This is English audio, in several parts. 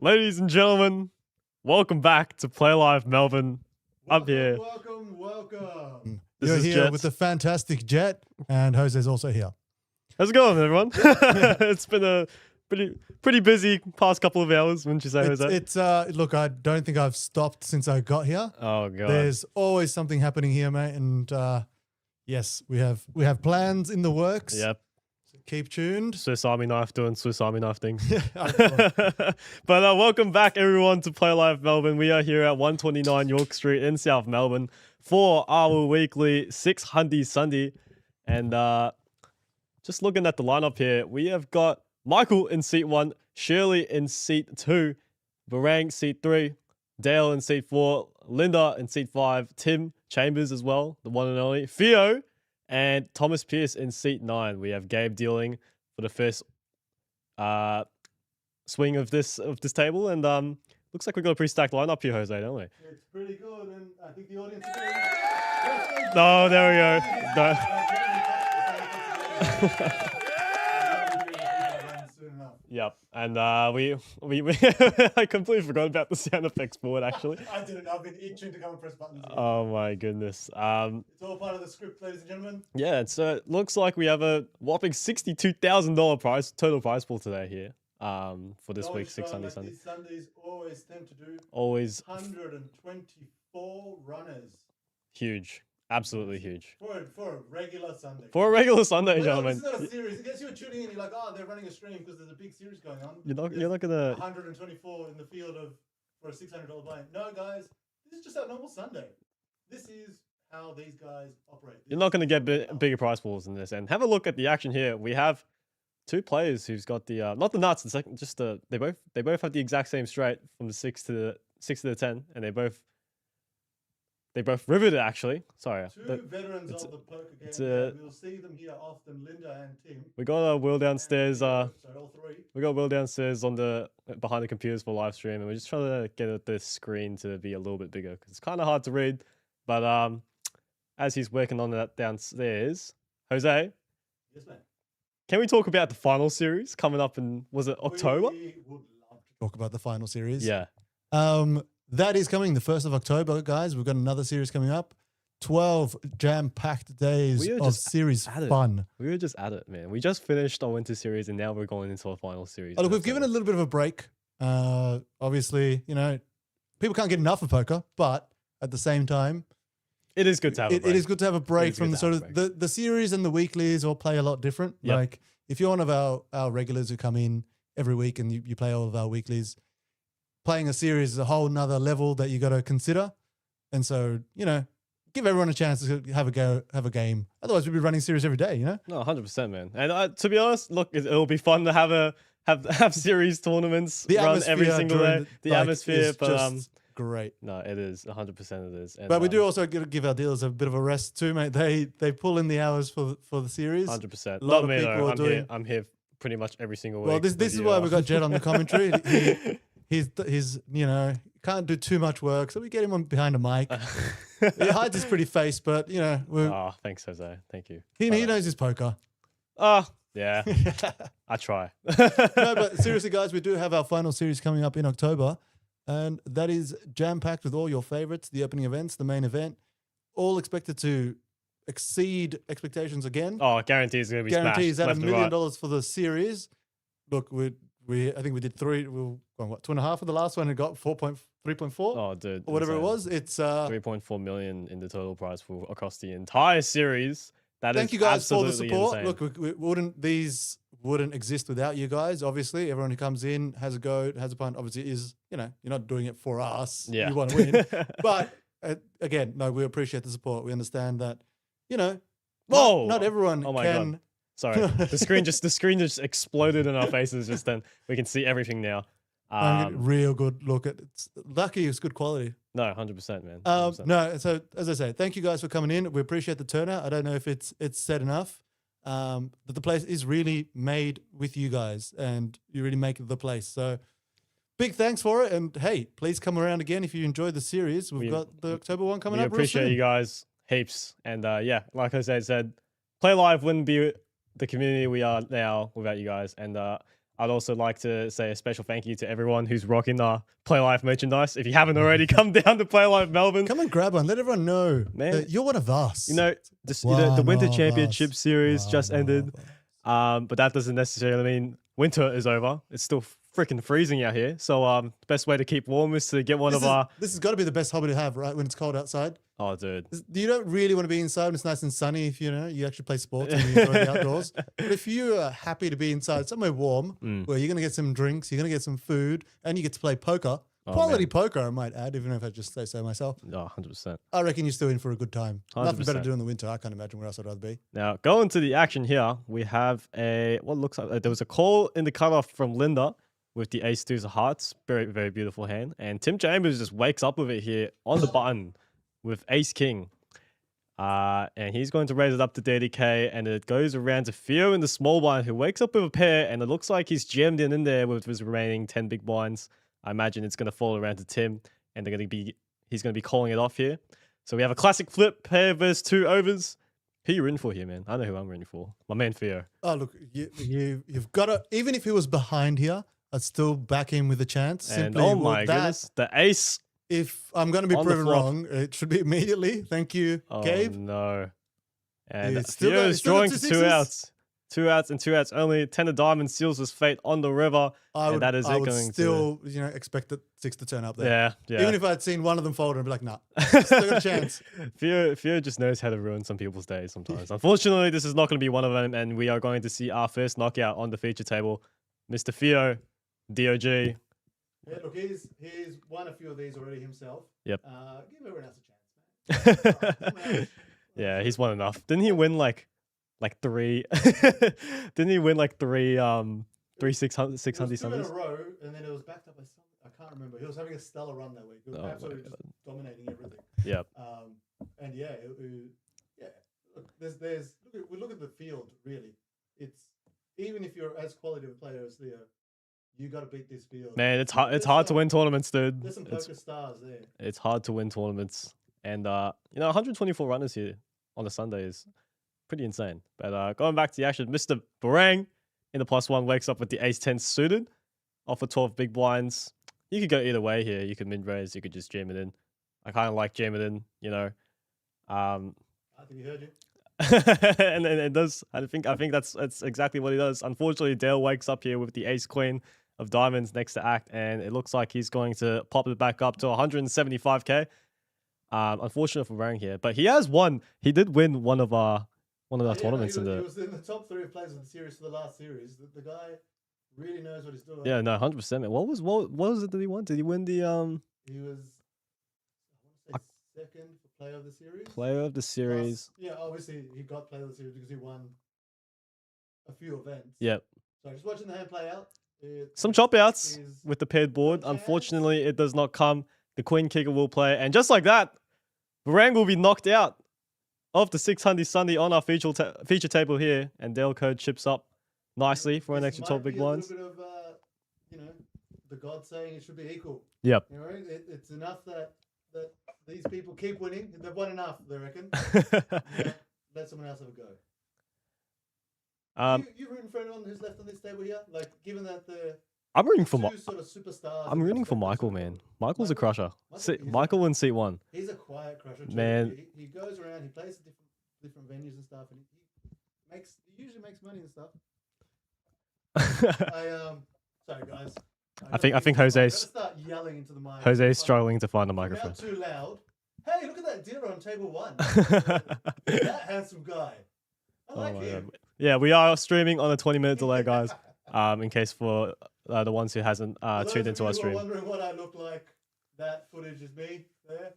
Ladies and gentlemen, welcome back to Playlive Melbourne. Up here. Welcome. This You're is here Jets. with the fantastic Jet, and Jose's also here. How's it going, everyone? It's been a pretty busy past couple of hours, wouldn't you say, Jose? It's look, I don't think I've stopped since I got here. Oh god. There's always something happening here, mate, and yes, we have plans in the works. Yep. Keep tuned. Swiss Army knife doing Swiss Army knife things. Yeah, But welcome back, everyone, to Playlive Melbourne. We are here at 129 York Street in South Melbourne for our weekly 6 Hundy Sundy. And just looking at the lineup here, we have got Michael in seat 1, Shirley in seat 2, Barang seat 3, Dale in seat 4, Linda in seat 5, Tim Chambers as well, the one and only, Theo, and Thomas Pierce in seat 9. We have Gabe dealing for the first swing of this table, and looks like we've got a pretty stacked lineup here, Jose, don't we? it's pretty good, and I think the audience. Oh, there we go. Yep, and we I completely forgot about the sound effects board actually. I didn't. I've been itching to come and press buttons. Oh my goodness. It's all part of the script, ladies and gentlemen. Yeah, it looks like we have a whopping $62,000 total prize pool today here. For this week's 6 Sunday. These Sundays always tend to do Always 124 runners huge. Absolutely huge. for a regular Sunday. For a regular Sunday, Well, gentlemen. This is not a series. I guess you're tuning in. You're like, oh, they're running a stream because there's a big series going on. You're not There's gonna 124 in the field for a $600 buy. No, guys, this is just our normal Sunday. This is how these guys operate. You're not going to get bigger prize pools than this. And have a look at the action here. We have two players who's got the not the nuts. The second, just the they both have the exact same straight from the 6 to the 10, and they both riveted actually. Sorry, Two veterans of the poker game. We'll see them here often, Linda and Tim. we got a Will downstairs. So all three. We got Will downstairs on the behind the computers for live stream, and we're just trying to get the screen to be a little bit bigger because it's kind of hard to read. But as he's working on that downstairs, Jose. Yes, man. Can we talk about the final series coming up in, was it October? We would love to talk about the final series. Yeah. That is coming the 1st of October, guys. We've got another series coming up. 12 jam-packed days We are of just series at it. fun. We were just at it, man. We just finished our winter series and now we're going into a final series. Oh, look, we've given a little bit of a break. Obviously, people can't get enough of poker, but at the same time, It is good to have a it break. is good to have a break is from good the to sort have of the series and the weeklies all play a lot different. Yep. Like if you're one of our regulars who come in every week and you play all of our weeklies, playing a series is a whole nother level that you got to consider. And so, give everyone a chance to have a game. Otherwise, we'd be running series every day, No, 100%, man. And to be honest, look, it'll be fun to have series tournaments The run every atmosphere single during day. The atmosphere, is but just great. no, it is 100%. It is. And, But we do also give our dealers a bit of a rest too, mate. They pull in the hours for the series. 100%. A lot Not of me people though. are doing. I'm here pretty much every single week. Well, this with is you, why we got Jet on the commentary. He's can't do too much work, so we get him on behind a mic. He hides his pretty face, but Oh, thanks, Jose. Thank you. he knows his poker. Yeah. I try. No, but seriously, guys, we do have our final series coming up in October, and that is jam-packed with all your favorites, the opening events, the main event, all expected to exceed expectations again. Oh, guarantees going to be Guarantees smashed at $1 left and million right. for the series. Look, I think we did three. We were going, what, 2.5 for the last one and got 3.4 Oh, dude. or whatever it insane. was. It's 3.4 million in the total prize pool across the entire series. That thank is you guys for the absolutely support. insane. Look, these wouldn't exist without you guys. Obviously, everyone who comes in has a go, has a punt. Obviously, you're not doing it for us. Yeah. You want to win, but again, no, we appreciate the support. We understand that, Whoa! not everyone Oh my can. God. Sorry, the screen just exploded in our faces. Just then, we can see everything now. Real good look at. It's lucky it's good quality. No, 100%, man. 100%. No, so as I say, thank you guys for coming in. We appreciate the turnout. I don't know if it's said enough, but the place is really made with you guys, and you really make the place. So big thanks for it. And hey, please come around again if you enjoyed the series. We've got the October one coming We up. appreciate you guys heaps, and yeah, like I said, Play Live wouldn't be the community we are now without you guys, and I'd also like to say a special thank you to everyone who's rocking our Playlife merchandise. If you haven't already, come down to Playlife Melbourne. Come and grab one. Let everyone know Man. that you're one of us. You know, the Winter Championship Series just ended. But that doesn't necessarily mean winter is over. It's still freaking freezing out here. So the best way to keep warm is to get one of our... This has got to be the best hobby to have, right? When it's cold outside. Oh, dude. You don't really want to be inside when it's nice and sunny if you actually play sports and you enjoy the outdoors. But if you are happy to be inside somewhere warm, where you're going to get some drinks, you're going to get some food, and you get to play poker, quality poker, I might add, even if I just say so myself. Oh, 100%. I reckon you're still in for a good time. 100%. Nothing better to do in the winter. I can't imagine where else I'd rather be. Now, going to the action here, we have what looks like there was a call in the cutoff from Linda with the ace deuce of hearts. Very, very beautiful hand. And Tim Chambers just wakes up with it here on the button with ace king. And he's going to raise it up to 30k, and it goes around to Theo in the small blind, who wakes up with a pair, and it looks like he's jammed in there with his remaining 10 big blinds. I imagine it's going to fall around to Tim, and he's going to be calling it off here. So we have a classic flip, pair versus 2 overs. Who you rooting for here, man? I know who I'm rooting for. My man Theo. Oh, look, you've got to, even if he was behind here, I'd still back him with a chance. And oh my goodness, the ace. If I'm going to be proven wrong, it should be immediately. Thank you, Gabe. Oh, no. And Theo is drawing to 2 outs. 2 outs and 2 outs only. 10 of diamonds seals his fate on the river. I would still expect the 6 to turn up there. Yeah. Even if I'd seen one of them fold, I'd be like, nah, still got a chance. Theo just knows how to ruin some people's days sometimes. Unfortunately, this is not going to be one of them, and we are going to see our first knockout on the feature table. Mr. Theo, DOG. Yeah, look, he's won a few of these already himself. Yep. Give everyone else a chance, man. Yeah, he's won enough. Didn't he win like 3? Didn't he win like 3 600 Sundays? 2 Sundays? in a row, and then it was backed up by something. I can't remember. He was having a stellar run that week. He was absolutely just dominating everything. Yep. And yeah, Look, we look at the field. Really, it's even if you're as quality of a player as Theo, you got to beat this field. Man, it's hard to win tournaments, dude. There's some poker stars there. It's hard to win tournaments, and 124 runners here on a Sunday is pretty insane. But going back to the action, Mr. Barang in the +1 wakes up with the ace-10 suited, off of 12 big blinds. You could go either way here. You could mid-raise, you could just jam it in. I kind of like jam it in, I think he heard you. and it does. I think that's exactly what he does. Unfortunately, Dale wakes up here with the ace-queen of diamonds next to act, and it looks like he's going to pop it back up to 175k. Unfortunate for Barang here, but he has won. He did win one of our tournaments he was in the top 3 of players of the series for the last series. The guy really knows what he's doing. Yeah, no, 100%. What was it that he won? Did he win the He was, I want to say, second for player of the series. Player of the series. Plus, yeah, obviously he got player of the series because he won a few events. Yep. So just watching the hand play out. Some chop outs with the paired board. Unfortunately, it does not come. The queen kicker will play, and just like that, Barang will be knocked out of the 600 Sunday on our feature table here, and Dale Code chips up nicely for an extra 12 big blinds. A little bit of, the God saying it should be equal. Yep. It's enough that these people keep winning. They've won enough, they reckon. Let someone else have a go. You rooting for anyone who's left on this table here? Like, given that I'm rooting for sort of superstars. I'm rooting for Michael, man. Michael's a crusher. Michael in seat 1. He's a quiet crusher too. Man. He goes around, he plays at different venues and stuff, and he usually makes money and stuff. Sorry guys. I think Jose's start yelling into the mic. Jose's struggling to find a microphone. Not too loud. Hey, look at that dealer on table 1. That handsome guy. I like him. Yeah, we are streaming on a 20-minute delay, guys. In case for the ones who hasn't tuned into our stream. Wondering what I look like, that footage is me there.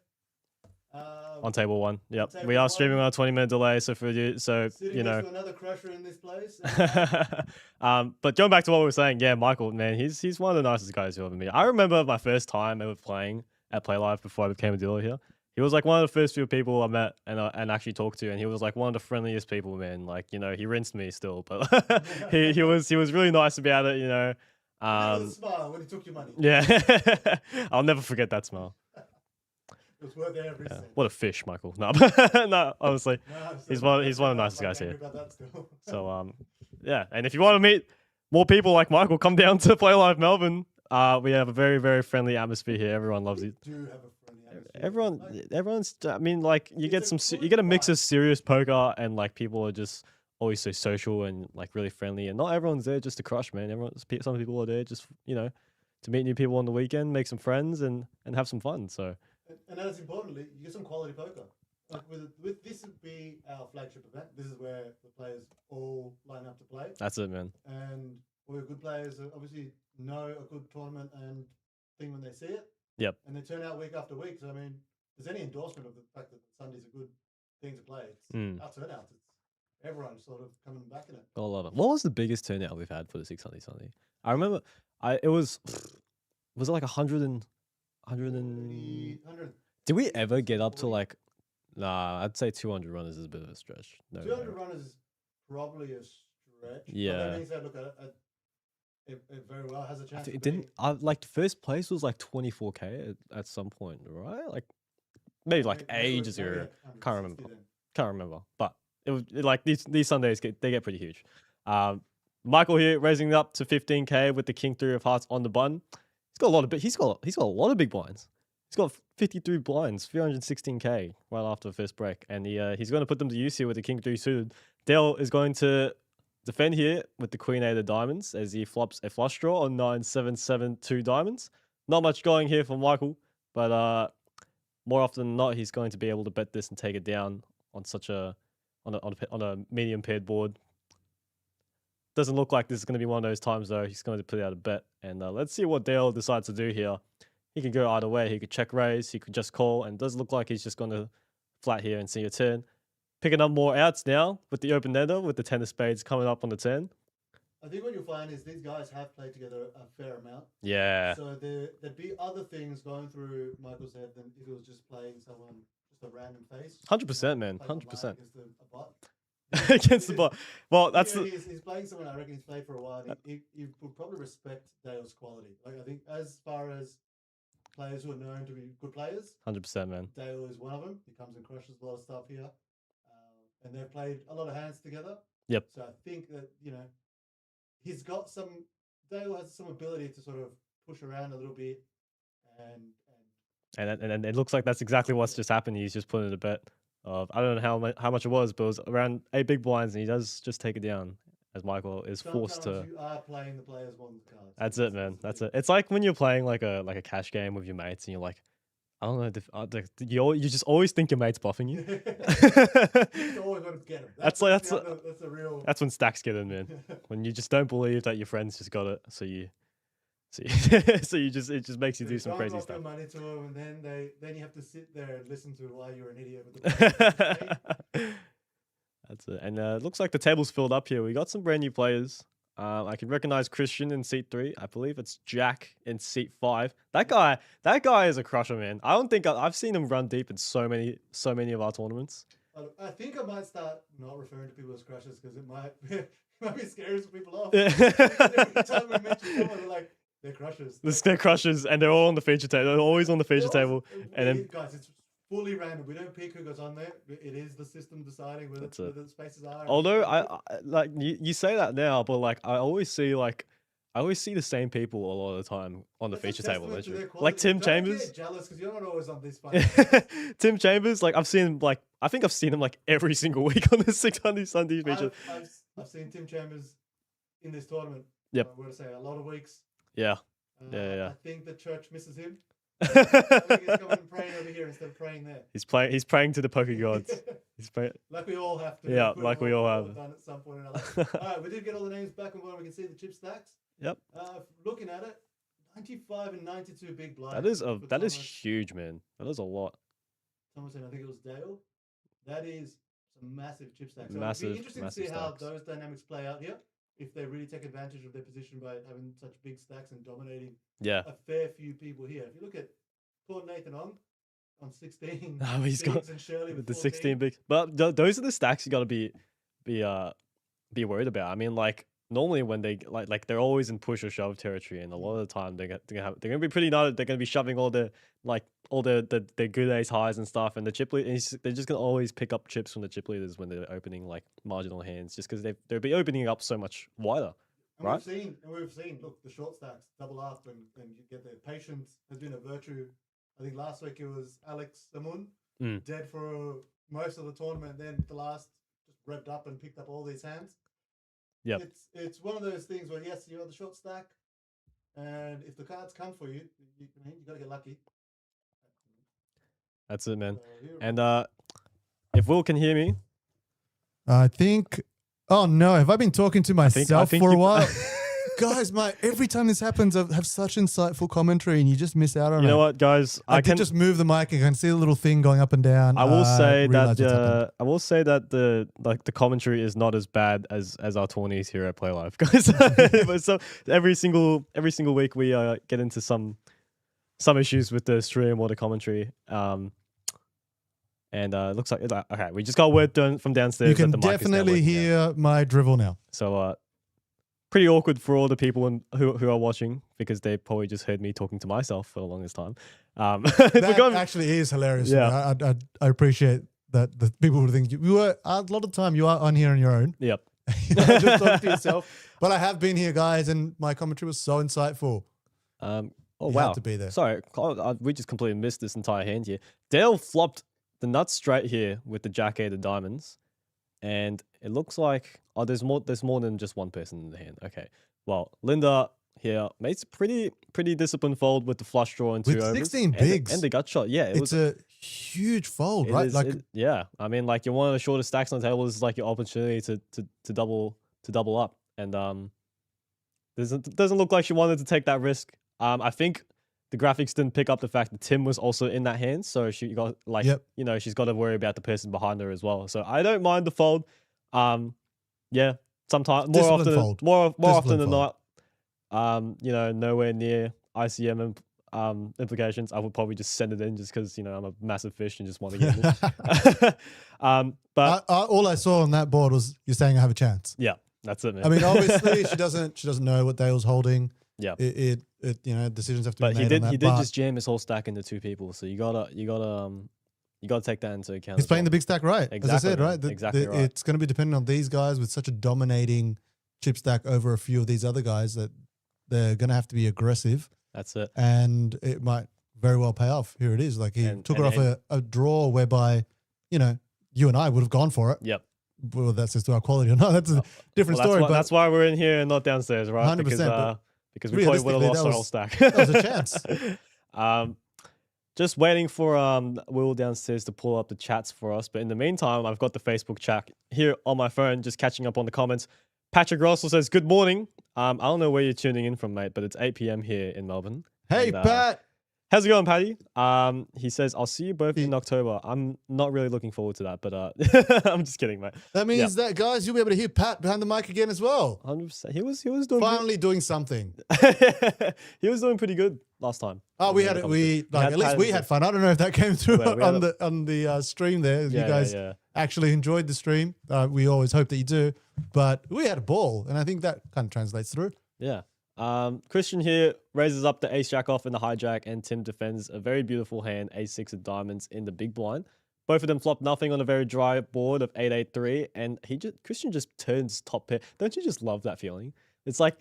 On table 1. Yep. We are streaming on a 20-minute delay, so for you, Sitting next to another crusher in this place. But going back to what we were saying, yeah, Michael, man, he's one of the nicest guys you'll ever meet. I remember my first time ever playing at Playlive before I became a dealer here. He was like one of the first few people I met and actually talked to, and he was like one of the friendliest people, man. Like, he rinsed me still, but he was really nice about it, smile when he took your money. Yeah, I'll never forget that smile. It was worth every cent. What a fish, Michael. No, no, honestly, he's one of the nicest guys here. So yeah, and if you want to meet more people like Michael come down to Play Live Melbourne. We have a very, very friendly atmosphere here. Everyone loves it. Do have a friendly atmosphere. Everyone's. I mean, like you get It's a you get a mix good of serious poker and like people are just always so social and like really friendly. And not everyone's there just to crush, man. Some people are there just to meet new people on the weekend, make some friends, and have some fun. So. And as importantly, you get some quality poker. Like with this would be our flagship event. This is where the players all line up to play. That's it, man. And all your good players obviously know a good tournament and thing when they see it. Yep. And they turn out week after week. So I mean, if there's any endorsement of the fact that Sunday's a good thing to play, it's our turnouts. It's everyone sort of coming back in it. I love it. What was the biggest turnout we've had for the 600 Sunday? I remember it was it like 100 and 100. Did we ever get up to like? Nah, I'd say 200 runners is a bit of a stretch. No, 200 runners is probably a stretch. Yeah. But that means that look it very well has a chance. It didn't. Like first place was like 24K at some point, right? Like maybe like ages ago. Can't remember. Can't remember. But it was like these Sundays they get pretty huge. Michael here raising it up to 15K with the King 3 of Hearts on the button. He's got a lot of he's got a lot of big blinds. He's got 53 blinds, 316K right after the first break, and he's going to put them to use here with the King 3 suited. Dale is going to defend here with the Queen 8 of diamonds as he flops a flush draw on 9-7-7-2 diamonds. Not much going here for Michael, but more often than not, he's going to be able to bet this and take it down on on a medium paired board. Doesn't look like this is going to be one of those times though. He's going to put out a bet, and let's see what Dale decides to do here. He could go either way. He could check raise. He could just call, and it does look like he's just going to flat here and see a turn. Picking up more outs now with the open ender, with the 10 of spades coming up on the 10. I think what you'll find is these guys have played together a fair amount. Yeah. So there'd be other things going through Michael's head than if he was just playing someone, just a random face. 100%, man. 100%. Against a bot. Against the bot. Well, that's he's playing someone I reckon he's played for a while. He would probably respect Dale's quality. Like I think as far as players who are known to be good players, 100%, man. Dale is one of them. He comes and crushes a lot of stuff here, and they've played a lot of hands together. Yep. So I think that he's got Dale has some ability to sort of push around a little bit, and it looks like that's exactly what's just happened. He's just put in a bet of I don't know how much it was, but it was around 8 big blinds, and he does just take it down. As Michael is forced to. You are playing the players more than the cards. That's it, man. That's it. It's like when you're playing like a cash game with your mates, and you're like, I don't know, you just always think your mate's buffing you. You always want to get him. That's a real. That's when stacks get in, man. When you just don't believe that your friends just got it, so you it just makes you do some crazy stuff. Money to them, and then you have to sit there and listen to why you're an idiot with the. That's it. And it looks like the table's filled up here. We got some brand new players. I can recognize Christian in seat 3. I believe it's Jack in seat 5. That guy is a crusher, man. I don't think I've seen him run deep in so many of our tournaments. I think I might start not referring to people as crushers because it might be scary for people off. Every time we mention someone, we're like, they're crushers. They're crushers, and they're all on the feature table. They're always on the feature table. And then guys, it's fully random. We don't pick who goes on there. It is the system deciding whether the spaces are. Although I like you say that now, but like I always see the same people a lot of the time on the feature table. Like Tim Chambers. Get jealous because you're not always on this. Tim Chambers, like I think I've seen him like every single week on the 600 Sunday feature. I've seen Tim Chambers in this tournament. Yep. I'm going to say a lot of weeks. Yeah. I think the church misses him. I think he's coming and praying over here instead of praying there. He's praying to the poker gods. He's praying. Like we all have to. Yeah, like we all have done at some point or another. All right, we did get all the names back, and we can see the chip stacks. Yep. Looking at it, 95 and 92 big blinds. That is huge, man. That is a lot. Thomas, I think it was Dale. That is some massive chip stacks. So Massive. It'd be interesting to see how those dynamics play out here. If they really take advantage of their position by having such big stacks and dominating a fair few people here. If you look at poor Nathan on 16, he's got and Shirley with the 14. 16 big. But those are the stacks you got to be worried about. I mean, like normally when they like they're always in push or shove territory, and a lot of the time they're gonna be pretty nutted. They're gonna be shoving all their good ace highs and stuff, and the chip lead. They're just gonna always pick up chips from the chip leaders when they're opening like marginal hands, just because they'll be opening up so much wider. And right? we've seen, look, the short stacks double up and you get there. Patience has been a virtue. I think last week it was Alex Samun, dead for most of the tournament. Then the last just revved up and picked up all these hands. Yep. It's one of those things where, yes, you have the short stack. And if the cards come for you, you got to get lucky. That's it, man. And if Will can hear me, I think. Oh no! Have I been talking to myself for a while? Guys, every time this happens, I have such insightful commentary, and you just miss out on it. You know what, guys? I can just move the mic and I can see a little thing going up and down. I will say that the commentary is not as bad as our tourneys here at Playlive, guys. But so every single week we get into some issues with the stream or the commentary. And it looks like okay, we just got word from downstairs. You can that the mic definitely hear my drivel now. So pretty awkward for all the people who are watching, because they probably just heard me talking to myself for the longest time. That actually is hilarious. Yeah, I appreciate that the people would think you were a lot of the time you are on here on your own. Yep. Just talk to yourself. But I have been here, guys, and my commentary was so insightful. Oh you wow, had to be there. Sorry, we just completely missed this entire hand here. Dale flopped the nuts straight here with the Jack 8 of diamonds, and it looks like there's more than just one person in the hand. Okay, well, Linda here makes a pretty disciplined fold with the flush draw and 2 overs 16 bigs and the gut shot. Yeah, it's a huge fold, right? Yeah, I mean, like, you're one of the shortest stacks on the table. This is like your opportunity to double up, and doesn't look like she wanted to take that risk. I think the graphics didn't pick up the fact that Tim was also in that hand, so she got she's got to worry about the person behind her as well. So I don't mind the fold. Yeah, sometimes more often than not, nowhere near ICM implications. I would probably just send it in just because I'm a massive fish and just want to get it. But all I saw on that board was you're saying I have a chance. Yeah, that's it, man. I mean, obviously she doesn't know what Dale's holding. Yeah, it decisions have to be made. But he did just jam his whole stack into 2 people, so you gotta take that into account. He's playing the big stack right, exactly, as I said, right? Exactly right. It's going to be dependent on these guys with such a dominating chip stack over a few of these other guys that they're going to have to be aggressive. That's it, and it might very well pay off. Here it is. Like he took her off a draw whereby, you and I would have gone for it. Yep. Well, that's just our quality or not. That's a different story. But that's why we're in here and not downstairs, right? 100%. Because we probably would have lost our whole stack. That was a chance. Just waiting for Will downstairs to pull up the chats for us. But in the meantime, I've got the Facebook chat here on my phone, just catching up on the comments. Patrick Russell says, "Good morning. I don't know where you're tuning in from, mate, but it's 8 p.m. here in Melbourne." Hey, Pat. How's it going, Patty? He says, "I'll see you both in October." I'm not really looking forward to that, but I'm just kidding, mate. That means that, guys, you'll be able to hear Pat behind the mic again as well. 100%. He was doing finally doing something. He was doing pretty good last time. Oh, at least we had fun. I don't know if that came through on the stream there. You guys actually enjoyed the stream. We always hope that you do, but we had a ball, and I think that kind of translates through. Yeah. Christian here raises up the ace jack off in the hijack, and Tim defends a very beautiful hand, ace-6 of diamonds in the big blind. Both of them flop nothing on a very dry board of 8-8-3, and Christian just turns top pair. Don't you just love that feeling? It's like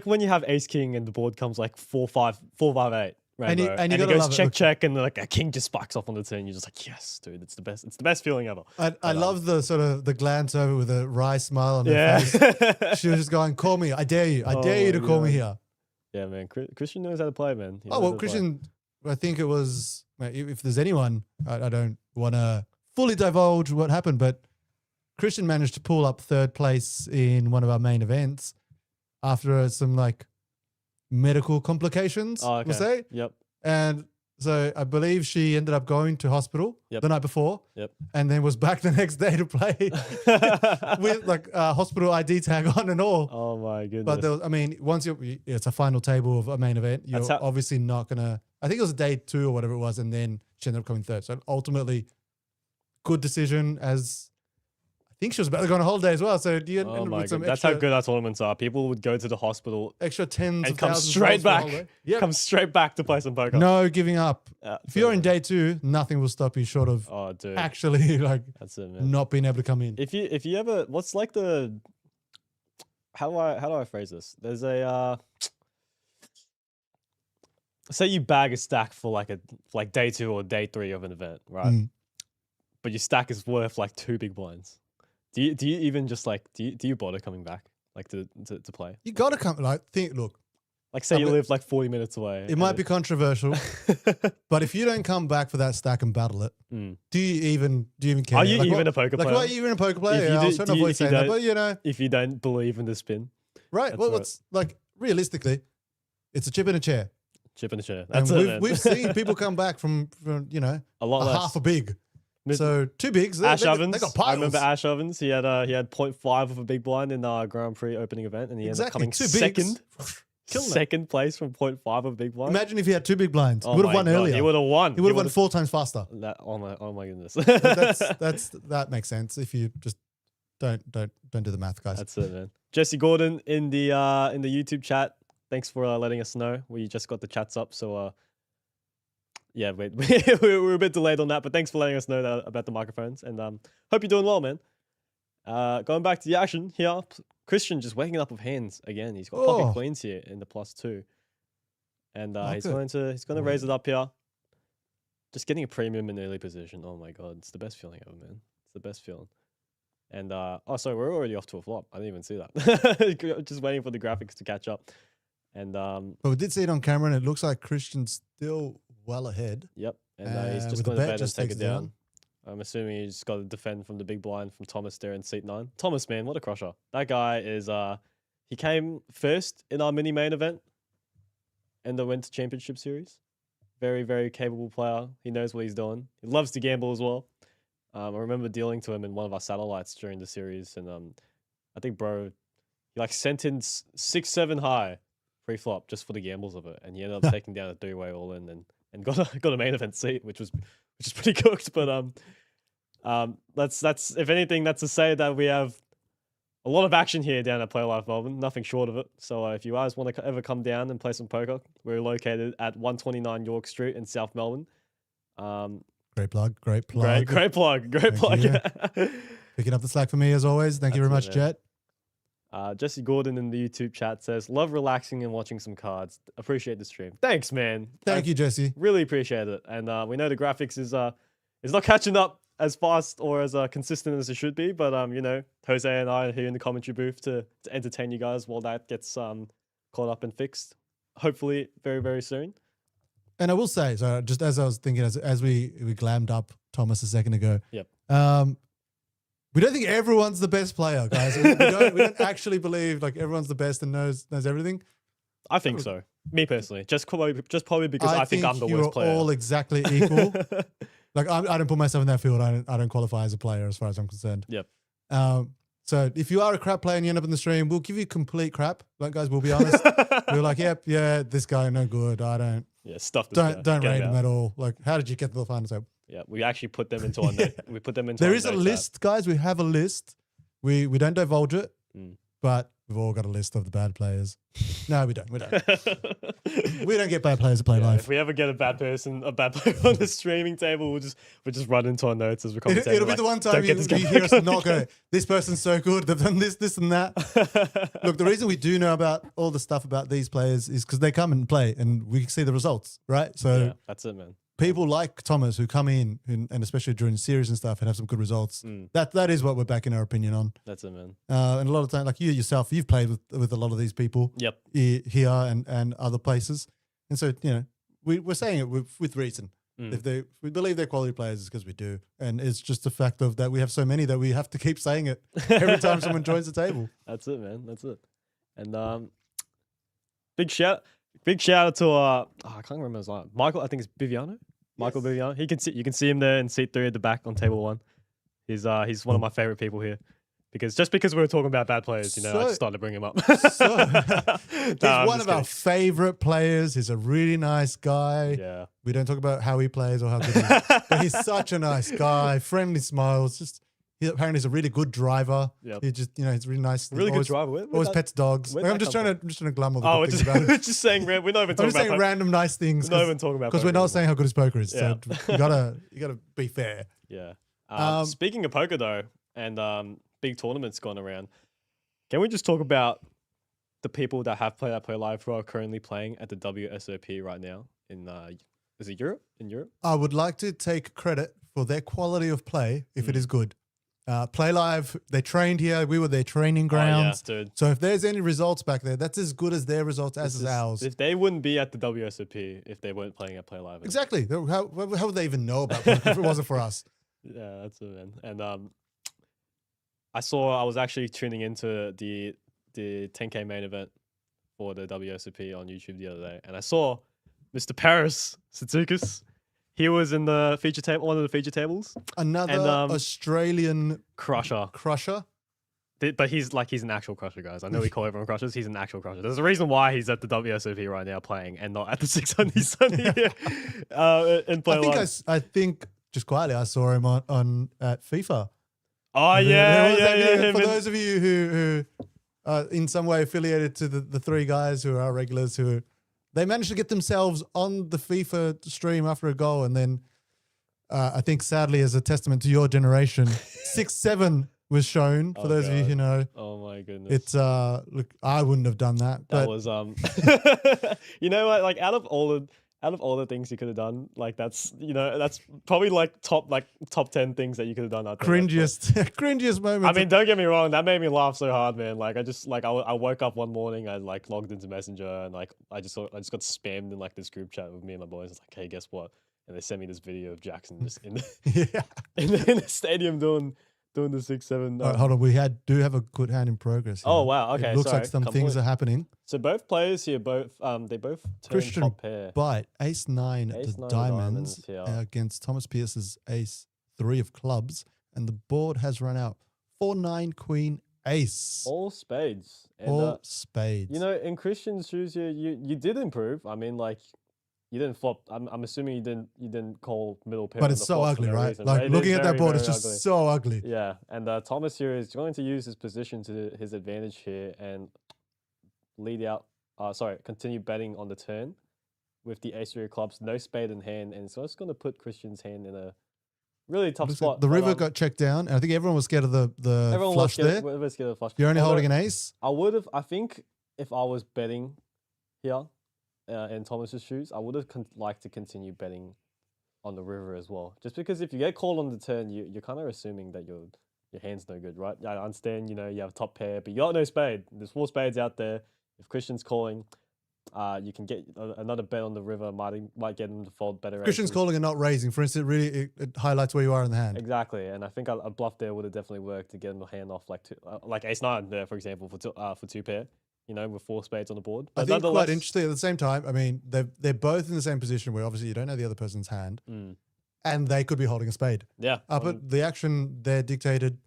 when you have ace king and the board comes like 4-5-8. Rainbow, and it goes check, and like a king just spikes off on the turn. You're just like, yes, dude, it's the best. It's the best feeling ever. I love the sort of the glance over with a wry smile on her face. She was just going, "Call me, I dare you, I dare you to call me here." Yeah, man. Christian knows how to play, man. Christian, I think it was. If there's anyone, I don't want to fully divulge what happened, but Christian managed to pull up 3rd place in one of our main events after some medical complications, we'll say. Yep. And so I believe she ended up going to hospital the night before. Yep. And then was back the next day to play with hospital ID tag on and all. Oh my goodness. But once it's a final table of a main event, you're obviously not going to, I think it was day 2 or whatever it was. And then she ended up coming 3rd. So ultimately good decision, as I think she was about to go on a holiday as well. So do you end up with some That's how good our tournaments are. People would go to the hospital, extra tens and come straight back. Come straight back to play some poker. No giving up. If you're in day 2, nothing will stop you short of actually that's it, man. Not being able to come in. If you ever, what's like the how do I phrase this? There's a say you bag a stack for like day 2 or day 3 of an event, right? But your stack is worth like 2 big blinds. Do you even just like do you bother coming back like to play? You got to come. Like, look. Like, say you live like 40 minutes away. It might be controversial, but if you don't come back for that stack and battle it, do you even care? Are you even a poker player? Like, what, are you even a poker player? Yeah, I was trying to avoid saying that, but you know, if you don't believe in the spin, right? Well, what's like realistically, it's a chip in a chair. Chip in a chair. That's and it. We've seen people come back from you know a lot less. half a big. So 2 bigs. Ash Ovens. They got piles. I remember Ash Ovens. He had 0.5 of a big blind in our Grand Prix opening event, and he ended up coming second place from 0.5 of a big blind. Imagine if he had 2 big blinds. He would have won earlier. He would have won. He would have won 4 times faster. Oh my goodness. That makes sense if you just don't do the math, guys. That's it, man. Jesse Gordon in the YouTube chat. Thanks for letting us know. We just got the chats up, so yeah, we're a bit delayed on that, but thanks for letting us know about the microphones, and hope you're doing well, man. Going back to the action here, Christian just waking up with hands again. He's got pocket queens here in the +2, and he's going to raise it up here. Just getting a premium in early position. Oh my god, it's the best feeling ever, man. It's the best feeling. And oh, sorry, we're already off to a flop. I didn't even see that. Just waiting for the graphics to catch up. And but we did see it on camera, and it looks like Christian's still well ahead. Yep, and he's just going to bet and take it down. I'm assuming he's got to defend from the big blind from Thomas there in seat 9. Thomas, man, what a crusher! That guy is. He came first in our mini main event, and then went to Championship Series. Very, very capable player. He knows what he's doing. He loves to gamble as well. I remember dealing to him in one of our satellites during the series, and I think bro, he like sent in 6-7 high pre-flop just for the gambles of it, and he ended up taking down a 3-way all in and got a main event seat, which is pretty cooked. But that's if anything, that's to say that we have a lot of action here down at Playlive Melbourne, nothing short of it. So if you guys want to ever come down and play some poker, we're located at 129 York Street in South Melbourne. Great plug. Great plug. Picking up the slack for me as always. Thank you very much, Jet. Jesse Gordon in the YouTube chat says, love relaxing and watching some cards. Appreciate the stream. Thanks, man. Thank you, Jesse. Really appreciate it. And we know the graphics is not catching up as fast or as consistent as it should be, but you know, Jose and I are here in the commentary booth to entertain you guys while that gets caught up and fixed. Hopefully very, very soon. And I will say, so just as I was thinking, as we glammed up Thomas a second ago. Yep. We don't think everyone's the best player, guys. We don't actually believe like everyone's the best and knows everything. I think so. Me personally, just probably because I think I'm the worst player. You're all exactly equal. Like I don't put myself in that field. I don't qualify as a player as far as I'm concerned. Yep. So if you are a crap player and you end up in the stream, we'll give you complete crap. Like guys, we'll be honest. We're like, yep, yeah, this guy no good. I don't. Yeah, stuff. Don't rate him at all. Like, how did you get to the final? So yeah, we actually put them into our note. We put them into. There is a list, guys. We have a list. We don't divulge it, but we've all got a list of the bad players. No, we don't. We don't. We don't get bad players to play live. If we ever get a bad player on the streaming table, we'll just run into our notes as we're commentating. It'll be the one time you hear us not go, this person's so good, they've done this and that. Look, the reason we do know about all the stuff about these players is because they come and play and we see the results, right? So yeah, that's it, man. People like Thomas who come in and especially during series and stuff and have some good results. That is what we're backing our opinion on. That's it, man. And a lot of time, like you yourself, you've played with a lot of these people. Yep. Here and other places, and so you know we're saying it with reason. If we believe they're quality players, it's because we do, and it's just a fact of that we have so many that we have to keep saying it every time someone joins the table. That's it, man. That's it. And big shout out to I can't remember his name. Michael, I think it's Biviano. Michael Biviano. You can see him there in seat 3 at the back on table 1. He's one of my favorite people here. Because we were talking about bad players, I just started to bring him up. He's one of our favorite players. He's a really nice guy. Yeah. We don't talk about how he plays or how good he is. But he's such a nice guy, friendly smiles. Apparently he's a really good driver. Yep. He just, he's really nice. Really good driver. Always pets dogs. Like, I'm just trying to glum all the good things about him. We're just saying, we're not even talking about saying random nice things. We're not even talking about because we're not saying how good his poker is. Yeah. So you gotta be fair. Yeah. Speaking of poker though, and big tournaments going around. Can we just talk about the people that have played at Play Live who are currently playing at the WSOP right now in is it Europe? In Europe? I would like to take credit for their quality of play if it is good. Play Live, they trained here. We were their training grounds. Oh, yeah, dude. So if there's any results back there, that's as good as their results as is ours. If they wouldn't be at the WSOP if they weren't playing at Play Live. Exactly. How would they even know about it if it wasn't for us? Yeah, that's it, man. And I was actually tuning into the 10K main event for the WSOP on YouTube the other day, and I saw Mr. Paris Satsukas. He was in the feature table, one of the feature tables. Another Australian crusher. But he's an actual crusher, guys. I know we call everyone crushers. He's an actual crusher. There's a reason why he's at the WSOP right now playing and not at the 600 Sunday in Play Live. I think just quietly I saw him on at FIFA. Oh yeah. For those of you who are in some way affiliated to the three guys who are our regulars who. They managed to get themselves on the FIFA stream after a goal, and then I think sadly, as a testament to your generation, 6-7 was shown. For those of you who know, oh my goodness, it's look, I wouldn't have done that. That was you know what? Like out of all the things you could have done, like that's probably like top 10 things that you could have done. Cringiest moment. I mean, don't get me wrong, that made me laugh so hard, man. Like I woke up one morning, I like logged into Messenger, and like I just got spammed in like this group chat with me and my boys. It's like, hey, guess what? And they sent me this video of Jackson just in the in the stadium doing the 6-7. Hold on, we do have a good hand in progress here. Oh wow, okay. It looks like some things are happening. So both players here, they both turned Christian top pair. Bite Ace-9 the diamonds against Thomas Pierce's Ace-3 of clubs, and the board has run out 4-9 Queen Ace. All spades. And, all spades. You know, in Christian's shoes here, you did improve. I mean, like. You didn't flop. I'm assuming you didn't call middle pair. But it's so ugly, right? Reason, like looking at that board, it's just ugly. So ugly. Yeah, and Thomas here is going to use his position to his advantage here and lead out. Continue betting on the turn with the ace-3 of clubs, no spade in hand, and so it's going to put Christian's hand in a really tough spot. The river got checked down, and I think everyone was scared of the flush there. Everyone was scared of the flush. You're only holding an ace. I think if I was betting here. In Thomas's shoes, I would have liked to continue betting on the river as well. Just because if you get called on the turn, you're kind of assuming that your hand's no good, right? I understand, you have a top pair, but you got no spade. There's 4 spades out there. If Christian's calling, you can get another bet on the river. Might get him to fold better. Christian's calling and not raising. For instance, it highlights where you are in the hand. Exactly, and I think a bluff there would have definitely worked to get him the hand off like ace-9 there, for example, for 2 pair. With 4 spades on the board. But I think quite interesting at the same time. I mean, they're both in the same position where obviously you don't know the other person's hand, and they could be holding a spade. Yeah. But the action there dictated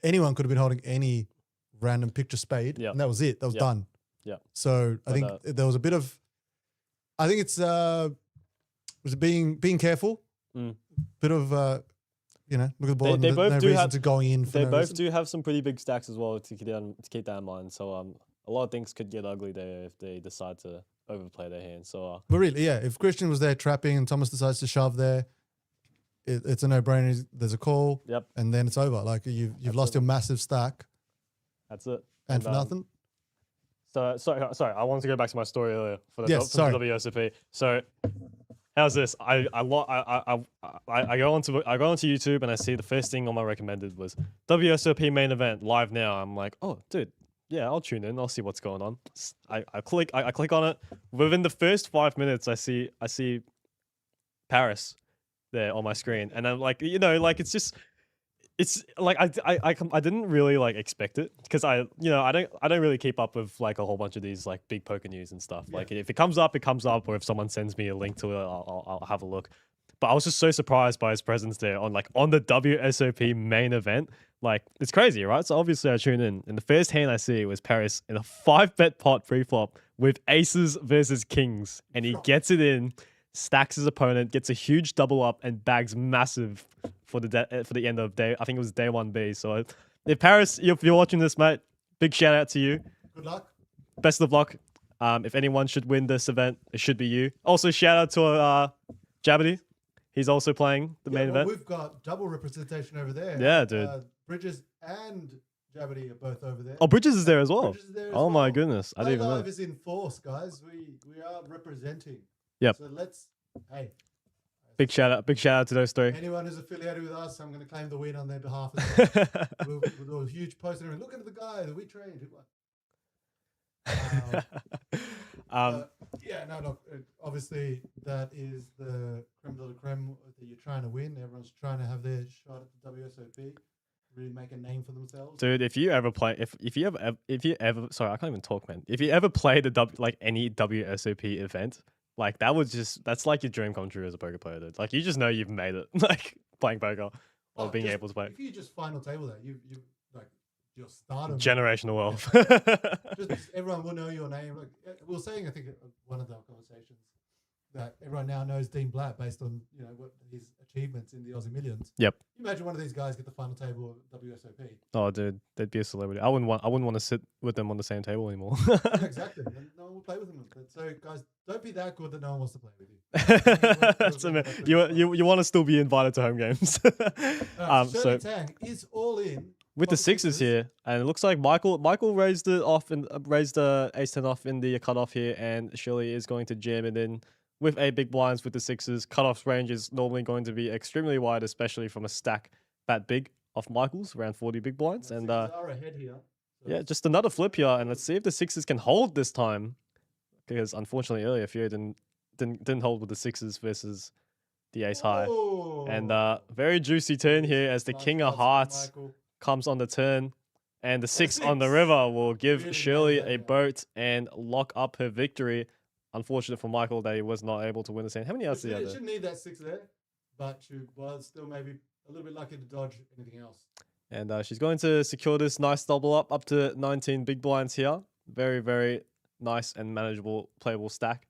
anyone could have been holding any random picture spade, and that was it. That was done. Yeah. So I think there was a bit of. I think it's was it being careful. Bit of look at the board. They both do have going in. They both do have some pretty big stacks as well to keep that in mind. So a lot of things could get ugly there if they decide to overplay their hand. So, but really, yeah, if Christian was there trapping and Thomas decides to shove there, it's a no-brainer. There's a call, and then it's over. Like you've lost your massive stack. That's it. And for nothing. So sorry, I wanted to go back to my story earlier for the WSOP. So, how's this? I go onto YouTube and I see the first thing on my recommended was WSOP main event live now. I'm like, oh, dude. Yeah, I'll tune in. I'll see what's going on. I click on it. Within the first 5 minutes, I see Paris there on my screen, and I'm like, it's like I didn't really like expect it because I don't really keep up with like a whole bunch of these like big poker news and stuff. Yeah. Like if it comes up, or if someone sends me a link to it, I'll have a look. But I was just so surprised by his presence there on the WSOP main event. Like, it's crazy, right? So obviously I tune in. And the first hand I see was Paris in a 5-bet pot pre-flop with aces versus kings. And he gets it in, stacks his opponent, gets a huge double up, and bags massive for the end of day. I think it was day 1B. So if Paris, if you're watching this, mate, big shout out to you. Good luck. Best of luck. If anyone should win this event, it should be you. Also, shout out to Jabberty. He's also playing the main event. We've got double representation over there. Yeah, dude. Bridges and Jabberty are both over there. Oh, Bridges is there as well. Bridges is there as Oh my well. goodness, I didn't even know. Playlive is in force, guys. We are representing. Yep. So hey. Big shout out to those three. Anyone who's affiliated with us, I'm going to claim the win on their behalf as well. we'll do a huge post and look at the guy that we trained. Yeah, no, look, obviously that is the creme de la creme that you're trying to win. Everyone's trying to have their shot at the WSOP, really make a name for themselves. Dude, if you ever play, if you ever, sorry, I can't even talk, man. If you ever played any WSOP event, like that's like your dream come true as a poker player, dude. Like you just know you've made it, like playing poker or being able to play. If you just final table that, you like your stardom, generational wealth. just everyone will know your name. Like we were saying, I think one of our conversations that everyone now knows Dean Blatt based on what his achievements in the Aussie Millions. Yep. You imagine one of these guys get the final table of WSOP. Oh, dude, they'd be a celebrity. I wouldn't want to sit with them on the same table anymore. Exactly. No one will play with them. So, guys, don't be that good that no one wants to play with you. You want to still be invited to home games. So Tang is all in with the sixes here, and it looks like Michael raised it off and raised ace 10 off in the cutoff here, and Shirley is going to jam it in with 8 big blinds with the sixes. Cutoff range is normally going to be extremely wide, especially from a stack that big of Michael's, around 40 big blinds. And are ahead here. So yeah, just another flip here, and let's see if the sixes can hold this time, because unfortunately earlier Fury didn't hold with the sixes versus the ace high. And very juicy turn here as the king of hearts comes on the turn, and the six on the river will give Shirley a boat and lock up her victory. Unfortunate for Michael that he was not able to win the same. How many outs did he have? Shouldn't need that 6 there, but she was still maybe a little bit lucky to dodge anything else. And she's going to secure this nice double up to 19 big blinds here. Very, very nice and manageable playable stack.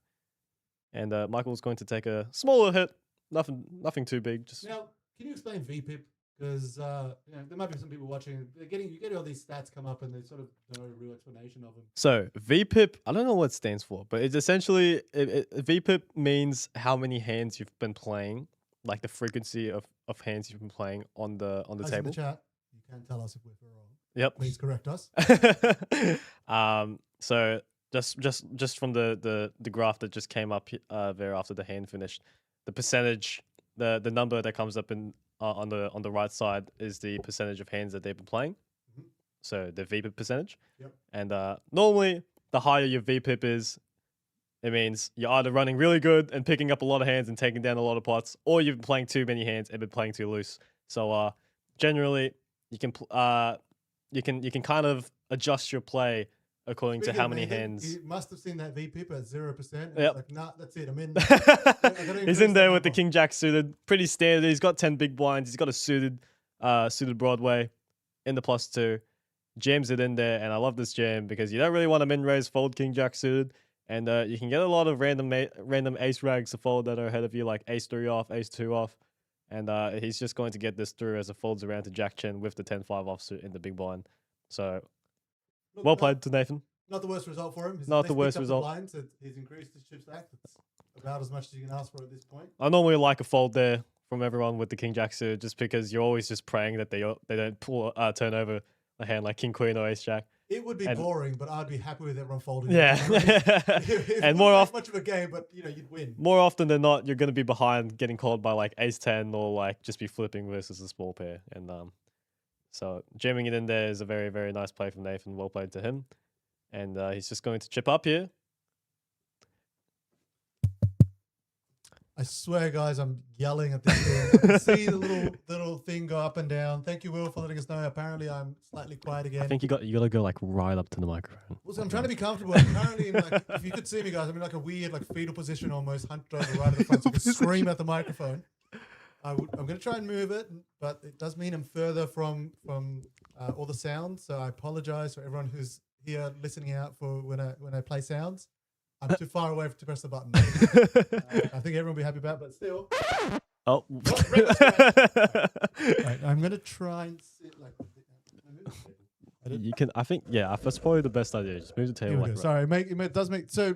And Michael's going to take a smaller hit. Nothing too big. Just now, can you explain VPIP? Because there might be some people watching. You get all these stats come up, and there's sort of no real explanation of them. So VPIP, I don't know what it stands for, but it's essentially VPIP means how many hands you've been playing, like the frequency of hands you've been playing on the table. In the chat, you can tell us if we're wrong. Yep. Please correct us. So just from the graph that just came up there after the hand finished, the percentage, the number that comes up in on the right side is the percentage of hands that they've been playing. Mm-hmm. So the VPIP percentage. Yep. And normally the higher your VPIP is, it means you're either running really good and picking up a lot of hands and taking down a lot of pots, or you've been playing too many hands and been playing too loose. So generally you can kind of adjust your play according to how many hands. You must have seen that VPIP at 0%. Yep. Like, nah, that's it. I'm in. He's in there with the King Jack suited. Pretty standard. He's got 10 big blinds. He's got a suited Broadway in the +2. Jams it in there, and I love this jam because you don't really want to min raise fold King Jack suited, and you can get a lot of random ace rags to fold that are ahead of you, like ace 3 off, ace 2 off, and he's just going to get this through as it folds around to Jack 10 with the 10-5 offsuit in the big blind. So. Well played to Nathan. Not the worst result for him. Not the worst result. He's increased his chip stack. That's about as much as you can ask for at this point. I normally like a fold there from everyone with the King Jack suit, just because you're always just praying that they don't turn over a hand like King Queen or Ace Jack. It would be boring, but I'd be happy with everyone folding. Yeah. And more often, much of a game, but you'd win. More often than not, you're going to be behind, getting called by like Ace 10 or like just be flipping versus a small pair. And so jamming it in there is a very, very nice play from Nathan. Well played to him. And he's just going to chip up here. I swear, guys, I'm yelling at this thing. I can see the little thing go up and down. Thank you, Will, for letting us know. Apparently, I'm slightly quiet again. I think you got to go like right up to the microphone. Well, so I'm trying to be comfortable. I'm currently in like, if you could see me, guys, I'm in like a weird like fetal position, almost hunched over right at the front, so I can scream at the microphone. I'm going to try and move it, but it does mean I'm further from all the sounds. So I apologize for everyone who's here listening out for when I play sounds. I'm too far away to press the button. I think everyone will be happy about it, but still. Oh. Right, I'm going to try and sit like... You can, I think, yeah, that's probably the best idea. Just move the table. Like Sorry, it does make... So,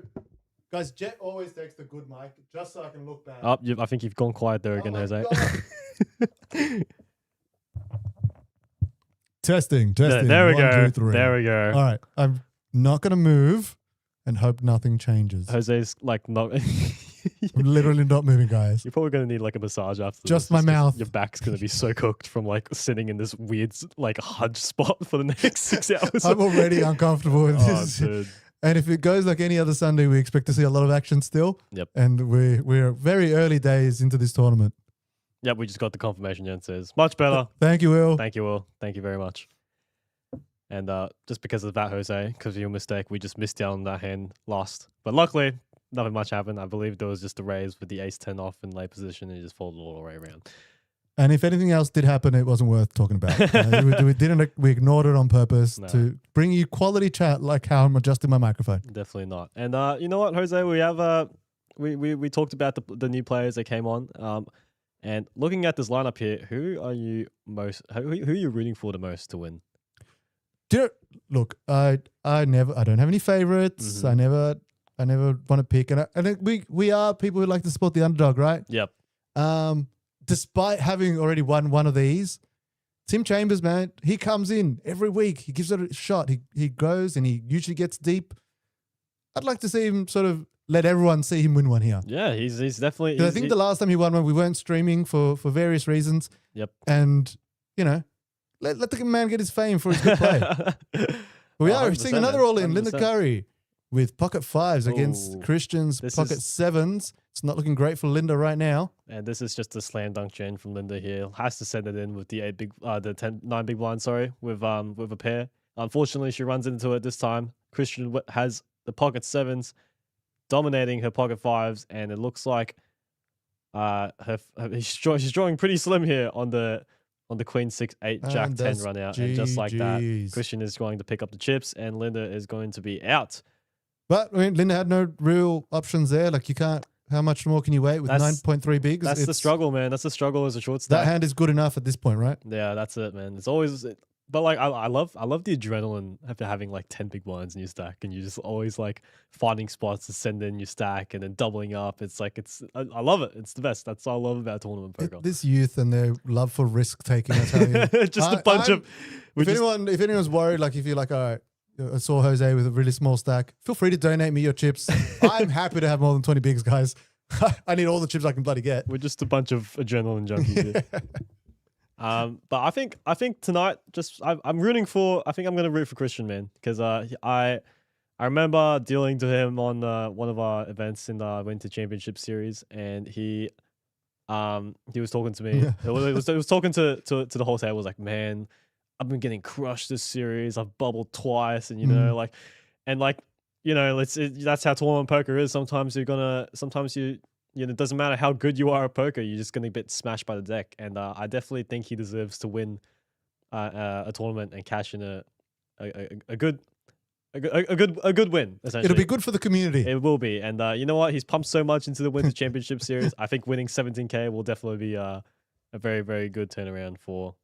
guys, Jet always takes the good mic, just so I can look back. Oh, I think you've gone quiet there again, Jose. Testing. There we 1, go. 2, 3. There we go. All right. I'm not going to move and hope nothing changes. Jose's like not. I'm literally not moving, guys. You're probably gonna need like a massage after. Just this, my 'cause mouth. Your back's gonna be so cooked from like sitting in this weird like hudge spot for the next 6 hours. I'm already uncomfortable with Oh, this. dude. And if it goes like any other Sunday, we expect to see a lot of action still. Yep. And we're very early days into this tournament. Yep, we just got the confirmation. Jen says much better. Thank you, Will. Thank you, Will. Thank you very much. And just because of that, Jose, because of your mistake, we just missed down that hand last. But luckily, nothing much happened. I believe there was just a raise with the ace-10 off in late position, and it just folded all the way around. And if anything else did happen, it wasn't worth talking about. We ignored it on purpose to bring you quality chat like how I'm adjusting my microphone. Definitely not. And you know what, Jose? We have we talked about the new players that came on. And looking at this lineup here, who are you rooting for the most to win? Look, I don't have any favorites. Mm-hmm. I never want to pick, and I think we are people who like to support the underdog, right? Yep. Despite having already won one of these, Tim Chambers, man, he comes in every week. He gives it a shot. He goes and he usually gets deep. I'd like to see him sort of let everyone see him win one here. Yeah, he's definitely. I think the last time he won one, we weren't streaming for various reasons. Yep. And let the man get his fame for his good play. We are seeing another all-in, Linda Curry with pocket fives against Christian's pocket sevens. It's not looking great for Linda right now. And this is just a slam dunk chain from Linda here. Has to send it in with the 9 big blind, with a pair. Unfortunately, she runs into it this time. Christian has the pocket sevens dominating her pocket fives, and it looks like she's drawing pretty slim here on the Queen 6-8 Jack 10 run out, and just like that, Christian is going to pick up the chips, and Linda is going to be out. But I mean, Linda had no real options there. Like you can't. How much more can you wait with 9.3 bigs? That's the struggle, man. That's the struggle as a short stack. That hand is good enough at this point, right? Yeah, that's it, man. It's always. But like I love the adrenaline after having like 10 big blinds in your stack, and you're just always like finding spots to send in your stack and then doubling up. It's like I love it. It's the best. That's what I love about tournament poker. This youth and their love for risk taking. I tell you, just a bunch of. If anyone's worried, like if you're like, all right, I saw Jose with a really small stack, feel free to donate me your chips. I'm happy to have more than 20 bigs, guys. I need all the chips I can bloody get. We're just a bunch of adrenaline junkies here. But I think tonight, I'm rooting for. I think I'm gonna root for Christian, man, because I remember dealing to him on one of our events in the Winter Championship Series, and he was talking to me. It was talking to the whole table. Was like, man, I've been getting crushed this series. I've bubbled twice, and that's how tournament poker is. Sometimes it doesn't matter how good you are at poker, you're just gonna get smashed by the deck. And I definitely think he deserves to win a tournament and cash in a good win. Essentially, it'll be good for the community. It will be. And you know what? He's pumped so much into the Winter Championship Series. I think winning 17K will definitely be a very, very good turnaround for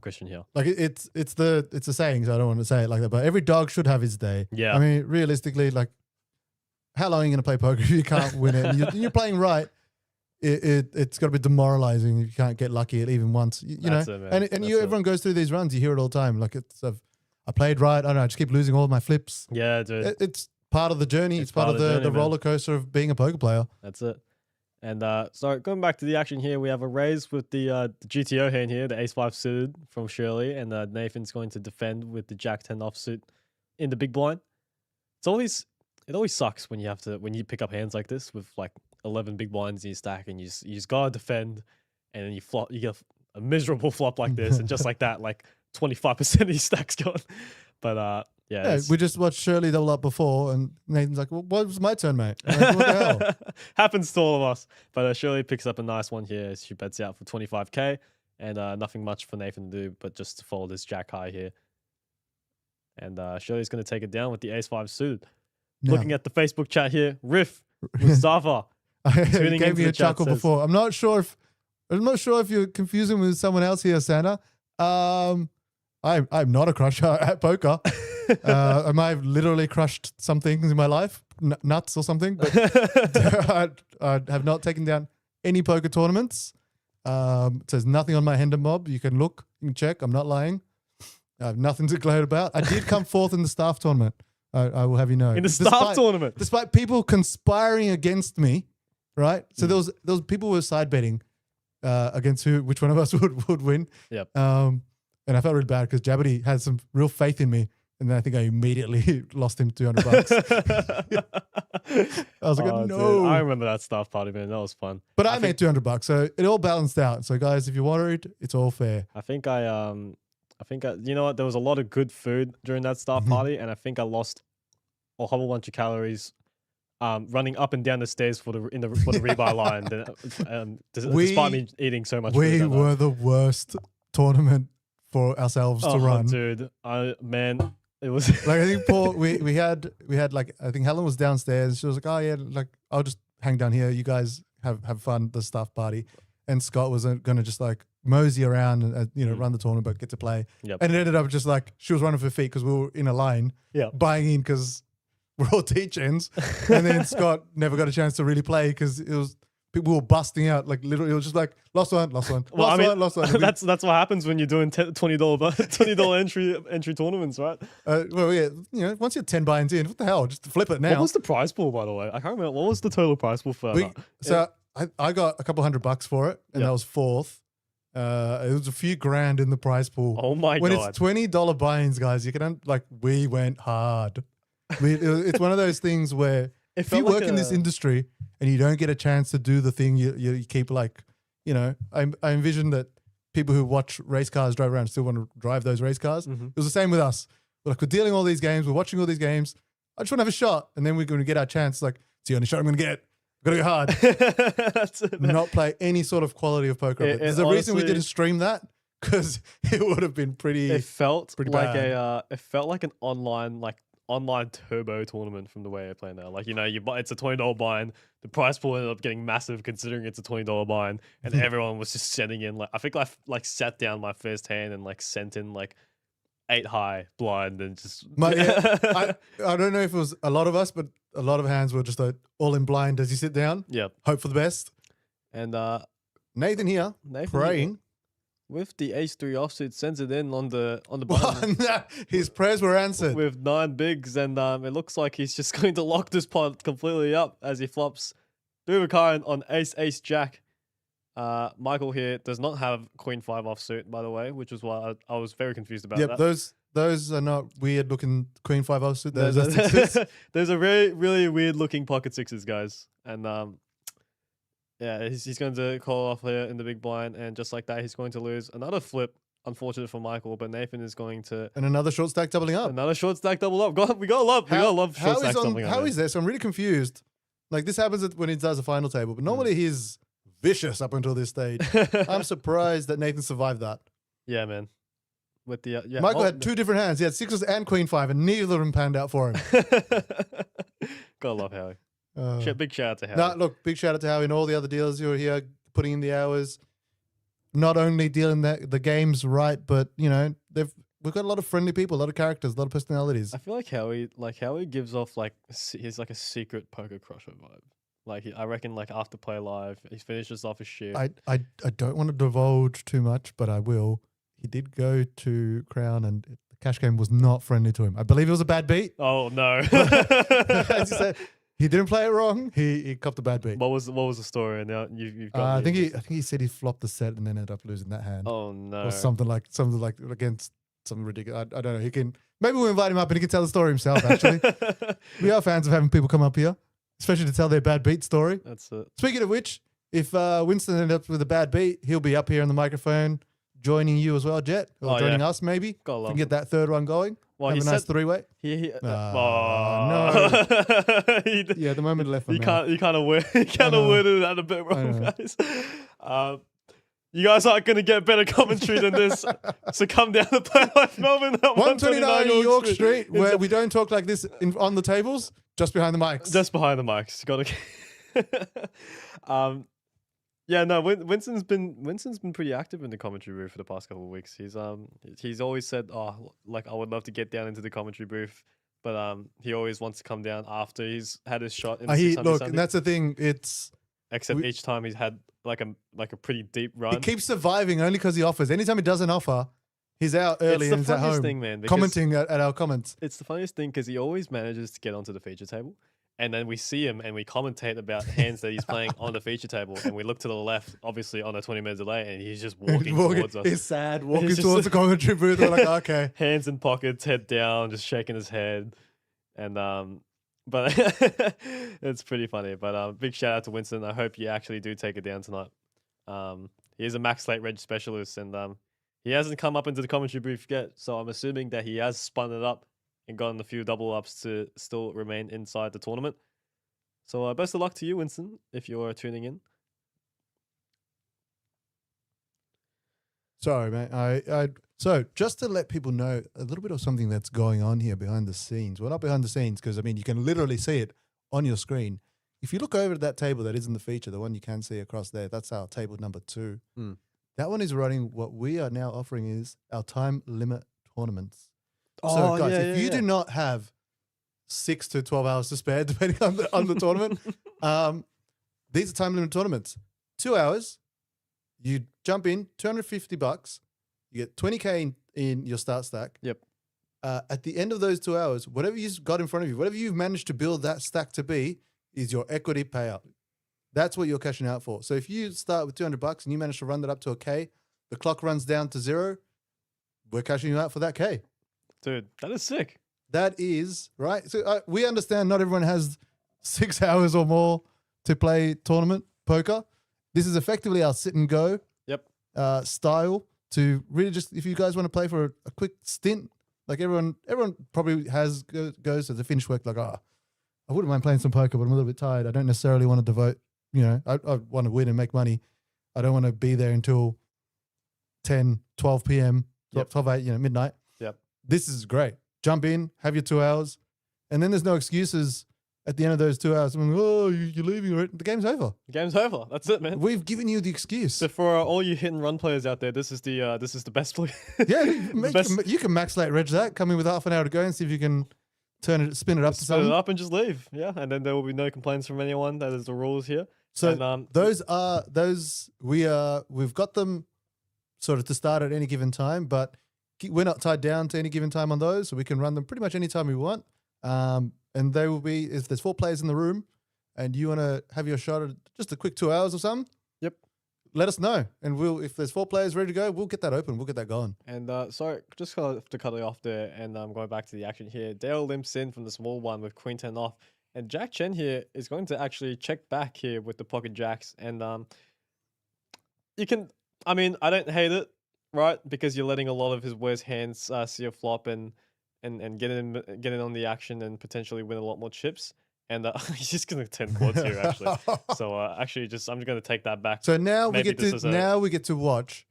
Christian here. Like it's a saying, so I don't want to say it like that, but every dog should have his day. Yeah. I mean, realistically, like, how long are you going to play poker if you can't win it? And you're playing right. It's got to be demoralizing if you can't get lucky at even once. You know, everyone goes through these runs. You hear it all the time. Like I played right. I don't know. I just keep losing all my flips. Yeah, dude. It's part of the journey. It's part of the roller coaster of being a poker player. That's it. And so going back to the action here, we have a raise with the GTO hand here, the ace-5 suited from Shirley, and Nathan's going to defend with the Jack-10 offsuit in the big blind. It always sucks when you pick up hands like this with like 11 big blinds in your stack, and you just gotta defend, and then you get a miserable flop like this, and just like that, like 25% of your stack's gone. But yeah, we just watched Shirley double up before, and Nathan's like, well, what was my turn, mate? Like, what the hell? Happens to all of us. But Shirley picks up a nice one here. She bets out for 25K, and nothing much for Nathan to do, but just to fold his jack high here. And Shirley's going to take it down with the ace-5 suited. No. Looking at the Facebook chat here, Riff Mustafa. He gave me a chuckle before. I'm not sure if you're confusing with someone else here, Santa. I'm not a crusher at poker. I might have literally crushed some things in my life, nuts or something, but I have not taken down any poker tournaments. It says nothing on my Hender mob. You can look, you can check. I'm not lying. I have nothing to gloat about. I did come fourth in the staff tournament. I will have you know. In the staff tournament. Despite people conspiring against me, right? So there was people who were side betting against which one of us would win. Yep. And I felt really bad because Jabberty had some real faith in me. And then I think I immediately lost him $200. I was like, no. Dude, I remember that staff party, man. That was fun. But I made $200, so it all balanced out. So guys, if you're worried, it's all fair. I think you know what? There was a lot of good food during that staff party, and I think I lost a whole bunch of calories running up and down the stairs for the rebuy line. Despite me eating so much. We food were the worst tournament for ourselves to run, dude. Man, it was like I think Paul. We had like I think Helen was downstairs. She was like, oh yeah, like I'll just hang down here. You guys have fun. The staff party, and Scott was gonna just like mosey around and run the tournament, but get to play. Yep. And it ended up just like she was running for feet because we were in a line, buying in because we're all teach-ins. And then Scott never got a chance to really play because it was people were busting out like literally. It was just like lost one. Lost one. That's what happens when you're doing $20 entry tournaments, right? Well, yeah, once you're 10 buy-ins in, what the hell? Just flip it now. What was the prize pool, by the way? I can't remember. What was the total prize pool for that? So I got a couple $100 for it, and that was fourth. It was a few grand in the prize pool. Oh my when God. When it's $20 buy-ins, guys, you can we went hard. It's one of those things where if you work in this industry and you don't get a chance to do the thing, you keep like, I envision that people who watch race cars drive around still want to drive those race cars. It was the same with us. We're dealing all these games, we're watching all these games. I just want to have a shot, and then we're going to get our chance. Like, it's the only shot I'm going to get. Gotta go hard. That's it, not play any sort of quality of poker. There's a reason we didn't stream that, because it would have been pretty. It felt pretty like bad. it felt like an online turbo tournament from the way I play now. Like, it's a $20 buy-in. The prize pool ended up getting massive considering it's a $20 buy-in, and everyone was just sending in I think I sat down my first hand and sent in 8 high blind and just. I don't know if it was a lot of us, but a lot of hands were just all in blind as you sit down. Yep. Hope for the best. And Nathan here, praying. With the ace-3 offsuit, sends it in on the button. His prayers were answered. With 9 bigs, and it looks like he's just going to lock this pot completely up as he flops Bubakaran on ace-jack. Michael here does not have Queen 5 offsuit, by the way, which is why I was very confused about that. Those are not weird looking Queen 5 offsuit. Those are sixes. There's a really, really weird looking pocket sixes, guys. And yeah, he's going to call off here in the big blind, and just like that, he's going to lose another flip. Unfortunate for Michael, but Nathan is going to and another short stack doubling up. Another short stack double up. We gotta love short stacks doubling up. How is this? I'm really confused. Like, this happens when he does a final table, but normally he's vicious up until this stage. I'm surprised that Nathan survived that. Yeah, man. With the Michael had 2 different hands. He had sixes and Queen 5, and neither of them panned out for him. Gotta love Howie. Big shout out to Howie. No, look, big shout out to Howie and all the other dealers who are here putting in the hours. Not only dealing the games right, but we've got a lot of friendly people, a lot of characters, a lot of personalities. I feel like Howie gives off he's a secret poker crusher vibe. I reckon after Play Live, he finishes off his shit. I don't want to divulge too much, but I will. He did go to Crown, and the cash game was not friendly to him. I believe it was a bad beat. Oh no! As you said, he didn't play it wrong. He copped a bad beat. What was the story? And now you've got. I think he said he flopped the set and then ended up losing that hand. Oh no! Or something like against something ridiculous. I don't know. He can maybe we'll invite him up and he can tell the story himself. Actually, we are fans of having people come up here, especially to tell their bad beat story. That's it. Speaking of which, if Winston ended up with a bad beat, he'll be up here on the microphone, joining you as well, Jet, or joining us maybe. Gotta love we can get that third one going. Well, have a nice 3-way. No. Yeah, the moment left. You kind of worded that a bit wrong, guys. You guys aren't going to get better commentary than this. So come down to Playlive Melbourne at 129 York Street, where we don't talk like this on the tables, just behind the mics. Just behind the mics. You got to. Yeah, no. Winston's been pretty active in the commentary booth for the past couple of weeks. He's always said, I would love to get down into the commentary booth, but he always wants to come down after he's had his shot. In the look, and that's the thing. Except each time he's had like a pretty deep run. He keeps surviving only because he offers. Anytime he doesn't offer, He's out early It's the and he's at funniest home thing, man, because commenting at our comments. it's the funniest thing because he always manages to get onto the feature table. And then we see him and we commentate about hands that he's playing on the feature table. And we look to the left, obviously on a 20-minute delay, and he's just walking towards us. He's sad, walking He's just- towards the commentary booth. We're like, okay. Hands in pockets, head down, just shaking his head. And but it's pretty funny. But big shout out to Winston. I hope you actually do take it down tonight. He is a max late reg specialist, and he hasn't come up into the commentary booth yet. So I'm assuming that he has spun it up and gotten a few double ups to still remain inside the tournament. So best of luck to you, Winston, if you're tuning in. Sorry, mate. So just to let people know a little bit of something that's going on here behind the scenes. Well, not behind the scenes, because I mean, you can literally see it on your screen. If you look over at that table that is in the feature, the one you can see across there, that's our table number 2. That one is running what we are now offering is our time limit tournaments. So guys, if you do not have 6 to 12 hours to spare, depending on the tournament, these are time limit tournaments. 2 hours, you jump in, $250, you get 20K in your start stack. Yep. At the end of those 2 hours, whatever you've got in front of you, whatever you've managed to build that stack to be, is your equity payout. That's what you're cashing out for. So if you start with $200 and you manage to run that up to a K, the clock runs down to 0, we're cashing you out for that K. Dude, that is sick. That is, right? So we understand not everyone has 6 hours or more to play tournament poker. This is effectively our sit and go style to really just, if you guys want to play for a quick stint, like everyone probably goes to the finish work like, I wouldn't mind playing some poker, but I'm a little bit tired. I don't necessarily want to devote, I want to win and make money. I don't want to be there until 10, 12 p.m., 12, 8, midnight. Yep. This is great. Jump in, have your 2 hours, and then there's no excuses at the end of those 2 hours. I'm like, oh, you're leaving already. The game's over. The game's over. That's it, man. We've given you the excuse. So for all you hit and run players out there, this is the best play. Yeah, you can max late reg that. Come in with half an hour to go and see if you can spin it up to Spin something. it up and just leave. Yeah, and then there will be no complaints from anyone. That is the rules here. So and, we've got them sort of to start at any given time, but we're not tied down to any given time on those, so we can run them pretty much any time we want. And they will be, if there's 4 players in the room and you want to have your shot at just a quick 2 hours or something, let us know. And if there's 4 players ready to go, we'll get that open. We'll get that going. And sorry, just to cut it off there, and I'm going back to the action here. Dale limps in from the small one with Queen 10 off, and Jack Chen here is going to actually check back here with the pocket jacks. And you can, I mean, I don't hate it, right? Because you're letting a lot of his worst hands see a flop and get in on the action and potentially win a lot more chips. And he's just gonna 10 quads here actually. So actually, I'm just gonna take that back. So now we Maybe get to watch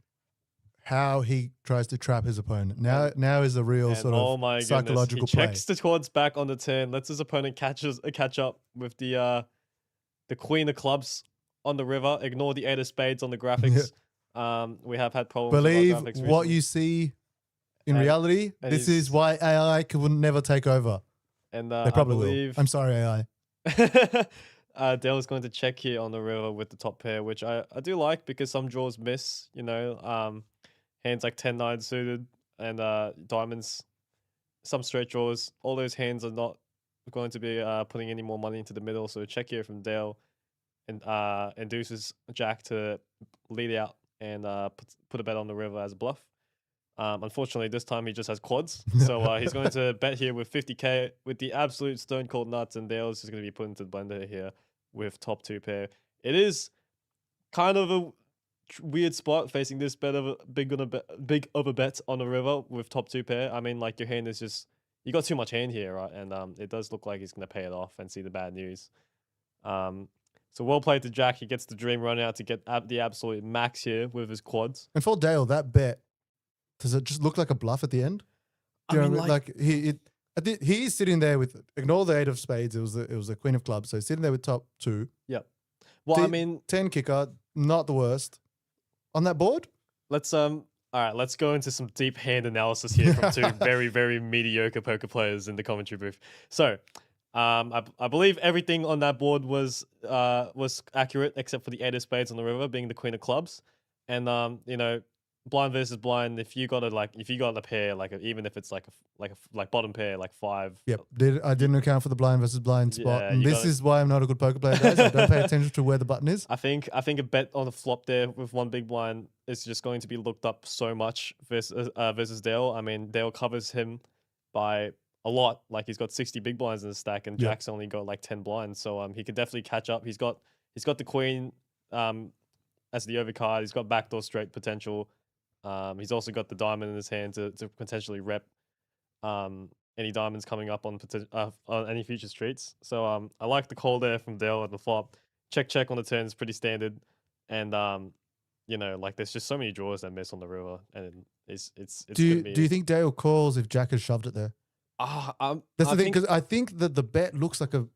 how he tries to trap his opponent. Now is a real sort of psychological play. He checks the quads back on the turn, lets his opponent catch up with the queen of clubs on the river. Ignore the 8 of spades on the graphics. We have had problems. Believe with our graphics what recently. you see in reality. This is why AI could never take over. And they probably will. I'm sorry, AI. Dale is going to check here on the river with the top pair, which I do like because some draws miss, hands like 10-9 suited and diamonds, some straight draws. All those hands are not going to be putting any more money into the middle. So check here from Dale and induces Jack to lead out and put a bet on the river as a bluff. Unfortunately, this time he just has quads. So he's going to bet here with 50K with the absolute stone cold nuts, and Dale's just going to be put into the blender here with top 2 pair. It is kind of a weird spot facing this big of a bet on the river with top 2 pair. I mean, like your hand is just, you got too much hand here, right? And it does look like he's going to pay it off and see the bad news. So well played to Jack. He gets the dream run out to get the absolute max here with his quads. And for Dale, that bet, does it just look like a bluff at the end? Do you know what I mean? Like he's sitting there with, ignore the 8 of spades. It was the queen of clubs. So he's sitting there with top 2. Yep. Well, I mean, 10 kicker, not the worst on that board. Let's all right. Let's go into some deep hand analysis here from 2 very, very mediocre poker players in the commentary booth. So, I believe everything on that board was accurate except for the 8 of spades on the river being the queen of clubs, and blind versus blind. If you got a pair, even if it's like bottom pair, like 5. Yep. I didn't account for the blind versus blind spot. Yeah, And you this gotta- is why I'm not a good poker player, guys. I don't pay attention to where the button is. I think a bet on the flop there with one big blind is just going to be looked up so much versus Dale. I mean, Dale covers him by a lot. Like he's got 60 big blinds in the stack, and Yep. Jack's only got like 10 blinds. So he could definitely catch up. He's got the queen as the overcard. He's got backdoor straight potential. He's also got the diamond in his hand to potentially rep any diamonds coming up on any future streets. So I like the call there from Dale at the flop. Check on the turn is pretty standard, and like there's just so many draws that miss on the river, and it's Do gonna be. you think Dale calls if Jack has shoved it there? That's the thing, because I think that the bet looks like a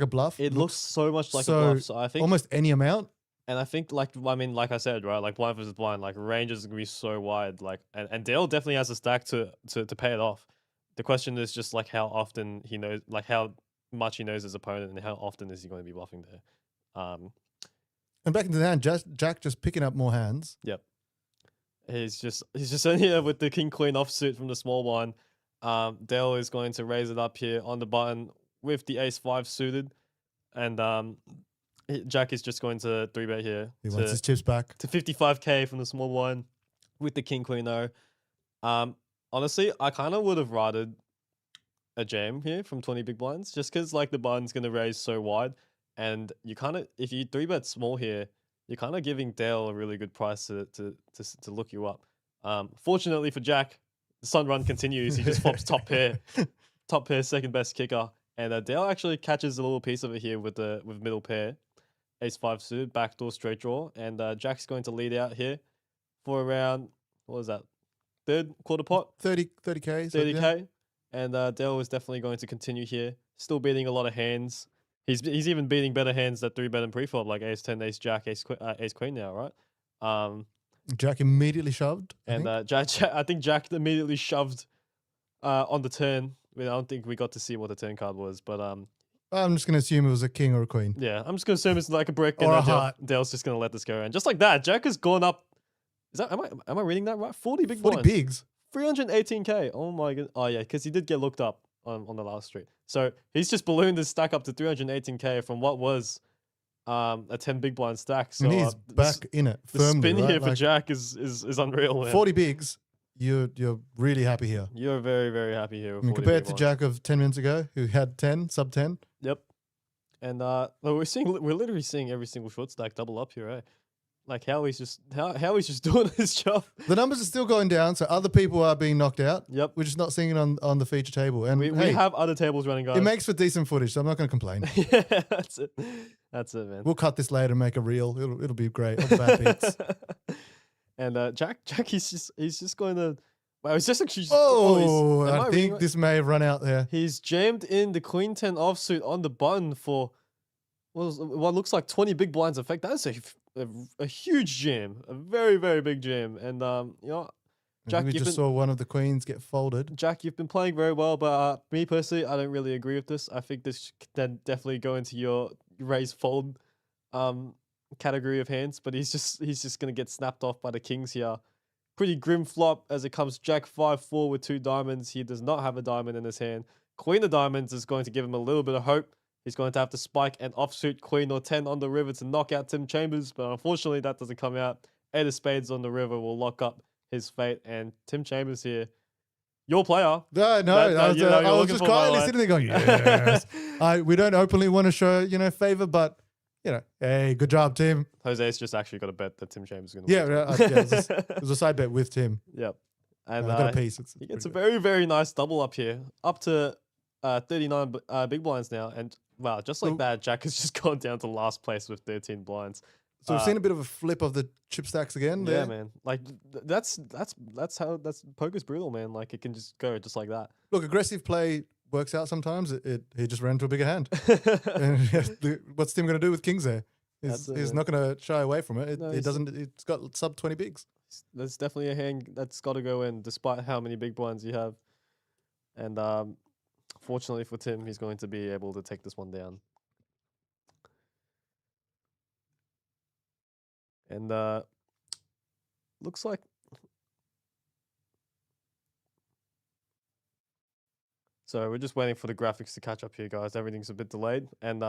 bluff. It looks so much like a so bluff. So I think almost any amount. And I think, like I said, right, like blind versus blind, like ranges is gonna be so wide, like, and Dale definitely has a stack to pay it off. The question is just like how often he knows, like how much he knows his opponent, and how often is he going to be bluffing there. And back into the hand, Jack just picking up more hands. Yep. He's just in here with the king queen offsuit from the small one. Dale is going to raise it up here on the button with the ace 5 suited, and Jack is just going to 3-bet here. He wants his chips back to 55k from the small one with the king queen though. Honestly, I kind of would have rated a jam here from 20 big blinds, just because like the button's going to raise so wide, and you kind of, if you 3-bet small here, you're kind of giving Dale a really good price to look you up. Fortunately for Jack, the sun run continues. He just flops top pair, second best kicker, and Dale actually catches a little piece of it here with middle pair. Ace 5 suited, backdoor straight draw, and Jack's going to lead out here for around, what was that, third quarter pot? 30k. 30k. Yeah. And Dale is definitely going to continue here, still beating a lot of hands. He's even beating better hands that 3-bet and pre-flop, like ace 10, ace jack, ace queen now, right? Jack immediately shoved. I think Jack immediately shoved on the turn. I don't think we got to see what the turn card was, but I'm just going to assume it was a king or a queen. Yeah, I'm just going to assume it's like a brick, or and a heart. Dale's just going to let this go. And just like that, Jack has gone up. Am I reading that right? 40 big 40 blinds. bigs. 318k. Oh my god. Oh yeah, because he did get looked up on the last street. So he's just ballooned his stack up to 318k from what was a 10 big blind stack. So and he's back in it firmly. The spin right? here for Jack is unreal. Man. 40 bigs. You're really happy here. You're very, very happy here. I mean, compared to Jack of 10 minutes ago, who had 10, sub 10. Yep. And we're literally seeing every single short stack double up here, eh? Like how he's just doing his job. The numbers are still going down, so other people are being knocked out. Yep. We're just not seeing it on the feature table. And we have other tables running, guys. It makes for decent footage, so I'm not going to complain. Yeah, that's it. That's it, man. We'll cut this later and make a reel. It'll be great. All the bad beats. And Jack, he's just going to. Wow, he's just actually. I think this may have run out there. He's jammed in the Queen 10 offsuit on the button for what looks like 20 big blinds effect. That's a huge jam, a very, very big jam. And Jack, we just saw one of the queens get folded. Jack, you've been playing very well, but me personally, I don't really agree with this. I think this can definitely go into your raise fold category of hands, but he's just gonna get snapped off by the kings here. Pretty grim flop as it comes Jack 5-4 with 2 diamonds. He does not have a diamond in his hand. Queen of diamonds is going to give him a little bit of hope. He's going to have to spike an offsuit queen or 10 on the river to knock out Tim Chambers, but unfortunately that doesn't come out. 8 of spades on the river will lock up his fate, and Tim Chambers here, your player. I was just quietly sitting there going, yes. We don't openly want to show, favor, but, hey, good job, Tim. Jose's just actually got a bet that Tim Chambers is going to win. It was a side bet with Tim. Yep. And I got a piece. He gets a very, very nice double up here, up to 39 big blinds now. And wow, just like that, Jack has just gone down to last place with 13 blinds. So we've seen a bit of a flip of the chip stacks again. Yeah, man. Like that's poker's brutal, man. Like it can just go just like that. Look, aggressive play works out sometimes. He just ran into a bigger hand. And what's Tim going to do with kings there? He's not going to shy away from it. It's got sub 20 bigs. There's definitely a hand that's got to go in, despite how many big blinds you have. And fortunately for Tim, he's going to be able to take this one down. And looks like So we're just waiting for the graphics to catch up here, guys. Everything's a bit delayed. And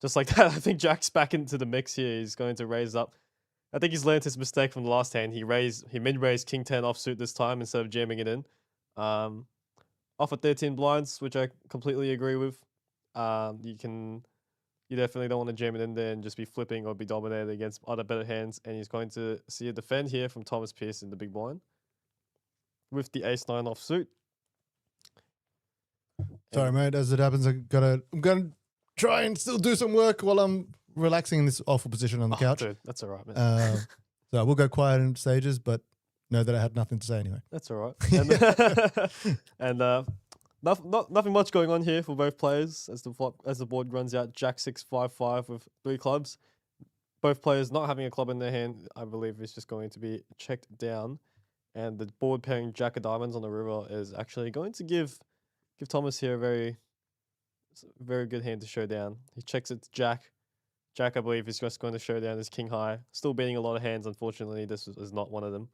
just like that, I think Jack's back into the mix here. He's going to raise up. I think he's learned his mistake from the last hand. He mid-raised King 10 offsuit this time instead of jamming it in. Off at 13 blinds, which I completely agree with. You definitely don't want to jam it in there and just be flipping or be dominated against other better hands. And he's going to see a defend here from Thomas Pierce in the big blind with the ace-9 offsuit. Sorry, mate. As it happens, I'm gonna try and still do some work while I'm relaxing in this awful position on the couch. Dude, that's all right, man. So I will go quiet in stages, but know that I had nothing to say anyway. That's all right. And nothing much going on here for both players as the board runs out. Jack 6-5-5 with 3 clubs. Both players not having a club in their hand, I believe, is just going to be checked down. And the board pairing Jack of Diamonds on the river is actually going to give Thomas here a very good hand to show down. He checks it to Jack. Jack, I believe, is just going to show down his King High. Still beating a lot of hands, unfortunately. This is not one of them.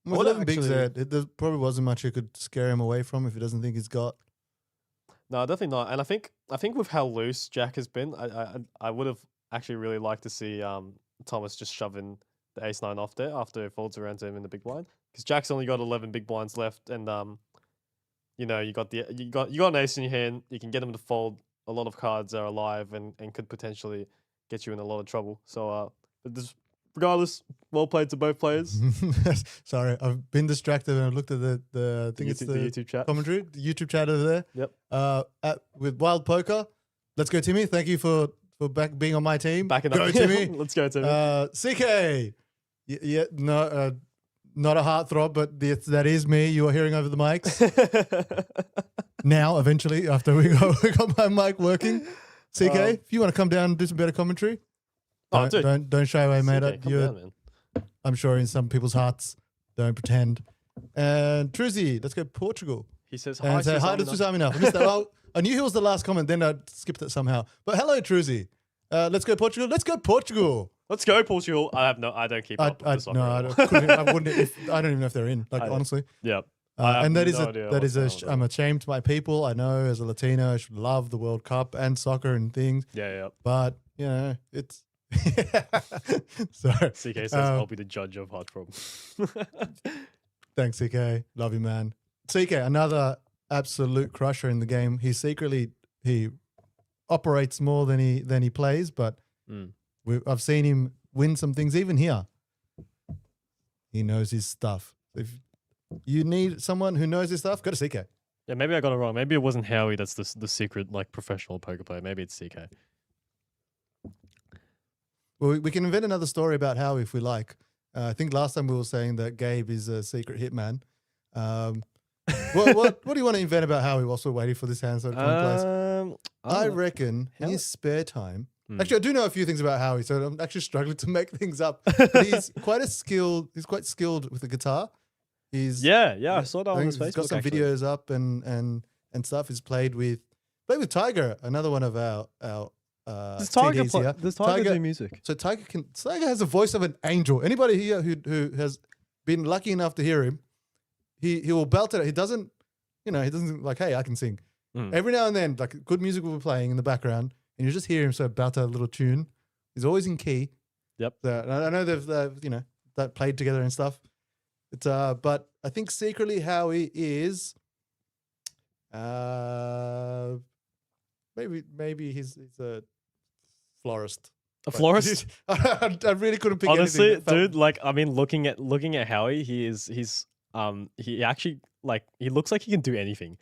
With 11 bigs there, there probably wasn't much you could scare him away from if he doesn't think he's got. No, definitely not. And I think with how loose Jack has been, I would have actually really liked to see Thomas just shoving the ace-9 off there after it folds around to him in the big blind, because Jack's only got 11 big blinds left, and you got an ace in your hand. You can get him to fold a lot of cards that are alive and could potentially get you in a lot of trouble. So but regardless, well played to both players. Sorry, I've been distracted and I've looked at the YouTube chat commentary, the YouTube chat over there. Yep. With Wild Poker. Let's go, Timmy. Thank you for back being on my team. Backing up. Go, Timmy. Let's go, Timmy. CK. Yeah, no, not a heartthrob, but that is me. You are hearing over the mics. Now, eventually, after we got my mic working. CK, if you want to come down and do some better commentary, don't shy away, mate. CK, come down, man. I'm sure in some people's hearts, don't pretend. And Truzy, let's go Portugal. He says hi. And say hi to Susamina. I missed that. Well, I knew he was the last comment, then I skipped it somehow. But hello, Truzy. Let's go Portugal. Let's go Portugal. Let's go Portugal. I don't keep up with this one. I don't even know if they're in. Like honestly. Yeah. And I'm ashamed to my people. I know as a Latino, I should love the World Cup and soccer and things. Yeah. But you know, it's. Sorry. CK says I'll be the judge of heart problems. Thanks, CK. Love you, man. CK, another absolute crusher in the game. He operates more than he plays, but I've seen him win some things even here. He knows his stuff. If you need someone who knows his stuff, go to CK. Yeah, maybe I got it wrong. Maybe it wasn't Howie that's the secret like professional poker player. Maybe it's CK. Well, we can invent another story about Howie if we like. I think last time we were saying that Gabe is a secret hitman. What do you want to invent about Howie whilst we're waiting for this hand to come in place? I reckon in his spare time. Actually, I do know a few things about Howie, so I'm actually struggling to make things up. But he's quite skilled with the guitar. I saw that on his Facebook. He's got some videos up and stuff. He's played with Tiger, another one of our does Tiger do music? So Tiger has the voice of an angel. Anybody here who has been lucky enough to hear him, he will belt it. He doesn't like, hey, I can sing. Every now and then, like good music will be playing in the background, and you just hear him belt out a little tune. He's always in key. Yep. I know they've that played together and stuff. It's but I think secretly Howie is maybe he's a florist. A florist? I really couldn't pick honestly, anything. Dude, like I mean looking at Howie, he actually like he looks like he can do anything.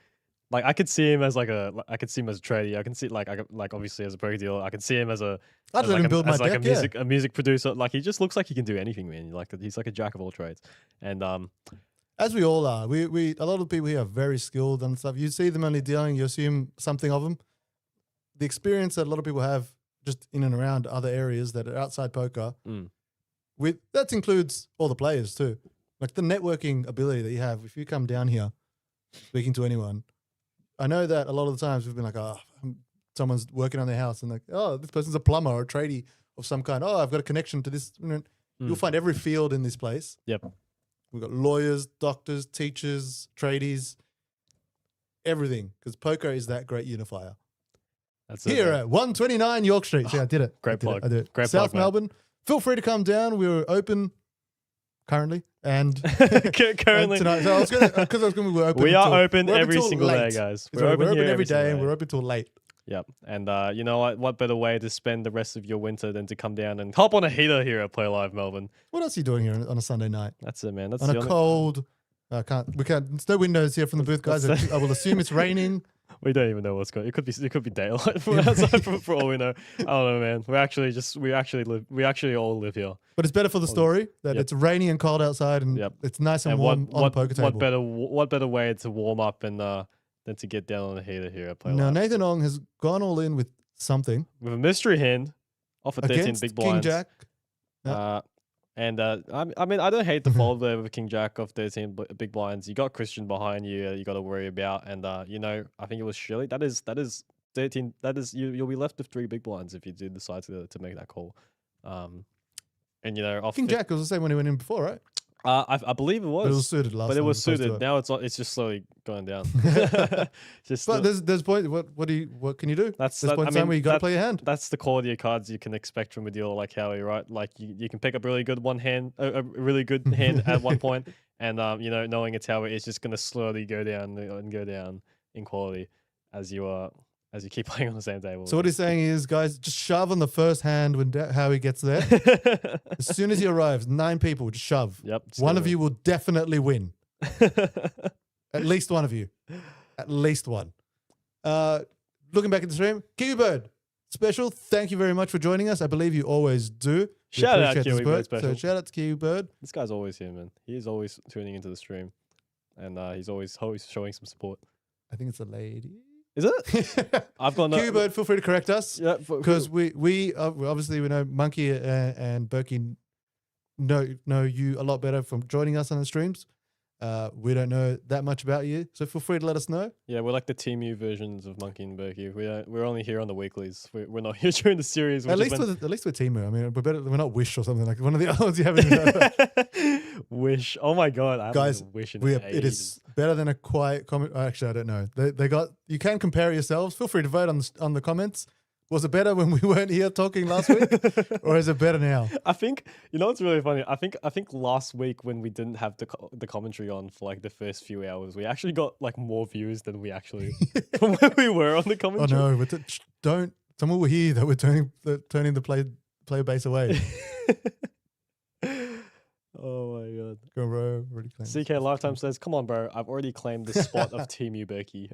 Like I could see him as a tradie. I can see like obviously as a poker dealer. I can see him as a music producer. Like he just looks like he can do anything, man. Like he's like a jack of all trades. And as we all are, we a lot of people here are very skilled and stuff. You see them only dealing, you assume something of them. The experience that a lot of people have just in and around other areas that are outside poker, that includes all the players too. Like the networking ability that you have. If you come down here speaking to anyone, I know that a lot of the times we've been like, someone's working on their house and like, oh, this person's a plumber or a tradie of some kind. Oh, I've got a connection to this. You'll find every field in this place. Yep. We've got lawyers, doctors, teachers, tradies, everything because poker is that great unifier. That's Here it, man. at 129 York Street. See, I did it. Great I did plug. it. I did it. Great South plug, mate. Melbourne. Feel free to come down. We're open currently and Currently, tonight. So I was going to we're open. we are until- open we're every till single late. day, guys. We're open here every day single and we're open till late. Yep. And you know what? What better way to spend the rest of your winter than to come down and hop on a heater here at Play Live Melbourne? What else are you doing here on a Sunday night? That's it, man. That's On the a only- cold. We can't. There's no windows here from the booth, guys. I will assume it's raining. We don't even know what's going. It could be daylight from outside for all we know. I don't know, man. We actually all live here. But it's better for the story that Yep. it's raining and cold outside and Yep. it's nice and And warm on the poker table. what better way to warm up and than to get down on the heater here at Play Now Live Nathan Ong has gone all in with something with a mystery hand off of 13 against big King blinds. Jack. I mean, I don't hate the fold there with King Jack of 13 big blinds. You got Christian behind you. You got to worry about, and you know, I think it was Shirley. That is 13. That is you'll be left with 3 big blinds if you do decide to make that call. And you know, off King Jack was the same when he went in before, right? I believe it But it was was, suited last but it time was as opposed to suited. it. Now it's just slowly going down. Just But there's point. What can you do? That's There's that, point in time where you got to play your hand. That's the quality of cards you can expect from a dealer like Howie, right? Like you can pick up really good a really good hand at one point, and you know, knowing it's Howie, it's just going to slowly go down and go down in quality as you keep playing on the same table. So what he's saying is, guys, just shove on the first hand when Howie gets there. As soon as he arrives, 9 people just shove. Yep. One of you will definitely win. At least one of you. At least one. Looking back at the stream, Kiwi Bird Special, thank you very much for joining us. I believe you always do. We Shout out appreciate the Kiwi Bird support. Special. So shout out to Kiwi Bird. This guy's always here, man. He is always tuning into the stream, and he's always showing some support. I think it's a lady. Is it? I've got no. Kiwi Bird, feel free to correct us. Yeah, Because we obviously we know Monkey and Berkey know you a lot better from joining us on the streams. We don't know that much about you, so feel free to let us know. Yeah, we're like the Team U versions of Monkey and Berkey. We're only here on the weeklies. We're not here during the series. At least with Timu. I mean, we're not Wish or something like one of the other ones you haven't even heard of. Wish. Oh my god, I haven't Guys, even Wish in it ages. is better than a quiet comment. Actually, I don't know. They got. You can compare it yourselves. Feel free to vote on the comments. Was it better when we weren't here talking last week, or is it better now? I think you know what's really funny. I think last week when we didn't have the commentary on for like the first few hours, we actually got like more views than we actually from when we were on the Oh commentary. no! Don't. Someone will hear that we're turning the player base away. Oh my god. Go bro, already claimed. CK Lifetime says, "Come on, bro. I've already claimed the spot of Team U Berkey."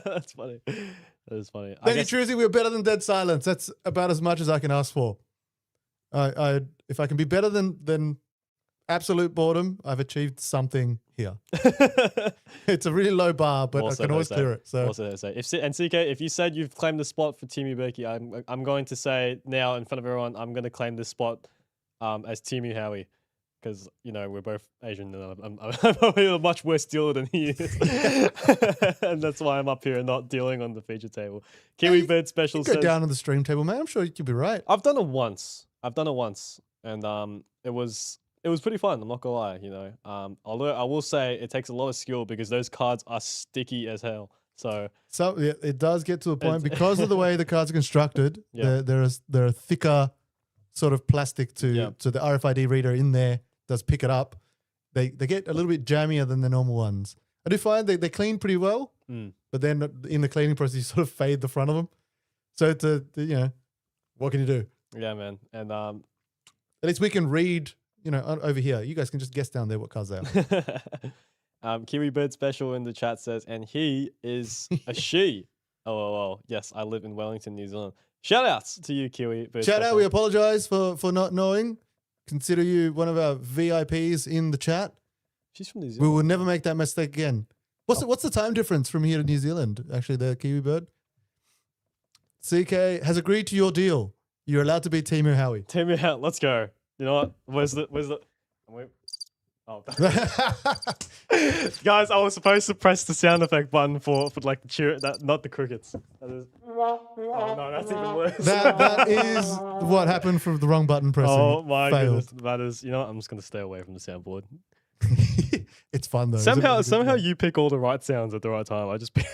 That's funny. That is funny. I Thank you, guess, Truzy. We're better than Dead Silence. That's about as much as I can ask for. If I can be better than absolute boredom, I've achieved something here. It's a really low bar, but Also I can always Jose. clear it. So also say and CK, if you said you've claimed the spot for Team U Berkey, I'm going to say now in front of everyone, I'm going to claim this spot as Team U Howie. Because, you know, we're both Asian and I'm probably a much worse dealer than he is. And that's why I'm up here and not dealing on the feature table. Kiwi Bird Special go says, down on the stream table, man. I'm sure you'll be right. I've done it once. And it was pretty fun. I'm not gonna lie, you know. Although I will say it takes a lot of skill because those cards are sticky as hell. So Yeah, it does get to a point because of the way the cards are constructed. Yeah. There are thicker sort of plastic to the RFID reader in there. Does pick it up. They get a little bit jammier than the normal ones. I do find they clean pretty well, but then in the cleaning process you sort of fade the front of them. So you know, what can you do? yeah, man. And At least we can read, you know, over here. You guys can just guess down there what cards they are. Kiwi Bird Special in the chat says, and he is a she. Oh, yes, I live in Wellington, New Zealand. Shout outs to you, Kiwi Bird Shout Special. out. We apologize for not knowing. Consider you one of our VIPs in the chat. She's from New We Zealand. will never make that mistake again. What's the time difference from here to New Zealand? Actually, the Kiwi Bird. CK has agreed to your deal. You're allowed to be Timu Howie. Take me out. Let's go. You know what? Where's the? Oh, guys, I was supposed to press the sound effect button for like the cheer, not the crickets. That is. Oh no, that's even worse. That is what happened from the wrong button pressing. Oh my Failed. goodness, that is. You know what? I'm just gonna stay away from the soundboard. It's fun though. It's a really good Somehow game. you pick all the right sounds at the right time. I just pick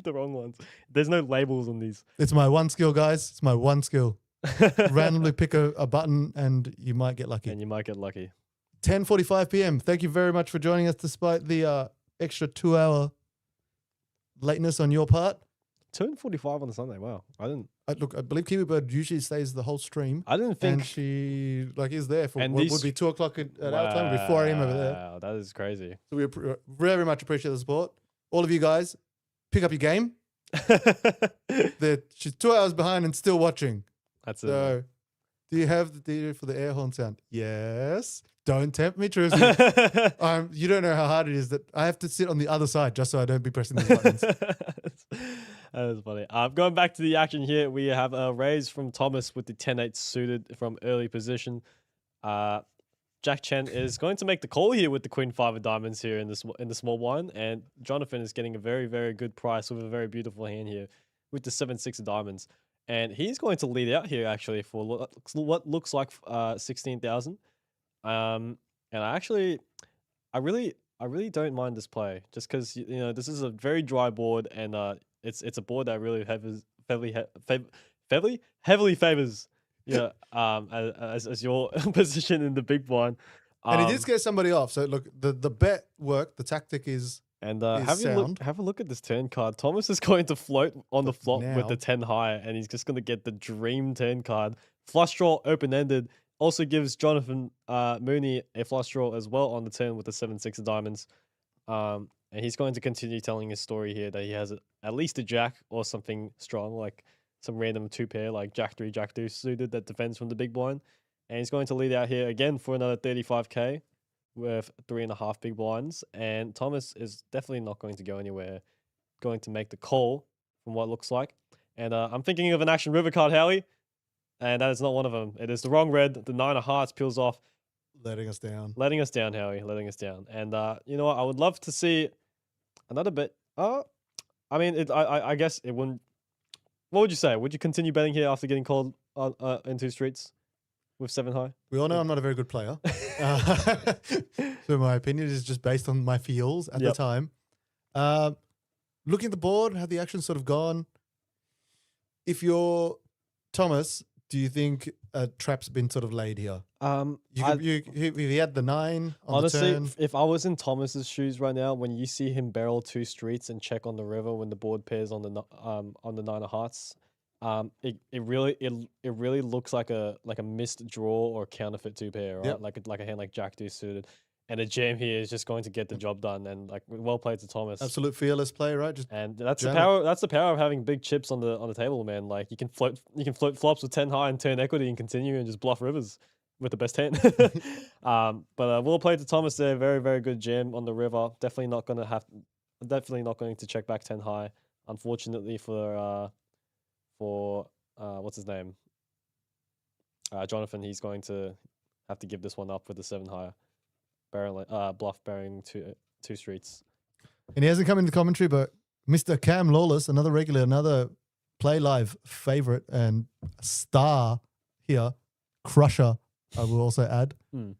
the wrong ones. There's no labels on these. It's my one skill, guys. It's my one skill. Randomly pick a button and you might get lucky. And you might get lucky. 10:45 p.m. Thank you very much for joining us despite the extra 2-hour lateness on your part. 2:45 on a Sunday. Wow. Look, I believe Kiwi Bird usually stays the whole stream. I didn't think. And she is there for And what these- would be 2 o'clock at our time, it'd be 4 a.m. over there. Wow, that is crazy. So we very much appreciate the support. All of you guys, pick up your game. She's 2 hours behind and still watching. That's it. So, do you have the data for the air horn sound? Yes. Don't tempt me, Trucy. You don't know how hard it is that I have to sit on the other side just so I don't be pressing these buttons. That is funny. Going back to the action here, we have a raise from Thomas with the 10-8 suited from early position. Jack Chen is going to make the call here with the Queen 5 of diamonds here in the small blind, and Jonathan is getting a very, very good price with a very beautiful hand here with the 7-6 of diamonds. And he's going to lead out here actually for what looks like 16,000. And I really don't mind this play just because this is a very dry board, and it's a board that really heavily favors as your position in the big blind. And he did scare somebody off. So look, the bet worked. The tactic is And is have a look at this turn card. Thomas is going to float on the flop with the now- 10 high, and he's just going to get the dream turn card. Flush draw open ended. Also gives Jonathan Mooney a flush draw as well on the turn with the 7-6 of diamonds. And he's going to continue telling his story here that he has at least a jack or something strong, like some random 2-pair like jack 3, jack 2 suited that defends from the big blind. And he's going to lead out here again for another 35k with 3.5 big blinds. And Thomas is definitely not going to go anywhere, going to make the call from what it looks like. And I'm thinking of an action river card, Howie. And that is not one of them. It is the wrong red. The 9 of hearts peels off. letting us down. Letting us down, Howie. Letting us down. And you know what? I would love to see another bit. I guess it wouldn't. What would you say? Would you continue betting here after getting called into streets with 7 high? We all know I'm not a very good player. So my opinion is just based on my feels at the time. Looking at the board, how the action's sort of gone. If you're Thomas, do you think a trap's been sort of laid here? If he had the 9 on Honestly, the turn. if I was in Thomas's shoes right now, when you see him barrel 2 streets and check on the river when the board pairs on the 9 of hearts, it really looks like a missed draw or counterfeit 2-pair, right? Yep. Like a hand like Jack 2 suited, and a jam here is just going to get the job done. And like well played to Thomas. Absolute fearless play, right? Just And that's jam the it. power. That's the power of having big chips on the table, man. Like you can float flops with 10 high and turn equity and continue and just bluff rivers with the best hand. But well played to Thomas there. Very, very good jam on the river. Definitely not going to check back 10 high. Unfortunately for what's his name? Jonathan, he's going to have to give this one up with the 7 high. Bluff barreling 2 streets. And he hasn't come into commentary, but Mr. Cam Lawless, another regular, another Play Live favorite and star here, crusher, I will also add. I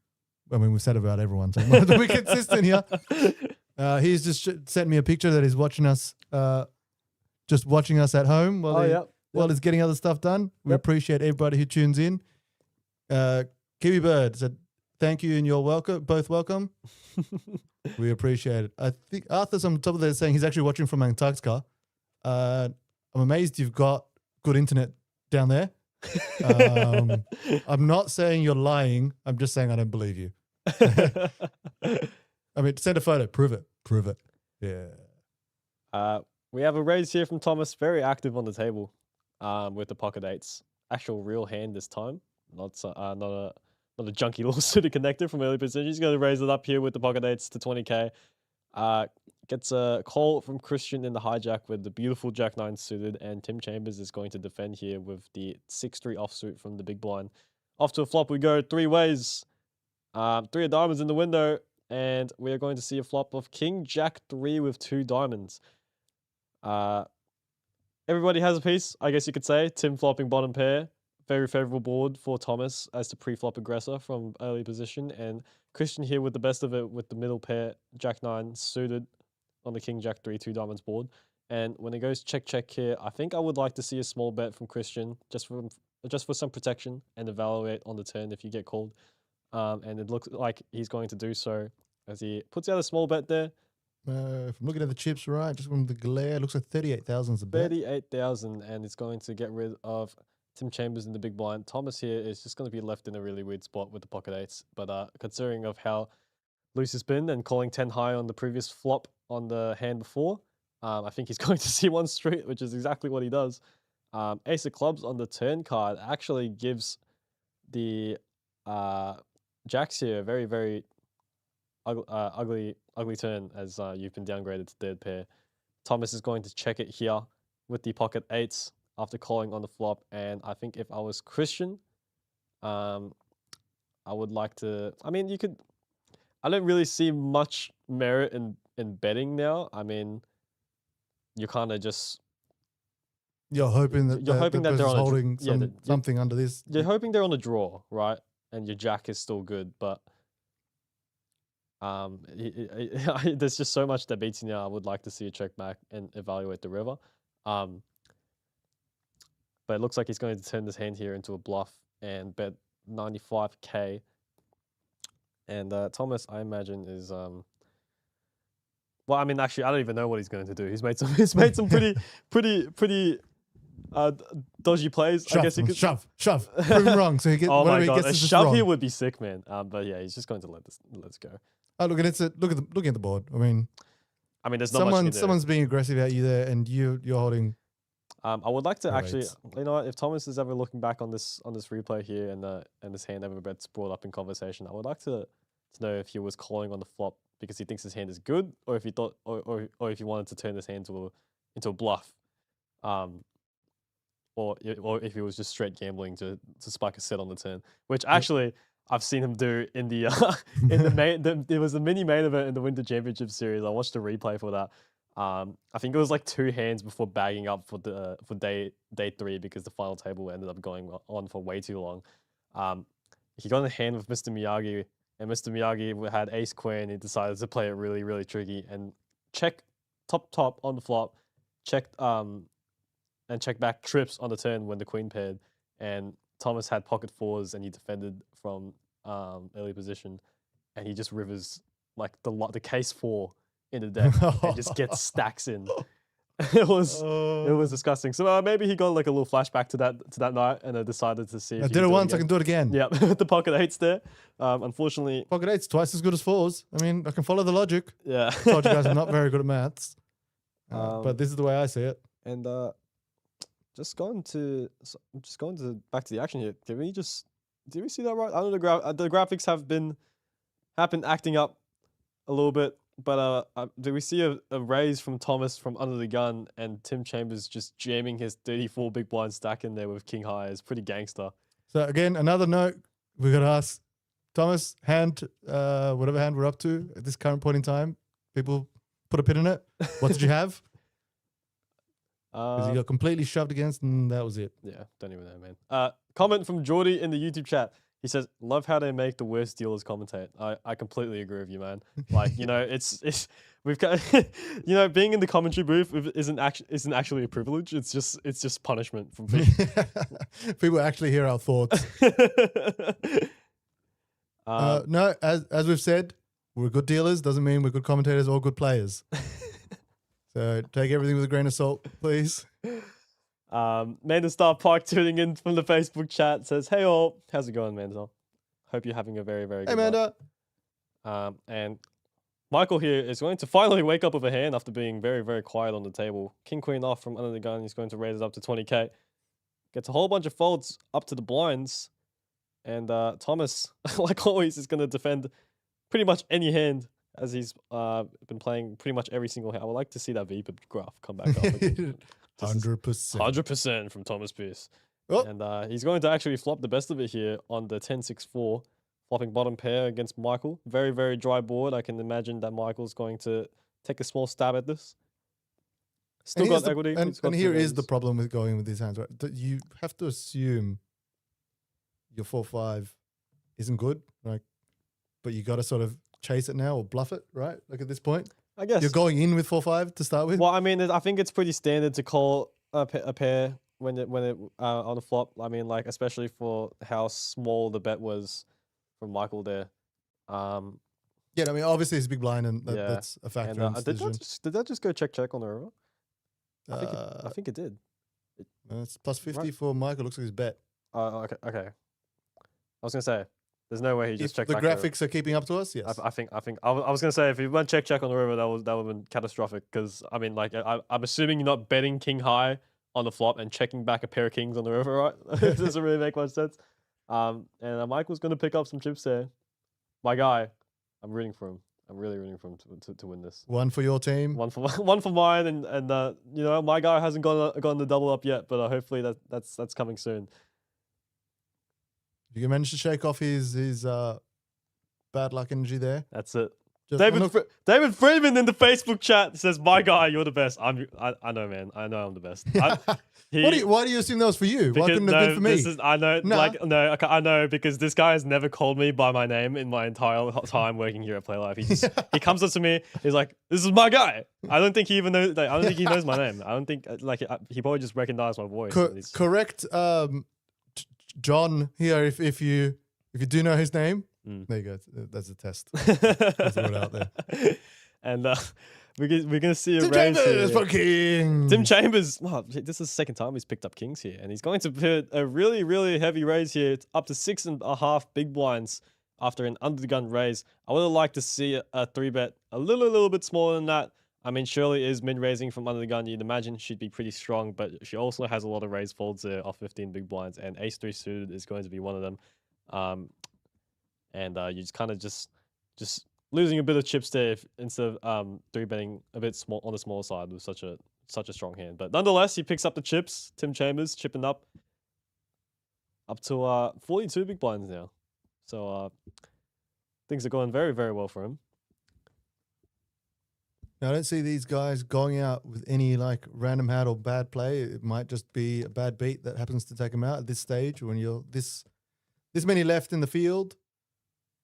mean, we've said about everyone, so we're consistent here. He's just sent me a picture that he's watching us, just watching us at home while he's getting other stuff done. We appreciate everybody who tunes in. Kiwi Bird said, thank you and you're welcome. Both welcome. We appreciate it. I think Arthur's on top of that saying he's actually watching from Antarctica. I'm amazed you've got good internet down there. I'm not saying you're lying. I'm just saying I don't believe you. I mean, send a photo. Prove it. Prove it. Yeah. We have a raise here from Thomas. Very active on the table with the pocket 8s. Actual real hand this time. Not a junky little suited connector from early position. He's going to raise it up here with the pocket 8s to 20k. Gets a call from Christian in the hijack with the beautiful Jack 9 suited, and Tim Chambers is going to defend here with the 6-3 offsuit from the big blind. Off to a flop we go 3 ways. 3 of diamonds in the window, and we are going to see a flop of King Jack 3 with 2 diamonds. Everybody has a piece, I guess you could say. Tim flopping bottom pair, very favorable board for Thomas as the pre-flop aggressor from early position, and Christian here with the best of it with the middle pair, Jack 9 suited on the King Jack 3 2 diamonds board. And when it goes check check here, I think I would like to see a small bet from Christian just for some protection and evaluate on the turn if you get called. And it looks like he's going to do so as he puts out a small bet there. If I'm looking at the chips right, just from the glare, it looks like 38,000 is the bet. 38,000, and it's going to get rid of Tim Chambers in the big blind. Thomas here is just going to be left in a really weird spot with the pocket eights. But considering of how loose it's been and calling 10 high on the previous flop on the hand before, I think he's going to see one straight, which is exactly what he does. Ace of clubs on the turn card actually gives the jacks here a very, very ugly turn as you've been downgraded to third pair. Thomas is going to check it here with the pocket eights after calling on the flop. And I think if I was Christian, I would like to, I mean, I don't really see much merit in betting now. I mean, you kind of just... You're hoping that they're holding something under this. You're hoping they're on a draw, right? And your jack is still good, but there's just so much that beats you now. I would like to see a check back and evaluate the river. But it looks like he's going to turn this hand here into a bluff and bet 95k. And Thomas, I imagine, is well, I mean, actually, I don't even know what he's going to do. He's made some pretty dodgy plays. Shove, I guess he could shove. Prove him wrong. So he gets. Oh my He god, gets a is just shove wrong. here would be sick, man. But yeah, he's just going to let's go. Oh, look at looking at the board. I mean, there's not much you can do. Someone's being aggressive at you there, and you're holding. I would like to Great. actually, you know what, if Thomas is ever looking back on this replay here and this hand ever gets brought up in conversation, I would like to know if he was calling on the flop because he thinks his hand is good, or if he thought, or if he wanted to turn this hand into a bluff, or if he was just straight gambling to spike a set on the turn, which actually I've seen him do in the in the main. There was a mini main event in the Winter Championship Series. I watched the replay for that. I think it was like 2 hands before bagging up for day 3 because the final table ended up going on for way too long. He got in a hand with Mr. Miyagi, and Mr. Miyagi had ace queen. He decided to play it really, really tricky and check top on the flop, checked and check back trips on the turn when the queen paired. And Thomas had pocket fours and he defended from early position, and he just rivers like the case 4 in the deck and just gets stacks in. It was disgusting. So maybe he got like a little flashback to that night and decided to see. I did it once. I can do it again. Yeah, with the pocket eights there. Unfortunately, Pocket eight's twice as good as fours. I mean, I can follow the logic. yeah. Told you guys I'm not very good at maths, but this is the way I see it. And just going to back to the action here. Did we see that right? I know the graphics have been acting up a little bit. But did we see a raise from Thomas from under the gun and Tim Chambers just jamming his 34 big blind stack in there with king high? Is pretty gangster. So again, another note, we got to ask Thomas, whatever hand we're up to at this current point in time, people put a pin in it. What did you have? Because you got completely shoved against and that was it. Yeah, don't even know, man. Comment from Geordie in the YouTube chat. He says, "Love how they make the worst dealers commentate." I completely agree with you, man. Like, you know, we've got you know, being in the commentary booth isn't actually a privilege. It's just punishment from people. People actually hear our thoughts. No, as we've said, we're good dealers. Doesn't mean we're good commentators or good players. So take everything with a grain of salt, please. Mandelstar Park tuning in from the Facebook chat says, "Hey all, how's it going, Mandelstar? Hope you're having a very, very good Manda. night." And Michael here is going to finally wake up with a hand after being very, very quiet on the table. King Queen off from under the gun. He's going to raise it up to 20k. Gets a whole bunch of folds up to the blinds. And Thomas, like always, is going to defend pretty much any hand as he's been playing pretty much every single hand. I would like to see that VPIP graph come back up again. 100%. 100% from Thomas Pierce. Oh. And he's going to actually flop the best of it here on the 10-6-4, flopping bottom pair against Michael. Very, very dry board. I can imagine that Michael's going to take a small stab at this. Still got equity. And here is the problem with going with these hands, right? That you have to assume your 4-5 isn't good, like, but you got to sort of chase it now or bluff it, right? Like at this point, I guess. you're going in with 4-5 to start with. Well, I mean, I think it's pretty standard to call a pair when it on the flop. I mean, like especially for how small the bet was from Michael there. Yeah, I mean, obviously it's big blind, and Yeah. that's a factor. And in did decision. did that just go check on the river? I Uh, think it did. it's plus 50 Right. for Michael. Looks like his bet. Okay. I was gonna say, there's no way he just If checked the back the river. graphics are keeping up to us, yes. I think I was gonna say if he went check on the river, that would have been catastrophic. Because I mean, like I'm assuming you're not betting king high on the flop and checking back a pair of kings on the river, right? It doesn't really make much sense. And Michael's gonna pick up some chips there. My guy, I'm rooting for him. I'm really rooting for him to win this. One for your team. One for mine, and you know my guy hasn't gone the double up yet, but hopefully that's coming soon. If you can manage to shake off his bad luck energy there. That's it. Just, David Freeman in the Facebook chat says, "My guy, you're the best." I know, man. I know I'm the best. why do you assume that was for you? Why couldn't it have been for me? I know, Nah. like no, I know because this guy has never called me by my name in my entire time working here at Playlive. He comes up to me, he's like, "This is my guy." I don't think he even knows. Like, I don't think he knows my name. I don't think like he probably just recognized my voice. Correct, John here. If you do know his name, there you go. That's a test. That's word out there. And we're gonna see a Tim range Chambers here. for Kings. Tim Chambers, wow, this is the second time he's picked up kings here, and he's going to put a really, really heavy raise here, up to 6.5 big blinds after an under the gun raise. I would have liked to see a 3-bet a little bit smaller than that. I mean, Shirley is mid-raising from under the gun. You'd imagine she'd be pretty strong, but she also has a lot of raise folds there off 15 big blinds, and ace-3 suited is going to be one of them. And you just kind of just losing a bit of chips there instead of 3-betting a bit small on the smaller side with such a strong hand. But nonetheless, he picks up the chips. Tim Chambers chipping up to 42 big blinds now. So things are going very, very well for him. Now, I don't see these guys going out with any like random hat or bad play. It might just be a bad beat that happens to take them out at this stage when you're this many left in the field.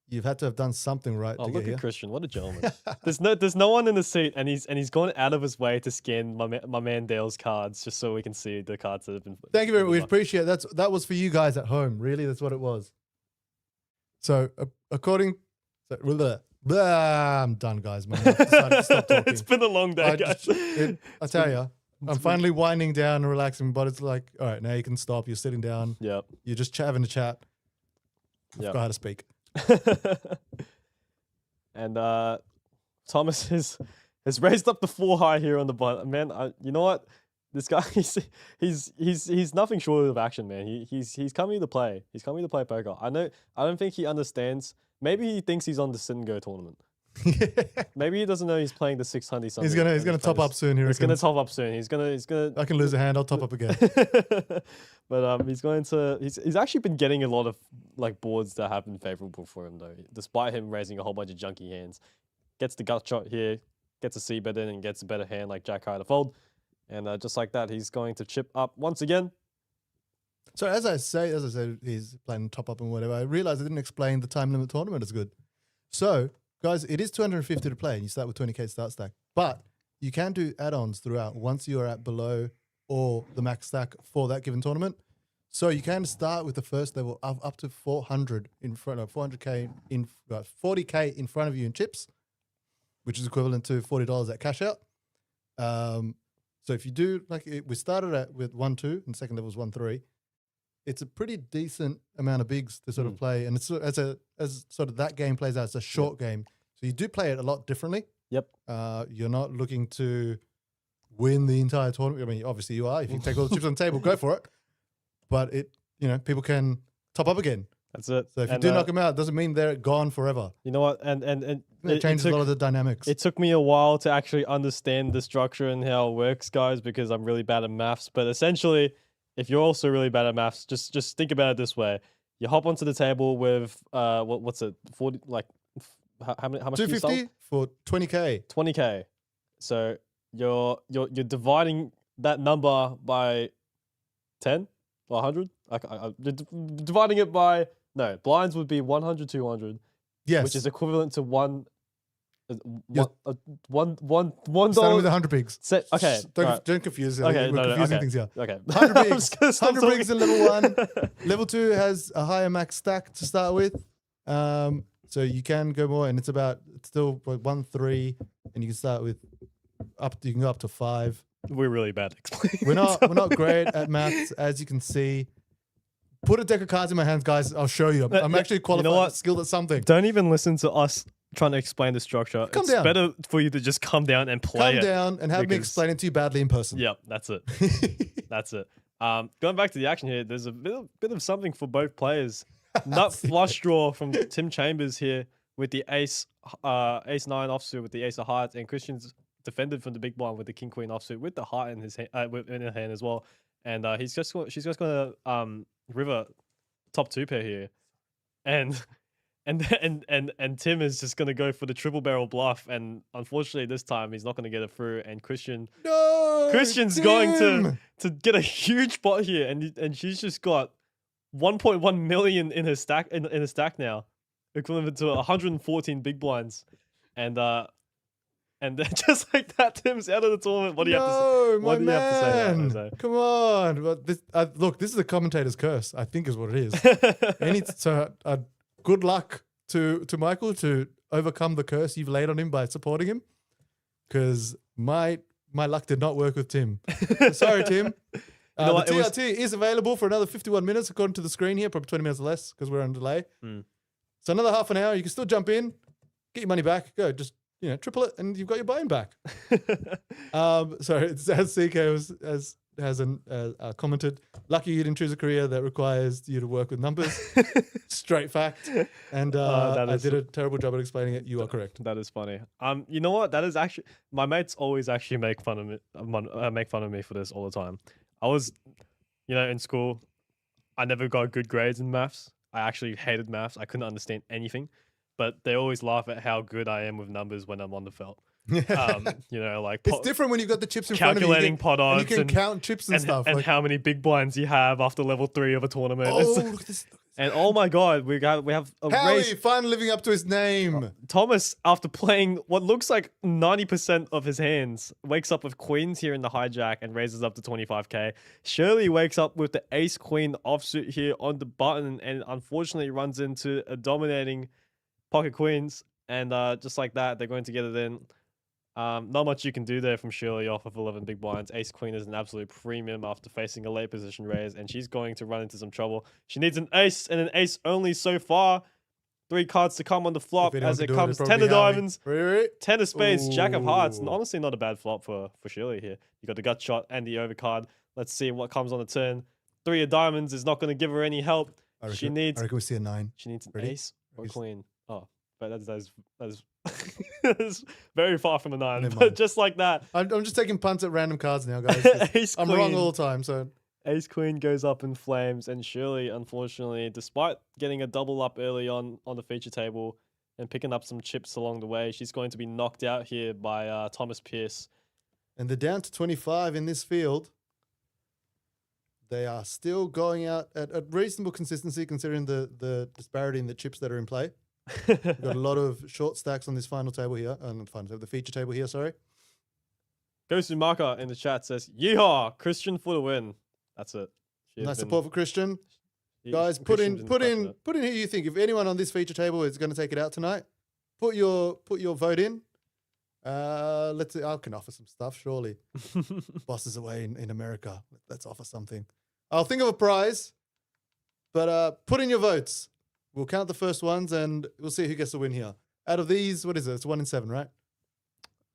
You've had to have done something right. Oh, to look get at here. Christian! What a gentleman. There's no one in the seat, and he's gone out of his way to scan my man Dale's cards just so we can see the cards that have been. Thank you very much. We appreciate it. That was for you guys at home. Really, that's what it was. So according, I'm done, guys. Man, I've decided to stop talking. It's been a long day, guys. I tell you, I'm finally winding down and relaxing, but it's like, all right, now you can stop. You're sitting down. Yep. You're just having a chat. I Yep. forgot how to speak. And Thomas has raised up the 4 high here on the button. Man, you know what? This guy, he's nothing short of action, man. He's coming to play. He's coming to play poker. I don't think he understands. Maybe he thinks he's on the Sit and Go tournament. Maybe he doesn't know he's playing the 600 something. He's gonna top up soon. Here, He's gonna top up soon. He's gonna. I can lose a hand. I'll top up again. But he's going to. He's actually been getting a lot of like boards that have been favorable for him though, despite him raising a whole bunch of junky hands. Gets the gut shot here, gets a C bet in, and gets a better hand like Jack high to fold, and just like that, he's going to chip up once again. So as I said, he's playing top up and whatever. I realized I didn't explain the time limit tournament as good. So guys, it is 250 to play, and you start with 20k start stack. But you can do add-ons throughout once you are at below or the max stack for that given tournament. So you can start with the first level of up to 400 in front of 400k in 40k in front of you in chips, which is equivalent to $40 at cash out. So if you do we started with 1-2 and second level was 1-3. It's a pretty decent amount of bigs to sort of play, and it's as sort of that game plays out. It's a short game, so you do play it a lot differently. Yep. You're not looking to win the entire tournament. I mean, obviously you are. If you take all the chips on the table, go for it. But people can top up again. That's it. So if you do knock them out, it doesn't mean they're gone forever. You know what? And It changes a lot of the dynamics. It took me a while to actually understand the structure and how it works, guys, because I'm really bad at maths. But essentially, if you're also really bad at maths, just think about it this way: you hop onto the table with what's it, 40? Like how much? 250 for 20k. 20k. So you're dividing that number by 10. 100? Dividing it by no blinds would be 100, 200, Yes. which is equivalent to one Yes. one Starting dollar. with 100 pigs. Set, okay, Don't confuse it. Okay, We're no, confusing okay. things here. okay. 100 I'm pigs. just gonna stop 100 pigs in talking. level 1. Level 2 has a higher max stack to start with. So you can go more, and it's still 1, 3, and you can start with you can go up to 5. We're really bad at explaining. We're not great at maths, as you can see. Put a deck of cards in my hands, guys. I'll show you. I'm actually qualified, what? skilled at something. Don't even listen to us trying to explain the structure. Come it's down. better for you to just come down and play Come it. down and have me because- explain it to you badly in person. Yep, that's it. That's it. Going back to the action here, there's a bit of something for both players. Nut flush draw from Tim Chambers here with the ace 9 offsuit with the ace of hearts, and Christian's defended from the big blind with the king queen offsuit with the heart in his hand, in her hand as well. And she's just going to river top 2 pair here, and Tim is just going to go for the triple barrel bluff, and unfortunately this time he's not going to get it through, and Christian's going to get a huge pot here, and she's just got 1.1 million in her stack in her stack now, equivalent to 114 big blinds, and then just like that, Tim's out of the tournament. What do you have to say? What do you have to say about it, Jose? Come on. But look, this is a commentator's curse, I think is what it is. So good luck to Michael to overcome the curse you've laid on him by supporting him, because my luck did not work with Tim. Sorry, Tim. know what? The It was- TRT is available for another 51 minutes according to the screen here, probably 20 minutes less because we're on delay. So another half an hour, you can still jump in, get your money back, go, just triple it, and you've got your buy-in back. So it's, as CK has commented, lucky you didn't choose a career that requires you to work with numbers. Straight fact. And I did a terrible job at explaining it. You are correct. That is funny. You know what? That is actually my mates always actually make fun of me for this all the time. I was, in school, I never got good grades in maths. I actually hated maths. I couldn't understand anything, but they always laugh at how good I am with numbers when I'm on the felt. Like It's different when you've got the chips in front of you. calculating pot odds And you can count chips and stuff. and like, how many big blinds you have after level 3 of a tournament. oh, look at this. And oh my god, we have a Howie race. finally living up to his name. Thomas, after playing what looks like 90% of his hands, wakes up with queens here in the hijack and raises up to 25k. Shirley wakes up with the ace queen offsuit here on the button, and unfortunately runs into a dominating pocket queens. And just like that, they're going to get it in. Not much you can do there from Shirley off of 11 big blinds. Ace queen is an absolute premium after facing a late position raise, and she's going to run into some trouble. She needs an ace and an ace only so far. 3 cards to come on the flop If anyone as can it do it, comes. it'd 10 probably of be Howie. diamonds, Really? 10 of spades, jack of hearts. Ooh. Honestly, not a bad flop for Shirley here. You got the gut shot and the overcard. Let's see what comes on the turn. 3 of diamonds is not going to give her any help. I She reckon needs we see a 9. an Ready? ace or a Ready? queen. Oh, but that is that's very far from a 9. Never But mind. just like that, I'm just taking punts at random cards now, guys. 'cause ace I'm queen. wrong all the time. So Ace queen goes up in flames, and Shirley, unfortunately, despite getting a double up early on the feature table and picking up some chips along the way, she's going to be knocked out here by Thomas Pierce. and they're down to 25 in this field. They are still going out at reasonable consistency considering the disparity in the chips that are in play. We've got a lot of short stacks on this final table here, not final table, the feature table here, sorry. Goes to Marker in the chat, says, "Yeehaw, Christian for the win." That's it. She has Nice been- support for Christian. he- Guys, Christian's put crushing in it. who you think. If anyone on this feature table is going to take it out tonight, put your vote in. Let's see, I can offer some stuff, surely. Boss is away in America. Let's offer something. I'll think of a prize, but put in your votes. We'll count the first ones and we'll see who gets the win here. Out of these, what is it? It's 1 in 7, right?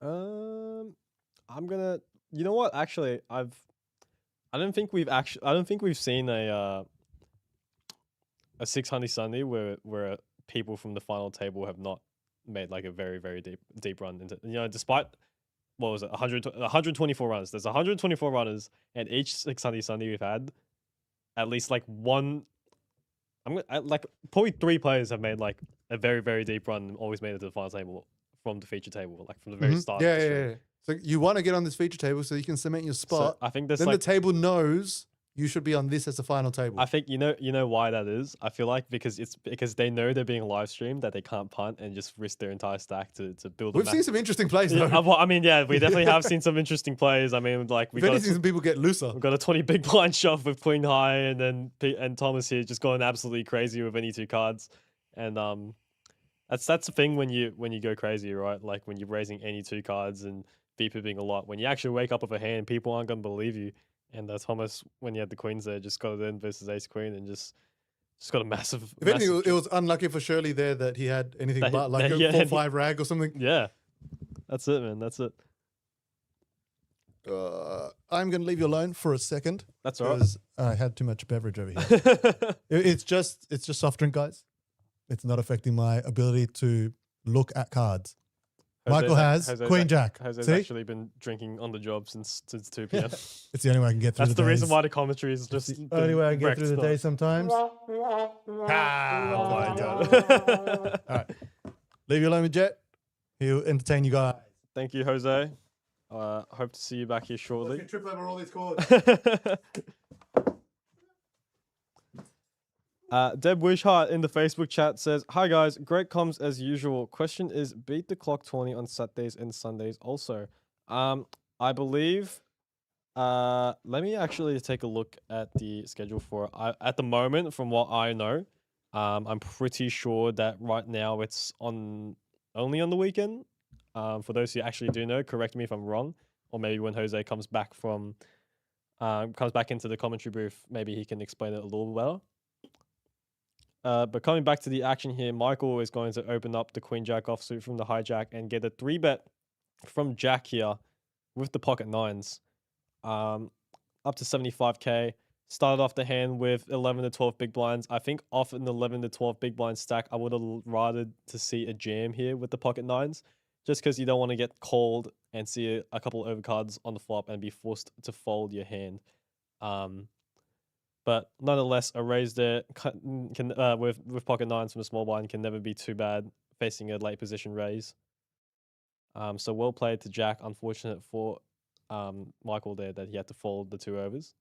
I'm gonna. You know what? Actually, I don't think we've seen a 6 Hundy Sunday where people from the final table have not made like a very, very deep run into. Despite what was it, 124 runners. There's 124 runners, and each 6 Hundy Sunday we've had, at least like one. Like probably 3 players have made like a very, very deep run and always made it to the final table from the feature table, like from the very start. Yeah, of the yeah, stream. yeah. So you want to get on this feature table so you can cement your So spot. I think there's Then like the table knows you should be on this as the final table. I think you know why that is. I feel like because they know they're being live streamed that they can't punt and just risk their entire stack to build. We've seen some interesting plays though. Yeah, I mean, yeah, we definitely have seen some interesting plays. I mean, like If anything, some people get looser. we've got a 20 big blind shove with Queen High, and then and Thomas here just going absolutely crazy with any 2 cards, and that's the thing when you go crazy, right? Like when you're raising any 2 cards and being a lot. When you actually wake up with a hand, people aren't gonna believe you. And Thomas, when you had the queens there, just got it in versus ace queen and just got a massive. If anything, it was unlucky for Shirley there that he had anything but like a 4-5 rag or something. Yeah, that's it, man. That's it. I'm going to leave you alone for a second. That's all right. Because I had too much beverage over here. It's just soft drink, guys. It's not affecting my ability to look at cards. Michael has Queen Jack. Jose's See? actually been drinking on the job since 2 p.m. It's the only way I can get through That's the the reason days. why the commentary is just The only way I can get through the day sometimes. Oh my god. All right. Leave you alone with Jet. He'll entertain you guys. Thank you, Jose. Hope to see you back here shortly. Trip over all these chords. Deb Wishart in the Facebook chat says, "Hi guys, great comms as usual. Question is, beat the clock 20 on Saturdays and Sundays also. I believe. Let me actually take a look at the schedule for it. At the moment, from what I know, I'm pretty sure that right now it's only on the weekend. For those who actually do know, correct me if I'm wrong, or maybe when Jose comes back into the commentary booth, maybe he can explain it a little better. But coming back to the action here, Michael is going to open up the Queen Jack offsuit from the hijack and get a 3-bet from Jack here with the pocket 9s. Up to 75k. Started off the hand with 11 to 12 big blinds. I think off an 11 to 12 big blind stack, I would have rather to see a jam here with the pocket 9s, just because you don't want to get called and see a couple of overcards on the flop and be forced to fold your hand. But nonetheless, a raise there with pocket 9s from a small blind can never be too bad facing a late position raise. So well played to Jack. Unfortunate for Michael there that he had to fold the 2 overs.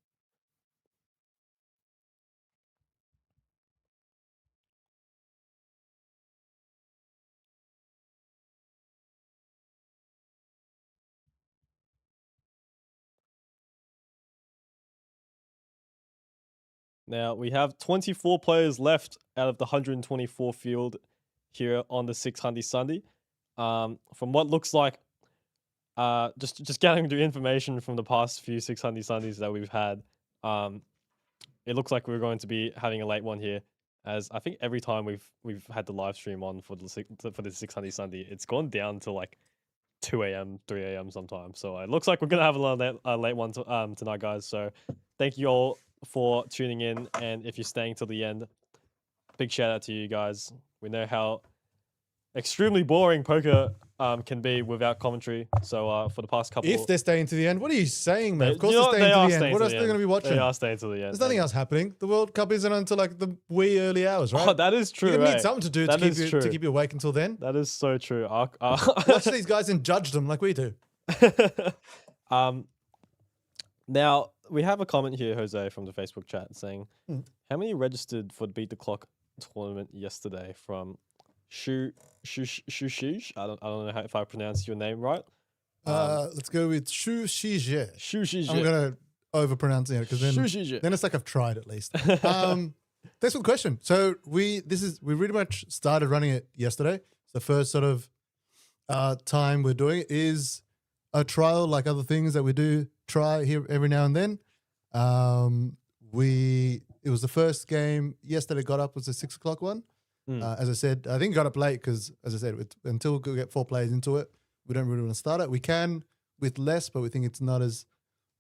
Now, we have 24 players left out of the 124 field here on the 6 Hundy Sunday. From what looks like, just gathering the information from the past few 6 Hundy Sundays that we've had, it looks like we're going to be having a late one here, as I think every time we've had the live stream on for the 6 Hundy Sunday, it's gone down to like 2 a.m., 3 a.m. sometimes. So it looks like we're gonna have a late one tonight, guys. So thank you all for tuning in, and if you're staying till the end, big shout out to you guys. We know how extremely boring poker can be without commentary. So for the past couple, If they're staying to the end, what are you saying, man? Of course you know they're what? staying to the end. What else are they going to be watching? They are staying till the end. There's nothing else happening. The World Cup isn't until like the wee early hours, right? Oh, that is true. You right? need something to do to keep you awake until then. That is so true. Watch these guys and judge them like we do. Now we have a comment here, Jose, from the Facebook chat saying, "How many registered for the Beat the Clock tournament yesterday?" From Shu. I don't know if I pronounced your name right. Let's go with Shu Shije. Shu Shije. I'm gonna overpronounce it because then it's like I've tried at least. Thanks for the question. So we really much started running it yesterday. It's the first sort of time we're doing it. Is a trial like other things that we do try here every now and then. It was the first game yesterday. Got up was the 6 o'clock one. As I said, I think got up late because, as I said, until we get 4 players into it, we don't really want to start it. We can with less, but we think it's not as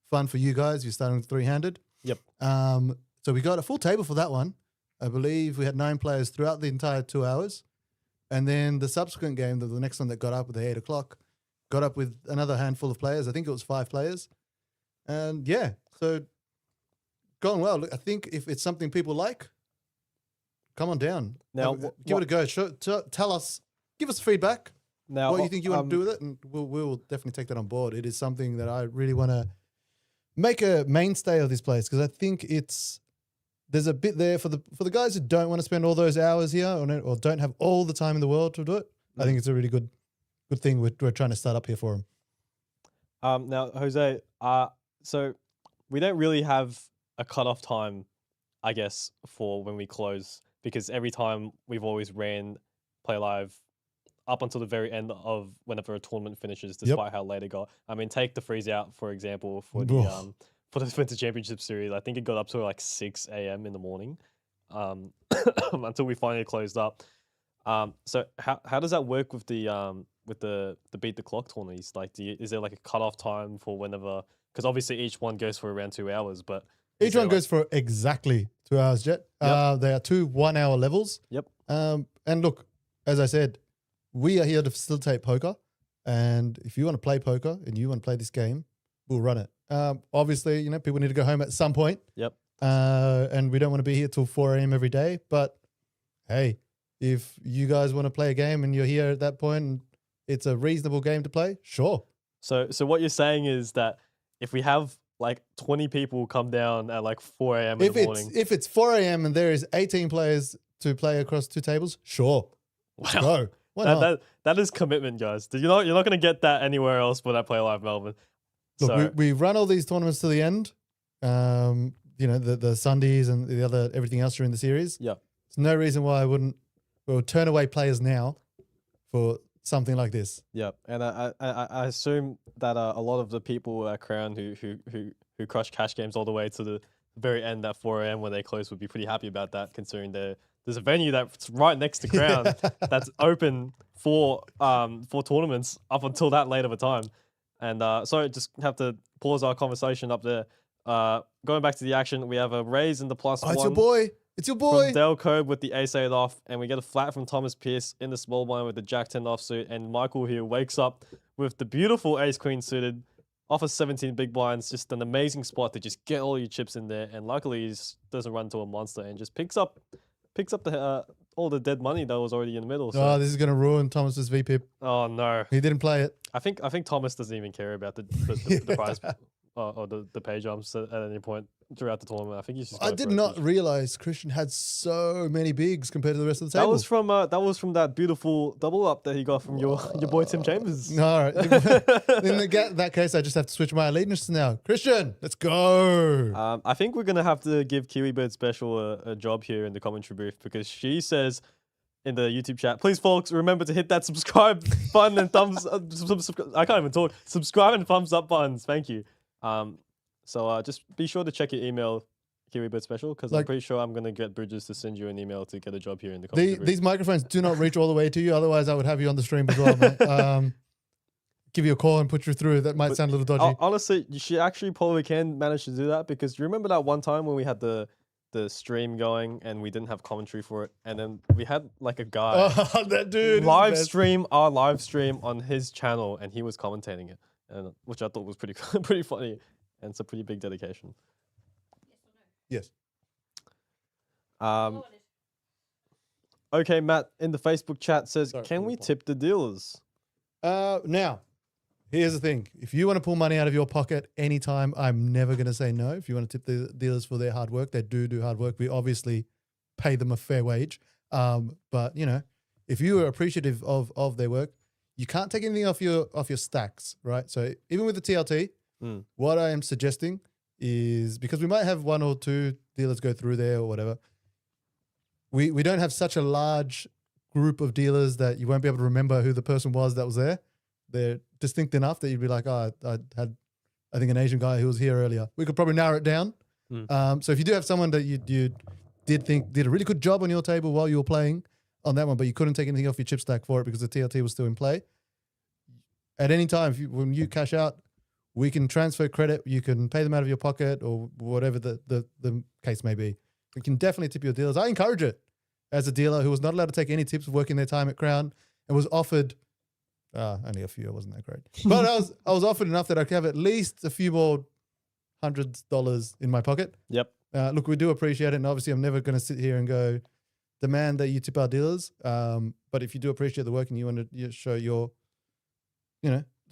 fun for you guys. You're starting with 3-handed. Yep. So we got a full table for that one. I believe we had 9 players throughout the entire 2 hours. And then the subsequent game, the next one that got up with the 8 o'clock, got up with another handful of players. I think it was 5 players. And yeah, so going well. Look, I think if it's something people like, come on down. Now, give it a go. Tell us, give us feedback. Now, what you think you want to do with it, and we'll definitely take that on board. It is something that I really want to make a mainstay of this place, because I think there's a bit there for the guys who don't want to spend all those hours here or don't have all the time in the world to do it. I think it's a really good thing we're trying to start up here for them. Now, Jose, so we don't really have a cutoff time, I guess, for when we close, because every time we've always ran Play Live up until the very end of whenever a tournament finishes, despite how late it got. I mean, take the freeze out, for example, for the Winter Championship Series. I think it got up to like 6 a.m. in the morning until we finally closed up. So how does that work with the beat the clock tourneys? Like, is there like a cutoff time for whenever? Because obviously each one goes for around 2 hours, but each one goes for exactly 2 hours, Jet. Yep. They are 2 1-hour levels. Yep. And look, as I said, we are here to facilitate poker. And if you want to play poker and you want to play this game, we'll run it. Obviously, people need to go home at some point. Yep. And we don't want to be here till 4 a.m. every day. But hey, if you guys want to play a game and you're here at that point and it's a reasonable game to play, sure. So what you're saying is that if we have like 20 people come down at like 4 a.m. in the morning. If it's 4 a.m. and there is 18 players to play across 2 tables, sure. Let's go. Why not? That is commitment, guys. You're not going to get that anywhere else but at Play Live Melbourne. Look, we run all these tournaments to the end. The Sundays and the other everything else during the series. Yeah. There's no reason why we'll turn away players now for something like this. Yeah, and I assume that a lot of the people at Crown who crush cash games all the way to the very end at 4 a.m. when they close would be pretty happy about that, considering there's a venue that's right next to Crown that's open for tournaments up until that late of a time. And sorry, just have to pause our conversation up there. Going back to the action, we have a raise in the +1. It's your boy. It's your boy. From Dale Cobe with the ace 8 off, and we get a flat from Thomas Pierce in the small blind with the jack 10 offsuit, and Michael here wakes up with the beautiful ace queen suited, offers 17 big blinds, just an amazing spot to just get all your chips in there, and luckily he doesn't run to a monster and just picks up the all the dead money that was already in the middle. So. Oh, this is gonna ruin Thomas's VPIP. Oh no, he didn't play it. I think Thomas doesn't even care about the prize or the pay jumps at any point throughout the tournament. I think he's just. I did not realize Christian had so many bigs compared to the rest of the table. That was from that beautiful double up that he got from your boy Tim Chambers. All right. In that case, I just have to switch my allegiance now. Christian, let's go. I think we're gonna have to give Kiwi Bird Special a job here in the commentary booth, because she says in the YouTube chat, please folks, remember to hit that subscribe button and thumbs up. I can't even talk. Subscribe and thumbs up buttons. Thank you. So just be sure to check your email, Kiwi Bird Special, because I'm pretty sure I'm going to get Bridges to send you an email to get a job here in the commentary booth. These microphones do not reach all the way to you. Otherwise, I would have you on the stream as well, mate. Give you a call and put you through. That might sound a little dodgy. Honestly, she actually probably can manage to do that, because you remember that one time when we had the stream going and we didn't have commentary for it, and then we had like a guy that dude live stream on his channel, and he was commentating it, and which I thought was pretty funny, and it's a pretty big dedication. Yes. Okay, Matt in the Facebook chat says, can we tip the dealers? Now, here's the thing. If you want to pull money out of your pocket anytime, I'm never going to say no. If you want to tip the dealers for their hard work, they do hard work. We obviously pay them a fair wage. But, if you are appreciative of their work, you can't take anything off your stacks, right? So even with the TLT, what I am suggesting is, because we might have 1 or 2 dealers go through there or whatever, we don't have such a large group of dealers that you won't be able to remember who the person was that was there. They're distinct enough that you'd be like, oh, I had, I think, an Asian guy who was here earlier. We could probably narrow it down. So if you do have someone that you did think did a really good job on your table while you were playing on that one, but you couldn't take anything off your chip stack for it because the TLT was still in play, at any time, when you cash out, we can transfer credit. You can pay them out of your pocket or whatever the case may be. We can definitely tip your dealers. I encourage it as a dealer who was not allowed to take any tips working their time at Crown and was offered only a few. It wasn't that great, but I was offered enough that I could have at least a few more $100s in my pocket. Yep. Look, we do appreciate it, and obviously, I'm never going to sit here and go demand that you tip our dealers. But if you do appreciate the work and you want to show your,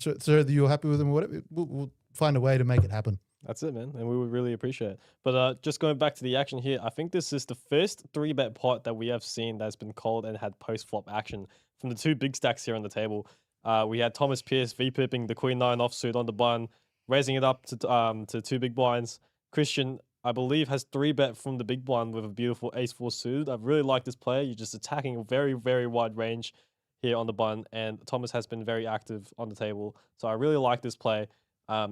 so that you're happy with them or whatever, we'll find a way to make it happen. That's it, man, and we would really appreciate it. But just going back to the action here, I think this is the first 3-bet pot that we have seen that's been called and had post-flop action from the two big stacks here on the table. We had Thomas Pierce v-pipping the Queen 9 offsuit on the button, raising it up to 2 big blinds. Christian, I believe, has 3-bet from the big blind with a beautiful ace-4 suited. I really like this player. You're just attacking a very, very wide range here on the button, and Thomas has been very active on the table. So I really like this play.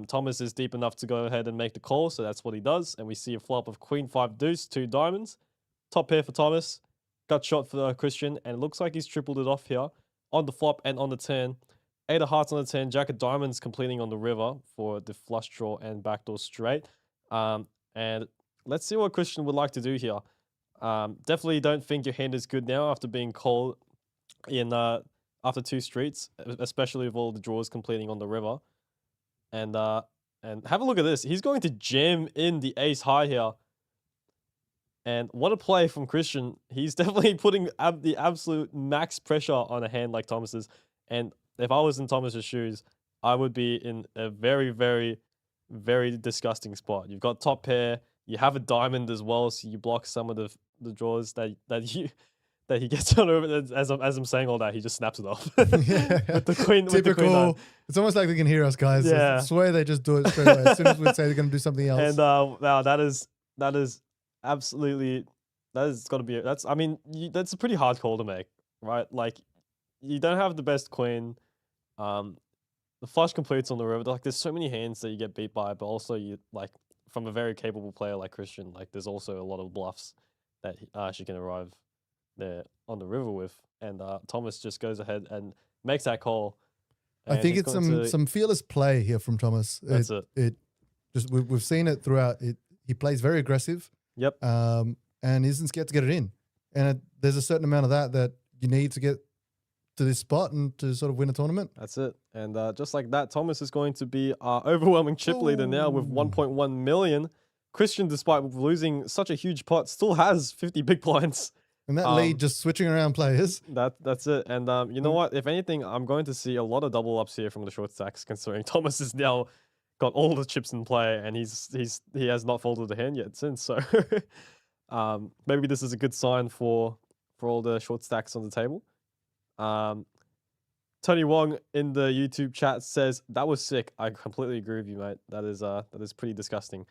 Thomas is deep enough to go ahead and make the call, so that's what he does. And we see a flop of Queen 5 deuce, 2 diamonds. Top pair for Thomas. Gut shot for Christian, and it looks like he's tripled it off here on the flop and on the turn. 8 of hearts on the turn, Jack of diamonds completing on the river for the flush draw and backdoor straight. And let's see what Christian would like to do here. Definitely don't think your hand is good now after being called in after 2 streets, especially with all the draws completing on the river. And have a look at this. He's going to jam in the ace high here. And what a play from Christian. He's definitely putting the absolute max pressure on a hand like Thomas's. And if I was in Thomas's shoes, I would be in a very, very, very disgusting spot. You've got top pair. You have a diamond as well, so you block some of the draws that he gets on over. As I'm saying all that, he just snaps it off. Yeah. With the queen. Typical. With the queen 9. It's almost like they can hear us, guys. Yeah. I swear they just do it straight away. As soon as we say they're going to do something else. And wow, that is absolutely, that is got to be, that's, I mean, that's a pretty hard call to make, right? Like, you don't have the best queen. The flush completes on the river. Like, there's so many hands that you get beat by, but also you, like, from a very capable player like Christian, like, there's also a lot of bluffs that she can arrive there on the river with. And Thomas just goes ahead and makes that call. I think it's some fearless play here from Thomas. That's it. Just we've seen it throughout. He plays very aggressive. Yep. And isn't scared to get it in. And there's a certain amount of that you need to get to this spot and to sort of win a tournament. That's it. And just like that, Thomas is going to be our overwhelming chip leader now with 1.1 million. Christian, despite losing such a huge pot, still has 50 big blinds. And that lead just switching around players. That's it. And you know what? If anything, I'm going to see a lot of double ups here from the short stacks, considering Thomas has now got all the chips in play and he has not folded a hand yet since. So maybe this is a good sign for all the short stacks on the table. Tony Wong in the YouTube chat says that was sick. I completely agree with you, mate. That is pretty disgusting.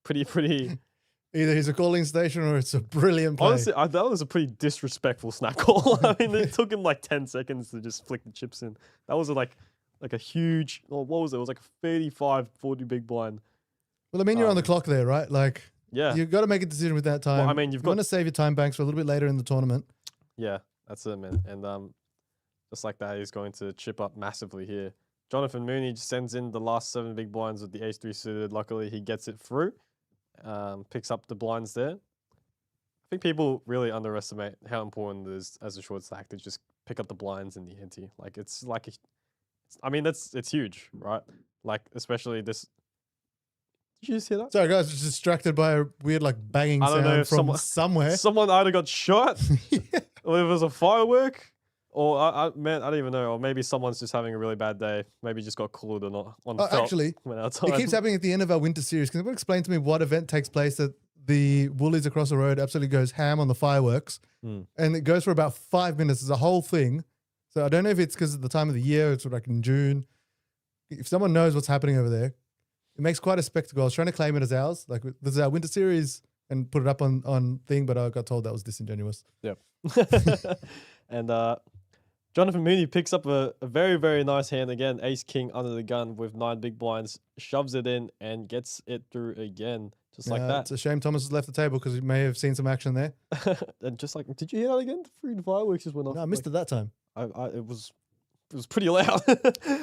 Pretty. Either he's a calling station or it's a brilliant play. Honestly, that was a pretty disrespectful snap call. I mean, it took him like 10 seconds to just flick the chips in. That was like a huge, what was it? It was like a 35, 40 big blind. Well, I mean, you're on the clock there, right? Like, yeah, you've got to make a decision with that time. Well, I mean, you want to save your time banks for a little bit later in the tournament. Yeah, that's it, man. And just like that, he's going to chip up massively here. Jonathan Mooney just sends in the last 7 big blinds with the ace-3 suited. Luckily, he gets it through. Picks up the blinds there. I think people really underestimate how important it is as a short stack to just pick up the blinds in the ante. Like, it's like, it's huge, right? Like, especially this. Did you just hear that? Sorry, guys, just distracted by a weird, like, banging sound from somewhere. Someone either got shot, or it was a firework, or man, I don't even know. Or maybe someone's just having a really bad day. Maybe just got cooled or not on the felt. Actually, it keeps happening at the end of our winter series. Can someone explain to me what event takes place that the Woolies across the road absolutely goes ham on the fireworks, and it goes for about 5 minutes. It's a whole thing. So I don't know if it's because of the time of the year. It's like in June. If someone knows what's happening over there, it makes quite a spectacle. I was trying to claim it as ours. Like, this is our winter series and put it up on thing, but I got told that was disingenuous. Yep. And Jonathan Mooney picks up a very, very nice hand again. Ace King under the gun with 9 big blinds, shoves it in and gets it through again. Just like that. It's a shame Thomas has left the table because he may have seen some action there. And just like, did you hear that again? The fireworks just went off. No, I missed it that time. It was pretty loud.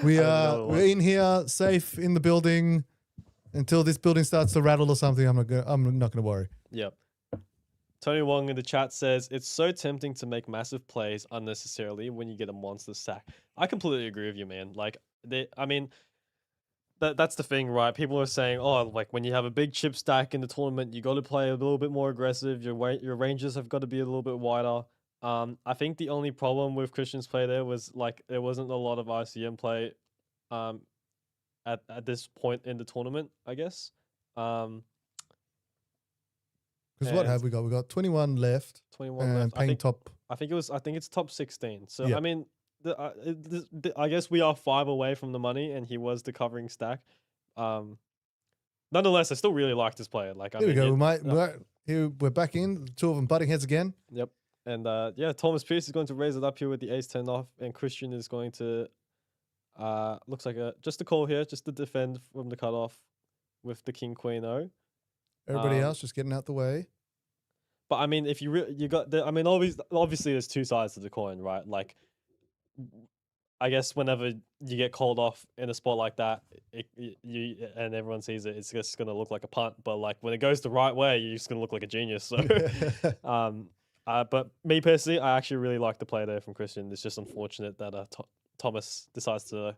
We're in here, safe in the building. Until this building starts to rattle or something, I'm not gonna worry. Yep. Tony Wong in the chat says, it's so tempting to make massive plays unnecessarily when you get a monster sack. I completely agree with you, man. Like, that's the thing, right? People are saying, oh, like when you have a big chip stack in the tournament, you got to play a little bit more aggressive. Your ranges have got to be a little bit wider. I think the only problem with Christian's play there was like there wasn't a lot of ICM play at this point in the tournament, I guess. Because what and have we got? We got 21 left 21 and left. paying top. I think it's top 16. So Yeah. I mean, I guess we are 5 away from the money, and he was the covering stack. Nonetheless, I still really like this player. Like, I Here we mean, go. We're back in. The two of them butting heads again. Yep. And yeah, Thomas Pierce is going to raise it up here with the ace-10 off, and Christian is going to looks like just a call here, just to defend from the cutoff with the king-queen O. Everybody else just getting out the way. But I mean, if you got I mean, obviously there's two sides to the coin, right? Like, I guess whenever you get called off in a spot like that, and everyone sees it, it's just gonna look like a punt. But like when it goes the right way, you're just gonna look like a genius. So, but me personally, I actually really like the play there from Christian. It's just unfortunate that Thomas decides to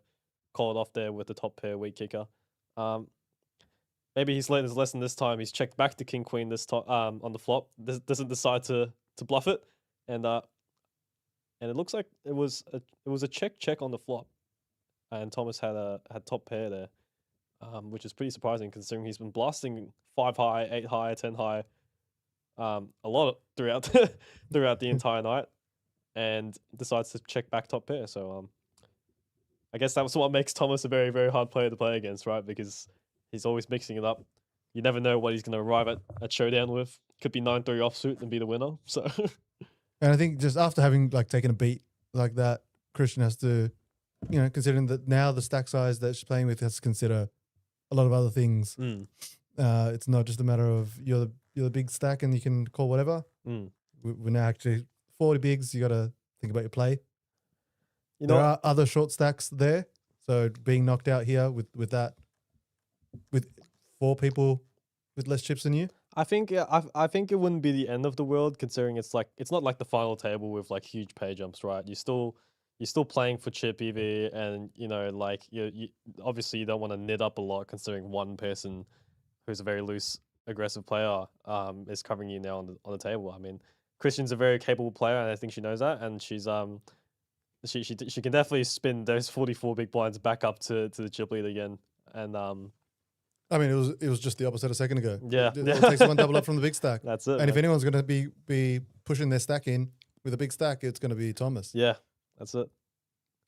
call it off there with the top pair weak kicker. Maybe he's learned his lesson this time. He's checked back to king queen this time on the flop. Doesn't decide to bluff it, and it looks like it was a check on the flop, and Thomas had top pair there, which is pretty surprising considering he's been blasting 5 high, 8 high, 10 high, a lot throughout throughout the entire night, and decides to check back top pair. So I guess that was what makes Thomas a very, very hard player to play against, right? Because he's always mixing it up. You never know what he's going to arrive at showdown with. Could be 9-3 offsuit and be the winner. So, and I think just after having like taken a beat like that, Christian has to, considering that now the stack size that she's playing with has to consider a lot of other things. It's not just a matter of you're the big stack and you can call whatever. We're now actually 40 bigs. You got to think about your play. There are other short stacks there, so being knocked out here with that. With 4 people with less chips than you, I think I think it wouldn't be the end of the world considering it's not like the final table with like huge pay jumps, right? You're still playing for chip EV, and like you obviously you don't want to knit up a lot considering one person who's a very loose aggressive player is covering you now on the table. I mean, Christian's a very capable player, and I think she knows that, and she's she can definitely spin those 44 big blinds back up to the chip lead again, and I mean, it was just the opposite a second ago. Yeah. It takes one double up from the big stack. That's it. And if anyone's going to be pushing their stack in with a big stack, it's going to be Thomas. Yeah, that's it.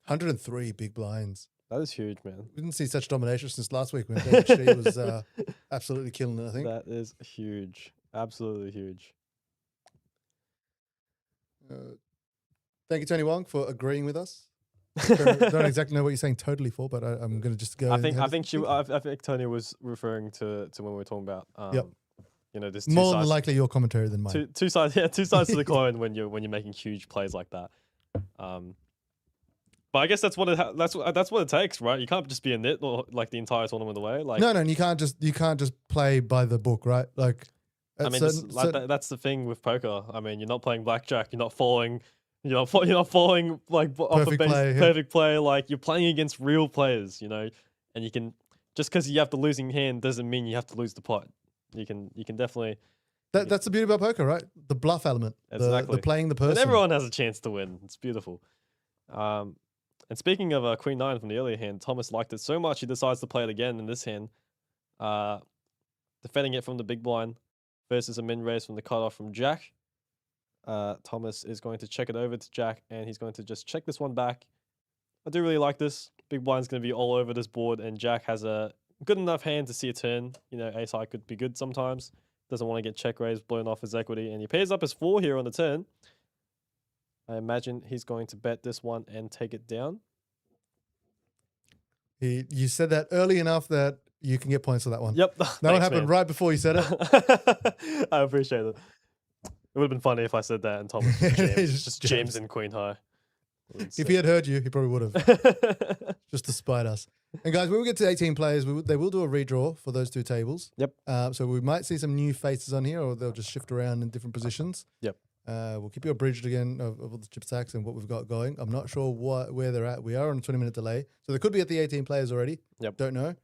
103 big blinds. That is huge, man. We didn't see such domination since last week when David Shee was absolutely killing it, I think. That is huge. Absolutely huge. Thank you, Tony Wong, for agreeing with us. Don't exactly know what you're saying totally for, but I'm going to just go. I think Tony was referring to when we were talking about there's more than likely your commentary than mine. Two sides, two sides to the coin when you're making huge plays like that. But I guess that's what it takes, right? You can't just be a nit or like the entire tournament away. Like no, you can't just play by the book, right? Like I mean, that's the thing with poker. I mean, you're not playing blackjack. You're not falling. You're not falling like off a base, perfect play. Like you're playing against real players, and you can just because you have the losing hand doesn't mean you have to lose the pot. You can definitely. That's the beauty about poker, right? The bluff element, exactly. the playing the person, and everyone has a chance to win. It's beautiful. And speaking of Queen 9 from the earlier hand, Thomas liked it so much he decides to play it again in this hand, defending it from the big blind versus a min raise from the cutoff from Jack. Thomas is going to check it over to Jack, and he's going to just check this one back. I do really like this. Big blind's going to be all over this board, and Jack has a good enough hand to see a turn. Ace high could be good sometimes. Doesn't want to get check raised, blown off his equity, and he pairs up his 4 here on the turn. I imagine he's going to bet this one and take it down. You said that early enough that you can get points for that one. Yep. That one happened right before you said it. I appreciate it. It would have been funny if I said that and Thomas just James in Queen High. If he had heard you, he probably would have. Just to spite us. And guys, when we get to 18 players, they will do a redraw for those 2 tables. Yep. So we might see some new faces on here, or they'll just shift around in different positions. Yep. We'll keep you abridged again of all the chip stacks and what we've got going. I'm not sure where they're at. We are on a 20-minute delay. So they could be at the 18 players already. Yep. Don't know.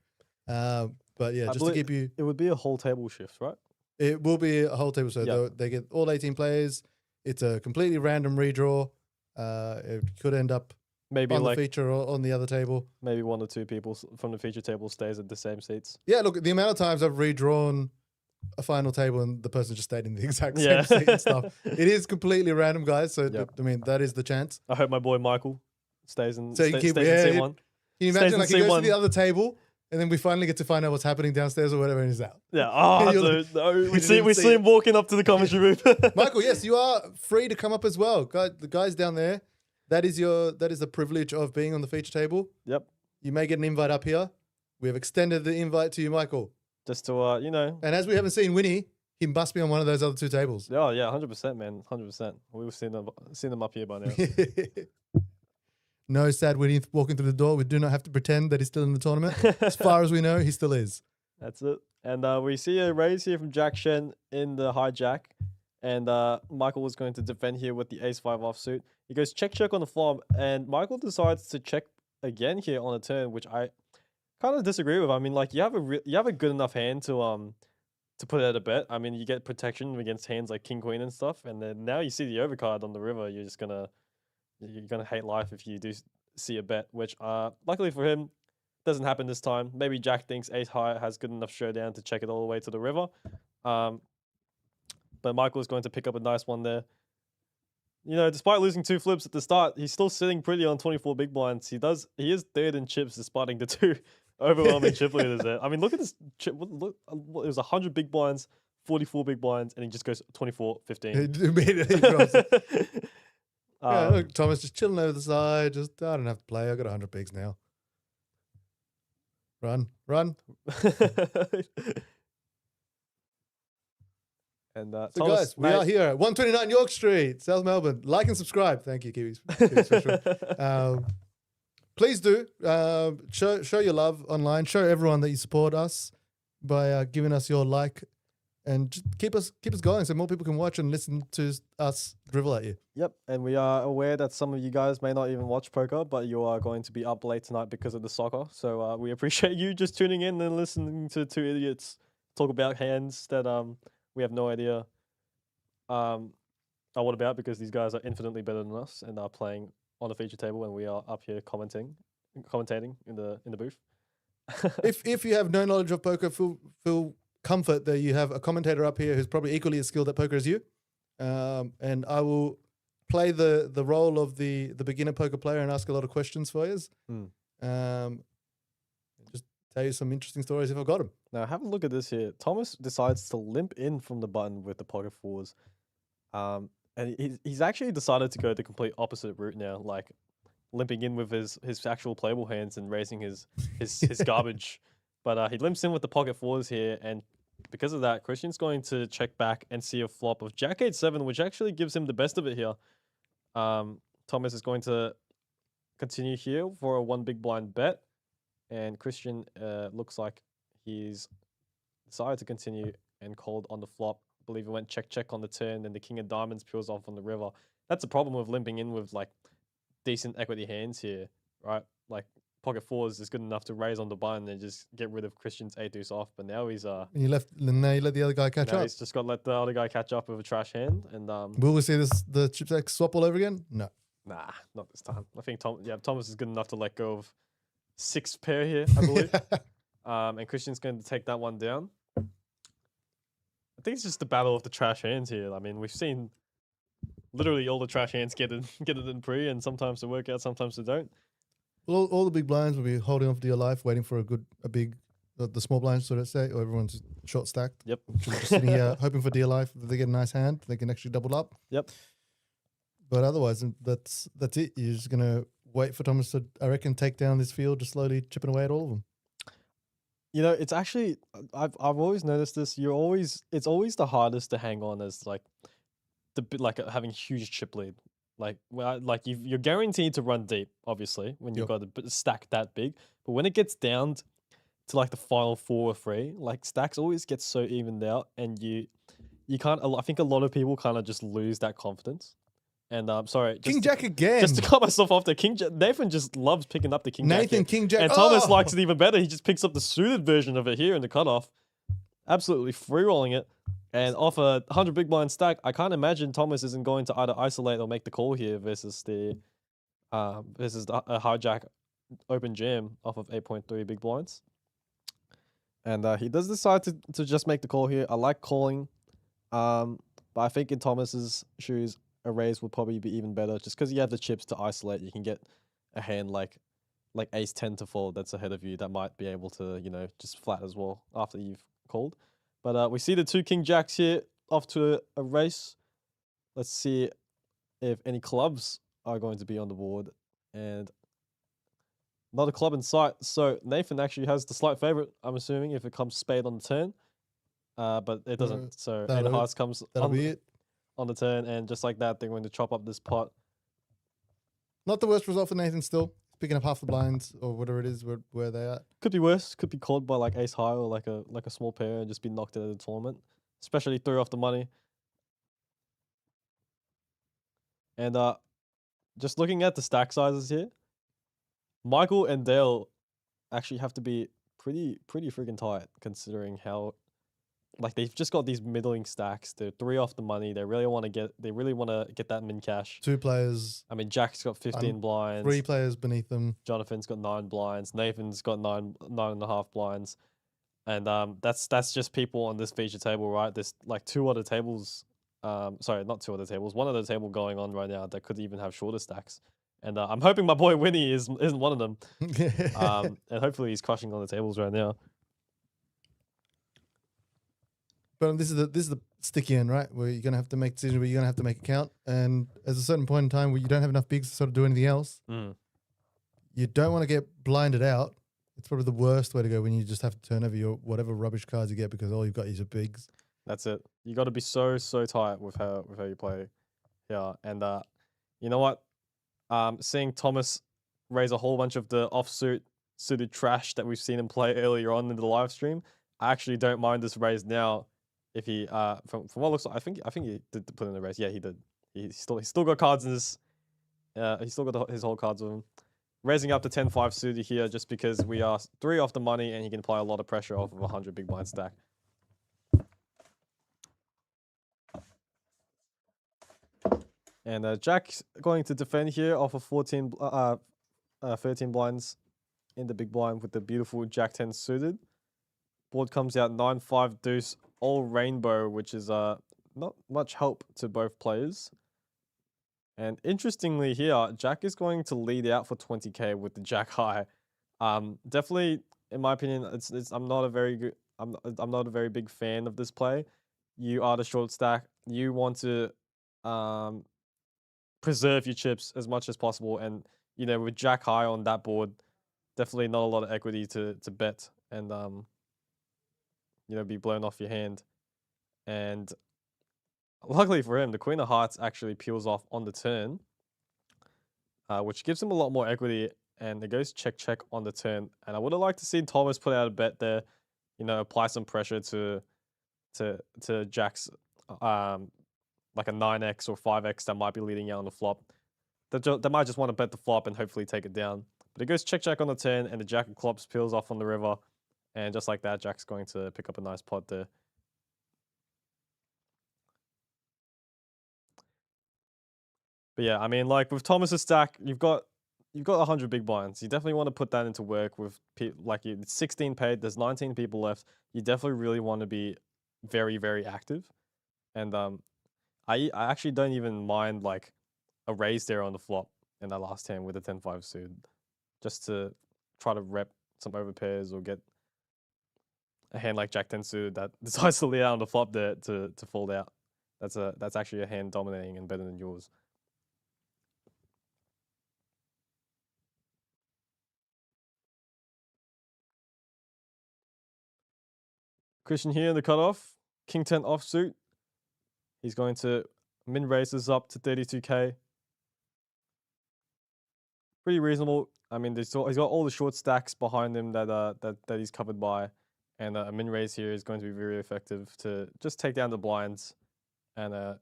But yeah, just to keep you... It would be a whole table shift, right? It will be a whole table. So they get all 18 players. It's a completely random redraw. It could end up Maybe on like the feature or on the other table. maybe 1 or 2 people from the feature table stays at the same seats. Yeah, look, the amount of times I've redrawn a final table and the person just stayed in the exact same Yeah. seat and stuff. It is completely random, guys. So Yep. I mean, that is the chance. I hope my boy Michael stays in. So you stays keep- in yeah, C1. Can you Stays imagine in like he goes to C1. the other table and then we finally get to find out what's happening downstairs or whatever and he's out. Yeah. Oh, You're dude, no. We didn't see even see him walking up to the commentary room. Michael, yes, you are free to come up as well. The guys down there, that is the privilege of being on the feature table. Yep. You may get an invite up here. We have extended the invite to you, Michael. Just to And as we haven't seen Winnie, he must be on one of those other 2 tables. Oh yeah, 100%, man, 100%. We've seen them up here by now. No sad Winnie walking through the door. We do not have to pretend that he's still in the tournament. As far as we know, he still is. That's it. And we see a raise here from Jack Shen in the hijack. And Michael was going to defend here with the ace-5 offsuit. He goes check on the flop, and Michael decides to check again here on a turn, which I kind of disagree with. I mean, like you have a good enough hand to put it at a bet. I mean, you get protection against hands like king queen and stuff, and then now you see the overcard on the river. You're gonna hate life if you do see a bet, which luckily for him doesn't happen this time. Maybe Jack thinks ace high has good enough showdown to check it all the way to the river. But Michael is going to pick up a nice one there. You know, despite losing 2 flips at the start, he's still sitting pretty on 24 big blinds. He is third in chips despite the 2 overwhelming chip leaders there. I mean, look at this chip. Look, it was 100 big blinds, 44 big blinds, and he just goes 24, 15. Immediately drops it. Yeah, look, Thomas just chilling over the side. Just, I don't have to play. I got 100 bigs now. Run. And So Thomas, guys, we are here at 129 York Street, South Melbourne. Like and subscribe. Thank you, Kiwis. Please do show your love online. Show everyone that you support us by giving us your like, and just keep us going so more people can watch and listen to us drivel at you. Yep, and we are aware that some of you guys may not even watch poker, but you are going to be up late tonight because of the soccer. So we appreciate you just tuning in and listening to 2 idiots talk about hands that we have no idea what about, because these guys are infinitely better than us and are playing on the feature table, and we are up here commentating in the booth. if you have no knowledge of poker, feel comfort that you have a commentator up here who's probably equally as skilled at poker as you. And I will play the role of the beginner poker player and ask a lot of questions for you. Just tell you some interesting stories if I've got them. Now have a look at this here. Thomas decides to limp in from the button with the pocket 4s. And he's actually decided to go the complete opposite route now, like limping in with his actual playable hands and raising his garbage. But he limps in with the pocket 4s here, and because of that, Christian's going to check back and see a flop of Jack 8-7, which actually gives him the best of it here. Thomas is going to continue here for a 1 big blind bet, and Christian looks like he's decided to continue and called on the flop. I believe it went check on the turn, and the king of diamonds peels off on the river. That's the problem with limping in with like decent equity hands here, right? Like pocket 4s is good enough to raise on the button and just get rid of Christian's 8-deuce off. But now he's now you let the other guy catch up. He's just got to let the other guy catch up with a trash hand. And will we see the chip stack swap all over again? No. Nah, not this time. I think Thomas is good enough to let go of 6 pair here, I believe. And Christian's going to take that one down. I think it's just the battle of the trash hands here. I mean, we've seen literally all the trash hands get it in pre, and sometimes they work out, sometimes they don't. Well, all the big blinds will be holding on for dear life, waiting for the small blinds, so let's say, or everyone's short stacked. Yep. Just sitting here hoping for dear life that they get a nice hand, they can actually double up. Yep. But otherwise, that's it. You're just gonna wait for Thomas to, I reckon, take down this field, just slowly chipping away at all of them. You know, it's actually I've always noticed this. It's always the hardest to hang on as like having huge chip lead. You're guaranteed to run deep, obviously, when you've got a stack that big. But when it gets down to like the final 4 or 3, like stacks always get so evened out, and you can't. I think a lot of people kind of just lose that confidence. And sorry, King Jack again. Just to cut myself off there, Nathan just loves picking up the King Jack. Nathan King Jack, and Thomas likes it even better. He just picks up the suited version of it here in the cutoff, absolutely free rolling it, and off a 100 big blind stack. I can't imagine Thomas isn't going to either isolate or make the call here versus the This is a hijack open jam off of 8.3 big blinds. And he does decide to just make the call here. I like calling. But I think in Thomas's shoes, a raise would probably be even better just because you have the chips to isolate. You can get a hand like ace 10 to fold that's ahead of you that might be able to, you know, just flat as well after you've called. But we see the two king jacks here off to a race. Let's see if any clubs are going to be on the board, and not a club in sight. So Nathan actually has the slight favorite, I'm assuming, if it comes spade on the turn. But it doesn't. So eight of hearts comes That'll be it. on the turn, and just like that, they're going to chop up this pot. Not the worst result for Nathan still. Picking up half the blinds or whatever it is where they are. Could be worse. Could be called by like ace high or like a small pair and just be knocked out of the tournament, especially through off the money. And just looking at the stack sizes here, Michael and Dale actually have to be pretty freaking tight considering how, like, they've just got these middling stacks. They're 3 off the money. They really want to get that min cash. 2 players. I mean, Jack's got 15 blinds. 3 players beneath them. Jonathan's got 9 blinds. Nathan's got 9.5 blinds. And that's just people on this feature table, right? There's like 2 other tables. Sorry, not 2 other tables. 1 other table going on right now that could even have shorter stacks. And I'm hoping my boy Winnie isn't one of them. And hopefully he's crushing on the tables right now. But this is the sticky end, right? Where you're gonna have to make decisions where you're gonna have to make a count, and there's a certain point in time where you don't have enough bigs to sort of do anything else. You don't want to get blinded out. It's probably the worst way to go when you just have to turn over your whatever rubbish cards you get because all you've got is your bigs. That's it. You got to be so tight with how you play. Yeah, and you know what? Seeing Thomas raise a whole bunch of the suited trash that we've seen him play earlier on in the live stream, I actually don't mind this raise now. If he from what it looks like, I think he did put in the raise. Yeah, he did. He's still got cards in this. He's still got his whole cards with him. Raising up to 10-5 suited here just because we are 3 off the money and he can apply a lot of pressure off of a 100 big blind stack. And Jack's going to defend here off of 13 blinds in the big blind with the beautiful Jack 10 suited. Board comes out 9-5 deuce, all rainbow, which is not much help to both players. And interestingly here, Jack is going to lead out for 20k with the Jack high. Definitely, in my opinion, I'm not a very big fan of this play. You are the short stack. You want to preserve your chips as much as possible, and you know, with Jack high on that board, definitely not a lot of equity to bet and you know, be blown off your hand. And luckily for him, the Queen of Hearts actually peels off on the turn, which gives him a lot more equity, and it goes check on the turn. And I would have liked to see Thomas put out a bet there, you know, apply some pressure to Jack's like a 9x or 5x that might be leading out on the flop. They might just want to bet the flop and hopefully take it down. But it goes check on the turn, and the Jack of Clubs peels off on the river. And just like that, Jack's going to pick up a nice pot there. But yeah, I mean, like with Thomas's stack, you've got 100 big blinds. You definitely want to put that into work with like it's 16 paid. There's 19 people left. You definitely really want to be very active. And I actually don't even mind like a raise there on the flop in that last hand with a 10-5 suit, just to try to rep some overpairs or get a hand like Jack 10 suited that decides to lead out on the flop there to fold out. That's actually a hand dominating and better than yours. Christian here in the cutoff, King 10 offsuit. He's going to min raise this up to 32k. Pretty reasonable. I mean, he's got all the short stacks behind him that he's covered by, and a min raise here is going to be very effective to just take down the blinds and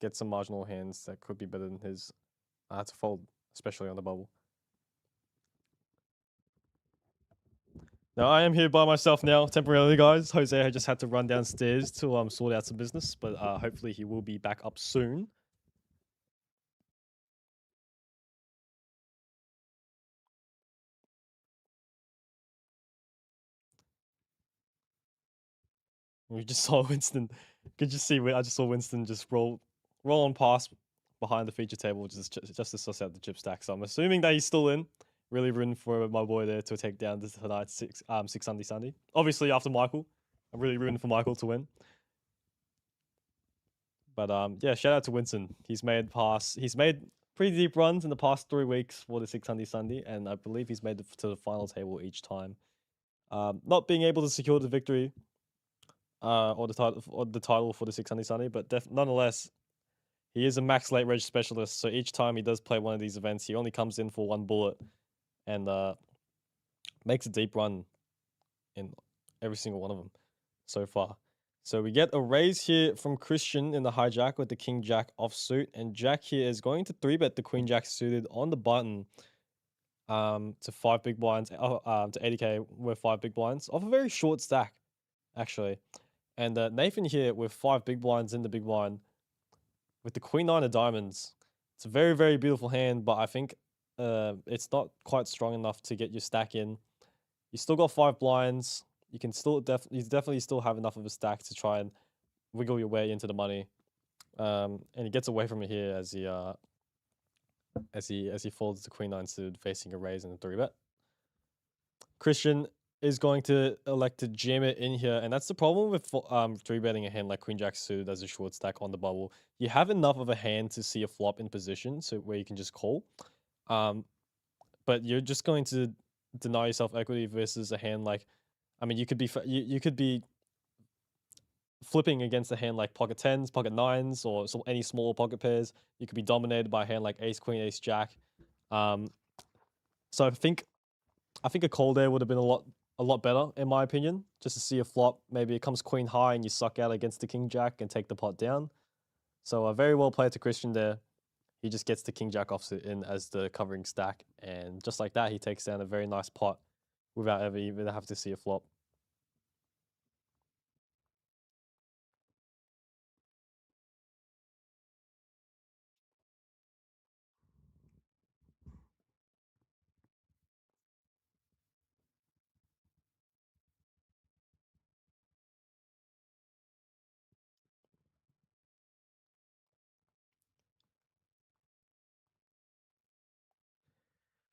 get some marginal hands that could be better than his to fold, especially on the bubble. Now, I am here by myself now, temporarily, guys. Jose just had to run downstairs to sort out some business, but hopefully he will be back up soon. We just saw Winston. Could just see? I just saw Winston just roll on past behind the feature table, just to suss out the chip stack. So I'm assuming that he's still in. Really rooting for my boy there to take down tonight's six Hundy Sundy. Obviously after Michael, I'm really rooting for Michael to win. But yeah, shout out to Winston. He's made pretty deep runs in the past 3 weeks for the 600 Sunday, and I believe he's made it to the final table each time. Not being able to secure the victory or the title for the 600 Sunday, but nonetheless, he is a max late reg specialist. So each time he does play one of these events, he only comes in for 1 bullet and makes a deep run in every single one of them so far. So we get a raise here from Christian in the hijack with the King Jack offsuit, and Jack here is going to 3-bet the Queen Jack suited on the button to 5 big blinds, to 80k with 5 big blinds off a very short stack, actually. And Nathan here with 5 big blinds in the big blind with the Queen 9 of diamonds. It's a very, very beautiful hand, but I think it's not quite strong enough to get your stack in. You still got 5 blinds. You can still you definitely still have enough of a stack to try and wiggle your way into the money. And he gets away from it here as he folds the Queen 9 suited, facing a raise and a 3-bet. Christian is going to elect to jam it in here, and that's the problem with 3-betting a hand like Queen Jack suited as a short stack on the bubble. You have enough of a hand to see a flop in position, so where you can just call. But you're just going to deny yourself equity versus a hand like, I mean, you could be flipping against a hand like pocket 10s, pocket 9s, or any smaller pocket pairs. You could be dominated by a hand like ace queen, ace jack. So I think a call there would have been a lot better in my opinion. Just to see a flop, maybe it comes queen high and you suck out against the king jack and take the pot down. So very well played to Christian there. He just gets the king jack offsuit in as the covering stack, and just like that, he takes down a very nice pot without ever even having to see a flop.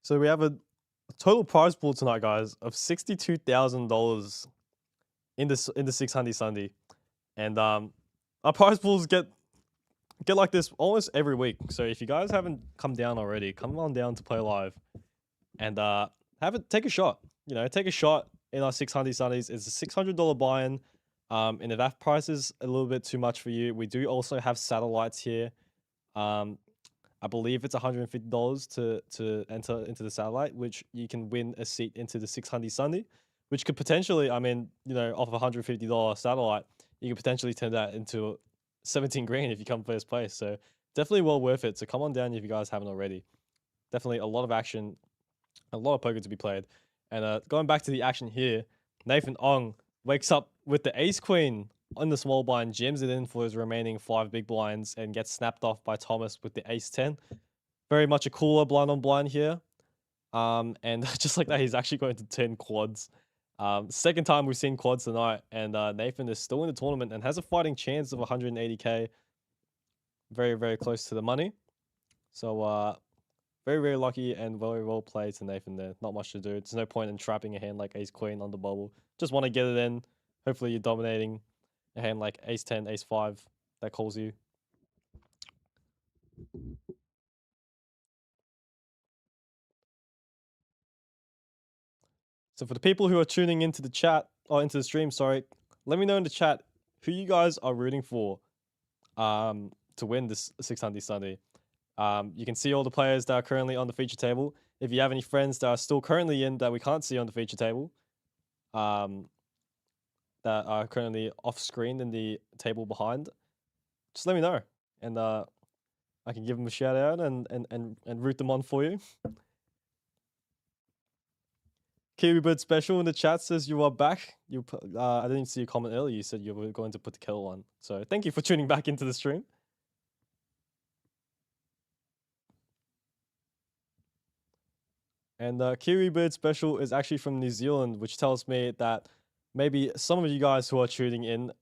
So we have a total prize pool tonight, guys, of $62,000 in the 600 Sunday, and our prize pools get like this almost every week. So if you guys haven't come down already, come on down to Play Live and take a shot. You know, take a shot in our 600 Sundays. It's a $600 buy-in. And if that price is a little bit too much for you, we do also have satellites here. I believe it's $150 to enter into the satellite, which you can win a seat into the 600 Sunday, which could potentially, I mean, you know, off a $150 satellite, you could potentially turn that into 17 grand if you come first place. So definitely well worth it. So come on down if you guys haven't already. Definitely a lot of action, a lot of poker to be played. And going back to the action here, Nathan Ong wakes up with the ace queen on the small blind, jams it in for his remaining 5 big blinds, and gets snapped off by Thomas with the ace 10. Very much a cooler blind on blind here. And just like that, he's actually going to 10 quads. Second time we've seen quads tonight, and Nathan is still in the tournament and has a fighting chance of 180k. Very, very close to the money. So very, very lucky and very well played to Nathan there. Not much to do. There's no point in trapping a hand like ace queen on the bubble. Just want to get it in. Hopefully you're dominating a hand like ace 10, ace 5 that calls you. So for the people who are tuning into the chat, or into the stream, sorry, let me know in the chat who you guys are rooting for to win this 600 Sunday. You can see all the players that are currently on the feature table. If you have any friends that are still currently in that we can't see on the feature table, that are currently off screen in the table behind, just let me know, and I can give them a shout out and root them on for you. Kiwibird Special in the chat says you are back. I didn't see a comment earlier. You said you were going to put the kettle on. So thank you for tuning back into the stream. And Kiwibird Special is actually from New Zealand, which tells me that maybe some of you guys who are tuning in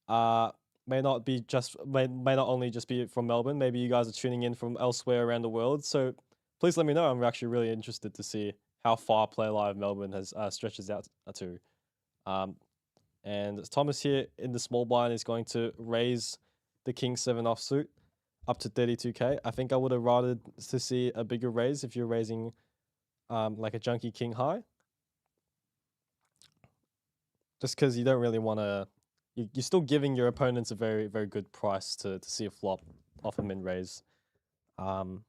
may not be may not only just be from Melbourne. Maybe you guys are tuning in from elsewhere around the world. So please let me know. I'm actually really interested to see how far Playlive Melbourne has stretches out to. And Thomas here in the small blind is going to raise the King 7 offsuit up to 32k. I think I would have rather to see a bigger raise if you're raising like a junky King high. Just because you don't really want to, you're still giving your opponents a very, very good price to see a flop off a min raise. And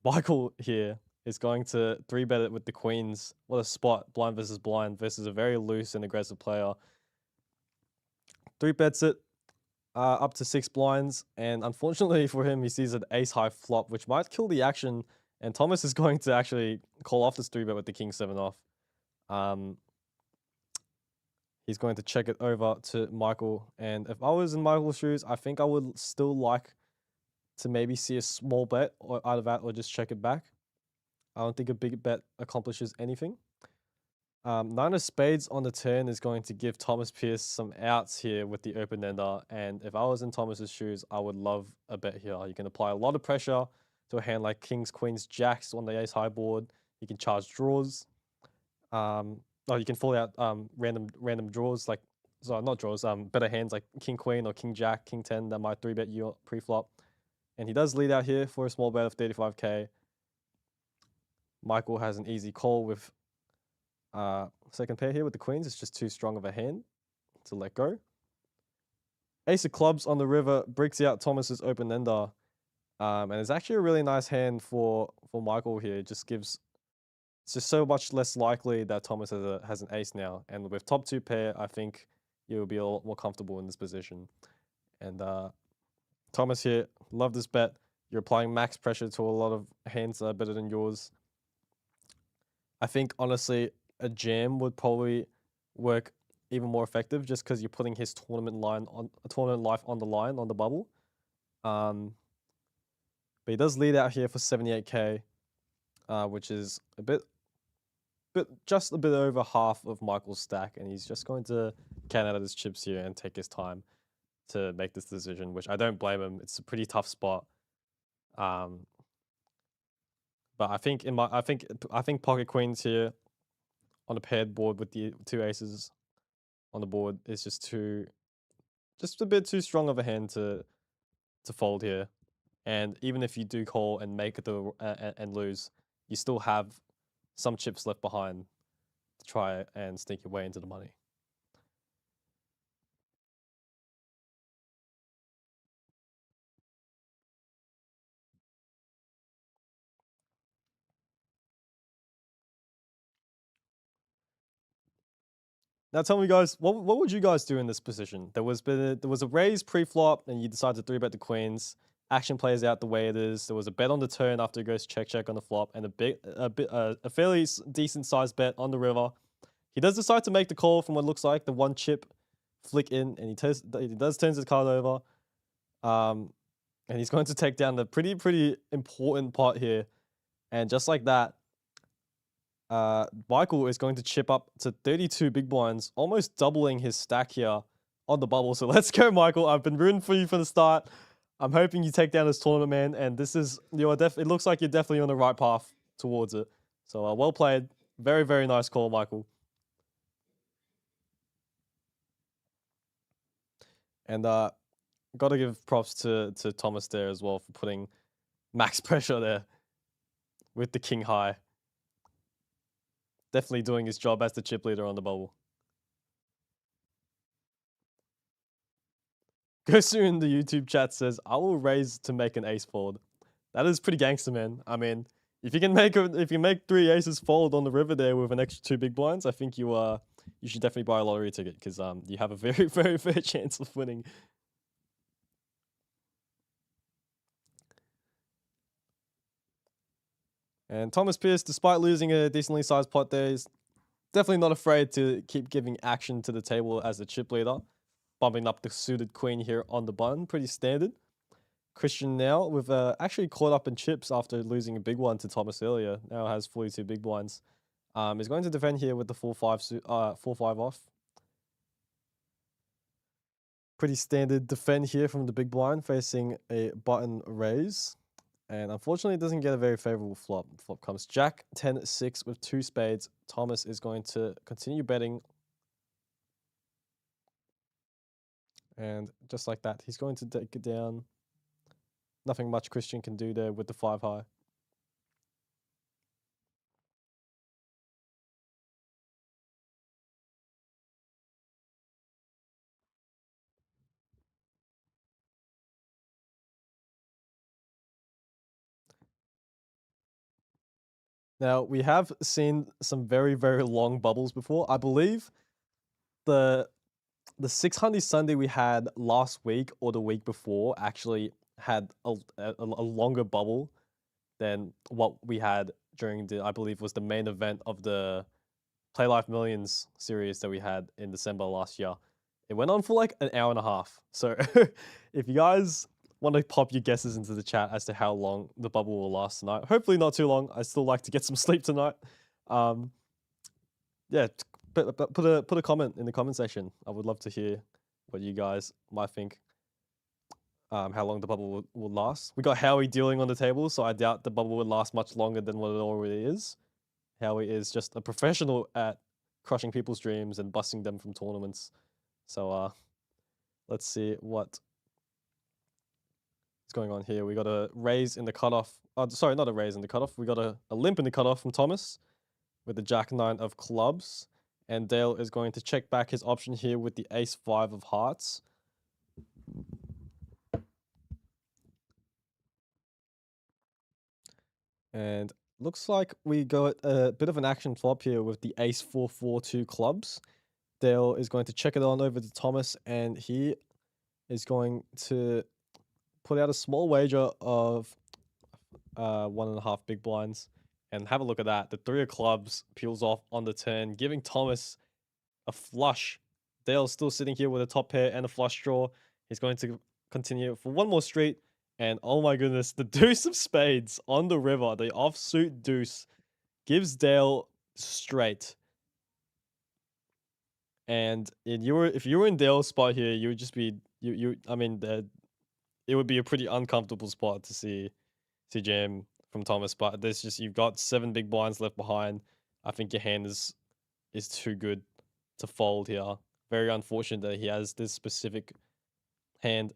Michael here is going to 3-bet it with the queens. What a spot, blind versus a very loose and aggressive player. 3-bets it up to 6 blinds. And unfortunately for him, he sees an ace high flop, which might kill the action. And Thomas is going to actually call off this 3-bet with the King 7 off. He's going to check it over to Michael. And if I was in Michael's shoes, I think I would still like to maybe see a small bet or out of that, or just check it back. I don't think a big bet accomplishes anything. 9 of spades on the turn is going to give Thomas Pierce some outs here with the open ender. And if I was in Thomas's shoes, I would love a bet here. You can apply a lot of pressure to a hand like kings, queens, jacks on the ace high board. You can charge draws. Or you can fall out random draws, like, sorry, not draws, better hands like king queen or king jack, king 10 that might 3-bet you pre-flop. And he does lead out here for a small bet of 35k. Michael has an easy call with second pair here with the queens. It's just too strong of a hand to let go. Ace of clubs on the river breaks out Thomas's open ender. And it's actually a really nice hand for Michael here. It just gives, it's just so much less likely that Thomas has an ace now. And with top 2 pair, I think you'll be a lot more comfortable in this position. And Thomas here, love this bet. You're applying max pressure to a lot of hands that are better than yours. I think, honestly, a jam would probably work even more effective just because you're putting his tournament life on the line, on the bubble. But he does lead out here for 78k, which is just a bit over half of Michael's stack, and he's just going to can out of his chips here and take his time to make this decision, which I don't blame him. It's a pretty tough spot. But I think pocket queens here on a paired board with the 2 aces on the board is just a bit too strong of a hand to fold here. And even if you do call and make it and lose, you still have some chips left behind to try and sneak your way into the money. Now tell me, guys, what would you guys do in this position? There was a raise pre-flop, and you decide to 3-bet the queens. Action plays out the way it is. There was a bet on the turn after it goes check on the flop, and a fairly decent sized bet on the river. He does decide to make the call from what looks like the 1 chip flick in, and he does turns his card over. And he's going to take down the pretty important pot here, and just like that, Michael is going to chip up to 32 big blinds, almost doubling his stack here on the bubble. So let's go, Michael. I've been rooting for you from the start. I'm hoping you take down this tournament, man. And this is, it looks like you're definitely on the right path towards it. So well played. Very, very nice call, Michael. And got to give props to Thomas there as well for putting max pressure there with the king high. Definitely doing his job as the chip leader on the bubble. Gosu in the YouTube chat says, I will raise to make an ace fold. That is pretty gangster, man. I mean, if you make 3 aces fold on the river there with an extra 2 big blinds, I think you should definitely buy a lottery ticket, because you have a very, very fair chance of winning. And Thomas Pierce, despite losing a decently sized pot there, is definitely not afraid to keep giving action to the table as the chip leader. Bumping up the suited queen here on the button, pretty standard. Christian now, with actually caught up in chips after losing a big one to Thomas earlier, now has 42 big blinds. Is going to defend here with the 4-5 off. Pretty standard defend here from the big blind facing a button raise. And unfortunately, it doesn't get a very favorable flop. Flop comes Jack 10-6 with 2 spades. Thomas is going to continue betting. And just like that, he's going to take it down. Nothing much Christian can do there with the 5 high. Now, we have seen some very, very long bubbles before. I believe the 600 Sunday we had last week or the week before actually had a longer bubble than what we had during the, I believe, was the main event of the Playlive Millions series that we had in December last year. It went on for like an hour and a half. So if you guys want to pop your guesses into the chat as to how long the bubble will last tonight, hopefully not too long. I still like to get some sleep tonight. Yeah, put a comment in the comment section. I would love to hear what you guys might think. How long the bubble will last. We got Howie dealing on the table, so I doubt the bubble would last much longer than what it already is. Howie is just a professional at crushing people's dreams and busting them from tournaments. So let's see what is going on here. We got a raise in the cutoff. Oh, sorry, not a raise in the cutoff. We got a limp in the cutoff from Thomas with the Jack 9 of clubs. And Dale is going to check back his option here with the Ace 5 of hearts. And looks like we got a bit of an action flop here with the Ace 4-4-2 clubs. Dale is going to check it on over to Thomas, and he is going to put out a small wager of 1.5 big blinds. And have a look at that. The 3 of clubs peels off on the turn, giving Thomas a flush. Dale's still sitting here with a top pair and a flush draw. He's going to continue for one more street. And oh my goodness, the deuce of spades on the river, the offsuit deuce, gives Dale straight. And if you were in Dale's spot here, you would just be it would be a pretty uncomfortable spot to see jam from Thomas. But there's just, you've got 7 big blinds left behind. I think your hand is too good to fold here. Very unfortunate that he has this specific hand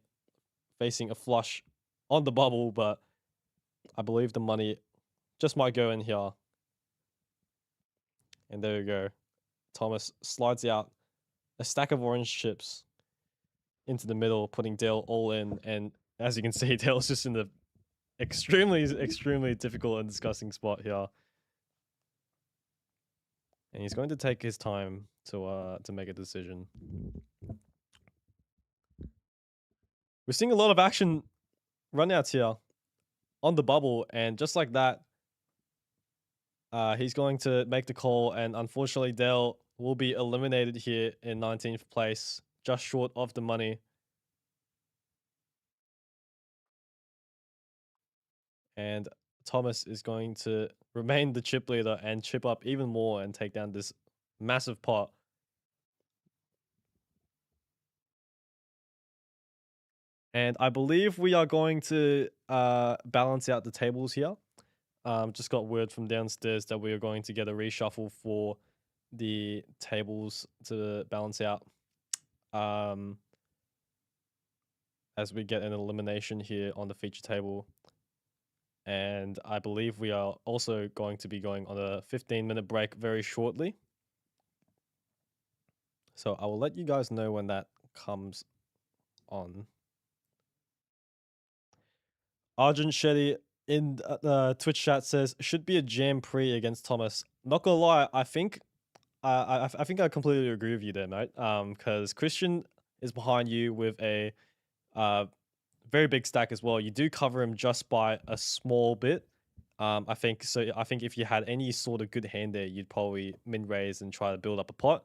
facing a flush on the bubble, but I believe the money just might go in here. And there you go. Thomas slides out a stack of orange chips into the middle, putting Dale all in. And as you can see, Dale's just in the extremely, extremely difficult and disgusting spot here. And he's going to take his time to make a decision. We're seeing a lot of action runouts here on the bubble, and just like that, he's going to make the call, and unfortunately Dale will be eliminated here in 19th place, just short of the money. And Thomas is going to remain the chip leader and chip up even more and take down this massive pot. And I believe we are going to balance out the tables here. Just got word from downstairs that we are going to get a reshuffle for the tables to balance out. As we get an elimination here on the feature table. And I believe we are also going to be going on a 15-minute break very shortly. So I will let you guys know when that comes on. Arjun Shetty in the Twitch chat says, should be a jam pre against Thomas. Not gonna lie, I think I completely agree with you there, mate. Because Christian is behind you with a very big stack as well. You do cover him just by a small bit. I think if you had any sort of good hand there, you'd probably min raise and try to build up a pot.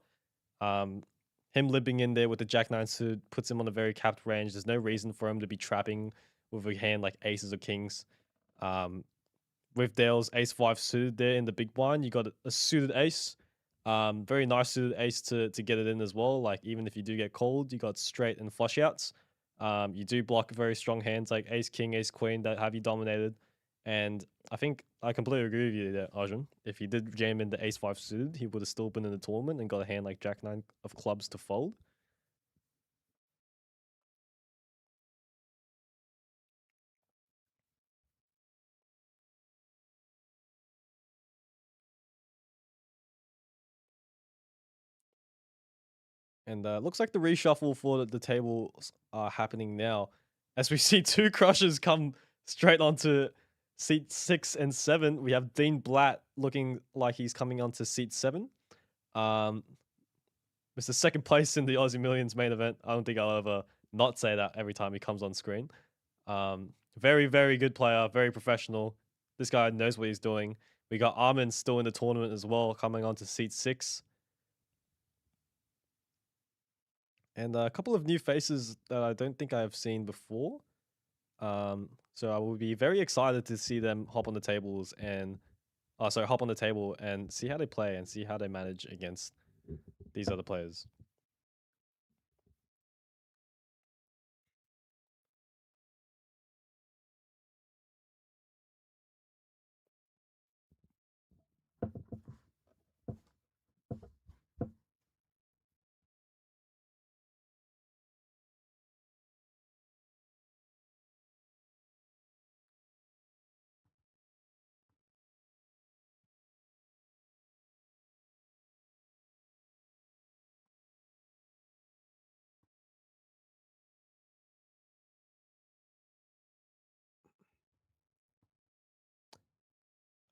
Him libbing in there with the Jack 9 suit puts him on a very capped range. There's no reason for him to be trapping with a hand like aces or kings. With Dale's ace 5 suited there in the big blind, you got a suited ace. Very nice suited ace to get it in as well. Like even if you do get called, you got straight and flush outs. You do block very strong hands like ace king, ace queen that have you dominated. And I think I completely agree with you there, Arjun. If he did jam in the ace five suited, he would have still been in the tournament and got a hand like jack nine of clubs to fold. And looks like the reshuffle for the tables are happening now, as we see two crushes come straight onto seat 6 and 7. We have Dean Blatt looking like he's coming onto seat 7. Mr. Second place in the Aussie Millions main event. I don't think I'll ever not say that every time he comes on screen. Very, very good player, very professional. This guy knows what he's doing. We got Armin still in the tournament as well, coming on to seat 6. And a couple of new faces that I don't think I've seen before. So I will be very excited to see them hop on the tables and hop on the table and see how they play and see how they manage against these other players.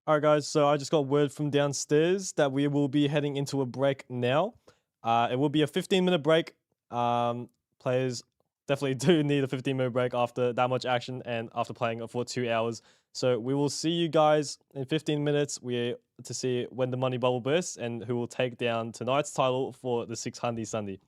All right, guys. So I just got word from downstairs that we will be heading into a break now. It will be a 15-minute break. Players definitely do need a 15-minute break after that much action and after playing for 2 hours. So we will see you guys in 15 minutes. We're to see when the money bubble bursts and who will take down tonight's title for the 6 Hundy Sunday.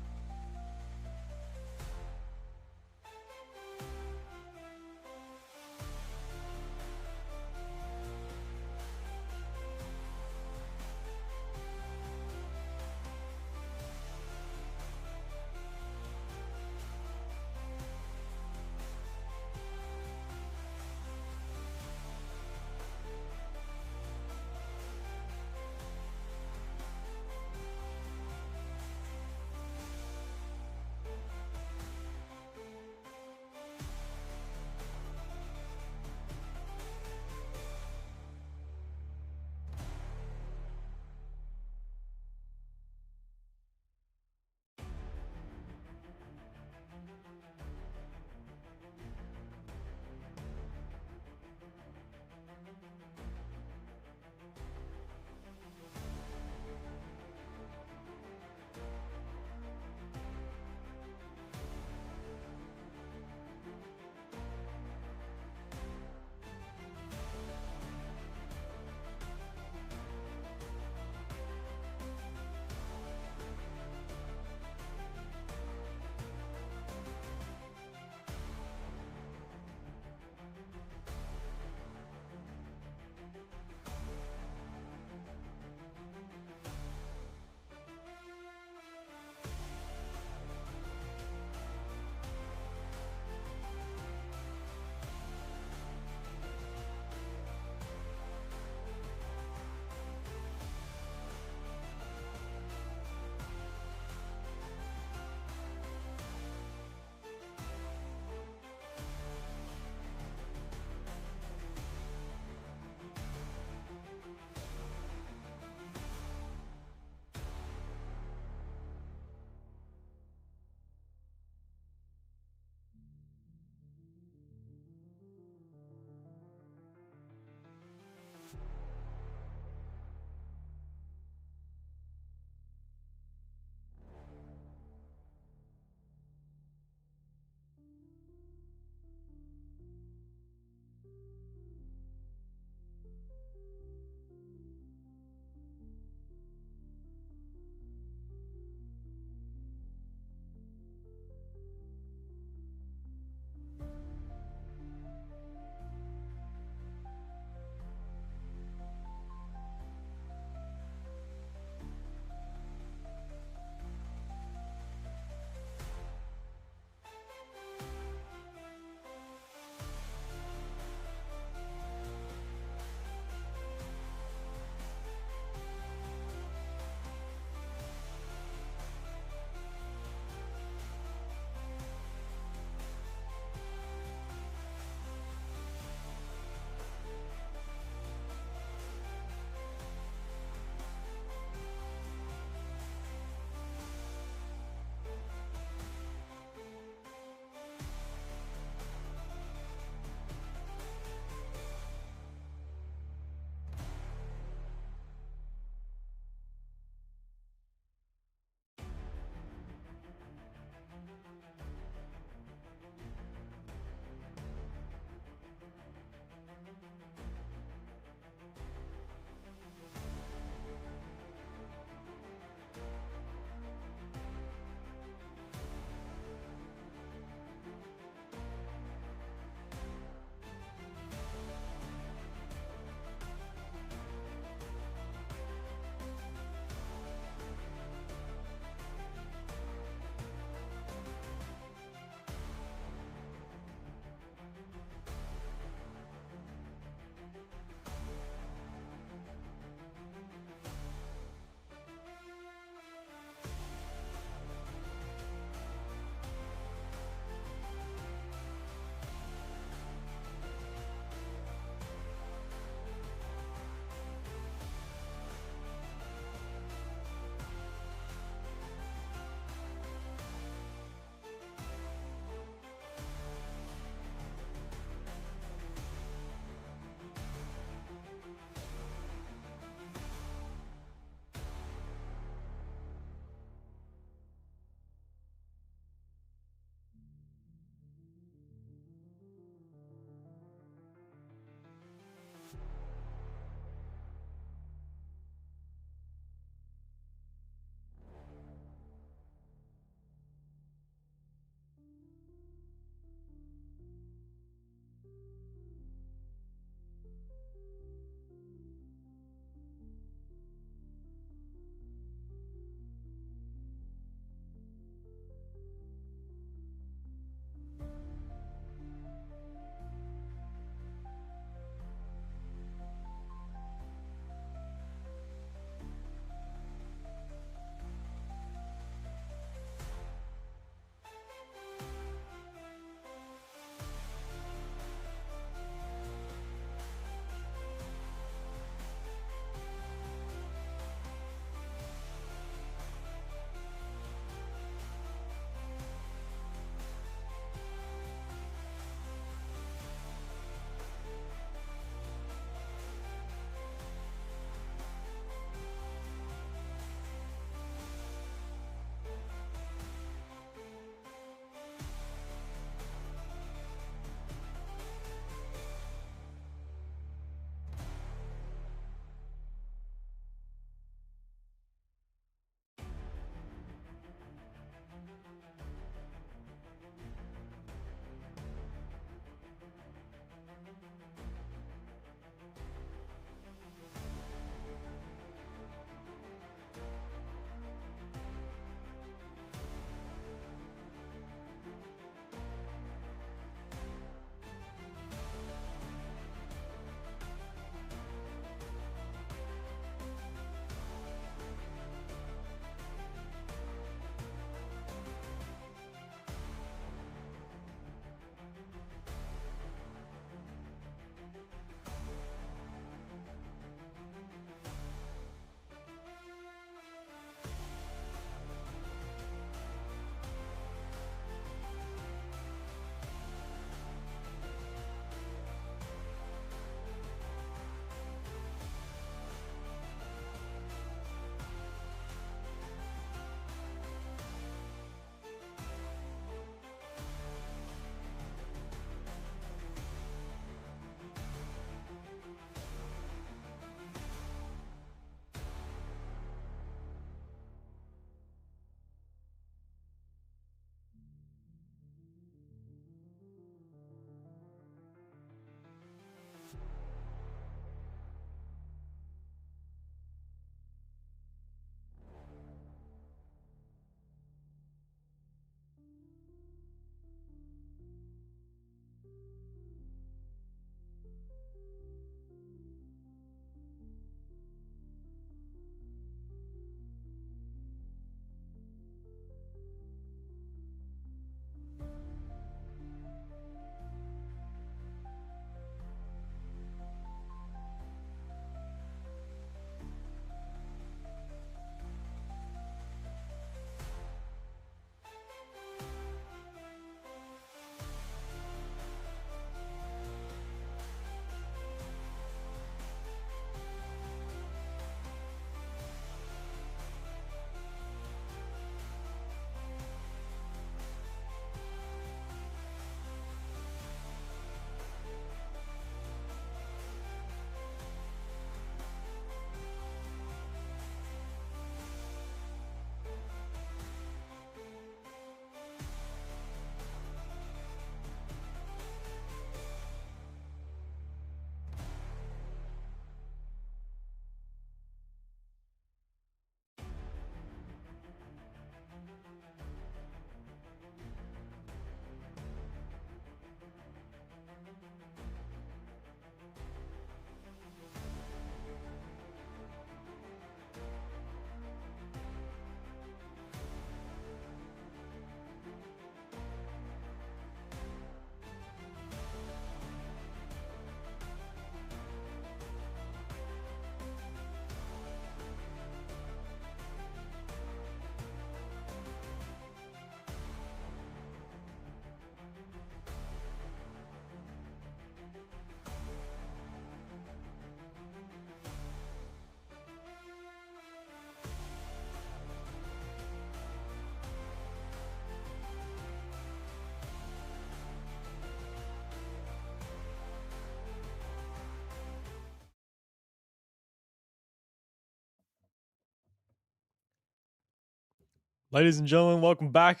Ladies and gentlemen, welcome back.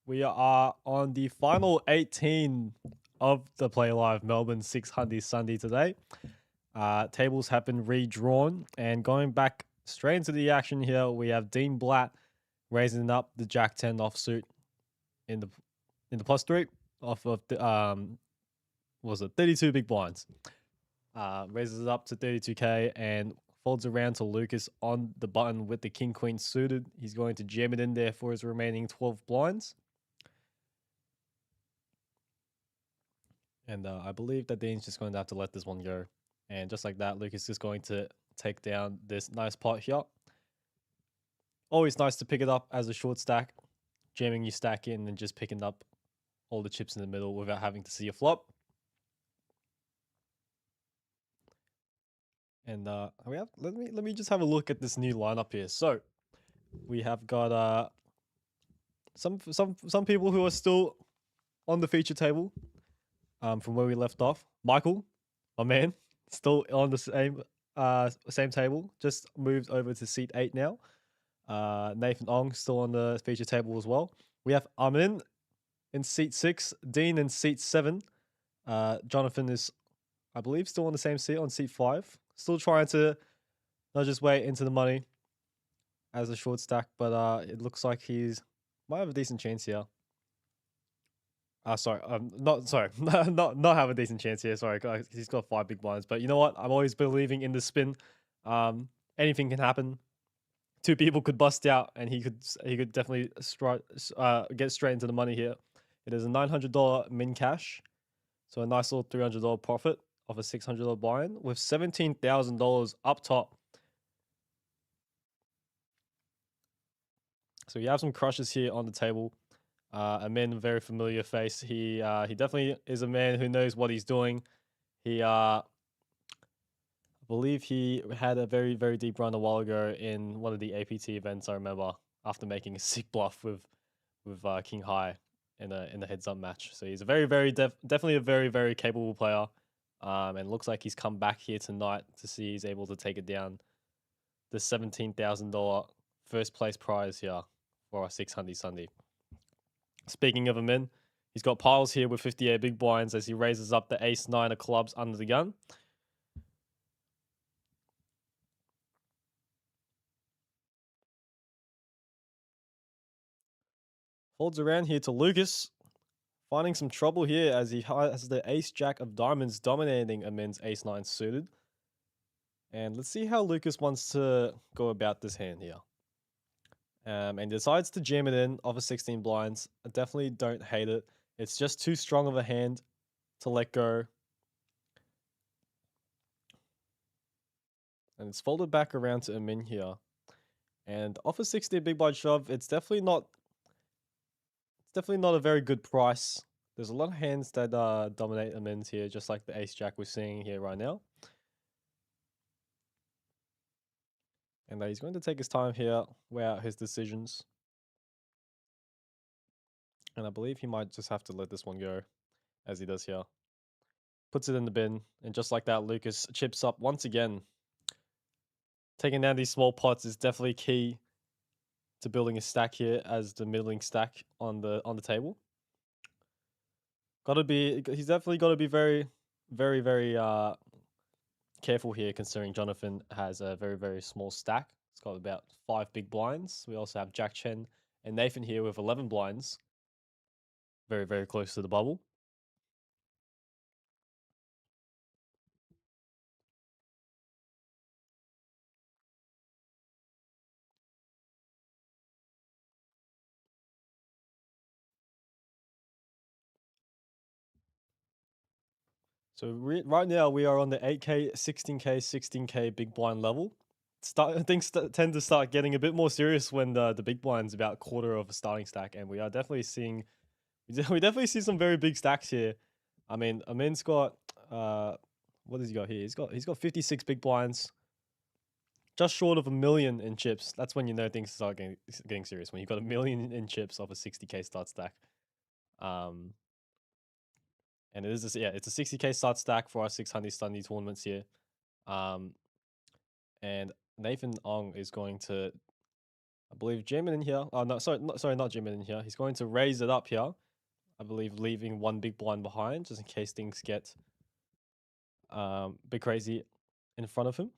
We are on the final 18 of the Playlive Melbourne 600 Sunday today. Tables have been redrawn, and going back straight into the action here, we have Dean Blatt raising up the Jack 10 offsuit in the plus three off of the was it 32 big blinds. Raises it up to 32k and folds around to Lucas on the button with the king queen suited. He's going to jam it in there for his remaining 12 blinds. And I believe that Dean's just going to have to let this one go. And just like that, Lucas is going to take down this nice pot here. Always nice to pick it up as a short stack. Jamming your stack in and just picking up all the chips in the middle without having to see a flop. And let me just have a look at this new lineup here. So we have got some people who are still on the feature table from where we left off. Michael, my man, still on the same table, just moved over to seat 8 now. Nathan Ong still on the feature table as well. We have Amin in seat 6, Dean in seat 7. Jonathan is, I believe, still on the same seat on seat 5. Still trying to nudge his way into the money as a short stack, but it looks like he's might have a decent chance here. Not have a decent chance here. Sorry, he's got 5 big blinds. But you know what? I'm always believing in the spin. Anything can happen. 2 people could bust out, and he could definitely get straight into the money here. It is a $900 min cash, so a nice little $300 profit of a $600 buy-in with $17,000 up top. So you have some crushes here on the table. A man, very familiar face. He definitely is a man who knows what he's doing. He I believe he had a very, very deep run a while ago in one of the APT events. I remember after making a sick bluff with King High in a heads up match. So he's a very, very definitely a very, very capable player. And looks like he's come back here tonight to see he's able to take it down. The $17,000 first place prize here for our 600 Sunday. Speaking of a min, he's got piles here with 58 big blinds as he raises up the ace-9 of clubs under the gun. Folds around here to Lucas, finding some trouble here as he has the ace-jack of diamonds dominating Amin's ace-9 suited. And let's see how Lucas wants to go about this hand here. And decides to jam it in off of 16 blinds. I definitely don't hate it. It's just too strong of a hand to let go. And it's folded back around to Amin here. And off a 60 big blind shove, it's definitely not a very good price. There's a lot of hands that dominate Amin's here, just like the ace jack we're seeing here right now. And he's going to take his time here, weigh out his decisions. And I believe he might just have to let this one go, as he does here. Puts it in the bin, and just like that, Lucas chips up once again. Taking down these small pots is definitely key to building a stack here as the middling stack on the table. He's definitely got to be very, very, very careful here, considering Jonathan has a very, very small stack. It's got about 5 big blinds. We also have Jack Chen and Nathan here with 11 blinds. Very, very close to the bubble. So right now we are on the 8K, 16K, 16K big blind level. Things tend to start getting a bit more serious when the big blind's about a quarter of a starting stack, and we are definitely seeing we definitely see some very big stacks here. I mean, Amin's got what has he got here? He's got 56 big blinds, just short of 1 million in chips. That's when you know things start getting serious. When you've got 1 million in chips off a 60K start stack. And it is it's a 60K start stack for our 600 Sunday tournaments here. And Nathan Ong is going to I believe jamming in here. Oh no, sorry, not jamming in here. He's going to raise it up here. I believe leaving one big blind behind just in case things get bit crazy in front of him,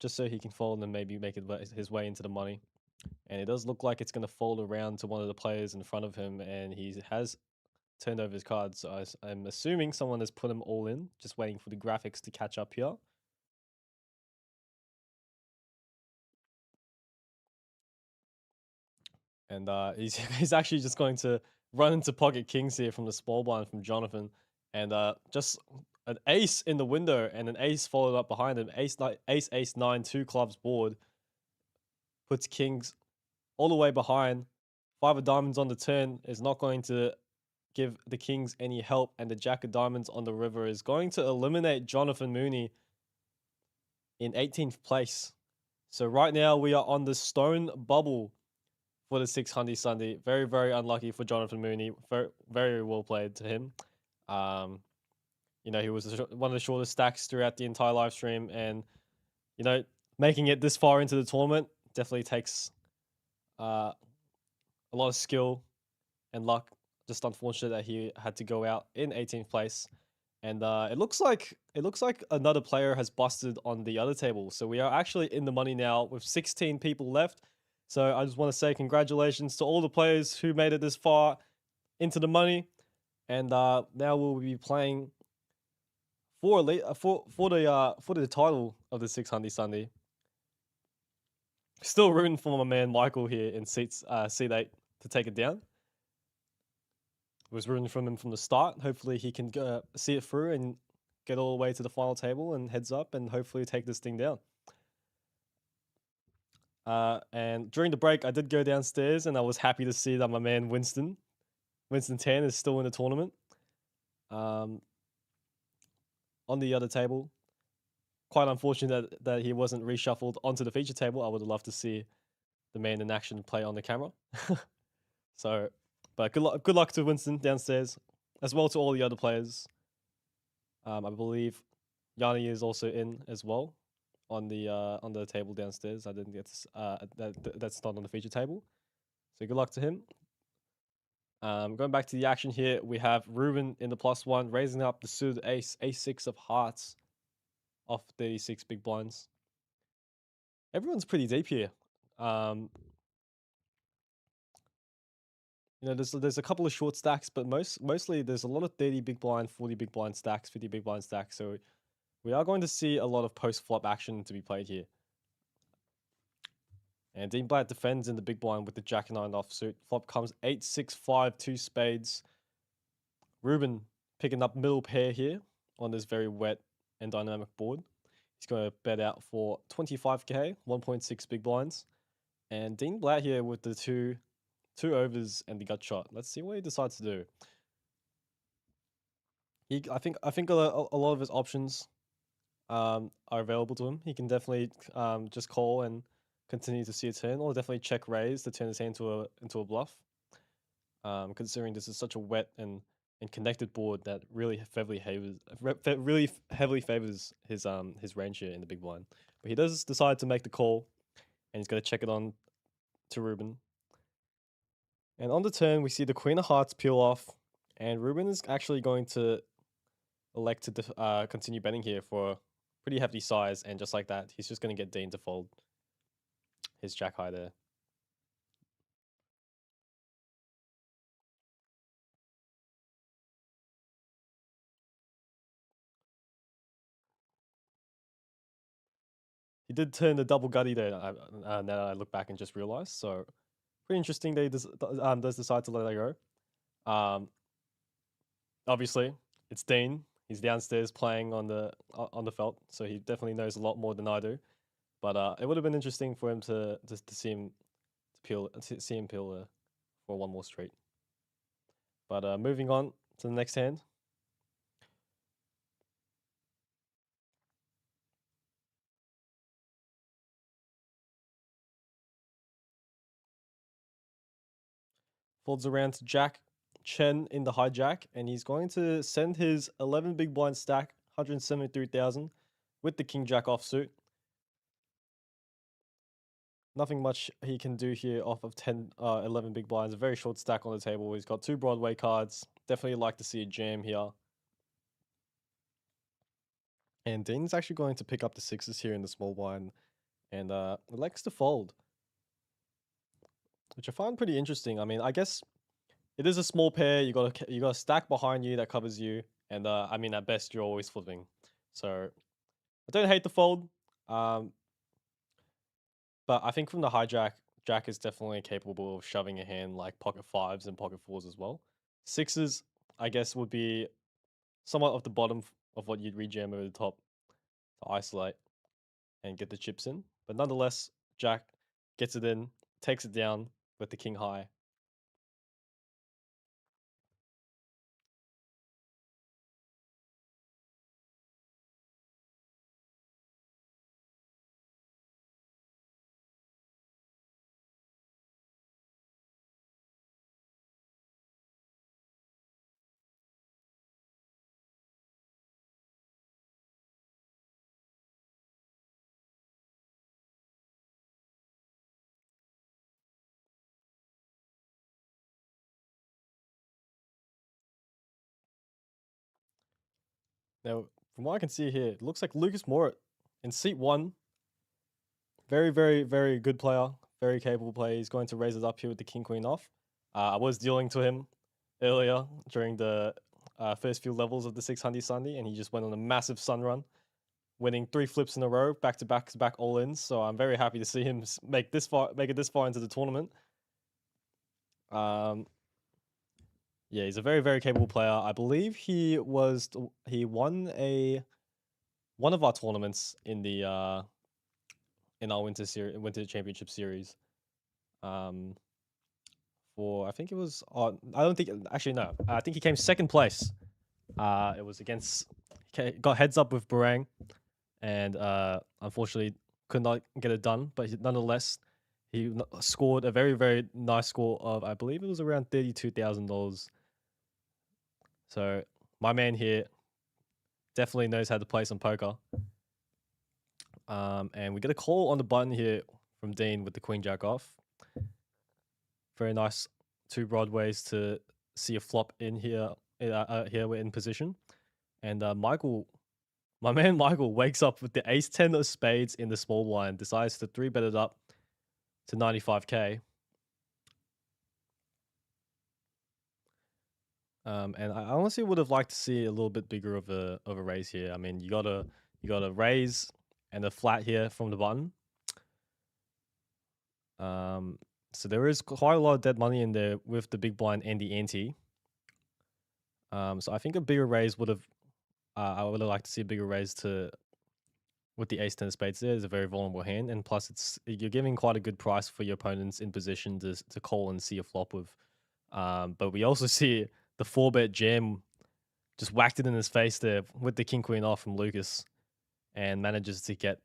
just so he can fold and maybe make his way into the money. And it does look like it's going to fold around to one of the players in front of him, and he has turned over his cards. So I'm assuming someone has put him all in, just waiting for the graphics to catch up here. And he's actually just going to run into pocket kings here from the small blind from Jonathan, and just an ace in the window and an ace followed up behind him. Ace 9, 2 clubs board puts kings all the way behind. 5 of diamonds on the turn is not going to give the kings any help, and the jack of diamonds on the river is going to eliminate Jonathan Mooney in 18th place. So right now we are on the stone bubble for the 600 Sunday. Very, very unlucky for Jonathan Mooney. Very, very well played to him. You know, he was one of the shortest stacks throughout the entire live stream, and you know, making it this far into the tournament definitely takes a lot of skill and luck. Just unfortunate that he had to go out in 18th place, and it looks like another player has busted on the other table. So we are actually in the money now with 16 people left. So I just want to say congratulations to all the players who made it this far into the money, and now we'll be playing for the title of the 600 Sunday. Still rooting for my man Michael here in seat 8 to take it down. Was rooting from him from the start. Hopefully he can see it through and get all the way to the final table and heads up and hopefully take this thing down. And during the break, I did go downstairs and I was happy to see that my man Winston 10 is still in the tournament. On the other table. Quite unfortunate that he wasn't reshuffled onto the feature table. I would have loved to see the man in action play on the camera. So, but good luck to Winston downstairs, as well to all the other players. I believe Yanni is also in as well on the table downstairs. I didn't get to, that's not on the feature table. So good luck to him. Going back to the action here, we have Ruben in the +1, raising up the suited ace 6 of hearts off 36 big blinds. Everyone's pretty deep here. You know, there's a couple of short stacks, but mostly there's a lot of 30 big blind, 40 big blind stacks, 50 big blind stacks. So we are going to see a lot of post flop action to be played here. And Dean Blatt defends in the big blind with the jack and 9 offsuit. Flop comes 8, 6, 5, 2 spades. Ruben picking up middle pair here on this very wet and dynamic board. He's going to bet out for 25k, 1.6 big blinds. And Dean Blatt here with the two overs and the gut shot. Let's see what he decides to do. I think a lot of his options are available to him. He can definitely just call and continue to see a turn, or definitely check raise to turn his hand into a bluff. Considering this is such a wet and connected board that really heavily favors his range here in the big blind. But he does decide to make the call, and he's going to check it on to Ruben. And on the turn, we see the Queen of Hearts peel off, and Ruben is actually going to elect to continue betting here for a pretty hefty size, and just like that, he's just going to get Dean to fold his jack high there. He did turn the double gutty there, now that I look back and just realized. So pretty interesting that he does decide to let that go. Obviously, it's Dean. He's downstairs playing on the felt, so he definitely knows a lot more than I do. But it would have been interesting for him to see him peel for one more straight. But moving on to the next hand. Folds around to Jack Chen in the hijack, and he's going to send his 11 big blind stack, 173,000, with the King Jack offsuit. Nothing much he can do here off of 11 big blinds. A very short stack on the table. He's got 2 Broadway cards. Definitely like to see a jam here. And Dean's actually going to pick up the 6s here in the small blind. And likes to fold, which I find pretty interesting. I mean, I guess it is a small pair. You got a stack behind you that covers you. And I mean, at best, you're always flipping. So I don't hate the fold. But I think from the hijack, Jack is definitely capable of shoving a hand like pocket 5s and pocket 4s as well. 6s, I guess, would be somewhat of the bottom of what you'd rejam over the top to isolate and get the chips in. But nonetheless, Jack gets it in, takes it down with the king high. Now, from what I can see here, it looks like Lucas Moore in seat 1. Very, very, very good player. Very capable player. He's going to raise it up here with the king queen off. I was dealing to him earlier during the first few levels of the 6 Hundy Sundy, and he just went on a massive sun run, winning 3 flips in a row, back to back all ins. So I'm very happy to see him make it this far into the tournament. Yeah, he's a very, very capable player. I believe he won one of our tournaments in the in our winter championship series. For I think it was I don't think actually no. I think he came second place. It was against got heads up with Barang, and unfortunately could not get it done. But nonetheless, he scored a very, very nice score of, I believe it was around $32,000. So my man here definitely knows how to play some poker. And we get a call on the button here from Dean with the queen jack off. Very nice 2 broadways to see a flop in here. Here we're in position. And Michael, my man Michael, wakes up with the ace 10 of spades in the small blind, decides to 3-bet it up to 95K. And I honestly would have liked to see a little bit bigger of a raise here. I mean, you got a raise and a flat here from the button. So there is quite a lot of dead money in there with the big blind and the ante. So I think a bigger raise would have. I would have liked to see a bigger raise with the ace 10 of spades. There is a very vulnerable hand, and plus you're giving quite a good price for your opponents in position to call and see a flop with. But we also see the 4-bet jam just whacked it in his face there with the king queen off from Lucas, and manages to get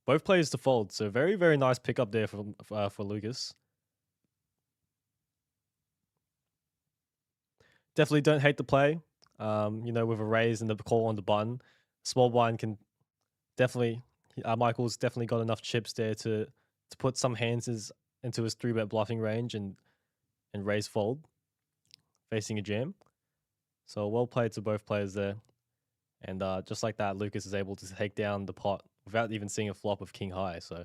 both players to fold. So very, very nice pickup there for Lucas. Definitely don't hate the play. With a raise and the call on the button, small blind can definitely. Michael's definitely got enough chips there to put some hands into his 3-bet bluffing range and raise fold, facing a jam. So well played to both players there. And just like that, Lucas is able to take down the pot without even seeing a flop of king high. So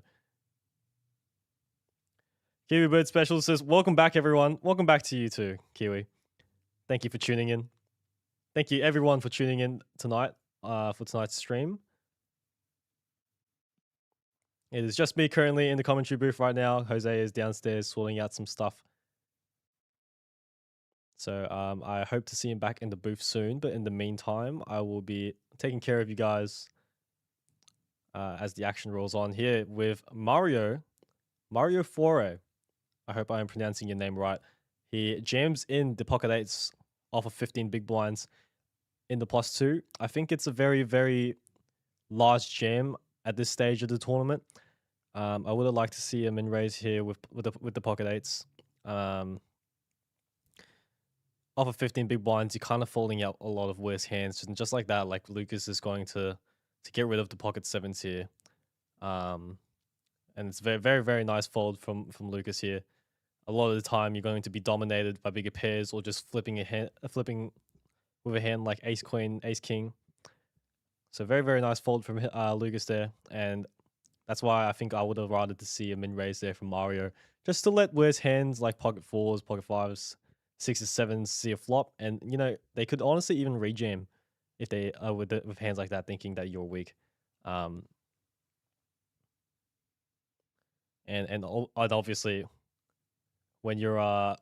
Kiwi Bird Special says, welcome back, everyone. Welcome back to you too, Kiwi. Thank you for tuning in. Thank you, everyone, for tuning in tonight for tonight's stream. It is just me currently in the commentary booth right now. Jose is downstairs sorting out some stuff. So I hope to see him back in the booth soon. But in the meantime, I will be taking care of you guys as the action rolls on here with Mario Fore. I hope I am pronouncing your name right. He jams in the pocket 8s off of 15 big blinds in the +2. I think it's a very, very large jam at this stage of the tournament. I would have liked to see him in raise here with the pocket 8s. Off of 15 big blinds, you're kind of folding out a lot of worse hands. And just like that, like Lucas is going to get rid of the pocket 7s here. and it's very nice fold from Lucas here. A lot of the time, you're going to be dominated by bigger pairs or just flipping with a hand like ace queen, ace king. So very nice fold from Lucas there, and that's why I think I would have rather to see a min raise there from Mario, just to let worse hands like pocket fours, pocket fives, sixes, sevens see a flop, and they could honestly even rejam if they with hands like that, thinking that you're weak. And obviously when you're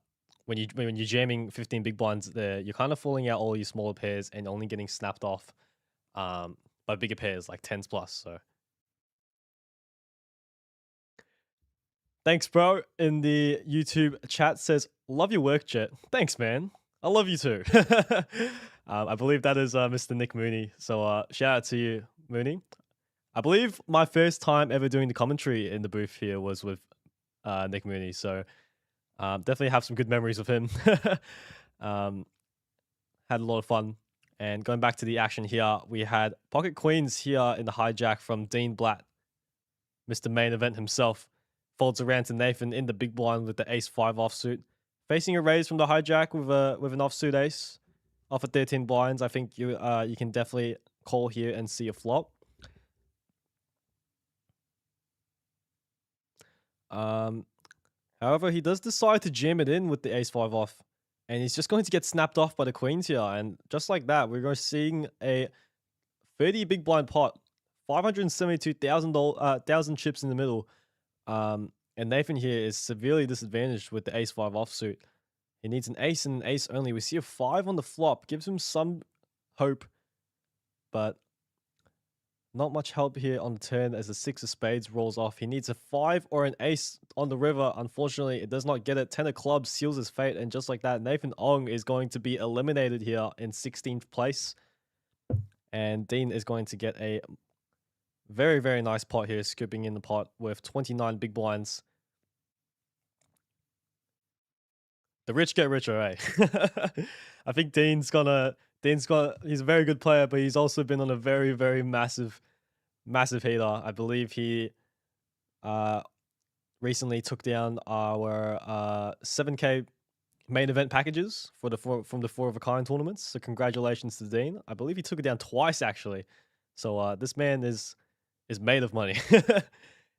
jamming 15 big blinds there, you're kind of falling out all your smaller pairs and only getting snapped off by bigger pairs like 10s plus. So thanks, bro. In the YouTube chat says, love your work, Jet. Thanks, man. I love you too. I believe that is Mr. Nick Mooney. So shout out to you, Mooney. I believe my first time ever doing the commentary in the booth here was with Nick Mooney. So definitely have some good memories of him. Had a lot of fun. And going back to the action here, we had pocket queens here in the hijack from Dean Blatt, Mr. Main Event himself. Folds around to Nathan in the big blind with the ace-5 offsuit. Facing a raise from the hijack with an offsuit ace. Off at 13 blinds, I think you can definitely call here and see a flop. However, he does decide to jam it in with the ace-5 off. And he's just going to get snapped off by the queens here. And just like that, we're going to seeing a 30 big blind pot. 572,000 chips in the middle. And Nathan here is severely disadvantaged with the ace-5 offsuit. He needs an ace and an ace only. We see a 5 on the flop. Gives him some hope. But not much help here on the turn as the 6 of spades rolls off. He needs a 5 or an ace on the river. Unfortunately, it does not get it. 10 of clubs seals his fate. And just like that, Nathan Ong is going to be eliminated here in 16th place. And Dean is going to get a very nice pot here, scooping in the pot with 29 big blinds. The rich get richer, eh? I think he's a very good player, but he's also been on a very massive heater. I believe he recently took down our 7K main event packages from the 4 of a kind tournaments. So congratulations to Dean. I believe he took it down twice actually. So this man is made of money.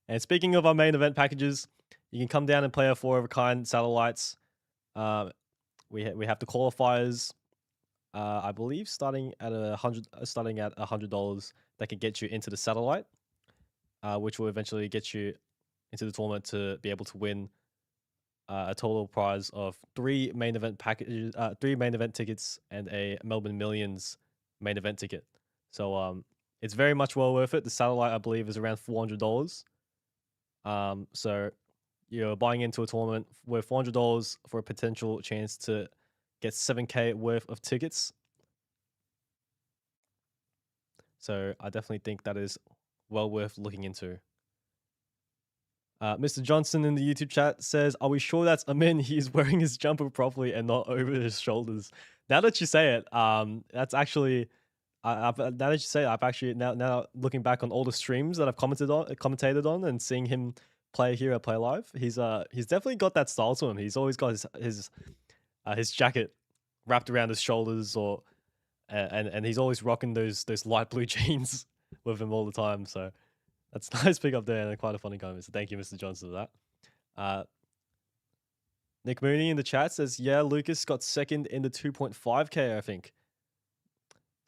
And speaking of our main event packages, you can come down and play our 4 of a kind satellites. We have the qualifiers. I believe starting at $100 that can get you into the satellite, which will eventually get you into the tournament to be able to win a total prize of 3 main event packages, 3 main event tickets, and a Melbourne Millions main event ticket. So it's very much well worth it. The satellite, I believe, is around $400. So you're buying into a tournament worth $400 for a potential chance to get 7K worth of tickets. So I definitely think that is well worth looking into. Mr. Johnson in the YouTube chat says, are we sure that's Amin? He's wearing his jumper properly and not over his shoulders. Now that you say it, that's actually... now that you say it, I've actually now looking back on all the streams that I've commentated on and seeing him play here at Playlive, he's definitely got that style to him. He's always got his jacket wrapped around his shoulders, and he's always rocking those light blue jeans with him all the time. So that's a nice pick up there and quite a funny comment. So thank you, Mr. Johnson, for that. Nick Mooney in the chat says, yeah, Lucas got second in the 2.5K, I think.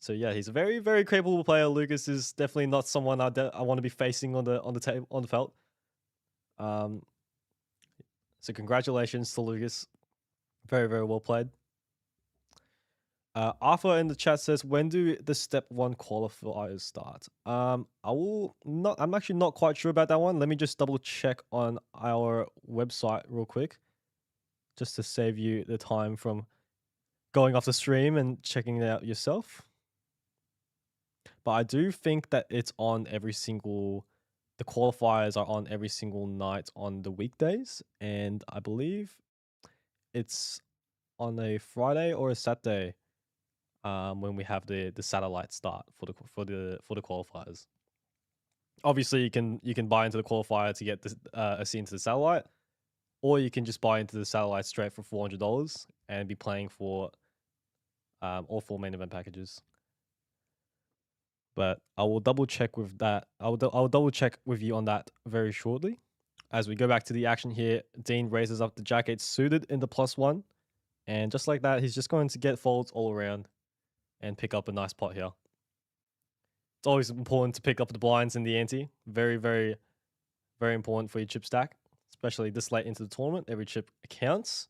So yeah, he's a very capable player. Lucas is definitely not someone I want to be facing on the felt. So congratulations to Lucas. Very well played. Arthur in the chat says, when do the step 1 qualifiers start? I'm actually not quite sure about that one. Let me just double check on our website real quick, just to save you the time from going off the stream and checking it out yourself. But I do think that it's on the qualifiers are on every single night on the weekdays, and I believe it's on a Friday or a Saturday when we have the satellite start for the qualifiers. Obviously, you can buy into the qualifier to get a seat into the satellite, or you can just buy into the satellite straight for $400 and be playing for all 4 main event packages. But I will double check with that. I will double check with you on that very shortly. As we go back to the action here, Dean raises up the Jack 8 suited in the +1. And just like that, he's just going to get folds all around and pick up a nice pot here. It's always important to pick up the blinds in the ante. Very, very, very important for your chip stack, especially this late into the tournament. Every chip counts.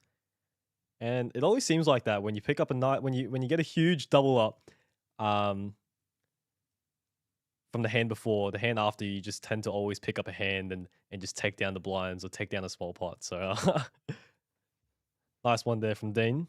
And it always seems like that when you pick up a night, when you get a huge double up from the hand before, the hand after, you just tend to always pick up a hand and just take down the blinds or take down a small pot. So nice one there from Dean.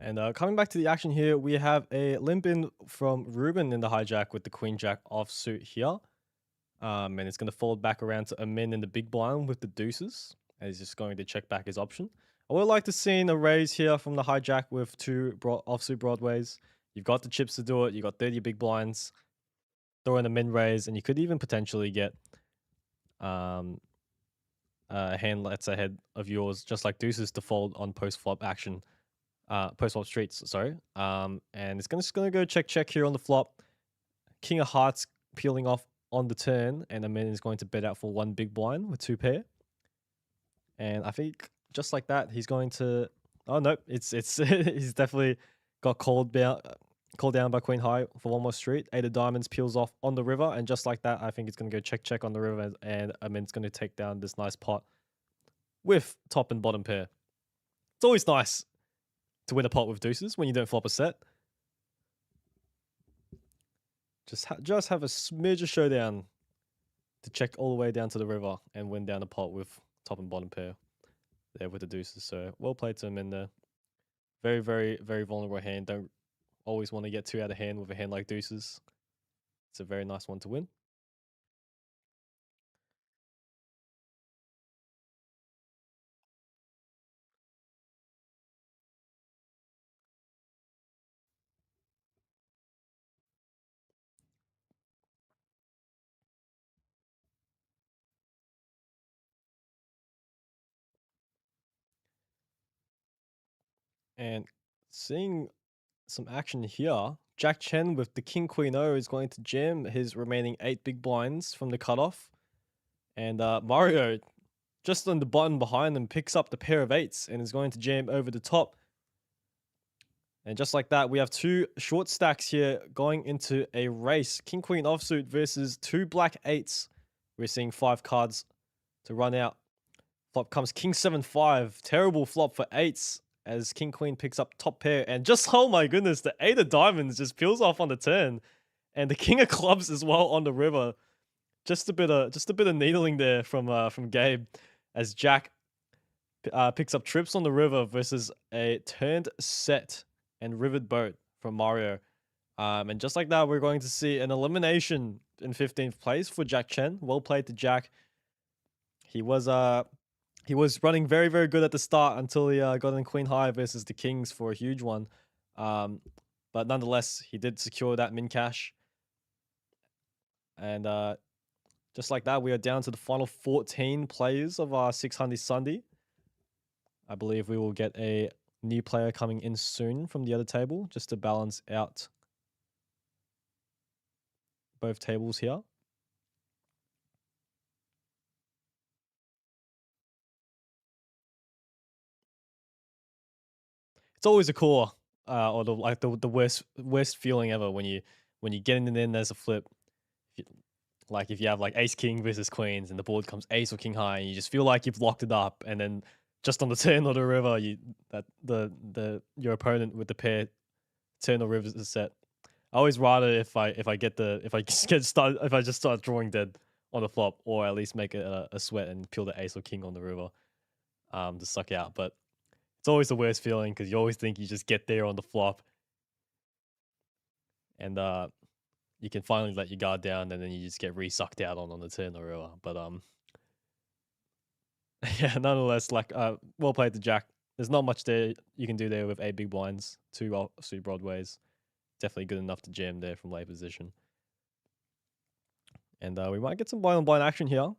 And coming back to the action here, we have a limp in from Ruben in the hijack with the Queen Jack offsuit here. And it's going to fold back around to Amin in the big blind with the deuces. And he's just going to check back his option. I would like to see a raise here from the hijack with 2 offsuit broadways. You've got the chips to do it. You've got 30 big blinds. Throw in a min raise, and you could even potentially get a hand that's ahead of yours, just like deuces, to fold on post-flop action. Post-flop streets, sorry. And it's just going to go check here on the flop. King of hearts peeling off on the turn, and Amin is going to bet out for 1 big blind with 2 pair. And I think just like that, he's going to. Oh no, it's he's definitely got called down by Queen High for 1 more street. 8 of diamonds peels off on the river, and just like that, I think it's going to go check on the river, and Amin's going to take down this nice pot with top and bottom pair. It's always nice to win a pot with deuces when you don't flop a set. Just have a smidge of showdown to check all the way down to the river and win down a pot with top and bottom pair there with the deuces. So well played to him in there. Very, very, very vulnerable hand. Don't always want to get too out of hand with a hand like deuces. It's a very nice one to win. And seeing some action here, Jack Chen with the King Queen O is going to jam his remaining 8 big blinds from the cutoff. And Mario, just on the button behind them, picks up the pair of 8s and is going to jam over the top. And just like that, we have 2 short stacks here going into a race. King Queen offsuit versus 2 black 8s. We're seeing 5 cards to run out. Flop comes King 7-5. Terrible flop for 8s as King Queen picks up top pair. And just, oh my goodness, the 8 of diamonds just peels off on the turn. And the King of clubs as well on the river. Just a bit of needling there from Gabe as Jack picks up trips on the river versus a turned set and rivered boat from Mario. And just like that, we're going to see an elimination in 15th place for Jack Chen. Well played to Jack. He was running very, very good at the start until he got in Queen High versus the Kings for a huge one. But nonetheless, he did secure that min cash. And just like that, we are down to the final 14 players of our 6 Hundy Sundy. I believe we will get a new player coming in soon from the other table just to balance out both tables here. It's always a core, or the worst feeling ever when you get in and then there's a flip. If you have like ace king versus queens and the board comes ace or king high, and you just feel like you've locked it up, and then just on the turn of the river, your opponent with the pair turn or rivers is set. I always rather if I just start drawing dead on the flop, or at least make a sweat and peel the ace or king on the river, to suck out. But it's always the worst feeling because you always think you just get there on the flop, and you can finally let your guard down, and then you just get re-sucked out on the turn or river. But yeah, nonetheless, like well played to Jack. There's not much there you can do there with 8 big blinds, 2 offsuit broadways. Definitely good enough to jam there from late position. And we might get some blind on blind action here.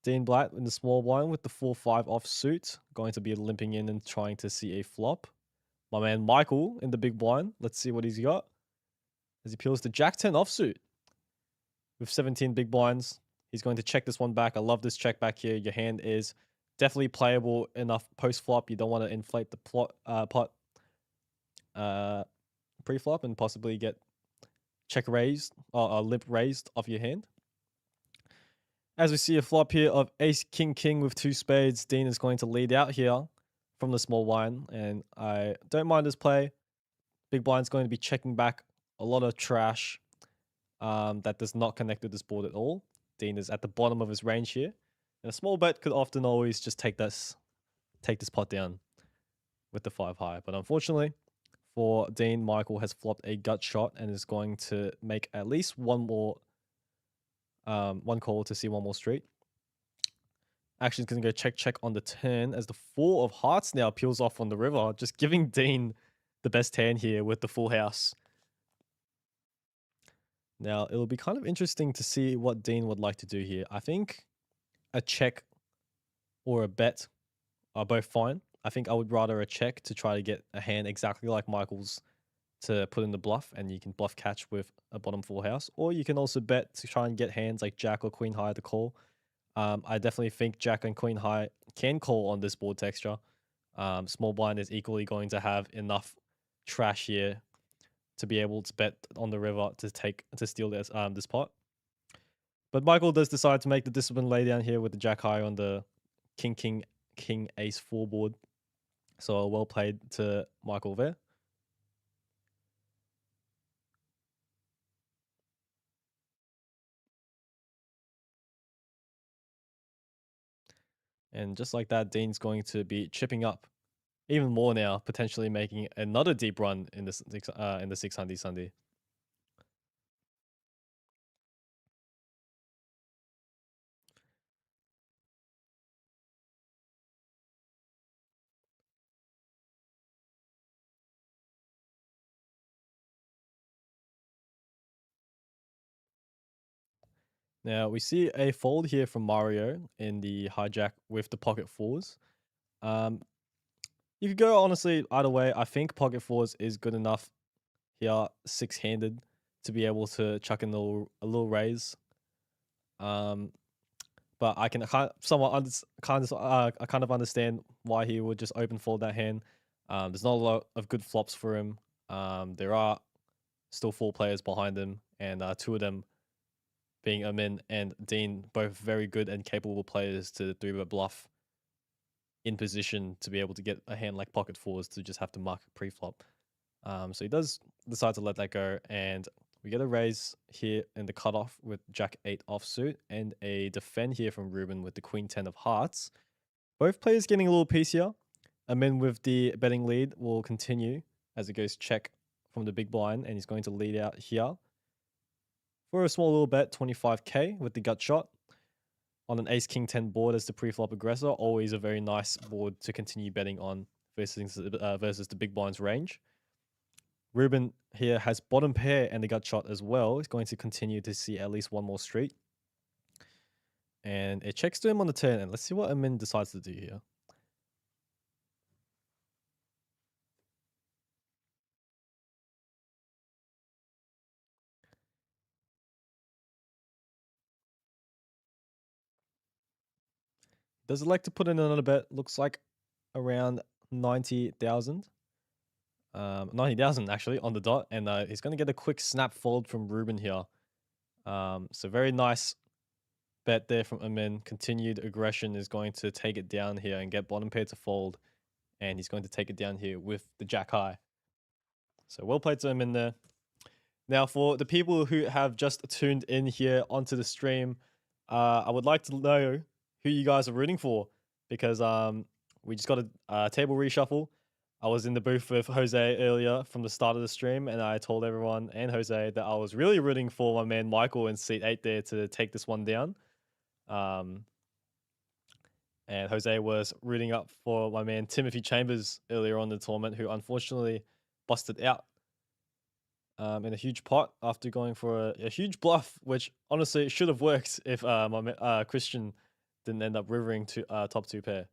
Dean Blatt in the small blind with the 4-5 offsuit, going to be limping in and trying to see a flop. My man Michael in the big blind. Let's see what he's got. As he peels the Jack 10 offsuit with 17 big blinds. He's going to check this one back. I love this check back here. Your hand is definitely playable enough post flop. You don't want to inflate the pot pre-flop and possibly get check raised or limp raised off your hand. As we see a flop here of ace king king with 2 spades, Dean is going to lead out here from the small blind, and I don't mind this play. Big blind's going to be checking back a lot of trash that does not connect with this board at all. Dean is at the bottom of his range here, and a small bet could often always just take this pot down with the 5 high. But unfortunately for Dean, Michael has flopped a gut shot and is going to make at least one call to see one more street. Actually, he's going to go check on the turn as the 4 of hearts now peels off on the river, just giving Dean the best hand here with the full house. Now, it'll be kind of interesting to see what Dean would like to do here. I think a check or a bet are both fine. I think I would rather a check to try to get a hand exactly like Michael's to put in the bluff, and you can bluff catch with a bottom full house. Or you can also bet to try and get hands like Jack or Queen High to call. I definitely think Jack and Queen High can call on this board texture. Small blind is equally going to have enough trash here to be able to bet on the river to steal this pot. But Michael does decide to make the discipline laydown here with the Jack High on the King Ace 4 board. So well played to Michael there. And just like that, Dean's going to be chipping up even more now, potentially making another deep run in the 6 Hundy Sunday. Now we see a fold here from Mario in the hijack with the pocket fours. You could go honestly either way. I think pocket fours is good enough here, 6-handed, to be able to chuck in a little raise. But I can kind of understand why he would just open fold that hand. There's not a lot of good flops for him. There are still 4 players behind him, and 2 of them being Amin and Dean, both very good and capable players to 3-bet bluff in position to be able to get a hand like pocket fours to just have to mark pre-flop. So he does decide to let that go, and we get a raise here in the cutoff with Jack 8 offsuit and a defend here from Ruben with the Queen 10 of hearts. Both players getting a little piece here. Amin with the betting lead will continue as it goes check from the big blind, and he's going to lead out here for a small little bet, 25k with the gut shot on an ace king 10 board as the pre-flop aggressor. Always a very nice board to continue betting on versus the big blind's range. Ruben here has bottom pair and the gut shot as well. He's going to continue to see at least one more street. And it checks to him on the turn, and let's see what Amin decides to do here. Does elect to put in another bet. Looks like around 90,000. 90,000 actually on the dot. And he's going to get a quick snap fold from Ruben here. So very nice bet there from Amin. Continued aggression is going to take it down here and get bottom pair to fold. And he's going to take it down here with the jack high. So well played to Amin there. Now, for the people who have just tuned in here onto the stream, I would like to know who you guys are rooting for, because we just got a table reshuffle. I was in the booth with Jose earlier from the start of the stream, and I told everyone and Jose that I was really rooting for my man Michael in seat 8 there to take this one down. And Jose was rooting up for my man Timothy Chambers earlier on in the tournament, who unfortunately busted out in a huge pot after going for a huge bluff, which honestly should have worked if Christian didn't end up rivering to top 2 pair.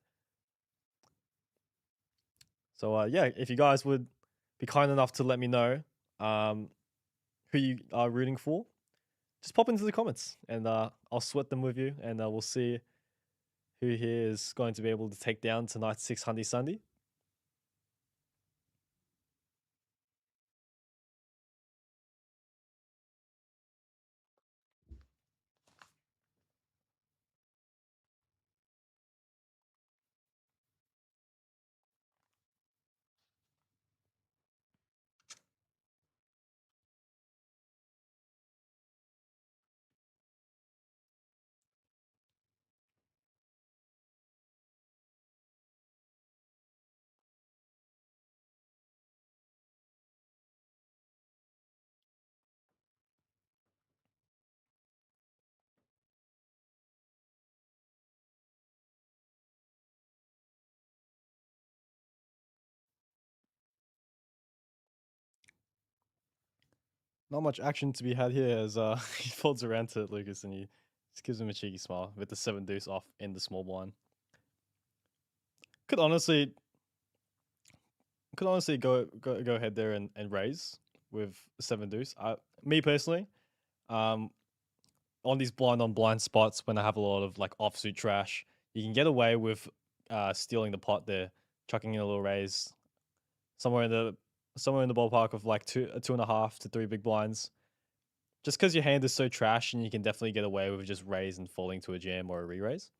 So yeah, if you guys would be kind enough to let me know who you are rooting for, just pop into the comments and I'll sweat them with you, and we'll see who here is going to be able to take down tonight's 6 Hundy Sunday. Not much action to be had here as he folds around to Lucas and he just gives him a cheeky smile with the 7 deuce off in the small blind. Could honestly go ahead there and raise with 7 deuce. Me personally, on these blind on blind spots when I have a lot of like offsuit trash, you can get away with stealing the pot there, chucking in a little raise somewhere in the ballpark of like 2.5 to 3 big blinds. Just because your hand is so trash, and you can definitely get away with just raise and falling to a jam or a re-raise.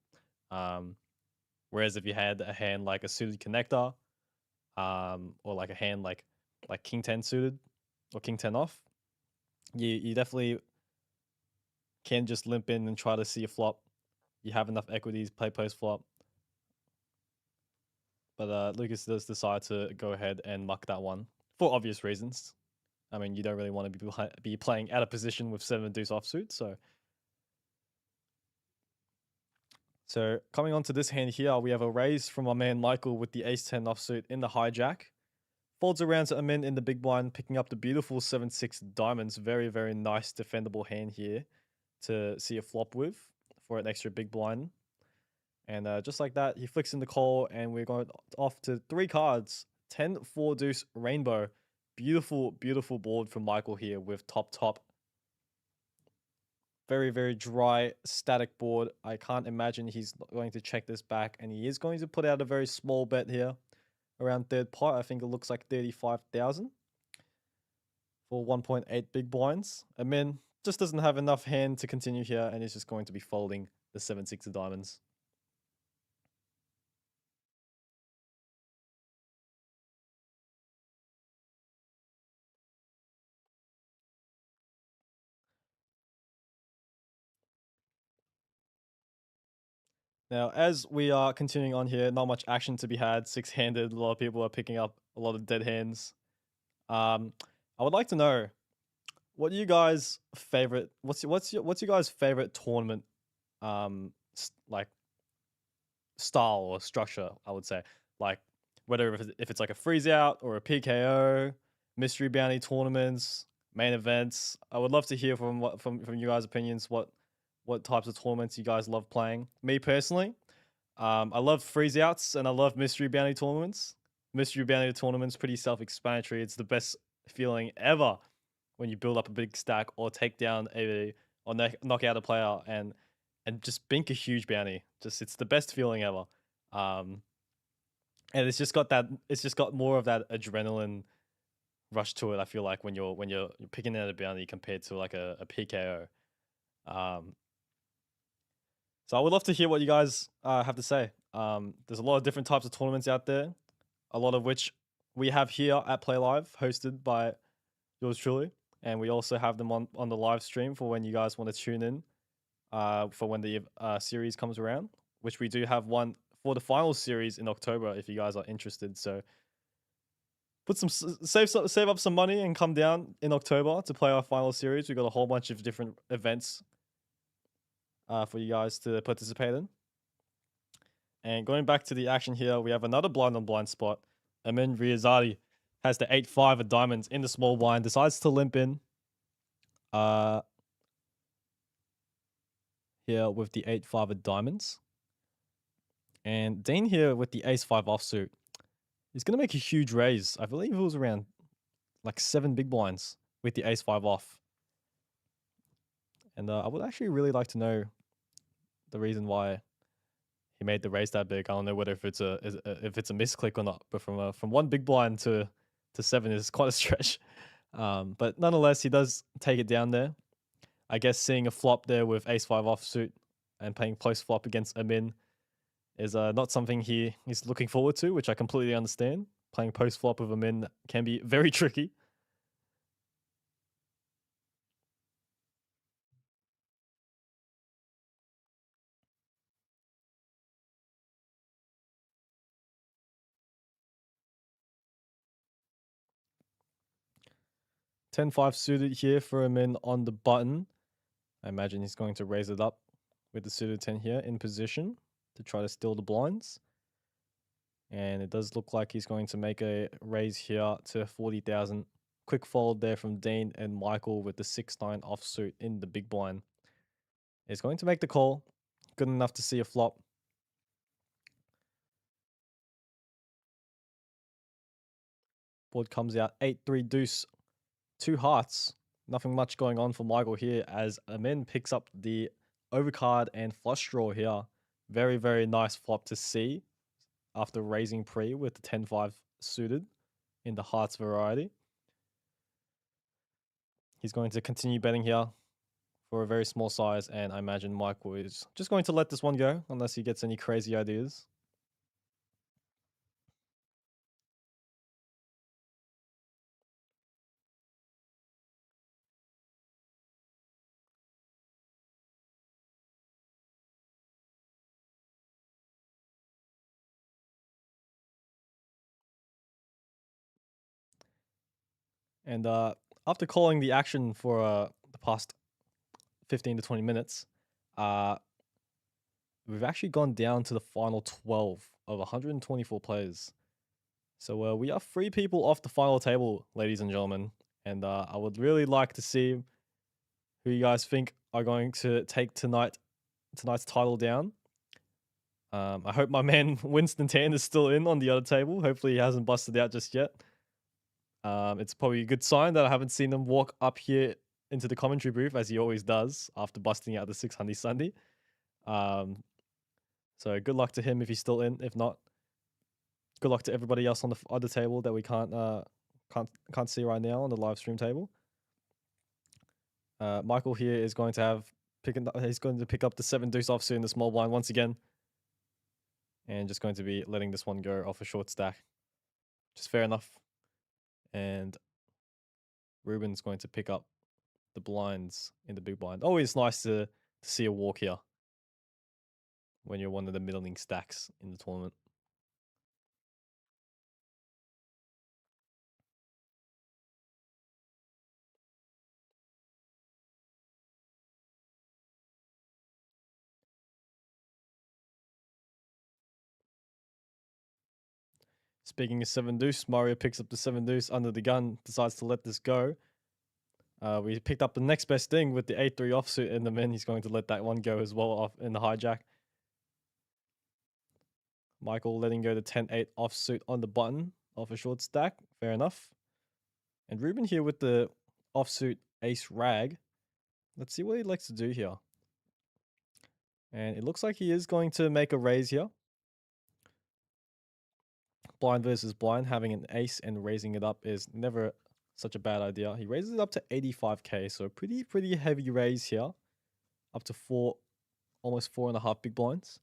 Whereas if you had a hand like a suited connector, or like a hand like King 10 suited or King 10 off, you definitely can just limp in and try to see a flop. You have enough equities, play post flop. But Lucas does decide to go ahead and muck that one for obvious reasons. I mean, you don't really want to be playing out of position with 7 deuce offsuit. So coming on to this hand here, we have a raise from our man Michael with the ace 10 offsuit in the hijack. Folds around to Amin in the big blind, picking up the beautiful 7-6 diamonds. Very, very nice defendable hand here to see a flop with for an extra big blind. And just like that, he flicks in the call, and we're going off to 3 cards. 10, 4 deuce rainbow. Beautiful, beautiful board from Michael here with top. Very, very dry, static board. I can't imagine he's going to check this back, and he is going to put out a very small bet here around third pot. I think it looks like 35,000 for 1.8 big blinds. Amin just doesn't have enough hand to continue here, and he's just going to be folding the 7-6 of diamonds. Now, as we are continuing on here, not much action to be had. 6-handed. A lot of people are picking up a lot of dead hands. I would like to know, what are you guys' favorite? What's your guys' favorite tournament, like style or structure? I would say, like whether if it's like a freeze out or a PKO, mystery bounty tournaments, main events. I would love to hear from you guys' opinions. What types of tournaments you guys love playing? Me personally, I love freeze outs and I love mystery bounty tournaments. Mystery bounty tournaments, pretty self-explanatory. It's the best feeling ever when you build up a big stack or take down knock out a player and just bink a huge bounty. It's the best feeling ever. And it's just got more of that adrenaline rush to it. I feel like when you're picking out a bounty compared to like a PKO. So I would love to hear what you guys have to say. There's a lot of different types of tournaments out there, a lot of which we have here at Play Live, hosted by yours truly, and we also have them on the live stream for when you guys want to tune in for when the series comes around, which we do have one for the final series in October if you guys are interested. So put some save up some money and come down in October to play our final series. We've got a whole bunch of different events for you guys to participate in. And going back to the action here, we have another blind on blind spot. Amin Riazadi has the 8-5 of diamonds in the small blind, decides to limp in here with the 8-5 of diamonds. And Dean here with the ace-5 offsuit. He's going to make a huge raise. I believe it was around like 7 big blinds with the ace-5 off. And I would actually really like to know the reason why he made the raise that big. I don't know whether if it's a misclick or not, but from 1 big blind to 7 is quite a stretch. But nonetheless, he does take it down there. I guess seeing a flop there with ace-5 offsuit and playing post flop against Amin is not something he's looking forward to, which I completely understand. Playing post flop with Amin can be very tricky. (10-5) suited here for Amin on the button. I imagine he's going to raise it up with the suited 10 here in position to try to steal the blinds. And it does look like he's going to make a raise here to 40,000. Quick fold there from Dean and Michael with the 6-9 offsuit in the big blind. He's going to make the call. Good enough to see a flop. Board comes out 8-3 deuce. 2 hearts. Nothing much going on for Michael here as Amin picks up the overcard and flush draw here. Very, very nice flop to see after raising pre with the 10-5 suited in the hearts variety. He's going to continue betting here for a very small size, and I imagine Michael is just going to let this one go unless he gets any crazy ideas. And after calling the action for the past 15 to 20 minutes, we've actually gone down to the final 12 of 124 players. So we are 3 people off the final table, ladies and gentlemen. And I would really like to see who you guys think are going to take tonight's title down. I hope my man Winston Tan is still in on the other table. Hopefully he hasn't busted out just yet. It's probably a good sign that I haven't seen him walk up here into the commentary booth as he always does after busting out the 6 Hundy Sundy. So good luck to him if he's still in. If not, good luck to everybody else on the other table that we can't see right now on the live stream table. Michael here is going to he's going to pick up the 7 deuce offsuit in the small blind once again, and just going to be letting this one go off a short stack, which is fair enough. And Ruben's going to pick up the blinds in the big blind. Always nice to see a walk here when you're one of the middling stacks in the tournament. Speaking of 7 deuce, Mario picks up the 7 deuce under the gun, decides to let this go. We picked up the next best thing with the 8-3 offsuit in the min. He's going to let that one go as well off in the hijack. Michael letting go the 10-8 offsuit on the button off a short stack. Fair enough. And Ruben here with the offsuit ace rag. Let's see what he likes to do here. And it looks like he is going to make a raise here. Blind versus blind, having an ace and raising it up is never such a bad idea. He raises it up to 85k, so pretty heavy raise here. Up to 4 almost 4.5 big blinds.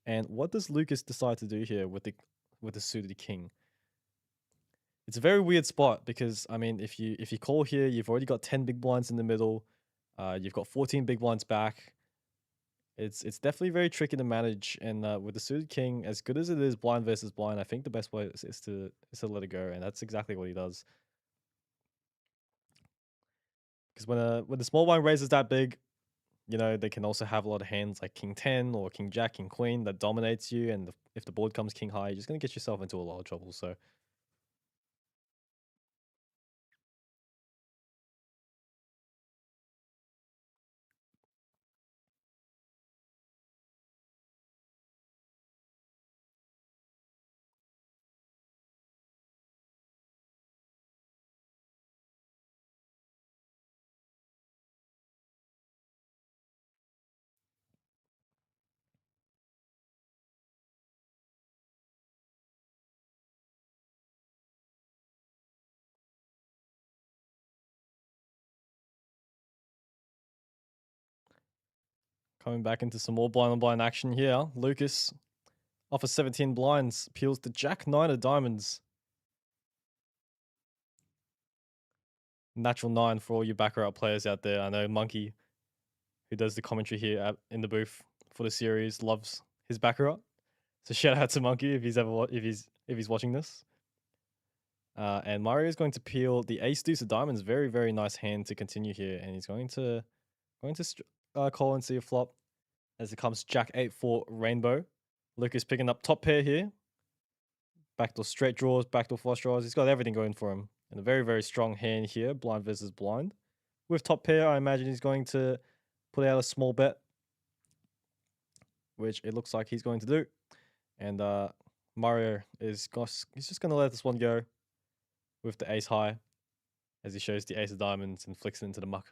And what does Lucas decide to do here with the suited king? It's a very weird spot because I mean, if you call here, you've already got 10 big blinds in the middle. You've got 14 big blinds back. It's definitely very tricky to manage. And with the suited king, as good as it is, blind versus blind, I think the best way is to let it go, and that's exactly what he does. Because when the small blind raises that big, you know, they can also have a lot of hands like King 10 or King Jack, King Queen that dominates you. And if the board comes King High, you're just going to get yourself into a lot of trouble. So coming back into some more blind on blind action here. Lucas offers 17 blinds, peels the Jack 9 of diamonds. Natural 9 for all you baccarat players out there. I know Monkey, who does the commentary here in the booth for the series, loves his baccarat. So shout out to Monkey if he's watching this. And Mario is going to peel the Ace Deuce of Diamonds. Very, very nice hand to continue here, and he's going to call and see a flop as it comes Jack 8 for Rainbow. Lucas picking up top pair here. Backdoor straight draws, backdoor flush draws. He's got everything going for him. And a very, very strong hand here, blind versus blind. With top pair, I imagine he's going to put out a small bet, which it looks like he's going to do. And Mario he's just going to let this one go with the ace high as he shows the ace of diamonds and flicks it into the muck.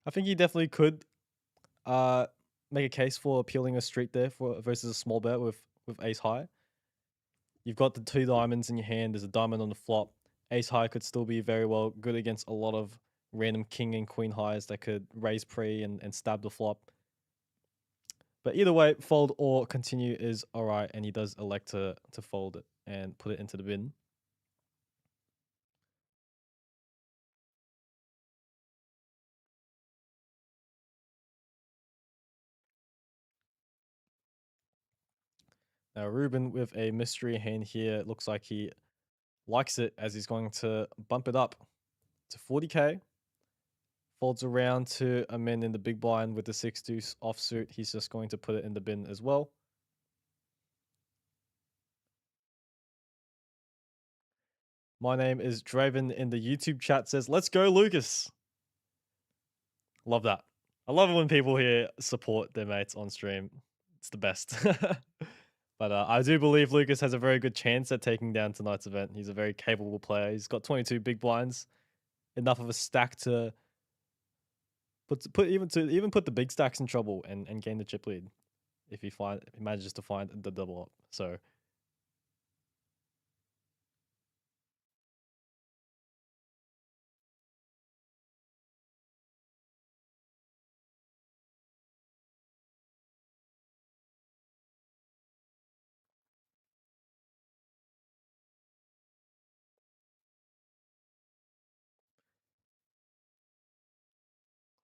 I think he definitely could make a case for appealing a street there for versus a small bet with ace high. You've got the 2 diamonds in your hand. There's a diamond on the flop. Ace high could still be very well good against a lot of random king and queen highs that could raise pre and stab the flop. But either way, fold or continue is alright, and he does elect to fold it and put it into the bin. Now Ruben with a mystery hand here. It looks like he likes it as he's going to bump it up to 40k. Folds around to a min in the big blind with the 6 deuce offsuit. He's just going to put it in the bin as well. My name is Draven in the YouTube chat says, let's go, Lucas. Love that. I love it when people here support their mates on stream. It's the best. But I do believe Lucas has a very good chance at taking down tonight's event. He's a very capable player. He's got 22 big blinds, enough of a stack to even put the big stacks in trouble and gain the chip lead if he manages to find the double up. So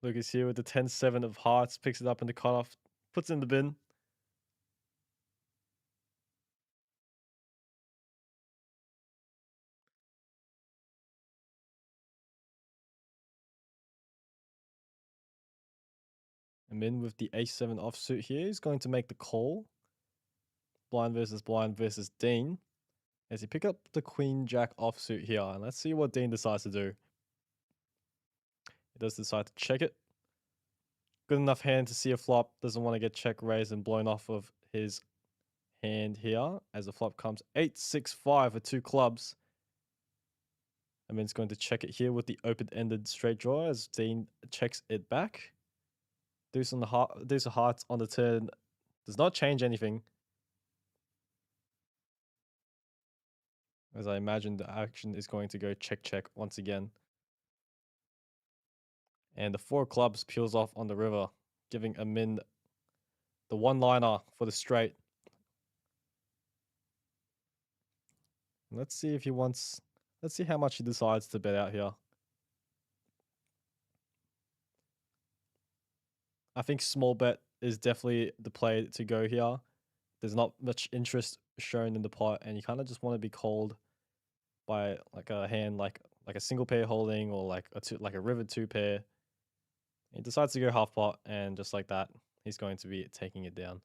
Lucas here with the 10-7 of hearts, picks it up in the cutoff, puts it in the bin. And Min with the ace-7 offsuit here is going to make the call. Blind versus Dean. As he pick up the queen-jack offsuit here. And let's see what Dean decides to do. He does decide to check it. Good enough hand to see a flop. Doesn't want to get check raised and blown off of his hand here. As the flop comes 8-6-5 for 2 clubs. And Min's going to check it here with the open-ended straight draw as Dean checks it back. Deuce of hearts on the turn does not change anything. as I imagine the action is going to go check once again. And the 4 clubs peels off on the river, giving Amin the one-liner for the straight. Let's see if he wants. Let's see how much he decides to bet out here. I think small bet is definitely the play to go here. There's not much interest shown in the pot, and you kind of just want to be called by like a hand, like a single pair holding, or like a river 2 pair. He decides to go half pot, and just like that, he's going to be taking it down.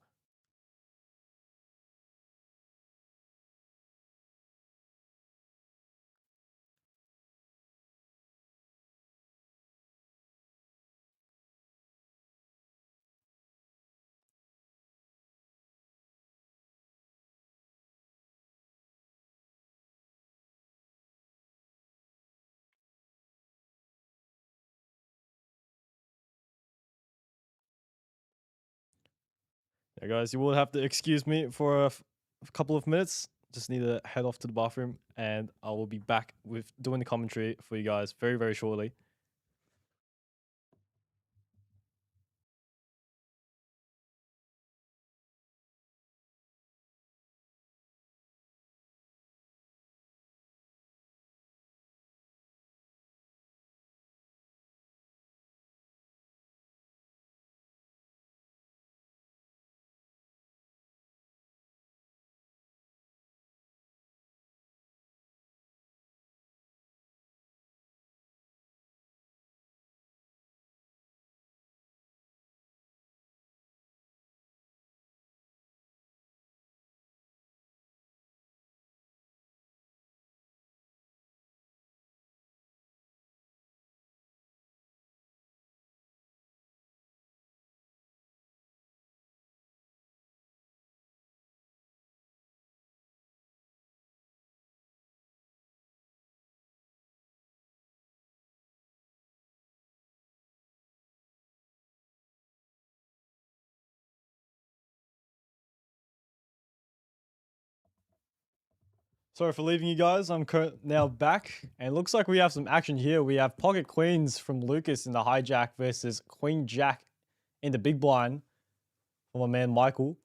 Yeah, guys, you will have to excuse me for a couple of minutes. Just need to head off to the bathroom, and I will be back with doing the commentary for you guys very, very shortly. Sorry for leaving you guys. I'm now back, and it looks like we have some action here. We have pocket queens from Lucas in the hijack versus queen jack in the big blind for my man Michael.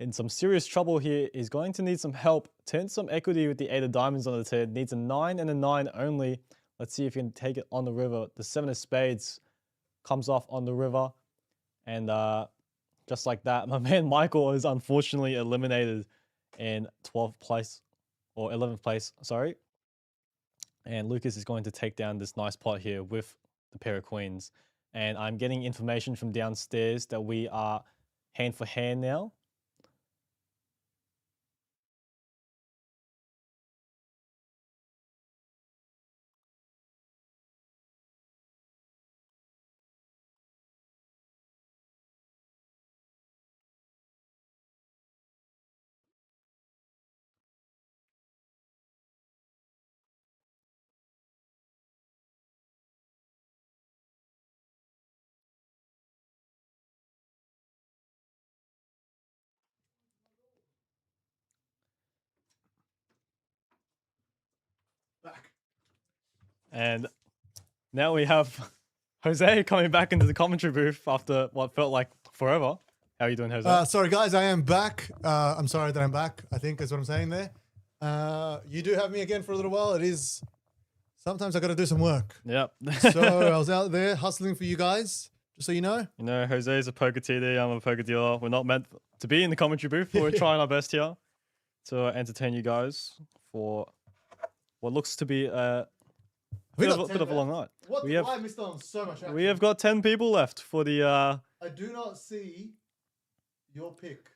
In some serious trouble here. He's going to need some help. Turn some equity with the 8 of diamonds on the turn. Needs a 9 and a 9 only. Let's see if he can take it on the river. The 7 of spades comes off on the river, and just like that, my man Michael is unfortunately eliminated in 12th place. Or 11th place, sorry. And Lucas is going to take down this nice pot here with the pair of queens. And I'm getting information from downstairs that we are hand for hand now. And now we have Jose coming back into the commentary booth after what felt like forever. How are you doing, Jose? Sorry, guys, I am back. I'm sorry that I'm back, I think is what I'm saying there. You do have me again for a little while. It is, sometimes I got to do some work. Yep. So I was out there hustling for you guys, just so you know. You know, Jose is a poker TD, I'm a poker dealer. We're not meant to be in the commentary booth, but we're trying our best here to entertain you guys for what looks to be a bit of a long night. What? We have, I missed on so much action. we have got 10 people left for the... I do not see your pick.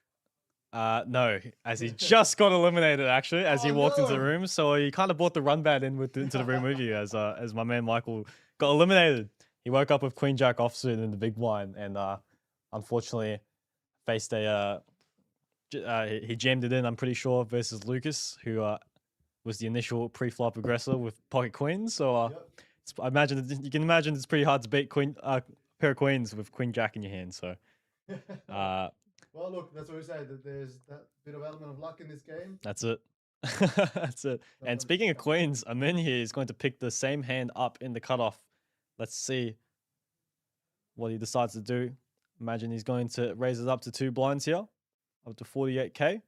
No, as he just got eliminated actually, as he walked into the room. So he kind of brought the run bat in into the room with you as my man Michael got eliminated. He woke up with Queen Jack offsuit in the big blind, and unfortunately faced a he jammed it in, I'm pretty sure, versus Lucas, who was the initial pre-flop aggressor with pocket queens. So I imagine you can imagine it's pretty hard to beat pair of queens with Queen Jack in your hand. So Well, look, that's what we say, that there's that bit of element of luck in this game. that's it. That's it. And speaking of queens, Amin here is going to pick the same hand up in the cutoff. Let's see what he decides to do. Imagine he's going to raise it up to 2 blinds here, up to 48k.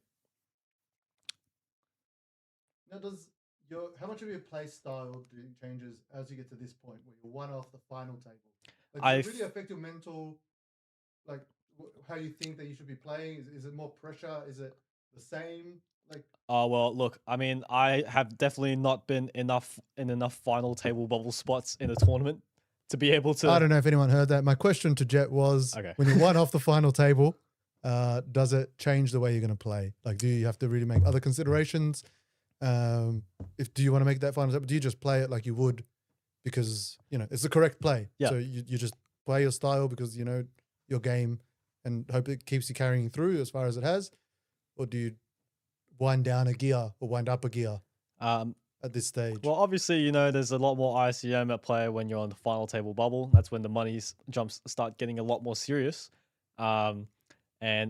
Now, how much of your play style changes as you get to this point where you're one off the final table? Like, does it really affect your mental, like how you think that you should be playing? Is it more pressure? Is it the same? Like, Oh, well, look, I mean, I have definitely not been in enough final table bubble spots in a tournament to be able to. I don't know if anyone heard that. My question to Jet was, when you're one off the final table, does it change the way you're going to play? Like, do you have to really make other considerations? Do you want to make that final table? Do you just play it like you would because, it's the correct play? Yeah. So you just play your style because, your game and hope it keeps you carrying through as far as it has? Or do you wind down a gear or wind up a gear at this stage? Well, obviously, there's a lot more ICM at play when you're on the final table bubble. That's when the money's jumps start getting a lot more serious. And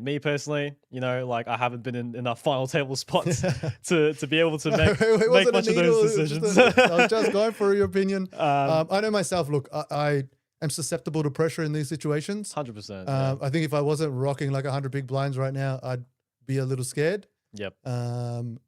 me personally, I haven't been in enough final table spots to be able to make much of those decisions. I was just going for your opinion. I know myself. Look, I am susceptible to pressure in these situations. 100%. I think if I wasn't rocking like 100 big blinds right now, I'd be a little scared. Yep. No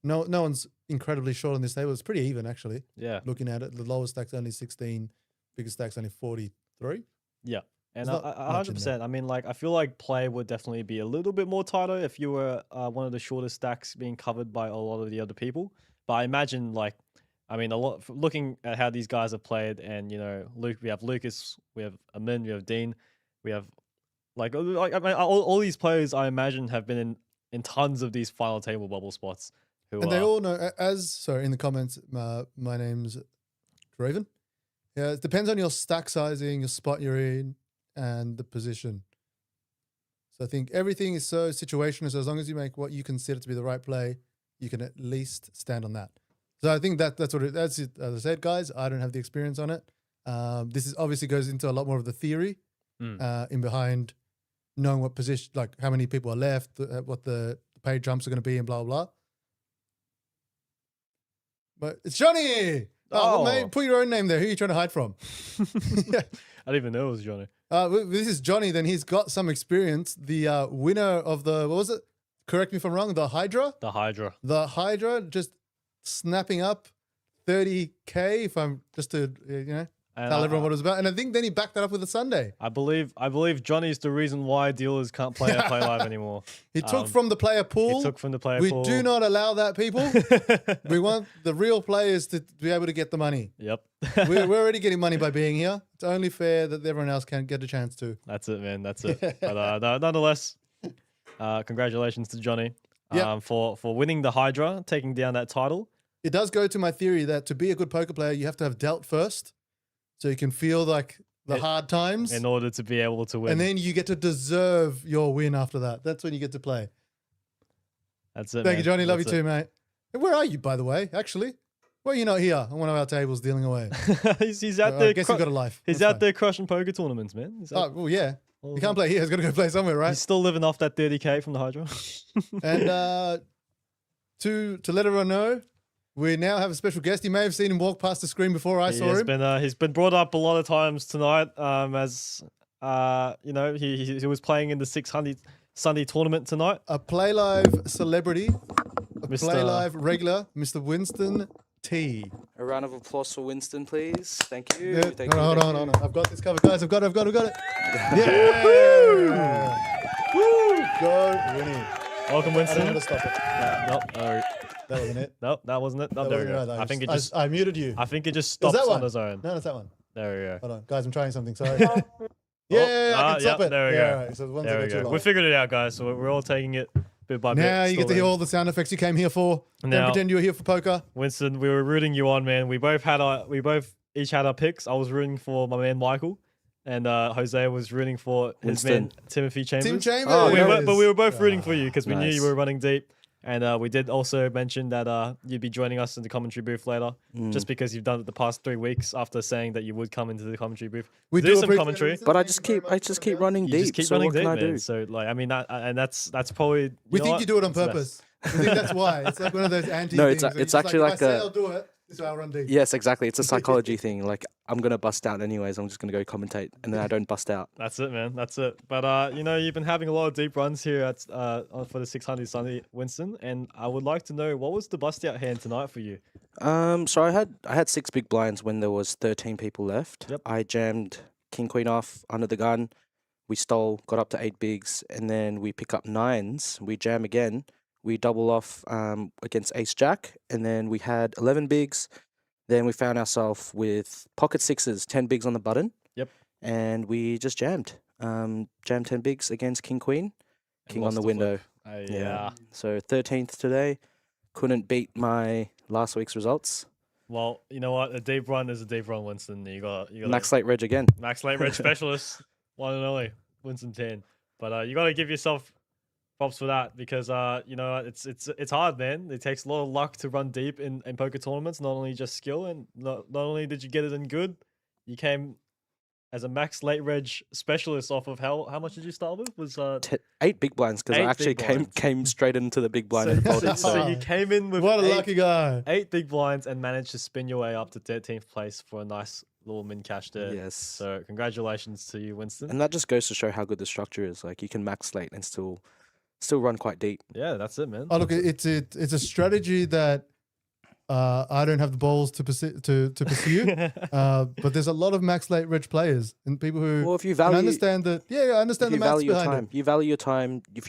one's incredibly short on this table. It's pretty even, actually. Yeah. Looking at it, the lowest stack's only 16, biggest stack's only 43. Yeah. And There's not much in 100%. I mean, I feel like play would definitely be a little bit more tighter if you were one of the shortest stacks being covered by a lot of the other people. But I imagine, looking at how these guys have played, and Luke, we have Lucas, we have Amin, we have Dean, we have all these players. I imagine have been in tons of these final table bubble spots. And they all know, in the comments, my name's Draven. Yeah, it depends on your stack sizing, your spot you're in, and the position. So I think everything is so situational. So as long as you make what you consider to be the right play, you can at least stand on that. So I think that's what that's it. As I said, guys, I don't have the experience on it. This is obviously goes into a lot more of the theory in behind knowing what position, like how many people are left, what the paid jumps are going to be, and blah, blah, blah. But it's Johnny. Oh, well, mate, put your own name there. Who are you trying to hide from? I didn't even know it was Johnny. This is Johnny. Then he's got some experience. The winner of the, what was it? Correct me if I'm wrong. The Hydra? The Hydra. The Hydra just snapping up 30K if I'm just to, tell everyone what it was about. And I think then he backed that up with a Sunday. I believe Johnny's the reason why dealers can't play at Play Live anymore. He took from the player pool. He took from the player pool. We do not allow that, people. We want the real players to be able to get the money. Yep. We're already getting money by being here. It's only fair that everyone else can get a chance to. That's it, man. That's it. But nonetheless, congratulations to Johnny for winning the Hydra, taking down that title. It does go to my theory that to be a good poker player, you have to have dealt first. So you can feel like the hard times. In order to be able to win. And then you get to deserve your win after that. That's when you get to play. That's it, Thank you, Johnny. Love you That's too, mate. And where are you, by the way, actually? Why are you not here on one of our tables dealing away? he's out there. I guess he's got a life. He's out there crushing poker tournaments, man. Well, yeah. You can't play here. He's got to go play somewhere, right? He's still living off that 30K from the Hydra. And to let everyone know, we now have a special guest. You may have seen him walk past the screen before I saw him. He's been brought up a lot of times tonight. As he was playing in the 600 Sunday tournament tonight. A Playlive celebrity, a Playlive regular, Mr. Winston T. A round of applause for Winston, please. Thank you. Yeah. Thank you. Hold on. I've got this covered, guys. I've got it. Yeah. Woo! Go winning. Welcome, Winston. I don't know how to stop it. Nope. That wasn't it. Nope, that wasn't it. No, there we go. I think it just. I muted you. I think it just stops on its own. No, it's that one. There we go. Hold on, guys. I'm trying something. Sorry. I can stop it. There we go. Right. So there we go. We figured it out, guys. So we're all taking it bit by bit. Now you get to hear all the sound effects you came here for. Don't pretend you were here for poker. Winston, we were rooting you on, man. We both each had our picks. I was rooting for my man Michael, and Jose was rooting for his man Timothy Chambers. Tim Chambers. But we were both rooting for you because we knew you were running deep. And we did also mention that you'd be joining us in the commentary booth later, just because you've done it the past 3 weeks after saying that you would come into the commentary booth. We do some commentary, but I just keep running deep. You just keep running deep, man. So I mean, that's probably. We think you do it on purpose. I think that's why. It's like one of those anti No, things. it's where actually if I like say a- I'll do it, this is how I'll run deep. Yes, exactly. It's a psychology thing. Like I'm gonna bust out anyways. I'm just gonna go commentate, and then I don't bust out. That's it, man. That's it. But you know, you've been having a lot of deep runs here at for the 600 Sunday, Winston, and I would like to know what was the bust out hand tonight for you? So I had 6 big blinds when there was 13 people left. Yep. I jammed king queen off under the gun. We stole, got up to 8 bigs, and then we pick up 9s. We jam again. We double off against ace jack, and then we had 11 bigs. Then we found ourselves with pocket 6s, 10 bigs on the button. Yep. And we just jammed. Jammed 10 bigs against king queen, And king on lost the flip. window. Yeah. So 13th today. Couldn't beat my last week's results. Well, you know what? A deep run is a deep run, Winston. You got Max late reg again. Max late red specialist, one and only Winston 10. But you got to give yourself props for that because you know it's hard, man. It takes a lot of luck to run deep in poker tournaments. Not only just skill, and not only did you get it in good, you came as a max late reg specialist off of how much did you start with? Was 8 big blinds because I 8 actually big blinds. came straight into the big blind so, and folded. so So you came in with What a 8 lucky guy. 8 big blinds and managed to spin your way up to 13th place for a nice little min cash there. yes. So congratulations to you, Winston. And that just goes to show how good the structure is. Like you can max late and still run quite deep. Yeah, that's it, man. Oh, look, it's a strategy that I don't have the balls to pursue. But there's a lot of max late reg players and people who Well, if you can value understand that. Yeah, I understand if the you maths value your behind time, you value your time. If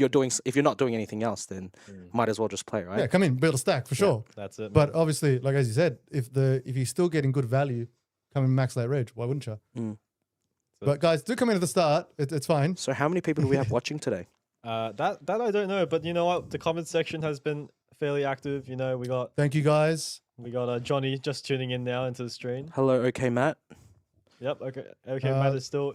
you're not doing anything else, then might as well just play, it. right? Yeah, come in, build a stack for sure. That's it. But obviously, like as you said, if you're still getting good value, come in max late reg. Why wouldn't you? Mm. But guys, do come in at the start. It's fine. So how many people do we have watching today? That I don't know, but you know what? The comment section has been fairly active. You know, we got Thank you guys. Johnny just tuning in now into the stream. Hello, okay, Matt. Yep. Okay. Matt is still.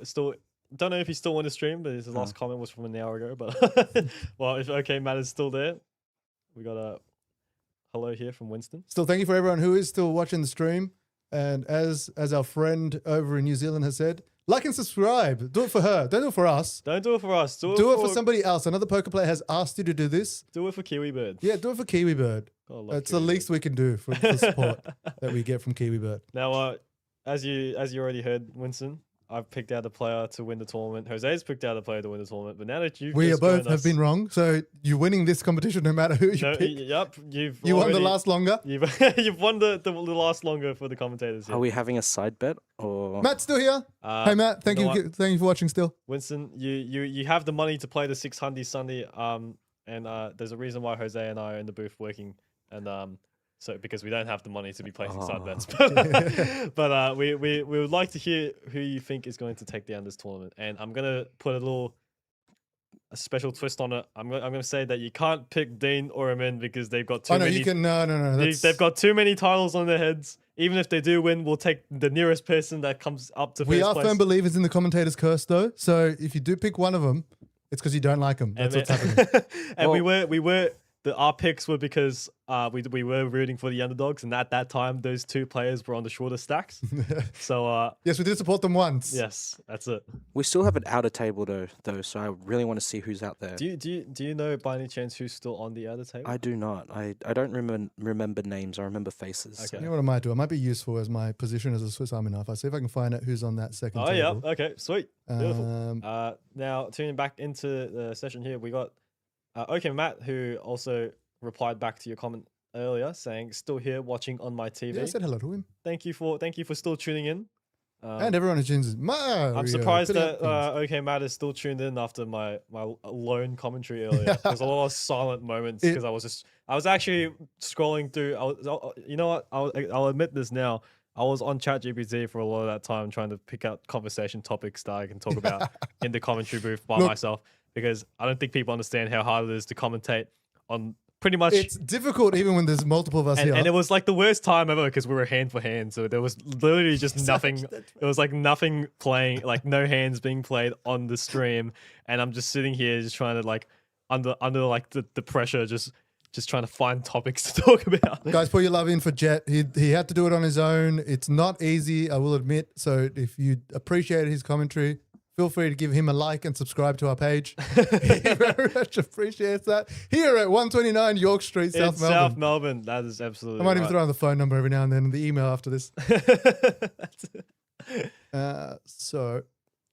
Don't know if he's still on the stream, but his last comment was from an hour ago. But well, if okay, Matt is still there, we got a hello here from Winston. Still, thank you for everyone who is still watching the stream. And as our friend over in New Zealand has said, like and subscribe. Do it for her. Don't do it for us. Don't do it for us. Do it for somebody else. Another poker player has asked you to do this. Do it for Kiwi Bird. Yeah, do it for Kiwi Bird. Gotta love That's the Kiwi Bird. least we can do for the support that we get from Kiwi Bird. Now, as you already heard, Winston, I've picked out a player to win the tournament. Jose's picked out a player to win the tournament. But now that you've We just both joined have us- been wrong. So you're winning this competition no matter who you No, pick. yep, You won the already- last longer. You've you've won the last longer for the commentators here. Are we having a side bet or? Matt's still here. Hey Matt, thank you know you, thank you for watching still. Winston, you have the money to play the 600 Sunday. And there's a reason why Jose and I are in the booth working, and so because we don't have the money to be placing side bets. But we would like to hear who you think is going to take down this tournament, and I'm gonna put a special twist on it. I'm gonna say that you can't pick Dean or Amin because they've got too Oh no, many. you can no. They've got too many titles on their heads. Even if they do win, we'll take the nearest person that comes up to We first are place. firm believers in the commentator's curse though. So if you do pick one of them, it's because you don't like them. That's what's happening. And we were our picks were because we were rooting for the underdogs, and at that time those two players were on the shorter stacks. So Yes, we did support them once. yes, that's it. We still have an outer table though, so I really want to see who's out there. Do you know by any chance who's still on the other table? I do not. I don't remember names. I remember faces. Okay. You know what I might do? I might be useful as my position as a Swiss Army knife. I see if I can find out who's on that second Oh yeah, table. okay, sweet, beautiful. Um, Now tuning back into the session here, we got okay Matt, who also replied back to your comment earlier saying still here watching on my TV. yeah, I said hello to him. Thank you for still tuning in. And everyone who tunes in. I'm surprised that okay Matt is still tuned in after my lone commentary earlier. There's a lot of silent moments because I was actually scrolling through. You know what? I'll admit this now. I was on ChatGPT for a lot of that time trying to pick out conversation topics that I can talk about in the commentary booth by myself, because I don't think people understand how hard it is to commentate on pretty much. It's difficult even when there's multiple of us here. And it was like the worst time ever because we were hand for hand. So there was literally just nothing. It was like nothing playing, like no hands being played on the stream. And I'm just sitting here just trying to like under like the pressure, just trying to find topics to talk about. Guys, put your love in for Jet. He had to do it on his own. It's not easy, I will admit. So if you appreciated his commentary, feel free to give him a like and subscribe to our page. He very much appreciates that. Here at 129 York Street, South It's Melbourne. South Melbourne. That is absolutely I might right. even throw in the phone number every now and then and the email after this. That's it. So you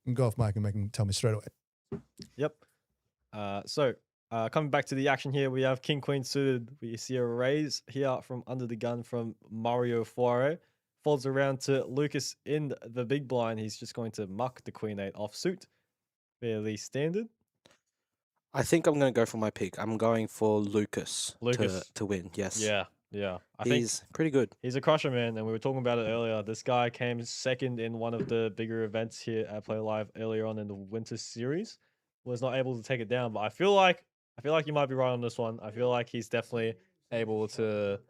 can go off mic and make him tell me straight away. Yep. Coming back to the action here, we have King Queen suited. We see a raise here from under the gun from Mario Fuare. Folds around to Lucas in the big blind. He's just going to muck the Queen 8 off suit. Fairly standard. I think I'm going to go for my pick. I'm going for Lucas, Lucas. to win. Yes. Yeah. I think He's pretty good. he's a crusher, man, and we were talking about it earlier. This guy came second in one of the bigger events here at Play Live earlier on in the Winter Series. Was not able to take it down, but I feel like you might be right on this one. I feel like he's definitely able to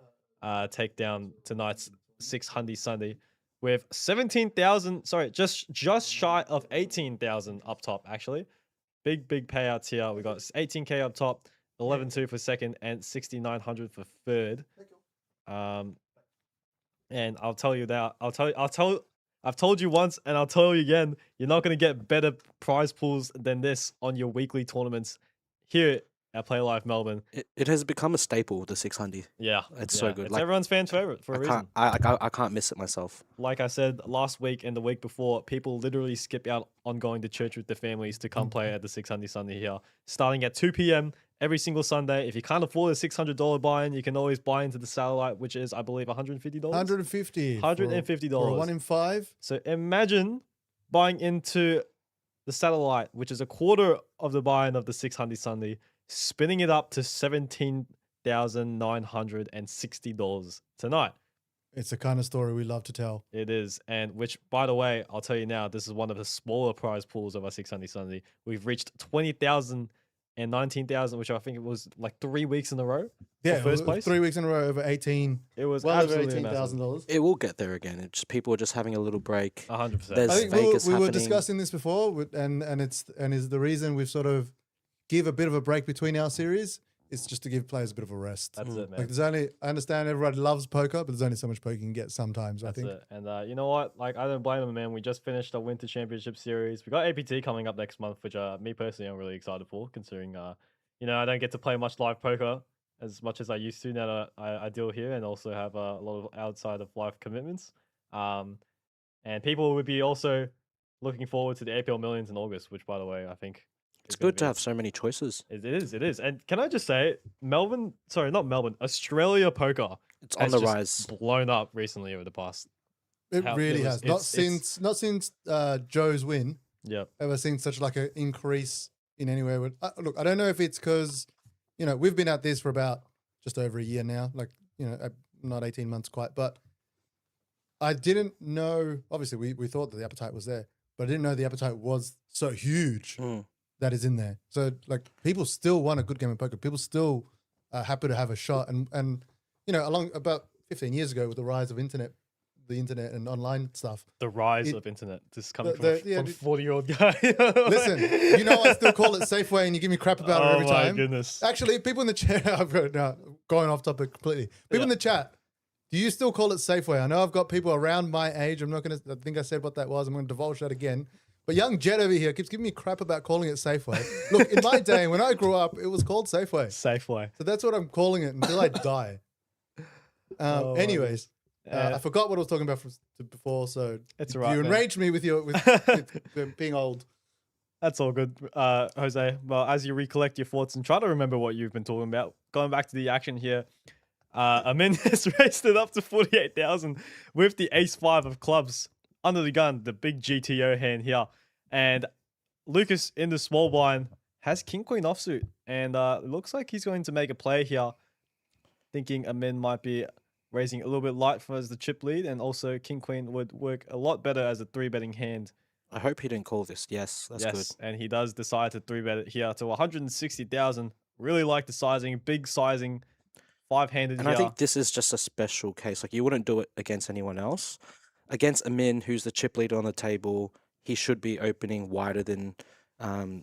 take down tonight's 6 Hundy Sunday with 17,000. Sorry, just shy of 18,000 up top. Actually, big payouts here. We got 18K up top, 11.2 for second, and 6,900 for third. And I'll tell you that I've told you once, and I'll tell you again. You're not going to get better prize pools than this on your weekly tournaments here at Play Live Melbourne. It has become a staple, the 600. Yeah, It's so good. It's Like, everyone's fan favorite for a reason. I can't miss it myself. Like I said last week and the week before, people literally skip out on going to church with their families to come play at the 600 Sunday here, starting at 2 p.m. every single Sunday. If you can't afford a $600 buy-in, you can always buy into the satellite, which is, I believe, $150. $150. $150. For a 1 in 5. So imagine buying into the satellite, which is a quarter of the buy-in of the 600 Sunday, spinning it up to $17,960 tonight. It's the kind of story we love to tell. It is. And which, by the way, I'll tell you now, this is one of the smaller prize pools of our 600 Sunday. We've reached 20,000 and 19,000, which I think it was like 3 weeks in a row. Yeah, for first place. 3 weeks in a row over 18. It was Well over absolutely massive. $18,000. It will get there again. It's just people are just having a little break. 100%. There's I think Vegas we were happening. discussing this before, and is the reason we've sort of give a bit of a break between our series. It's just to give players a bit of a rest. That's it, man. Like I understand everybody loves poker, but there's only so much poker you can get sometimes. That's I think. it. And you know what? Like, I don't blame them, man. We just finished the Winter Championship Series. We got APT coming up next month, which me personally, I'm really excited for, considering, I don't get to play much live poker as much as I used to now that I deal here and also have a lot of outside of life commitments. And people would be also looking forward to the APL Millions in August, which, by the way, I think It's good to have so many choices. It is. And can I just say, Australia poker It's on has the just rise. blown up recently over the past. It How- really it was- has. it's- Not since Joe's win. Yeah. Ever seen such like an increase in anywhere. Look, I don't know if it's because we've been at this for about just over a year now. Like not 18 months quite, but I didn't know. Obviously, we thought that the appetite was there, but I didn't know the appetite was so huge. That is in there. So like people still want a good game of poker. People still are happy to have a shot. And along about 15 years ago with the rise of the internet and online stuff. The rise of internet. This is coming from the- a yeah, 40-year-old guy. Listen, I still call it Safeway and you give me crap about it every Oh my time. goodness. Actually, people in the chat, now going off topic completely. People in the chat, do you still call it Safeway? I know I've got people around my age. I think I said what that was. I'm going to divulge that again. But young Jet over here keeps giving me crap about calling it Safeway. Look, in my day, when I grew up, it was called Safeway. Safeway. So that's what I'm calling it until I die. Oh, Anyways, I forgot what I was talking about before. So It's you all right, man. enraged me with being old. That's all good, Jose. Well, as you recollect your thoughts and try to remember what you've been talking about, going back to the action here, Amin has raised it up to 48,000 with the ace-5 of clubs under the gun, the big GTO hand here. And Lucas in the small blind has king-queen offsuit. And it looks like he's going to make a play here, thinking Amin might be raising a little bit light for as the chip lead. And also king-queen would work a lot better as a 3-betting hand. I hope he didn't call this. Yes, that's good. And he does decide to 3-bet it here to 160,000. Really like the sizing, big sizing, 5-handed And here. I think this is just a special case. Like, you wouldn't do it against anyone else. Against Amin, who's the chip leader on the table, he should be opening wider than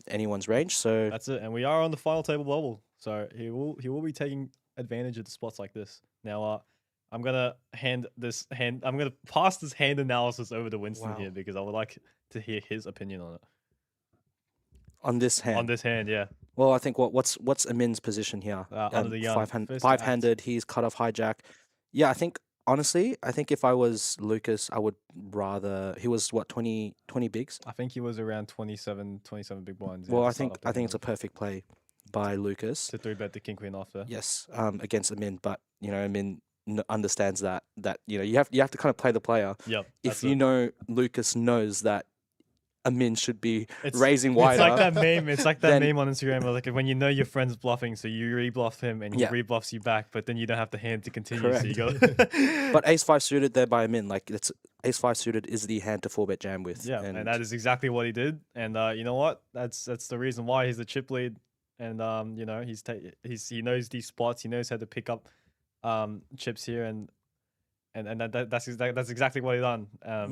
anyone's range. So That's it. And we are on the final table bubble. So he will be taking advantage of the spots like this. Now, I'm gonna pass this hand analysis over to Winston Wow. here because I would like to hear his opinion on it. On this hand. on this hand. Yeah. Well, I think what's Amin's position here? Under the gun. First to act. Five-handed. He's cut off hijack. Yeah, I think honestly, if I was Lucas, I would rather. He was what 20 bigs. I think he was around 27 big blinds. Well, to I start think off the it's a hand. perfect play by Lucas. to 3-bet the king queen after. Yes, against Amin, but Amin understands that you have to kind of play the player. Yep. If you know Lucas knows that Amin should be It's- raising It's wider. like that meme. It's like that then- meme on Instagram where like when you know your friend's bluffing, so you rebluff him and he Yeah. rebluffs you back, but then you don't have the hand to continue. So Correct. you go. But ace five suited there by Amin, like it's ace five suited is the hand to 4-bet jam with. Yeah, and that is exactly what he did. And you know what? That's the reason why he's the chip lead. And he knows these spots. He knows how to pick up chips here, and that's exactly what he done.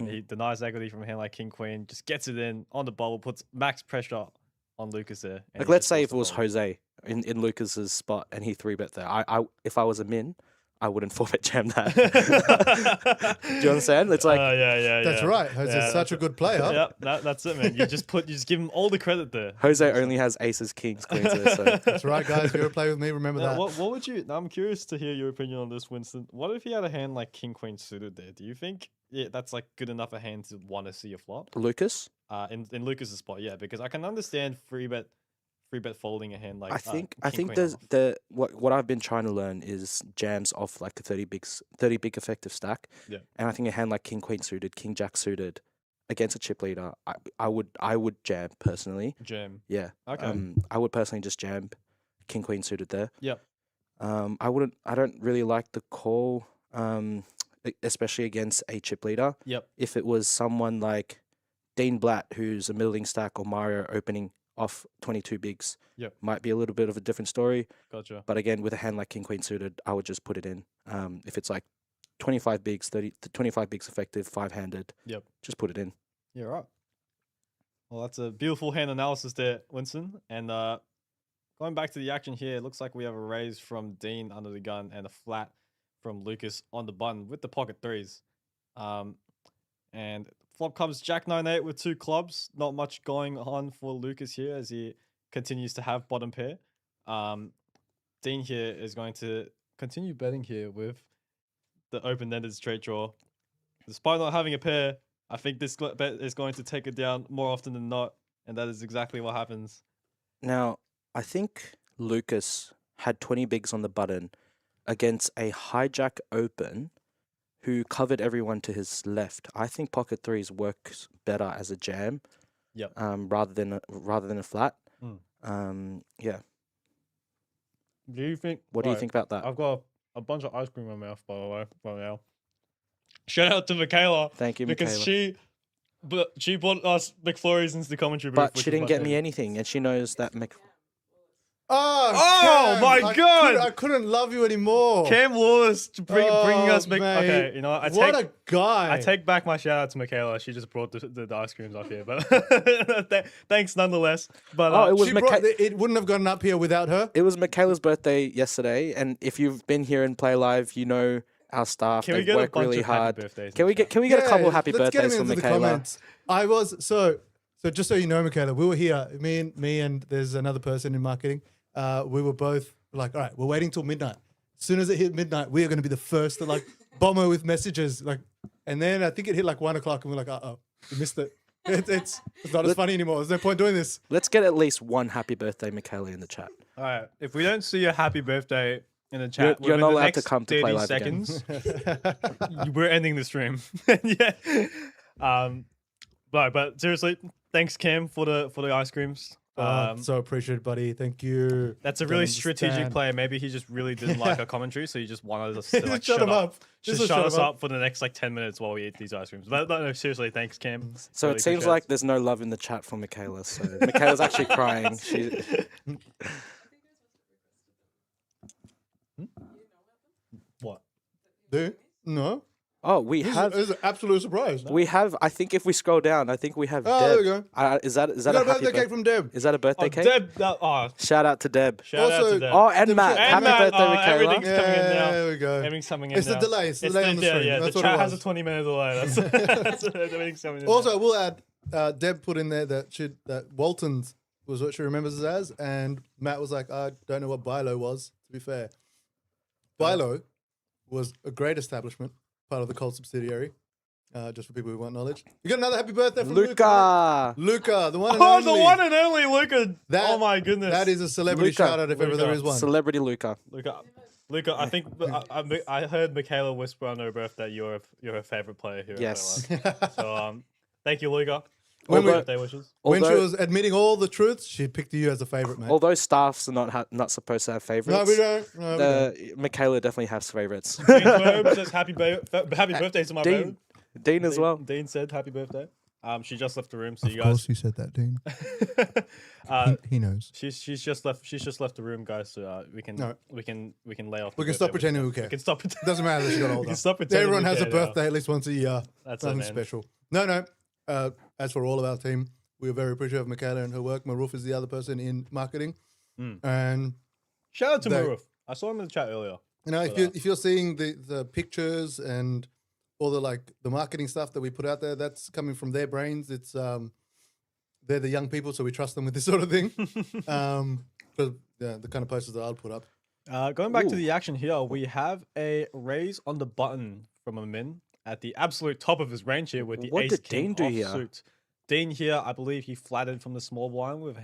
He denies equity from a hand like king queen, just gets it in on the bubble, puts max pressure on Lucas there. and Like he let's just say lost if the it was bubble. Jose in Lucas's spot and he 3-bet there, I if I was Amin, I wouldn't 4-bet jam that. Do you understand? It's like yeah. That's right. Jose's Yeah, such a good player. Yeah, that's it, man. You just give him all the credit there. Jose only has aces, kings, queens there. So That's right, guys. If you ever play with me, remember Now, that. what would you? Now I'm curious to hear your opinion on this, Winston. What if he had a hand like king queen suited there? Do you think that's like good enough a hand to want to see a flop? Lucas, In Lucas's spot, yeah, because I can understand free bet folding a hand like I think king queen there's off. what I've been trying to learn is jams off like a 30 big effective stack. Yeah. And I think a hand like king queen suited, king jack suited against a chip leader, I would jam personally. Jam. Yeah. Okay. I would personally just jam king queen suited there. Yep. I don't really like the call, especially against a chip leader. Yep. If it was someone like Dean Blatt, who's a middling stack, or Mario opening off 22 bigs, Yep. might be a little bit of a different story. Gotcha. But again, with a hand like king queen suited, I would just put it in. If it's like 25 bigs, 25 bigs effective, 5-handed, Yep. just put it in. Yeah. Right. Well, that's a beautiful hand analysis there, Winston. And going back to the action here, it looks like we have a raise from Dean under the gun and a flat from Lucas on the button with the pocket threes. And flop comes Jack 9-8 with 2 clubs. Not much going on for Lucas here as he continues to have bottom pair. Dean here is going to continue betting here with the open-ended straight draw. Despite not having a pair, I think this bet is going to take it down more often than not, and that is exactly what happens. Now, I think Lucas had 20 bigs on the button against a hijack open who covered everyone to his left. I think pocket threes works better as a jam. Yep. Rather than a flat. Yeah. Do you think? What do you think about that? I've got a bunch of ice cream in my mouth, by the way, right now. Shout out to Michaela Thank you, because Michaela. she bought us McFlurries into the commentary booth. But she didn't get me anything, and she knows that. Oh, Oh, Cam, my God. I couldn't love you anymore. Cam Lawless bringing us. mate. Okay, you know what? What a guy. I take back my shout out to Michaela. She just brought the ice creams up here, but thanks nonetheless. But Oh, it was it wouldn't have gotten up here without her. It was Michaela's birthday yesterday, and if you've been here in Play Live, you know our staff. Can we They get a work bunch really of happy hard. birthdays? Can we get a couple happy let's get him birthdays for into the Michaela? comments. I was so just so you know, Michaela, we were here. Me and there's another person in marketing. We were both like, all right, we're waiting till midnight. As soon as it hit midnight, we are going to be the first to like bomb her with messages. Like, and then I think it hit like 1 o'clock, and we're like, oh, we missed it. It's not as funny anymore. There's no point doing this. Let's get at least one happy birthday Michaela in the chat. All right. If we don't see a happy birthday in the chat, You're within not the allowed to next come to 30 Play Live again. seconds, we're ending the stream. Yeah. But seriously, thanks Cam for the ice creams. So appreciated, buddy. Thank you. That's a Don't really strategic understand. play. Maybe he just really didn't like our commentary, so he just wanted us to like Shut him up. Just shut us up for the next like 10 minutes while we eat these ice creams. But no, seriously, thanks Cam. So Really it seems appreciate like there's no love in the chat for Michaela. So Michaela's actually crying. She, what? Dude, no. oh, we This have. is an absolute surprise. We have. I think if we scroll down, I think we have. Oh, Deb. there we go. Is that We a got a happy birthday cake birthday? from Deb. Is that a birthday Oh, cake? Deb. Shout out to Deb. Shout out Also- to Deb. Oh, and Deb, Matt. shout- Happy Matt, birthday, Michaela. everything's coming in now. There we go. Everything's coming in It's the now. delay. It's the delay on the stream. Yeah, That's the what it chat has a was. 20-minute delay. That's everything's coming in. Also, we'll add. Deb put in there that Walton's was what she remembers it as, and Matt was like, I don't know what Bilo was. To be fair, Bilo was a great establishment, part of the Colt subsidiary. Just for people who want knowledge, you got another happy birthday from Luca. Luca, the one and Oh, only. the one and only Luca. That- Oh my goodness. That is a celebrity Luca. shout out if ever there Luca. is one. Celebrity Luca. Luca, I think I heard Michaela whisper on her birthday you're her favorite player here. Yes. At Playlive. So thank you, Luca. When Happy we- birthday wishes. When she Although- was admitting all the truths, she picked you as a favorite, mate. Although staffs are not supposed to have favorites. No, we don't. No, we don't. Michaela definitely has favorites. Dean Verb says happy birthday to my Dean, baby. Dean as well. Dean said happy birthday. She just left the room, so Of you course, guys. you said that, Dean. he knows. She's just left the room, guys. So we can No. lay off. We the can stop birthday pretending we wishes. care. We can stop pretending. Doesn't matter that she got We older. can stop pretending. Everyone we has a care now. birthday at least once a year. That's it, Nothing man. special. No. As for all of our team, we are very appreciative of Michaela and her work. Maruf is the other person in marketing, and Shout out to They- Maruf. I saw him in the chat earlier. you know if you're seeing the pictures and all the marketing stuff that we put out there, that's coming from their brains. It's they're the young people, so we trust them with this sort of thing. Because the kind of posters that I'll put up. Going back to Ooh. the action here, we have a raise on the button from a min at the absolute top of his range here with the What ace did king Dean do off here? suit. Dean here, I believe he flattered from the small blind with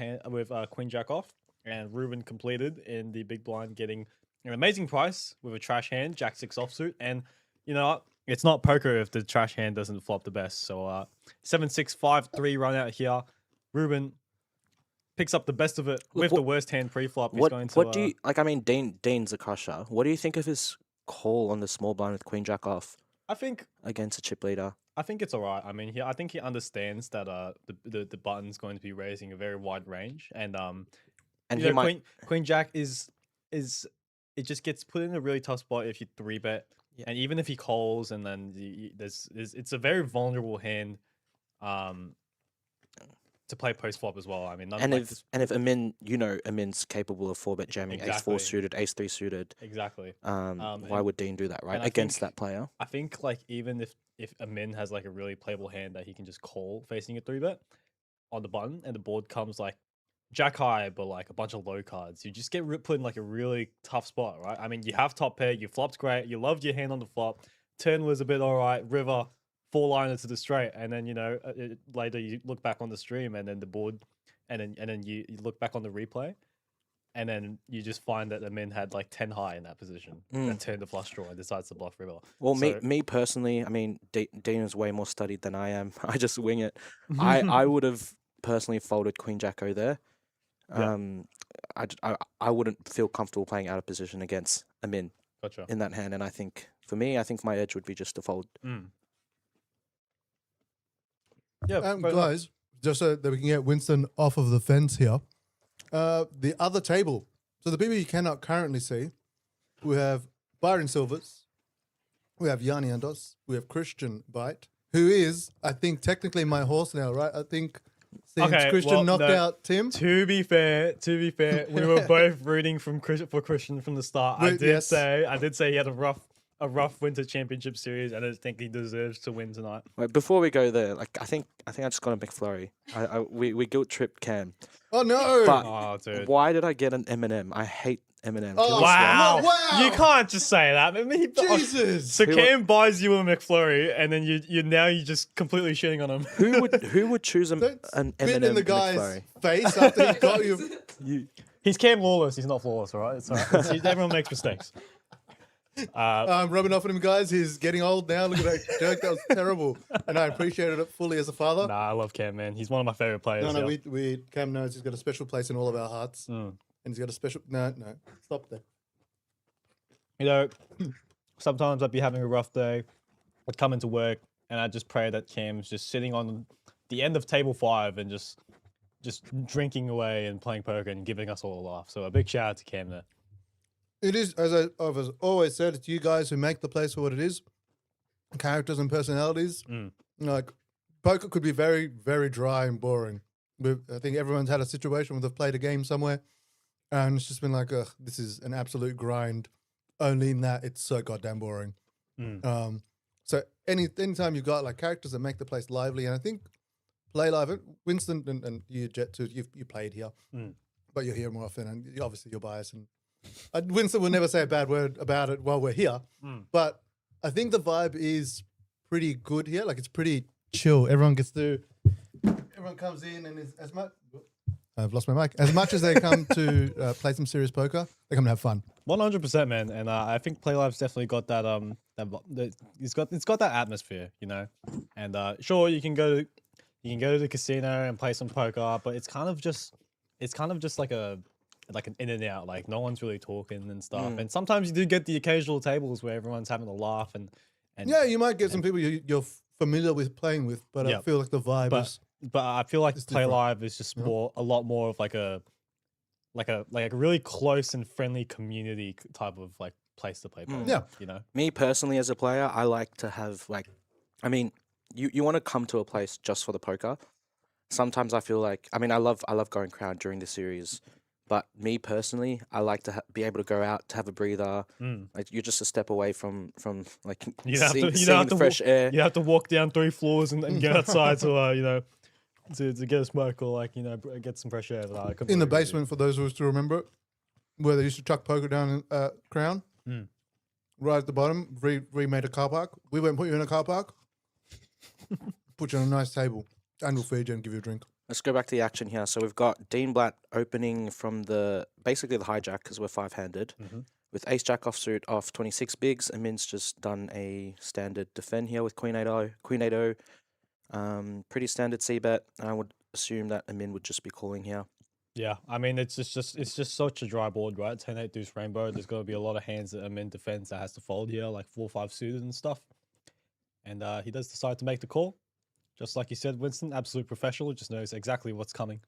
queen jack off, and Ruben completed in the big blind, getting an amazing price with a trash hand, jack six offsuit, and you know what? It's not poker if the trash hand doesn't flop the best. So 7-6-5-3 run out here. Ruben picks up the best of it with the worst hand pre-flop. He's going to. What do you like? I mean, Dean's a crusher. What do you think of his call on the small blind with queen jack off I think against a chip leader? I think it's all right. I mean, I think he understands that the button's going to be raising a very wide range, and And you he know, might. Queen Jack is it just gets put in a really tough spot if you 3-bet, Yeah. and even if he calls, and then it's a very vulnerable hand, to play post flop as well. I mean, And if Amin, Amin's capable of 4-bet jamming Exactly. ace 4 suited, ace 3 suited. exactly. Why and- would Dean do that, right? and I Against think- that player. I think like even if Amin has like a really playable hand that he can just call facing a 3-bet on the button, and the board comes like jack high but like a bunch of low cards, you just get put in like a really tough spot, right? I mean, you have top pair, you flopped great, you loved your hand on the flop, turn was a bit all right, river 4-liner to the straight, and then later you look back on the stream and then the board, and then you look back on the replay, and then you just find that Amin had like 10 high in that position and turned the flush draw and decides to bluff river. Well, So- me personally, I mean, Dean is way more studied than I am. I just wing it. I would have personally folded Queen Jacko there. Yeah. I wouldn't feel comfortable playing out of position against Amin Gotcha. in that hand, and I think for me, my edge would be just to fold. Yeah, fair enough. Guys, just so that we can get Winston off of the fence here, the other table. So the people you cannot currently see, we have Byron Silvers, we have Yanni Andos, we have Christian Bite, who is, I think, technically my horse now, right? I think since Okay, Christian well, knocked no. out Tim. To be fair, we were both rooting for Christian from the start. I Wait, did yes. say he had a rough winter championship series, and I think he deserves to win tonight. Wait, before we go there, like I think I just got a McFlurry. We guilt tripped Cam. Oh, no. But Oh, dude. why did I get an M&M? I hate M&M. Oh, Wow. Wow. You can't just say that. I mean, Jesus. So Who- Cam buys you a McFlurry, and then you're just completely shitting on him. Who would choose an Don't M&M spit in the guy's McFlurry? face after he got you. He's Cam Lawless. He's not flawless, all right? It's all right. Everyone makes mistakes. Rubbing off on him, guys. He's getting old now. Look at that joke. That was terrible. And I appreciated it fully as a father. Nah, I love Cam, man. He's one of my favorite players. No, yeah. Cam knows he's got a special place in all of our hearts. And he's got a special, no, stop there. You know, sometimes I'd be having a rough day. I'd come into work and I'd just pray that Cam's just sitting on the end of table 5 and just drinking away and playing poker and giving us all a laugh. So a big shout out to Cam there. It is, as I've always said, it's you guys who make the place for what it is. Characters and personalities. Like, poker could be very, very dry and boring. I think everyone's had a situation where they've played a game somewhere and it's just been like, ugh, this is an absolute grind. Only in that it's so goddamn boring. So anytime you've got like characters that make the place lively, and I think Playlive, Winston and you, Jet, too, you played here, Mm. but you're here more often, and obviously you're biased. And Winston will never say a bad word about it while we're here, but I think the vibe is pretty good here. Like, it's pretty chill. Everyone comes in and is as much. I've lost my mic. As much as they come to play some serious poker, they come to have fun. 100%, man. And I think Playlive's definitely got that it's got that atmosphere, you know. And sure, you can go to the casino and play some poker, but it's kind of just like an in and out. Like, no one's really talking and stuff. And sometimes you do get the occasional tables where everyone's having a laugh and Yeah, you might get some people you're familiar with playing with, but I feel like the vibe is. But I feel like It's different. Playlive is just a lot more of like a really close and friendly community type of like place to play poker. Yeah. You know. Me personally, as a player, I like to have I mean, you want to come to a place just for the poker. Sometimes I feel like, I love going crown during the series, but me personally, I like to be able to go out to have a breather. Like, you're just a step away from like seeing the fresh air. You have to walk down 3 floors and get outside to you know to get a smoke or like, you know, get some fresh air. In the basement, for those of us to remember, where they used to chuck poker down in Crown, right at the bottom, remade a car park. We went and put you in a car park, put you on a nice table, and we'll feed you and give you a drink. Let's go back to the action here. So we've got Dean Blatt opening from basically the hijack, because we're 5-handed. With Ace Jack offsuit off 26 bigs. Amin's just done a standard defend here with Queen 8-0. Pretty standard c-bet. I would assume that Amin would just be calling here. Yeah, I mean, it's just such a dry board, right? 10-8 deuce rainbow. There's going to be a lot of hands that Amin defends that has to fold here, like 4-5 suited and stuff. And he does decide to make the call. Just like you said, Winston, absolute professional, just knows exactly what's coming,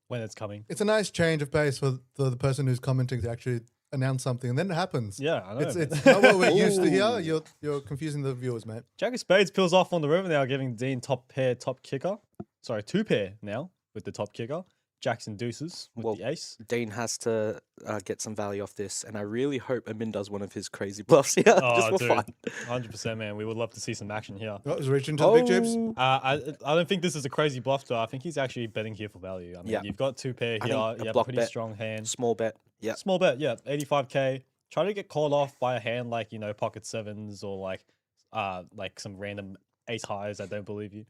when it's coming. It's a nice change of pace for the person who's commenting to actually announce something, and then it happens. Yeah, I know. It's not what we're used to here. You're confusing the viewers, mate. Jack of Spades peels off on the river now, giving Dean top pair, top kicker. Sorry, 2 pair now with the top kicker. Jackson deuces with the ace. Dean has to get some value off this, and I really hope Amin does one of his crazy bluffs here, just for fun. 100%, man. We would love to see some action here. Oh, he's reaching to the big chips. I don't think this is a crazy bluff, though. I think he's actually betting here for value. I mean, you've got 2 pair here. You have a pretty strong hand. Small bet. Yeah. Small bet, yeah. 85k. Try to get called off by a hand like, you know, pocket 7s or like some random ace highs that don't believe you.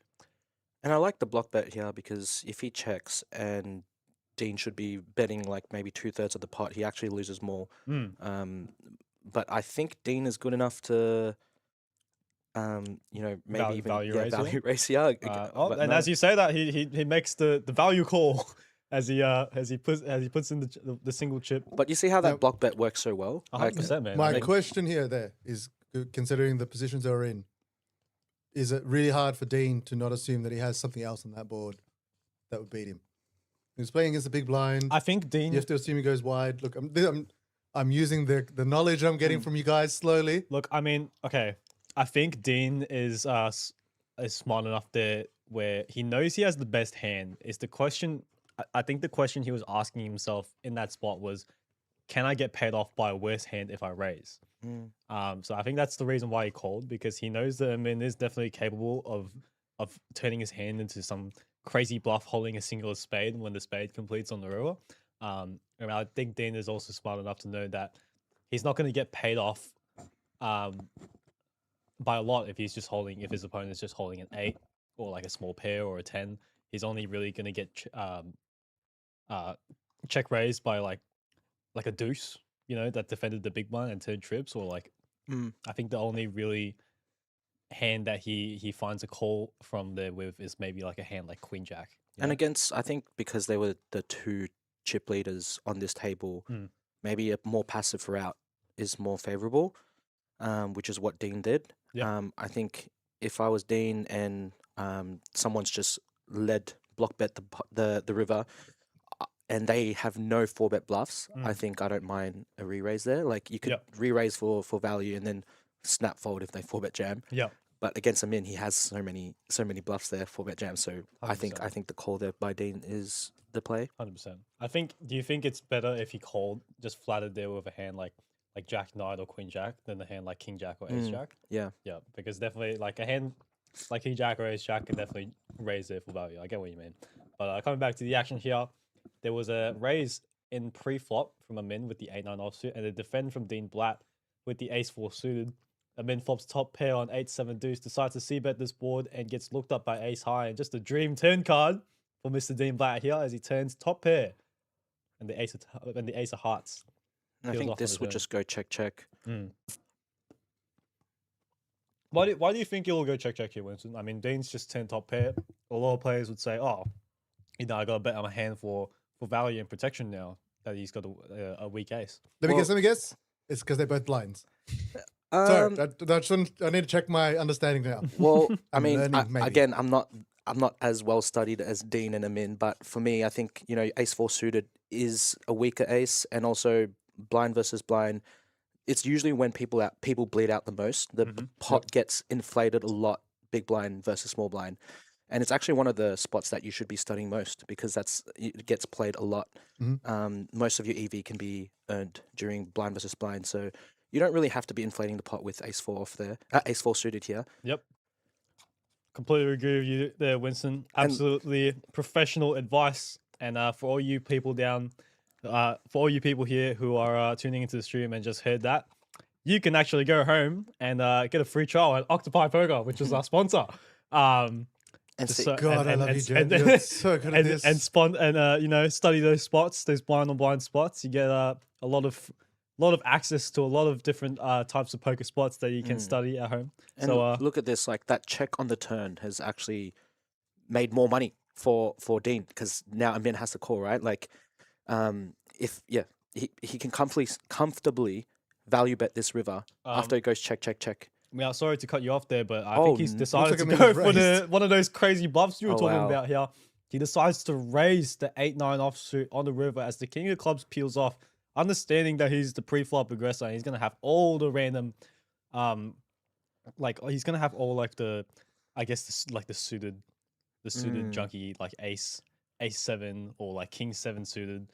And I like the block bet here, because if he checks and Dean should be betting like maybe 2/3 of the pot, he actually loses more. But I think Dean is good enough to, you know, maybe value raise here. And as you say that, he makes the value call as he puts in the single chip. But you see how that block bet works so well. 100%, man. My question here is, considering the positions they're in, is it really hard for Dean to not assume that he has something else on that board that would beat him? He's playing against a big blind. I think Dean. You have to assume he goes wide. Look, I'm using the knowledge I'm getting from you guys slowly. Look, I mean, okay. I think Dean is smart enough there where he knows he has the best hand. Is the question? I think the question he was asking himself in that spot was, can I get paid off by a worse hand if I raise? So I think that's the reason why he called, because he knows that Amin is definitely capable of turning his hand into some crazy bluff, holding a singular spade when the spade completes on the river. And I think Dean is also smart enough to know that he's not going to get paid off by a lot if his opponent is just holding an 8 or like a small pair or a 10. He's only really going to get check raised by like a deuce, you know, that defended the big blind and turned trips, or like I think the only really hand that he finds a call from there with is maybe like a hand like Queen Jack. And against, I think because they were the 2 chip leaders on this table, maybe a more passive route is more favorable, which is what Dean did. I think if I was Dean and someone's just led block bet the river, and they have no 4-bet bluffs, I think I don't mind a re-raise there. Like, you could re-raise for value and then snap fold if they 4-bet jam. But against Amin, he has so many bluffs there, 4-bet jam. So 100%. I think the call there by Dean is the play. 100%. Do you think it's better if he called just flattered there with a hand like Jack Knight or Queen Jack than the hand like King Jack or Ace Jack? Yeah. Yeah, because definitely like a hand like King Jack or Ace Jack can definitely raise their full value. I get what you mean. But coming back to the action here, there was a raise in pre-flop from a min with the 8-9 offsuit and a defend from Dean Blatt with the ace-4 suited. A min flops top pair on 8-7 deuce, decides to c-bet this board and gets looked up by ace high, and just a dream turn card for Mr. Dean Blatt here as he turns top pair and the ace of hearts. I Peels think off on this the would turn. just go check. Why do you think you'll go check here, Winston? I mean, Dean's just 10 top pair. A lot of players would say, oh, I got to bet on my hand for value and protection now that he's got a weak ace. Let me guess. It's because they're both blinds. Sorry, I need to check my understanding now. Well, I mean, learning, maybe. again, I'm not as well studied as Dean and Amin, but for me, I think ace-4 suited is a weaker ace, and also blind versus blind. It's usually when people bleed out the most. The pot gets inflated a lot, big blind versus small blind, and it's actually one of the spots that you should be studying most because it gets played a lot. Most of your EV can be earned during blind versus blind, so you don't really have to be inflating the pot with ace-4 off there, ace-4 suited here. Yep. Completely agree with you there, Winston. Absolutely professional advice. And for all you people here who are tuning into the stream and just heard that, you can actually go home and get a free trial at Octopi Poker, which is our sponsor. And see, God, I love you, Jen. You're so good at this. And study those spots, those blind on blind spots. You get a lot of access to a lot of different types of poker spots that you can study at home. And so look at this, like that check on the turn has actually made more money for Dean because now Amin has to call, right? Like, he can comfortably value bet this river after it goes check. Yeah, sorry to cut you off there, but I think he's decided like to a go minute for one of those crazy bluffs you were talking wow. about here. He decides to raise the 8-9 offsuit on the river as the king of clubs peels off, understanding that he's the pre-flop aggressor and he's gonna have all the random, he's gonna have all the suited junky like ace 7 or like king 7 suited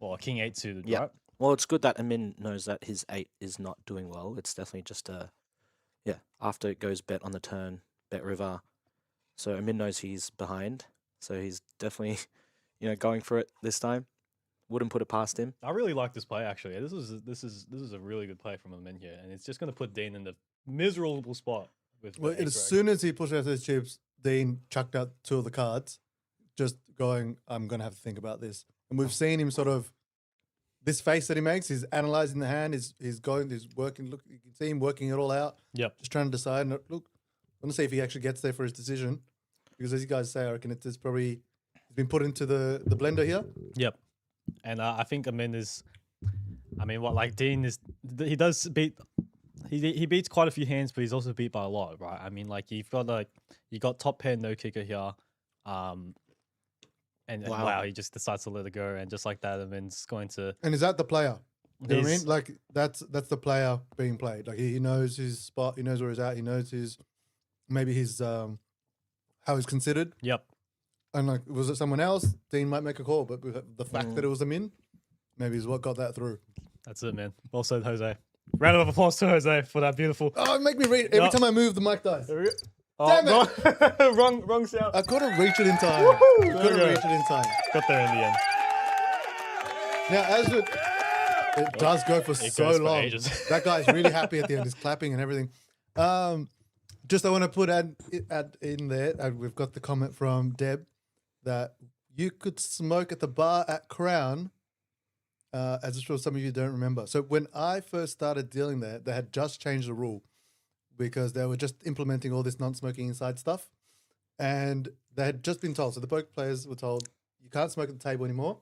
or king 8 suited, Yeah. right? Well, it's good that Amin knows that his 8 is not doing well. It's definitely just after it goes bet on the turn, bet river. So Amin knows he's behind. So he's definitely, going for it this time. Wouldn't put it past him. I really like this play actually. This is a really good play from Amin here, and it's just gonna put Dean in the miserable spot with. Well, as soon as he pushed out those chips, Dean chucked out 2 of the cards, just going, I'm going to have to think about this. And we've seen him sort of, this face that he makes, he's analyzing the hand, he's working, look, you can see him working it all out. Yep. Just trying to decide. And look, I want to see if he actually gets there for his decision. Because as you guys say, I reckon it's probably been put into the blender here. Yep. And I think Amin is, Dean is, he does beat, he beats quite a few hands, but he's also beat by a lot, right? I mean, like you got top pair no kicker here, and wow, he just decides to let it go, and just like that, Amin's going to. And is that the player? You know what I mean? Like that's the player being played. Like he knows his spot, he knows where he's at, he knows his how he's considered. Yep. And like, was it someone else? Dean might make a call, but the fact that it was him in, maybe is what got that through. That's it, man. Well said, Jose. Round of applause to Jose for that beautiful. Oh, make me read every time I move the mic dies. Damn it! wrong sound. I couldn't reach it in time. Got there in the end. Now, as it does go for so goes for long. ages. That guy's really happy at the end. He's clapping and everything. Just I want to put add in there. We've got the comment from Deb that you could smoke at the bar at Crown. As I'm sure some of you don't remember. So when I first started dealing there, they had just changed the rule because they were just implementing all this non-smoking inside stuff. And they had just been told, so the poker players were told, you can't smoke at the table anymore,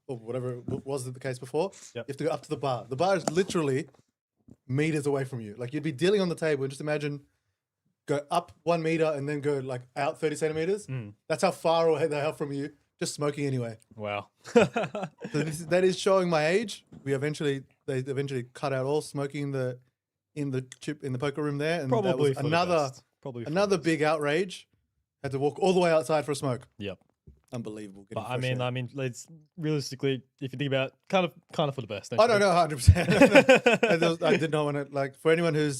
or whatever was the case before. Yep. You have to go up to the bar. The bar is literally meters away from you. Like you'd be dealing on the table and just imagine go up 1 meter and then go like out 30 centimeters. That's how far away they are from you. Just smoking anyway. Wow. So that is showing my age. They eventually cut out all smoking in the poker room there, and Probably that was another big outrage. Had to walk all the way outside for a smoke. Yep. Unbelievable. But I mean, let's realistically, if you think about it, kind of for the best. I don't know 100%. I did not want to for anyone who's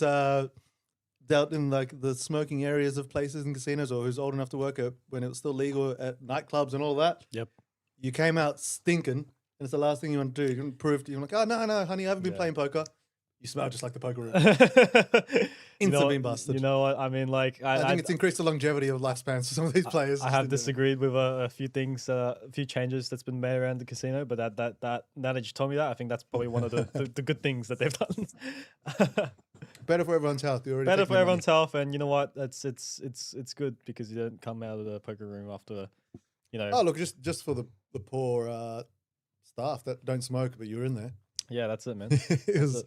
dealt in like the smoking areas of places and casinos, or who's old enough to work at when it was still legal at nightclubs and all that. Yep. You came out stinking, and it's the last thing you want to do. You can prove to you're like, oh no, honey, I haven't been Yeah. playing poker. You smell just like the poker room. You know Instant what- being busted. You know what? I mean, like, I think it's increased the longevity of lifespans for some of these players. I just have in general. disagreed with a few things, a few changes that's been made around the casino. But that now that you told me that, I think that's probably one of the good things that they've done. Better for everyone's health. You're already Better taking for their everyone's health, and you know what? It's good because you don't come out of the poker room after, you know. money. Oh, look, just for the poor staff that don't smoke, but you're in there. Yeah, that's it, man. It was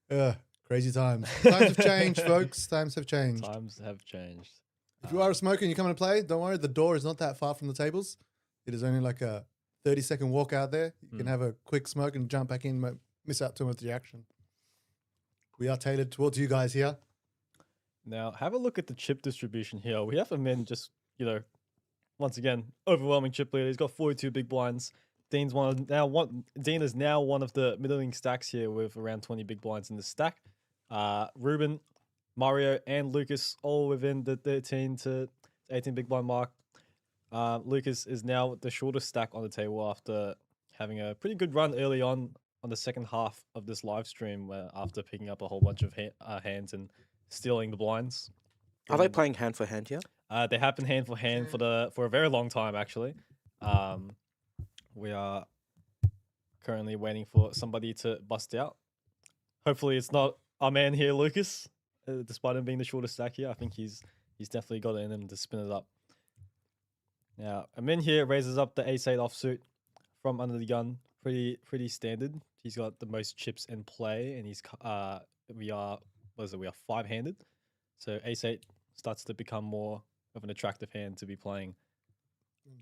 it. crazy times. Times have changed, folks. Times have changed. Times have changed. If you are a smoker and you come and play, don't worry. The door is not that far from the tables. It is only like a 30-second walk out there. You can have a quick smoke and jump back in, miss out too much of the action. We are tailored towards you guys here. Now, have a look at the chip distribution here. We have a man just, once again, overwhelming chip leader. He's got 42 big blinds. Dean is now one of the middling stacks here with around 20 big blinds in the stack. Ruben, Mario, and Lucas all within the 13 to 18 big blind mark. Lucas is now the shortest stack on the table after having a pretty good run early on the second half of this live stream, where after picking up a whole bunch of hands and stealing the blinds. Are they playing hand for hand here? They have been hand for hand for a very long time, actually. We are currently waiting for somebody to bust out. Hopefully, it's not our man here, Lucas. Despite him being the shortest stack here, I think he's definitely got it in him to spin it up. Now, Amin here raises up the ace-8 offsuit from under the gun. Pretty standard. He's got the most chips in play, and we are 5-handed. So ace-8 starts to become more of an attractive hand to be playing.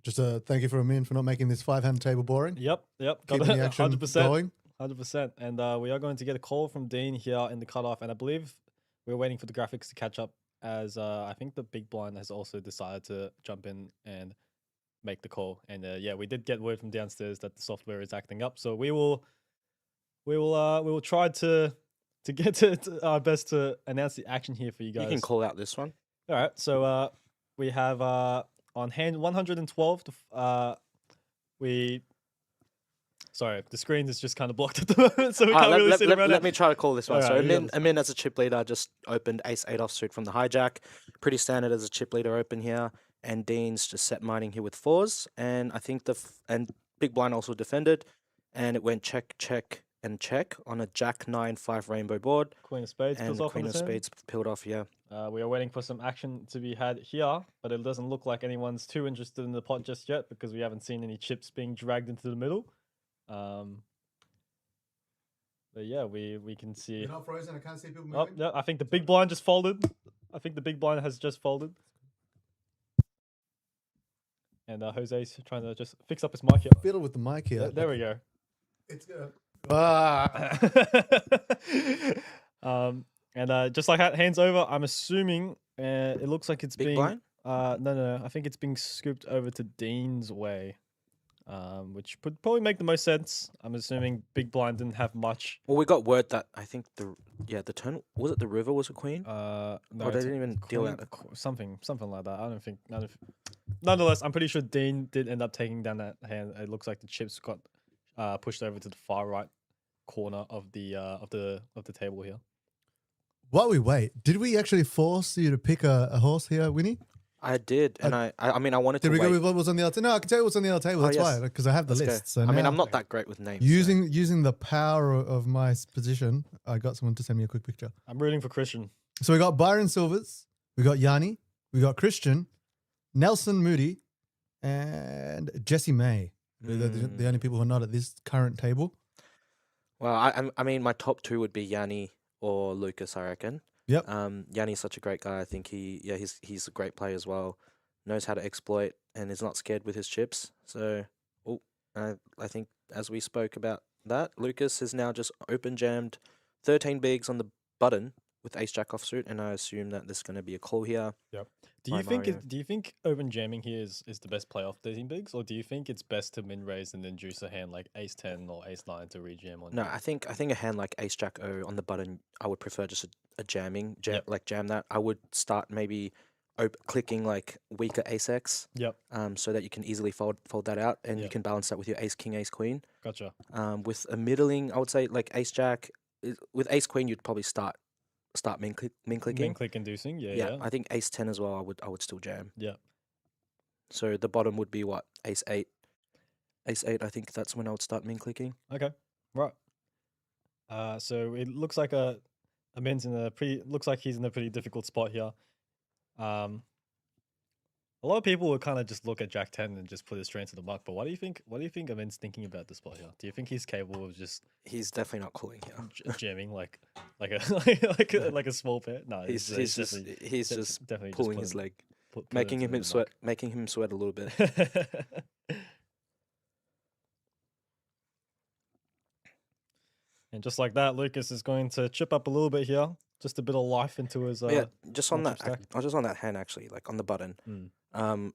Just thank you for Amin for not making this 5-hand table boring. Yep. Got Keeping it. the action 100%. going. 100%. And we are going to get a call from Dean here in the cutoff, and I believe we're waiting for the graphics to catch up, as I think the big blind has also decided to jump in and make the call. And we did get word from downstairs that the software is acting up, so we will try to get to our best to announce the action here for you guys. You can call out this one. All right, so we have on hand 112. Sorry, the screen is just kind of blocked at the moment, so we can't really see around let me try to call this one. Alright, So Amin as a chip leader just opened ace-8 offsuit from the hijack. Pretty standard as a chip leader open here. And Dean's just set mining here with 4s. And I think and big blind also defended. And it went check, check, and check on a jack 9-5 rainbow board. Queen of Spades And peels the off on Queen the of turn. Spades peeled off, yeah. We are waiting for some action to be had here, but it doesn't look like anyone's too interested in the pot just yet because we haven't seen any chips being dragged into the middle. But yeah, we can see. You're not frozen. I can't see people Oh, moving. yeah, I think the big blind just folded. I think the big blind has just folded. And Jose's trying to just fix up his mic here. Fiddle with the mic here. There we go. It's good. And just like hands over, I'm assuming it looks like it's Big being blind? no, I think it's being scooped over to Dean's way, which would probably make the most sense. I'm assuming big blind didn't have much. Well, we got word that I think the turn, was it the river was a queen? No, Or they it's didn't even deal queen- out a something like that. I don't think. Nonetheless, I'm pretty sure Dean did end up taking down that hand. It looks like the chips got pushed over to the far right corner of the table here. While we wait, did we actually force you to pick a horse here, Winnie? I did, and I mean, I wanted Did to we wait. go with what was on the other table? No, I can tell you what's on the other table. Oh, That's yes. why, because I have the Let's go. list. So I mean, now, I'm not that great with names. so- using the power of my position, I got someone to send me a quick picture. I'm rooting for Christian. So we got Byron Silvers, we got Yanni, we got Christian, Nelson Moody, and Jesse May. They're the only people who are not at this current table. Well, I mean, my top two would be Yanni or Lucas, I reckon. Yep. Yanni's such a great guy. I think he's a great player as well. Knows how to exploit and is not scared with his chips. So, I think as we spoke about that, Lucas is now just open jammed 13 bigs on the button with ace jack offsuit, and I assume that there's going to be a call here. Do Hi, you think Mario. do you think open jamming here is the best play off 13 bigs, or do you think it's best to min raise and then juice a hand like ace 10 or ace 9 to rejam on No, you? I think a hand like ace jack O on the button, I would prefer just a jamming, Yep. like jam that. I would start maybe clicking like weaker ace x, Yep, so that you can easily fold that out, and you Yep. can balance that with your ace king, ace queen. gotcha. With a middling, I would say like ace jack. With ace queen, you'd probably start min Min clicking. click inducing, yeah, Yeah, yeah. I think ace 10 as well. I would still jam. Yeah. So the bottom would be what, ace 8. Ace 8, I think that's when I would start min clicking. Okay, right. So it looks like Amin's in a pretty looks like he's in a pretty difficult spot here. A lot of people would kind of just look at Jack 10 and just put it straight into the muck. But what do you think? What do you think Amin's thinking about this spot here? Do you think he's capable of just He's definitely not calling here. jamming like a like a small pair? No, He's just definitely pulling just his leg, put it making into him the sweat, making him sweat a little bit. muck. And just like that, Lucas is going to chip up a little bit here, just a bit of life into his. But yeah, just on matchup that, stack. just on that hand actually, like on the button, Mm.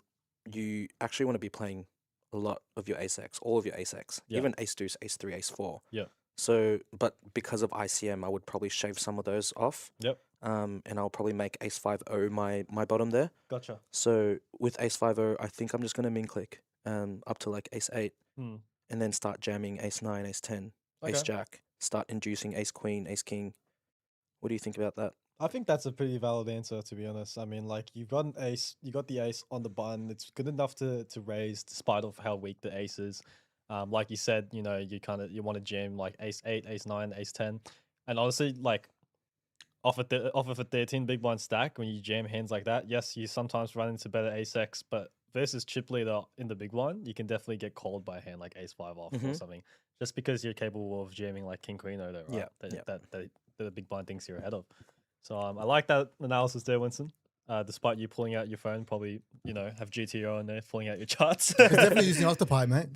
you actually want to be playing a lot of your ace x, all of your ace x, Yeah. even ace deuce, ace 3, ace 4. Yeah. So, but because of ICM, I would probably shave some of those off. Yep. And I'll probably make ace 5-0 my bottom there. Gotcha. So with ace 5-0, I think I'm just gonna min click up to like ace 8, Hmm. and then start jamming ace 9, ace 10, ace Okay. jack. Start inducing ace queen, ace king. What do you think about that? I think that's a pretty valid answer, to be honest. I mean, like you got the ace on the button. It's good enough to raise, despite of how weak the ace is. Like you said, you know, you want to jam like ace 8, ace 9, ace 10, and honestly, like off of a 13 big blind stack, when you jam hands like that, yes, you sometimes run into better ace x, but versus chip leader in the big blind, you can definitely get called by a hand like ace 5 off or Mhm. something, just because you're capable of jamming like king queen over, right? Yeah, That, yeah. that the big blind thinks you're ahead of. So I like that analysis there, Winston. Despite you pulling out your phone, probably have GTO in there, pulling out your charts. He's definitely using Octopi, mate.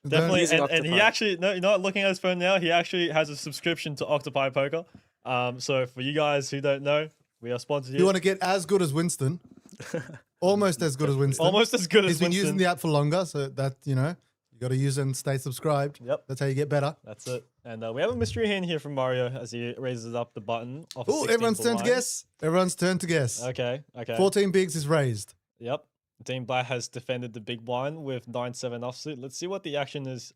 Definitely, Using and he Octopi. actually no, you're not looking at his phone now. He actually has a subscription to Octopi Poker. So for you guys who don't know, we are sponsored You here. want to get as good as Winston, almost as good as Winston. Almost as good as He's been Winston. using the app for longer, so that you got to use and stay subscribed. Yep, That's how you get better. that's it. And we have a mystery hand here from Mario as he raises up the button. Off a Oh, 16 everyone's turn to blind. guess. Everyone's turn to guess. Okay. 14 bigs is raised. Yep. Team Black has defended the big blind with 9-7 offsuit. Let's see what the action is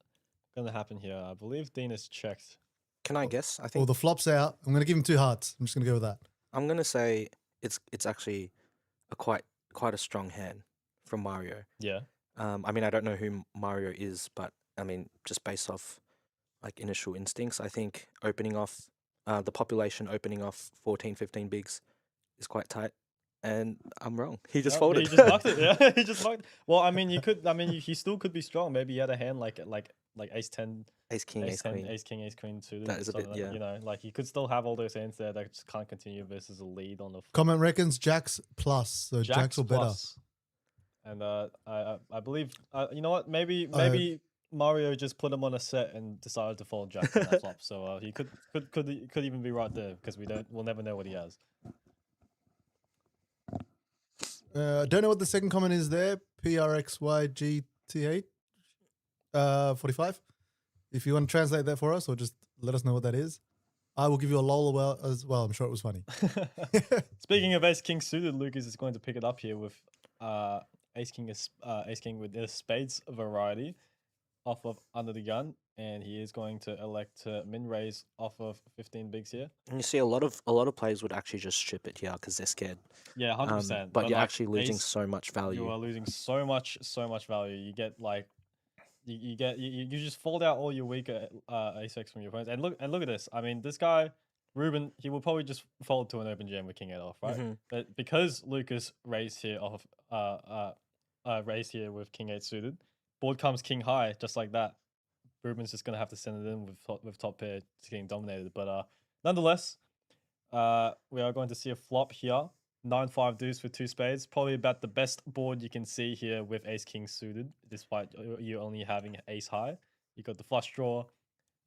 going to happen here. I believe Dean has checked. Can I guess? I Oh, think the flop's out. I'm going to give him 2 hearts. I'm just going to go with that. I'm gonna say it's actually a quite a strong hand from Mario. Yeah. I mean, I don't know who Mario is, but I mean, just based off like initial instincts, I think opening off the population opening off 14, 15 bigs is quite tight, and I'm wrong. He just No, folded. He just mucked it. Yeah, he just mucked. Well, I mean, you could. I mean, he still could be strong. Maybe he had a hand like ace 10, Ace king, ace ace 10, queen. ace king, ace queen suited. That or is a bit- something, yeah. You know, like he could still have all those hands there that just can't continue versus a lead on the Comment reckons Jacks plus, so Jacks, or better. plus. And I believe you know what? Maybe Mario just put him on a set and decided to fold Jack on that flop. So he could even be right there because we'll never know what he has. Don't know what the second comment is there. PRXYGT8 45. If you want to translate that for us, or just let us know what that is. I will give you a lol as well. I'm sure it was funny. Speaking of ace king suited, Lucas is going to pick it up here with ace king with the spades variety off of under the gun, and he is going to elect to min raise off of 15 bigs here. And you see a lot of players would actually just strip it here because they're scared. Yeah, 100%. But you're like, actually losing ace- so much value. You are losing so much value. You get like you just fold out all your weaker ace x from your opponents. And look at this. I mean, this guy Ruben, he will probably just fold to an open jam with king 8 off, right? Mhm. But because Lucas raised here off raised here with king 8 suited, board comes king high just like that. Ruben's just gonna have to send it in with top pair just getting dominated. But nonetheless, we are going to see a flop here. 9-5 deuce with 2 spades. Probably about the best board you can see here with ace king suited, despite you only having ace high. You got the flush draw.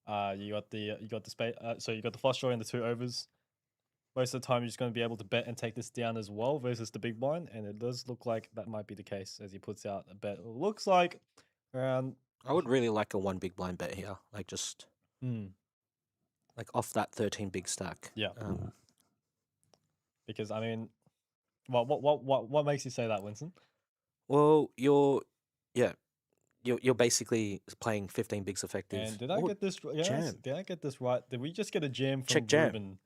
You got the spade. So you got the flush draw and the 2 overs. most of the time you're just going to be able to bet and take this down as well versus the big blind, and it does look like that might be the case as he puts out a bet. It looks like around. I would really like a 1 big blind bet here, like just like off that 13 big stack. Yeah. Because I mean, what makes you say that, Winston? Well, you're basically playing 15 bigs effective. And did I Oh, get this? Yes, jam. did I get this right? Did we just get a jam from Check jam. Ruben?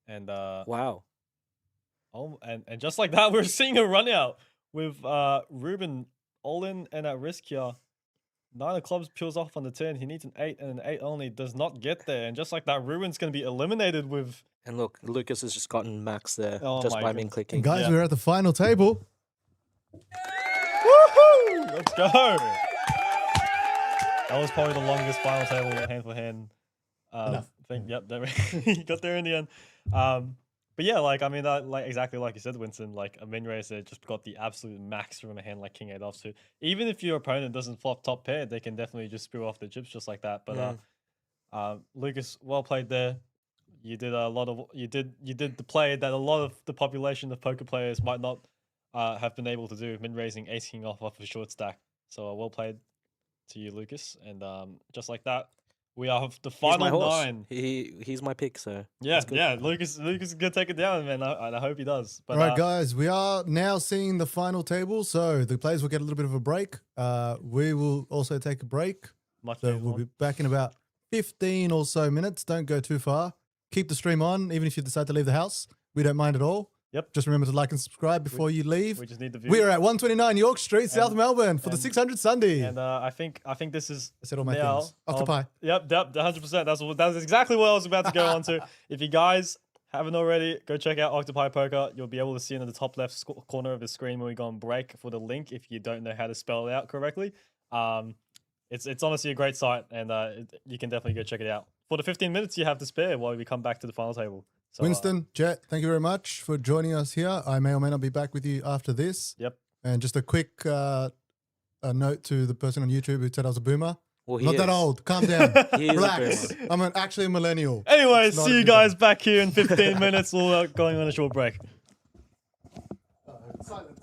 And Wow. oh, and just like that, we're seeing a run out with Ruben all in and at risk here. 9 of clubs peels off on the turn. He needs an 8, and an 8 only does not get there. And just like that, Ruben's going to be eliminated with. And look, Lucas has just gotten max there Oh just my by me goodness. clicking. And guys, Yeah. we're at the final table. Woohoo! Let's go. That was probably the longest final table hand for hand. Thing. Yep, there he got there in the end. But yeah, like I mean, like exactly like you said, Winston. Like a min racer just got the absolute max from a hand like King 8 off. So even if your opponent doesn't flop top pair, they can definitely just spew off the chips just like that. But Lucas, well played there. You did a lot of you did the play that a lot of the population of poker players might not have been able to do, min raising ace king off a short stack. So well played to you, Lucas. And just like that, we have the He's my final horse. 9. He's my pick, so Yeah, that's good. yeah. Lucas is gonna take it down, man. I hope he does. But All right, guys, we are now seeing the final table. So the players will get a little bit of a break. We will also take a break. much So needed we'll one. be back in about 15 or so minutes. Don't go too far. Keep the stream on, even if you decide to leave the house. We don't mind at all. Yep. Just remember to like and subscribe before you leave. We just need the view. We are at 129 York Street, South And- Melbourne, for the and- 600 Sunday. And I think this is I said all my now things. Octopi. Yep, 100%. That's exactly what I was about to go on to. If you guys haven't already, go check out Octopi Poker. You'll be able to see it in the top left corner of the screen when we go on break for the link. If you don't know how to spell it out correctly, it's honestly a great site, and you can definitely go check it out. For the 15 minutes you have to spare while we come back to the final table. So, Winston, Jet, thank you very much for joining us here. I may or may not be back with you after this. Yep. And just a quick a note to the person on YouTube who said I was a boomer. Well, he Not that is. old. Calm down. He is a Relax. boomer. I'm actually a millennial. Anyway, It's not see a you big guys back here in 15 minutes. We're going on a short break. Silence.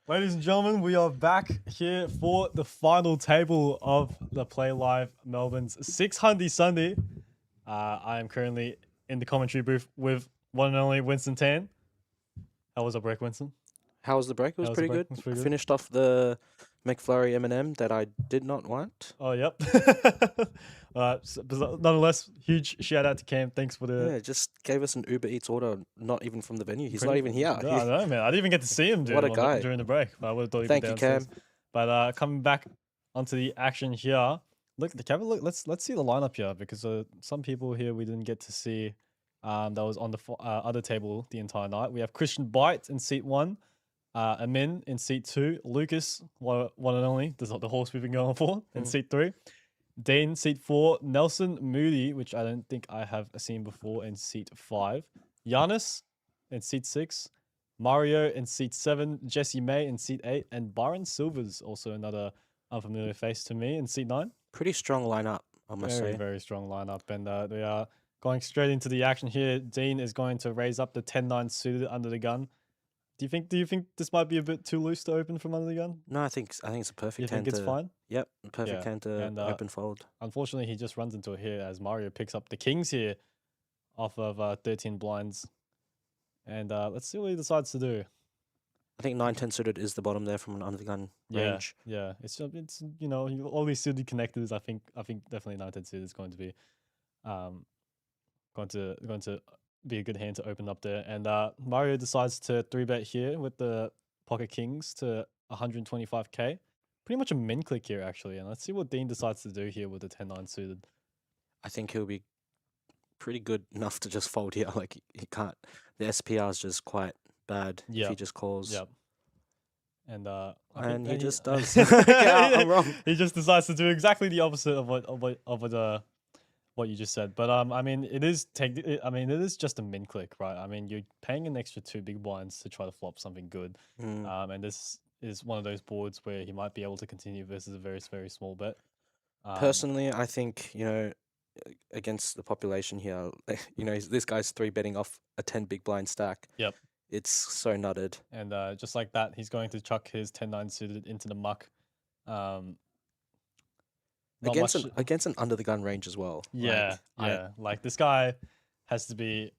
Ladies and gentlemen, we are back here for the final table of the Play Live Melbourne's 6 Hundy Sunday. I am currently in the commentary booth with one and only Winston Tan. How was our break, Winston? How was the break? It was How was the pretty break? good. It was pretty I good. finished off the McFlurry M&M that I did not want. Oh, yep. But nonetheless, huge shout out to Cam. Thanks for the. Yeah, just gave us an Uber Eats order, not even from the venue. He's pretty- not even here. No, I know, man. I didn't even get to see him What a guy. during the break. I would have thought he'd Thank be you, downstairs. Cam. But coming back onto the action here, look, let's see the lineup here because some people here we didn't get to see. That was on the other table the entire night. We have Christian Bite in seat 1, Amin in seat 2, Lucas one and only the horse we've been going for in seat 3, Dean seat 4, Nelson Moody, which I don't think I have seen before, in seat 5, Giannis in seat 6, Mario in seat 7, Jesse May in seat 8, and Byron Silvers, also another unfamiliar face to me, in seat 9. Pretty strong lineup, I must Very, say. very strong lineup. And they are going straight into the action here. Dean is going to raise up the 10-9 suited under the gun. Do you think this might be a bit too loose to open from under the gun? No, I think it's a perfect You hand think it's to. fine? Yep, perfect Yeah, hand to and, open fold. Unfortunately, he just runs into it here as Mario picks up the kings here off of 13 blinds. And let's see what he decides to do. I think 9-10 suited is the bottom there from an under the gun range. Yeah. It's all these suited connectors. I think definitely 9-10 suited is going to be going to be a good hand to open up there. And Mario decides to 3-bet here with the pocket kings to 125k. Pretty much a min click here actually. And let's see what Dean decides to do here with the 10-9 suited. I think he'll be pretty good enough to just fold here. Like he can't. The SPR is just quite bad if Yep. he just calls. Yep. And And he just does. Yeah, I'm wrong. He just decides to do exactly the opposite of what you just said. But I mean, it is just a min click, right? I mean, you're paying an extra 2 big blinds to try to flop something good. And this is one of those boards where he might be able to continue versus a very, very small bet. Personally, I think, against the population here, this guy's 3-betting off a 10 big blind stack. Yep. It's so nutted. And just like that, he's going to chuck his 10-9 suited into the muck. Not Against much- against an under the gun range as well. Yeah, Like, like this guy has to be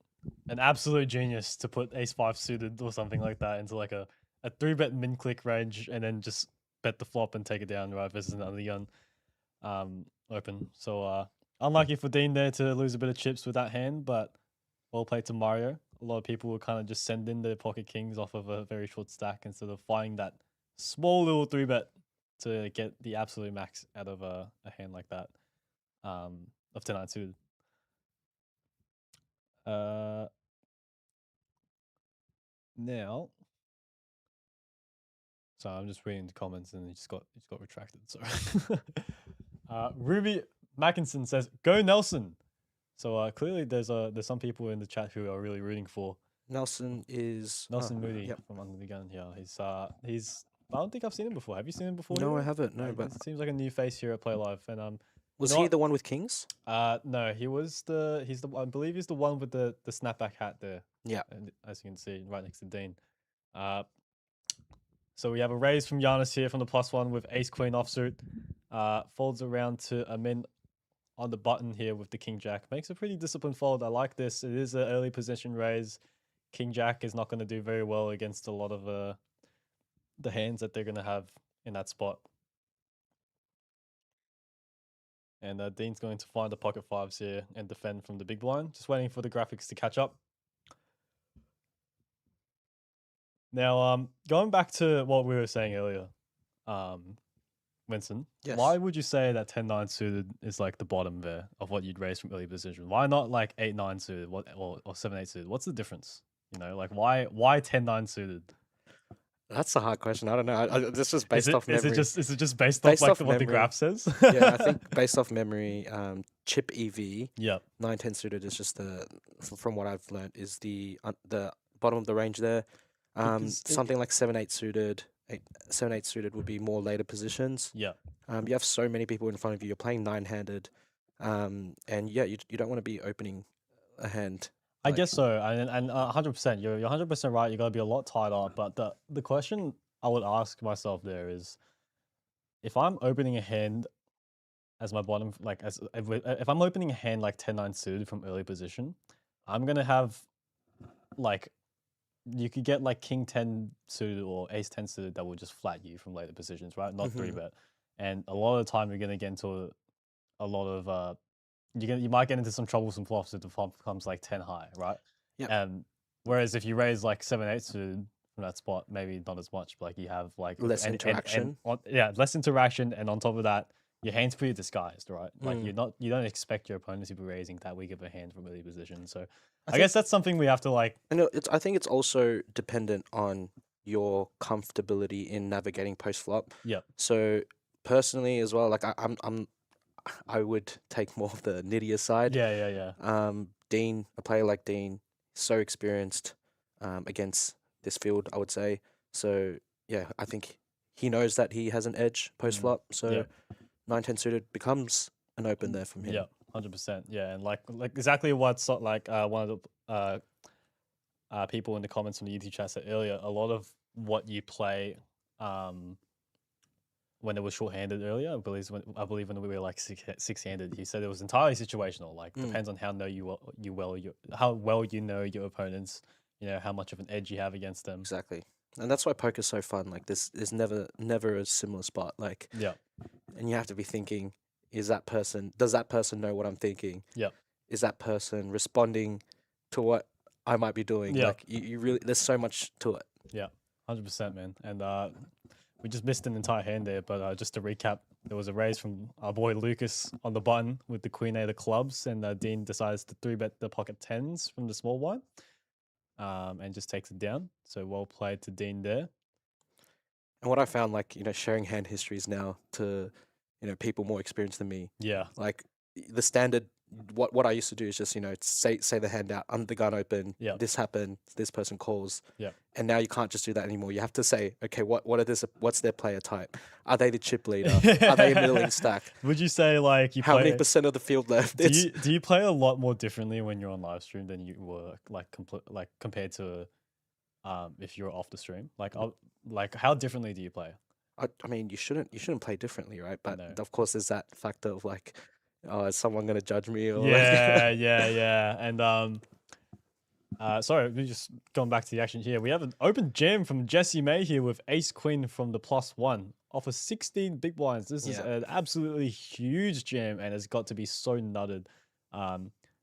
an absolute genius to put ace 5 suited or something like that into like a 3-bet min click range and then just bet the flop and take it down, right? Versus an under the gun open. So unlucky for Dean there to lose a bit of chips with that hand, but well played to Mario. A lot of people will kind of just send in their pocket kings off of a very short stack instead of finding that small little 3-bet to get the absolute max out of a hand like that of 10-9 suited. Now, so I'm just reading the comments and it just got retracted. So, Ruby Mackinson says, "Go Nelson." So clearly, there's some people in the chat who are really rooting for Nelson is Nelson Moody Yep. from Under the Gun. Yeah, he's. I don't think I've seen him before. Have you seen him before? No, here? I haven't. No, but it seems like a new face here at Play Live. And was you know he what? the one with kings? No, I believe he's the one with the snapback hat there. Yeah. And as you can see, right next to Dean. So we have a raise from Giannis here from the +1 with ace queen offsuit. Folds around to Amin on the button here with the king jack. Makes a pretty disciplined fold. I like this. It is an early position raise. King jack is not going to do very well against a lot of the hands that they're going to have in that spot. And Dean's going to find the pocket 5s here and defend from the big blind. Just waiting for the graphics to catch up. Now, going back to what we were saying earlier, Winston, Yes. why would you say that 10-9 suited is like the bottom there of what you'd raise from early position? Why not like 8-9 suited or 7-8 suited? What's the difference? Like why 10-9 suited? That's a hard question. I don't know. This is based off memory. Is it just based Based off off like what the memory. graph says? Yeah, I think based off memory, chip EV Yep. 9-10 suited is just from what I've learned is the bottom of the range there. Because Something like 7-8 suited. 7-8 suited would be more later positions. Yeah. You have so many people in front of you. You're playing 9-handed, and yeah, you don't want to be opening a hand. I Like- guess so, and 100%. You're 100% right. You got to be a lot tighter. But the question I would ask myself there is, if I'm opening a hand as my bottom, like as if I'm opening a hand like 10-9 suited from early position, I'm gonna have like you could get like king 10 suited or ace 10 suited that will just flat you from later positions, right? Not three bet. And a lot of the time you're gonna get into a lot of you might get into some troublesome flops if the flop becomes like 10 high, right? Yep. And whereas if you raise like 7-8 suited from that spot, maybe not as much, but like you have like Less interaction. less interaction, and on top of that, your hand's pretty disguised, right? Like Mm. you don't expect your opponent to be raising that weak of a hand from early position. So I think- guess that's something we have to like. I think it's also dependent on your comfortability in navigating post flop. Yep. So personally as well, like I would take more of the nittier side. Yeah. Dean, a player like Dean, so experienced against this field, I would say. So yeah, I think he knows that he has an edge post flop. So Yeah. 9-10 suited becomes an open there from him. Yeah, 100%. Yeah, and like exactly what like one of the people in the comments from the YouTube chat said earlier. A lot of what you play, when it was short-handed earlier, I believe when we were like six-handed, he said it was entirely situational. Like depends on how how well you know your opponents. You know how much of an edge you have against them. Exactly. And that's why poker's so fun. Like there's never a similar spot. Like Yeah. And you have to be thinking, does that person know what I'm thinking? Yep. Is that person responding to what I might be doing? Yeah. Like you really, there's so much to it. Yeah, 100%, man. And we just missed an entire hand there, but just to recap, there was a raise from our boy Lucas on the button with the queen eight of clubs, and Dean decides to 3-bet the pocket tens from the small blind, and just takes it down. So well played to Dean there. And what I found, like, sharing hand histories now to, people more experienced than me, Yeah, like the standard, what I used to do is just, say the hand out under the gun open. Yeah. This happened. This person calls. Yeah. And now you can't just do that anymore. You have to say, okay, what's their player type? Are they the chip leader? Are they a middling stack? Would you say like you How play? many percent of the field left? Do you play a lot more differently when you're on live stream than you were like compared to if you're off the stream? Like how differently do you play? I mean, you shouldn't play differently, right? But No. of course, there's that factor of like, oh, is someone gonna judge me? Or Yeah. And sorry, we're just going back to the action here. We have an open jam from Jesse May here with ace queen from the +1 off of 16 big blinds. This is an absolutely huge jam, and it's got to be so nutted.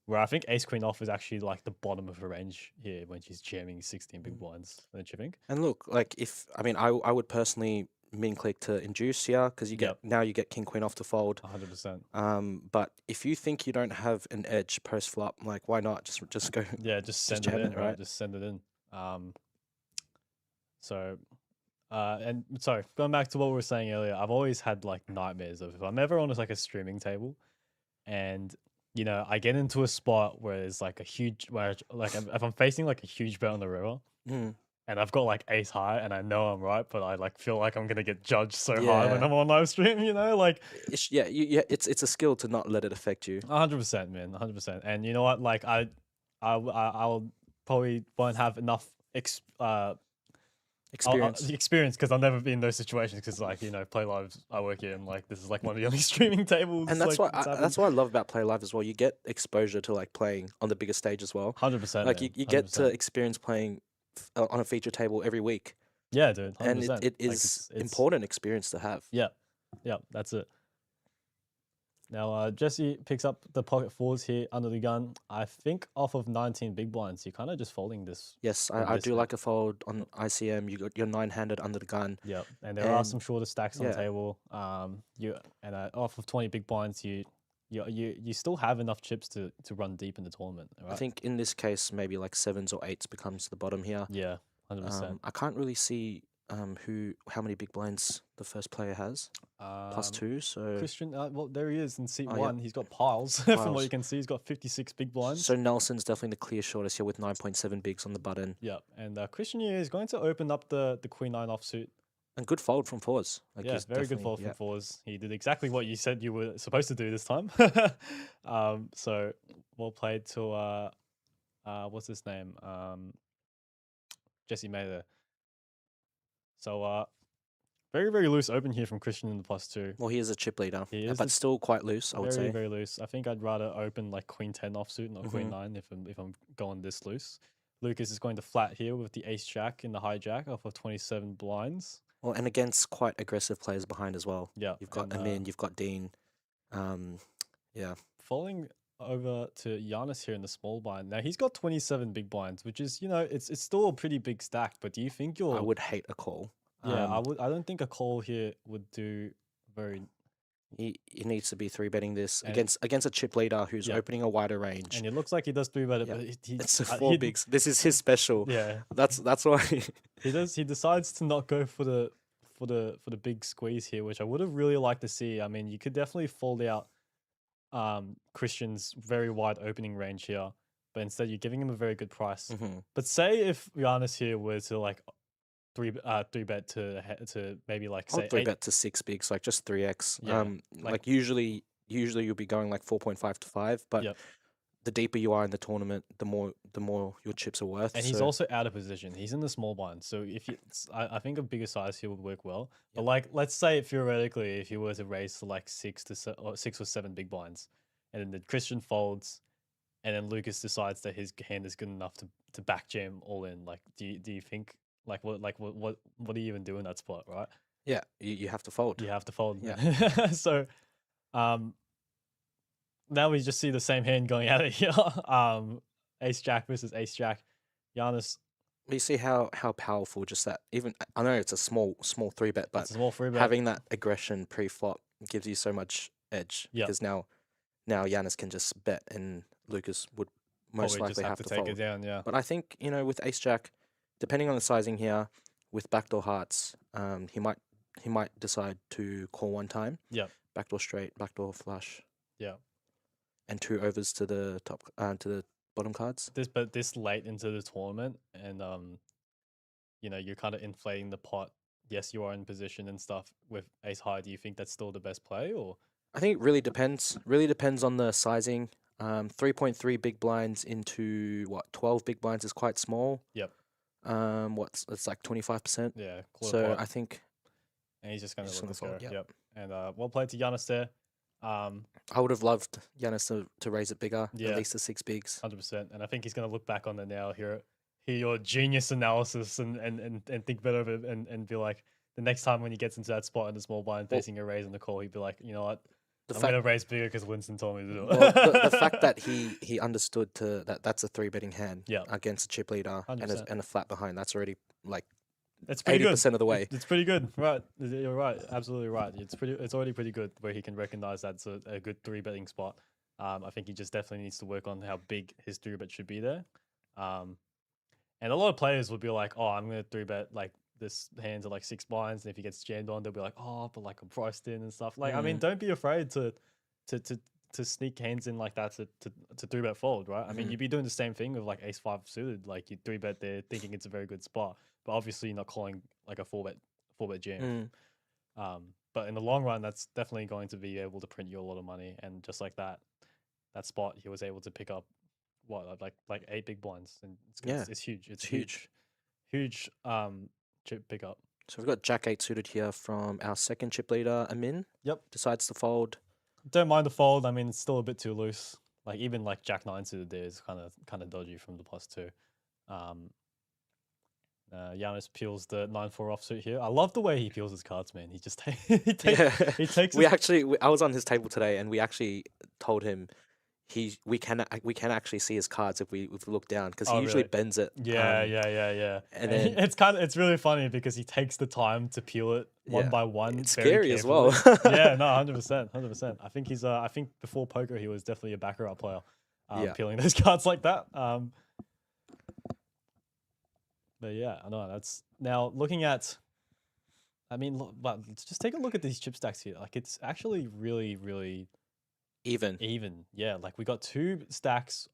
Where I think ace queen off is actually like the bottom of her range here when she's jamming 16 big blinds. Don't you think? And look, like I would personally min click to induce here because you get king queen off to fold. 100%. But if you think you don't have an edge post flop, like why not just go? Yeah, just send it jam in, it, right? right? Just send it in. So, and sorry, going back to what we were saying earlier, I've always had like nightmares of if I'm ever on like a streaming table, and I get into a spot where there's like a huge, if I'm facing like a huge bet on the river. And I've got like ace high, and I know I'm right, but I like feel like I'm gonna get judged so hard when I'm on live stream. Like it's a skill to not let it affect you. 100%, man, 100%. And you know what? Like I'll probably won't have enough experience because I'll never be in those situations because Play Live, I work here, and like this is like one of the only streaming tables. And that's what I love about Play Live as well. You get exposure to like playing on the bigger stage as well. 100%. Like you get to experience playing on a feature table every week. Yeah, dude. 100%. And it is important experience to have. Yeah, that's it. Now Jesse picks up the pocket fours here under the gun. I think off of 19 big blinds, you're kind of just folding this. Yes, I do like a fold on ICM. You got your 9-handed under the gun. Yeah, and there are some shorter stacks on the table. Off of 20 big blinds, you still have enough chips to run deep in the tournament. Right? I think in this case, maybe like 7s or 8s becomes the bottom here. Yeah, 100%. I can't really see how many big blinds the first player has. +2, so Christian, well, there he is in seat 1. yeah. He's got piles. From what you can see, he's got 56 big blinds. So Nelson's definitely the clear shortest here with 9.7 bigs on the button. Yeah, and Christian here is going to open up the queen 9 offsuit. And good fold from fours. Like Yeah, very good fold from fours. He did exactly what you said you were supposed to do this time. So well played to what's his name? Jesse May there. So very, very loose open here from Christian in the +2. Well, he is a chip leader, He is but the- still quite loose, I would Very, say. very loose. I think I'd rather open like Queen 10 offsuit, not Queen Mhm. 9 if I'm going this loose. Lucas is going to flat here with the Ace Jack in the hijack off of 27 blinds. Well, and against quite aggressive players behind as well. Yeah. You've got and, Amin, you've got Dean. Yeah. Falling over to Giannis here in the small blind. Now he's got 27 big blinds, which is, it's still a pretty big stack, but do you think you're I would hate a call. Yeah, I don't think a call here would do very He needs to be 3-betting this And- against a chip leader who's Yeah. opening a wider range. and it looks like he does 3-bet it, Yeah. but he It's a uh, 4 he- bigs. This is his special. Yeah. That's why. He decides to not go for the big squeeze here, which I would have really liked to see. I mean, you could definitely fold out Christian's very wide opening range here, but instead you're giving him a very good price. Mhm. But say if Giannis here were to like three bet to maybe like I'll say 3-bet to 6 bigs, like just 3x. Yeah, Like usually you'll be going like 4.5 to 5, but Yep. the deeper you are in the tournament, the more your chips are worth. And he's so- also out of position. He's in the small blind, so if you, I think a bigger size here would work well. But Yep. like, let's say theoretically, if you were to raise to like 6 or 7 big blinds, and then the Christian folds, and then Lucas decides that his hand is good enough to back jam all in. Like, do you think what do you even do in that spot, right? yeah, you have to fold. You have to fold. Yeah. So, now we just see the same hand going out of here. Ace Jack versus Ace Jack. Giannis, You see how powerful just that. Even I know it's a small 3-bet, but it's a small free bet. having that aggression pre-flop gives you so much edge. Yep. Because now Giannis can just bet, and Lucas would most Probably just likely have to take fold. it down. Yeah. But I think with Ace Jack, depending on the sizing here, with backdoor hearts, he might decide to call one time. Yep. Backdoor straight, backdoor flush. Yeah. And 2 overs to the top to the bottom cards. This late into the tournament, and you're kind of inflating the pot. Yes, you are in position and stuff with ace high. Do you think that's still the best play, or I think it really depends. Really depends on the sizing. 3.3 big blinds into 12 big blinds is quite small. Yep. It's like 25%. yeah? Quarter So pot, I think and he's just gonna he's let just this gonna go. fold, Yep. And well played to Giannis there. I would have loved Giannis to raise it bigger, Yeah. at least to 6 bigs. 100%. And I think he's going to look back on it now, hear your genius analysis and think better of it and be like, the next time when he gets into that spot in the small blind Well- facing a raise in the call, he'd be like, you know what? The I'm fact, going to raise bigger because Winston told me to do it. well, the fact that he understood that's a 3-betting hand Yeah. against a chip leader and 100%. a flat behind, that's already like It's pretty good. 80% of the way. It's pretty good, right? You're right, absolutely right. It's already pretty good where he can recognize that's a good 3-betting spot. I think he just definitely needs to work on how big his 3-bet should be there. And a lot of players would be like, oh, I'm gonna 3-bet like this hand to like 6 blinds, and if he gets jammed on, they'll be like, oh, but like I'm priced in and stuff. Like, I mean, don't be afraid to sneak hands in like that to 3-bet fold, right? I mean, Mhm. you'd be doing the same thing with like ace 5 suited, like you 3-bet there thinking it's a very good spot, but obviously you're not calling like a 4-bet jam. But in the long run, that's definitely going to be able to print you a lot of money. And just like that spot, he was able to pick up like 8 big blinds, and it's huge. It's huge. huge chip pickup. So we've got Jack 8 suited here from our second chip leader, Amin. Yep. Decides to fold. Don't mind the fold. I mean, it's still a bit too loose. Like even like Jack 9 suited there is kind of dodgy from the +2. Giannis peels the 9-4 offsuit here. I love the way he peels his cards, man. He just he takes We his- actually, I was on his table today, and we actually told him we can actually see his cards if we look down, because he Oh, usually really? bends it. Yeah. And And then it's really funny because he takes the time to peel it one Yeah. by one. it's very scary as carefully. well. Yeah, no, 100%. I think I think before poker he was definitely a baccarat player, Yeah. peeling those cards like that. But yeah, I know that's now looking at. I mean, but just take a look at these chip stacks here. Like it's actually really, really Even. even. Yeah, like we got 3 stacks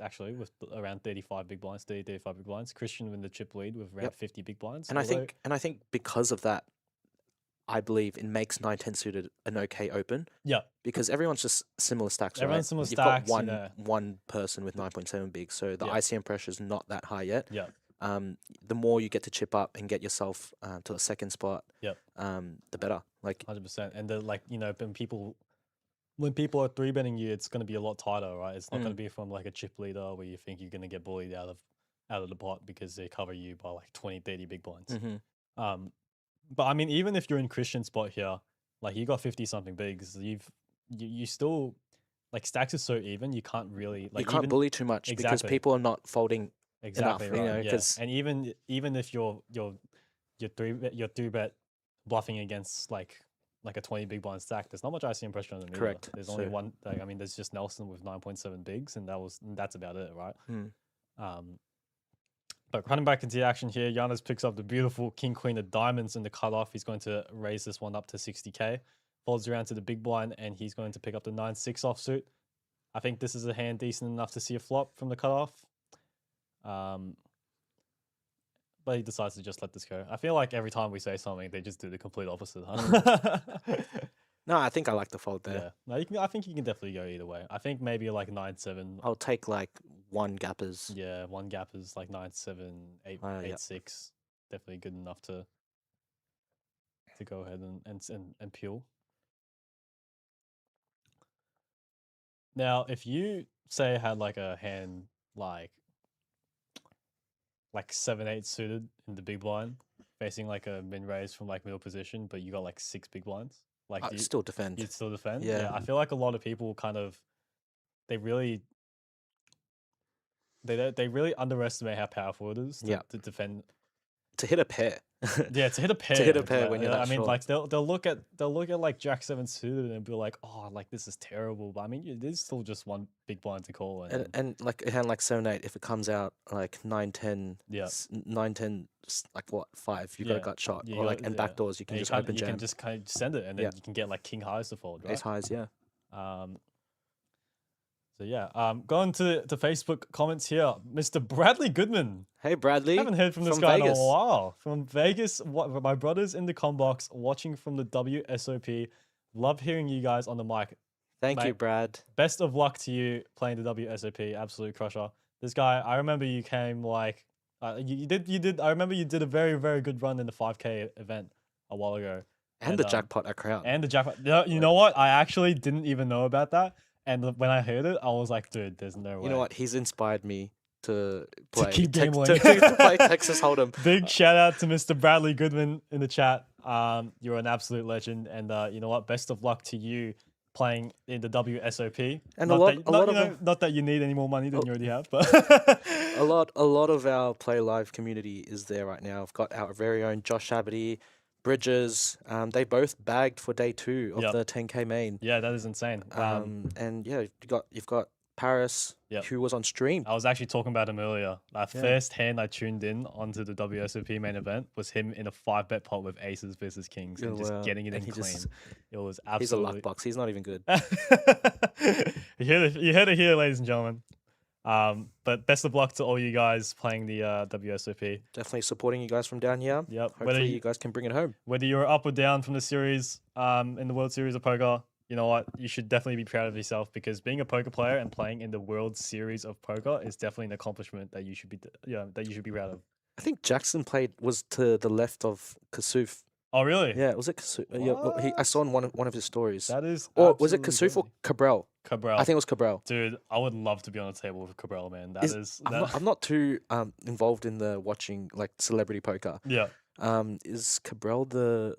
actually with around 35 big blinds, 35 big blinds. Christian in the chip lead with around Yep. 50 big blinds. And although- I think because of that, I believe it makes 9-10 suited an okay open, yeah, because everyone's just similar stacks, right? Everyone's similar You've stacks, got you know. one person with 9.7 big, so the Yeah. ICM pressure is not that high yet. yeah, the more you get to chip up and get yourself to a second spot, Yep. the better. Like 100%. And the like, when people are three betting you, it's going to be a lot tighter, right? It's not going to be from like a chip leader where you think you're going to get bullied out of the pot because they cover you by like 20, 30 big blinds. But I mean, even if you're in Christian spot here, like you got 50 something bigs, you still like stacks are so even, you can't really like you can't bully too much because Exactly. people are not folding exactly enough, you right. know, Yeah. 'cause- And even if you're three bet bluffing against like a 20 big blind stack, there's not much ICM pressure on them either. Correct. There's only So- one. Like, I mean, there's just Nelson with 9.7 bigs, and that's about it, right? But running back into the action here, Giannis picks up the beautiful king queen of diamonds in the cutoff. He's going to raise this one up to 60k, folds around to the big blind, and he's going to pick up the 9-6 offsuit. I think this is a hand decent enough to see a flop from the cutoff. But he decides to just let this go. I feel like every time we say something, they just do the complete opposite, huh? No, I think I like the fold there. Yeah. No, I think you can definitely go either way. I think maybe like 9-7. I'll take like one gappers. Yeah, one gap is like 9-7, 8, Yeah. 8-6. Definitely good enough to go ahead and peel. Now, if you say had like a hand like 7-8 suited in the big blind, facing like a min raise from like middle position, but you got like 6 big blinds, like I'd still defend. you'd still defend. Yeah. I feel like a lot of people they really underestimate how powerful it is to defend. To hit a pair. Yeah, to hit a pair. To hit a pair when you're that I mean, short. like they'll look at like Jack 7 suited and be like, oh, like this is terrible. But I mean, it is still just one big blind to call. And like a hand like 7-8, if it comes out like 9-10, Yeah. 9-10, like what, 5, you got a Yeah. gut shot. You Or like, got- and yeah. backdoors, you can and just you open jam. can just kind of send it, and then Yeah. you can get like king highs to fold, right? Ace highs, yeah. So yeah, going to Facebook comments here, Mr. Bradley Goodman. Hey, Bradley. Haven't heard from this from guy in Vegas. a while. From Vegas, my brothers in the combox watching from the WSOP. Love hearing you guys on the mic. Thank you, Mate. Brad. Best of luck to you playing the WSOP. Absolute crusher. This guy, I remember you came like you did. I remember you did a very, very good run in the 5K event a while ago. And the jackpot at Crown. And the jackpot. You know what? I actually didn't even know about that. And when I heard it, I was like, dude, there's no way. You know what? He's inspired me to play. keep gambling. to play Texas Hold'em. Big shout out to Mr. Bradley Goodman in the chat. You're an absolute legend. And you know what? Best of luck to you playing in the WSOP. And not that you need any more money than you already have, but a lot of our Play Live community is there right now. I've got our very own Josh Abity, Bridges. They both bagged for day 2 of Yep. the 10K main. yeah, that is insane. And yeah, you've got Paris, Yep. who was on stream. I was actually talking about him earlier. First hand I tuned in onto the WSOP main event was him in a 5-bet pot with aces versus kings and Oh, just wow. getting it And in he clean. just- It was He's a absolutely. luck box. He's not even good. You heard it here, ladies and gentlemen. But best of luck to all you guys playing the WSOP. Definitely supporting you guys from down here. Yep. Hopefully you guys can bring it home. Whether you're up or down from the series, in the World Series of Poker, you know what? You should definitely be proud of yourself because being a poker player and playing in the World Series of Poker is definitely an accomplishment that you should be proud of. I think Jackson was to the left of Kasuf. Oh, really? Yeah, was it Kasuf? Yeah, well, I saw in one of his stories. That is. Or was it absolutely Kasuf or crazy. Cabral? Cabral? I think it was Cabral. Dude, I would love to be on a table with Cabral, man. I'm not too involved in the watching like celebrity poker. Yeah. Is Cabral the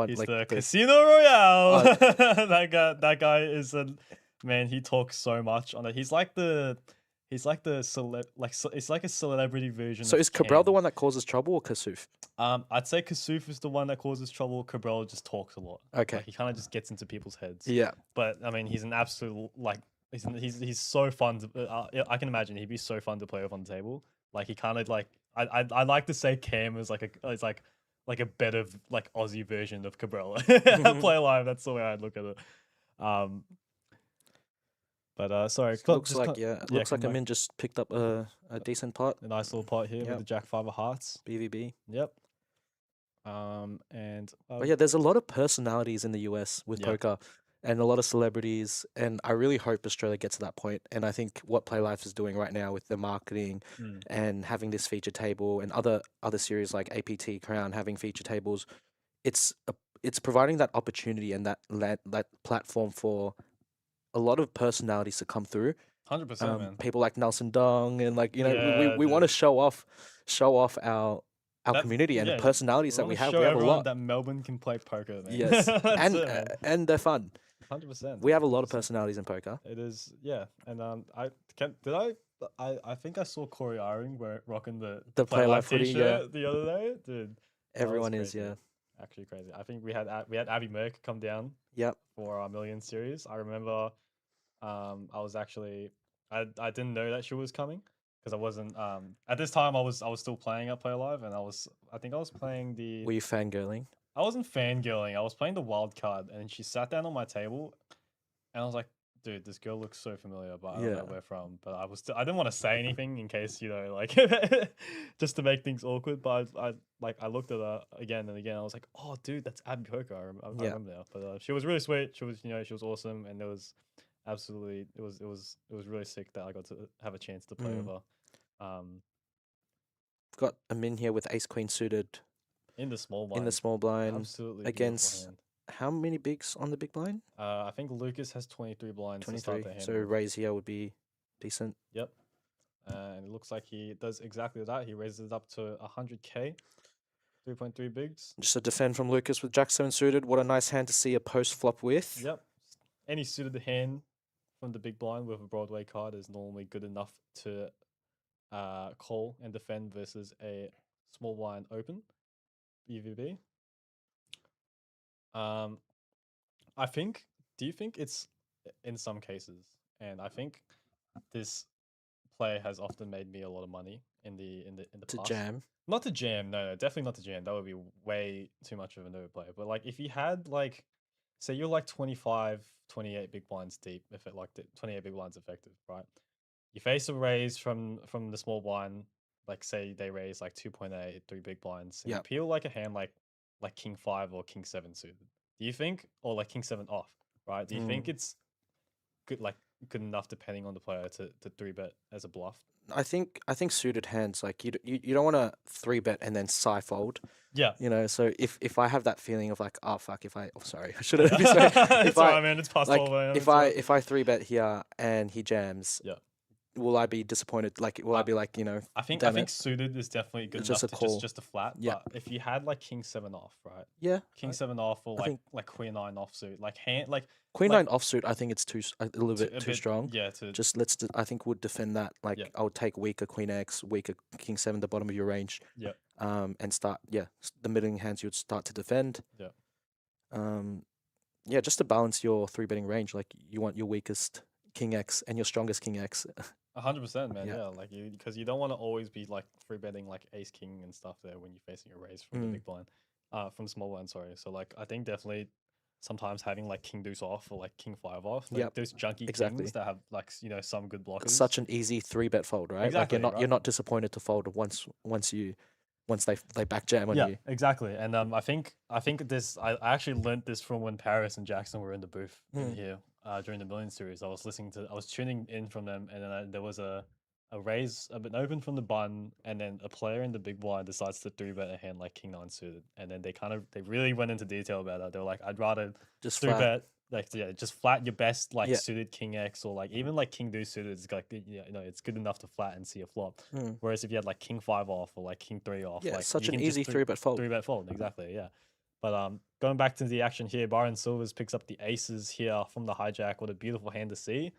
He's like the Casino Royale. Oh. That guy is a man. He talks so much on it. He's like the it's like a celebrity version. So of is Cabral the Cam. one that causes trouble or Kasuf? I'd say Kasuf is the one that causes trouble. Cabral just talks a lot. Okay. Like, he kind of just gets into people's heads. Yeah. But I mean, he's an absolute he's so fun. I can imagine he'd be so fun to play with on the table. Like he kind of like I like to say Cam is like a better like Aussie version of Cabral. Play live. That's the way I'd look at it. But sorry, Looks like come back. Amin just picked up a decent pot. A nice little pot here Yep. with the Jack 5 of Hearts. BVB. Yep. And But yeah, there's a lot of personalities in the US with Yeah. poker. and a lot of celebrities. And I really hope Australia gets to that point. And I think what Playlife is doing right now with the marketing Mm. and having this feature table and other series like APT Crown having feature tables, it's providing that opportunity and that platform for a lot of personalities to come through. 100%, man. People like Nelson Dong and like Yeah, we want to dude. show off our That- community and the yeah, personalities that wanna we have. show We have a everyone lot. that Melbourne can play poker, man. Yes, That's it, man. and they're fun. 100%. We have a lot of 100%. personalities in poker. It is, yeah. And I think I saw Corey Iring rocking the The Playlife hoodie, t-shirt yeah. the other day, dude. that was Everyone is, crazy. yeah. Actually crazy. I think we had Abby Merck come down Yep. for our Million series. I remember, I was actually I didn't know that she was coming because I wasn't at this time I was still playing at Play Live and I think I was playing the Were you fangirling? I wasn't fangirling. I was playing the wild card, and she sat down on my table, and I was like, "Dude, this girl looks so familiar, but I don't know Yeah. where from." But I didn't want to say anything in case like just to make things awkward. But I looked at her again and again. I was like, "Oh, dude, that's Abby Coker. I Yeah. remember now." But she was really sweet. She was awesome, and it was absolutely it was really sick that I got to have a chance to play with her. Got a min here with Ace Queen suited In the small blind. in the small blind. Absolutely beautiful against hand. how many bigs on the big blind? I think Lucas has 23 blinds to start 23. the hand. So with. raise here would be decent. Yep. And it looks like he does exactly that. He raises it up to 100k, 3.3 bigs. Just a defend from Lucas with Jack 7 suited. What a nice hand to see a post flop with. Yep. Any suited hand from the big blind with a Broadway card is normally good enough to call and defend versus a small blind open BVB. I think. Do you think it's in some cases? And I think this play has often made me a lot of money in the To past. jam. Not to jam, no, definitely not to jam. That would be way too much of an overplay. But like if you had like say you're like 25, 28 big blinds deep, if it like 28 big blinds effective, right? You face a raise from the small blind, like say they raise like 2.8, 3 big blinds, and you Yep. peel like a hand like King 5 or King 7 suited. Do you think or like King 7 off, right? Do you think it's good enough depending on the player to 3-bet as a bluff? I think suited hands like you don't want to 3-bet and then side fold. Yeah. You know, so if I have that feeling of like, oh fuck, sorry, I should have. It's alright, man. It's past like 12 a.m. if I 3-bet here and he jams, Yeah. will I be disappointed? Like, will I be like, I think damn it. suited is definitely good It's enough just a to call. just a flat. Yeah. But if you had like King 7 off, right? Yeah, King 7 off or I think- like Queen 9 offsuit, like hand like Queen like- 9 offsuit. I think it's a little bit a too strong. Yeah, to Just I think would defend that. Like Yeah. I would take weaker Queen X, weaker King 7, the bottom of your range. Yeah. And start the middling hands you would start to defend. Yeah. Just to balance your 3-betting range. Like you want your weakest King X and your strongest King X. 100%, man. Yeah. Yeah, like because you don't want to always be like 3-betting like Ace King and stuff there when you're facing a raise from the big blind, from small blind. Sorry. So like I think definitely sometimes having like King Deuce off or like King 5 off, like Yep, those junky exactly. kings that have like some good blockers. Such an easy 3-bet fold, right? Exactly, Like you're right. not disappointed to fold once they back jam on Yeah, you. exactly. And I think this I actually learnt this from when Paris and Jackson were in the booth in here during the Million series. I was tuning in from them, and then there was a raise, an open from the button, and then a player in the big blind decides to 3-bet a hand like King 9 suited, and then they really went into detail about that. They were like, I'd rather Just 3-bet. Like just flat your best Yeah. suited King X or like even like King Deuce suited is like it's good enough to flat and see a flop. Mm. Whereas if you had like King 5 off or like King 3 off, Yeah, like such you an can just easy 3-bet fold. 3-bet fold, exactly, yeah. But going back to the action here, Byron Silvers picks up the aces here from the hijack. What a beautiful hand to see.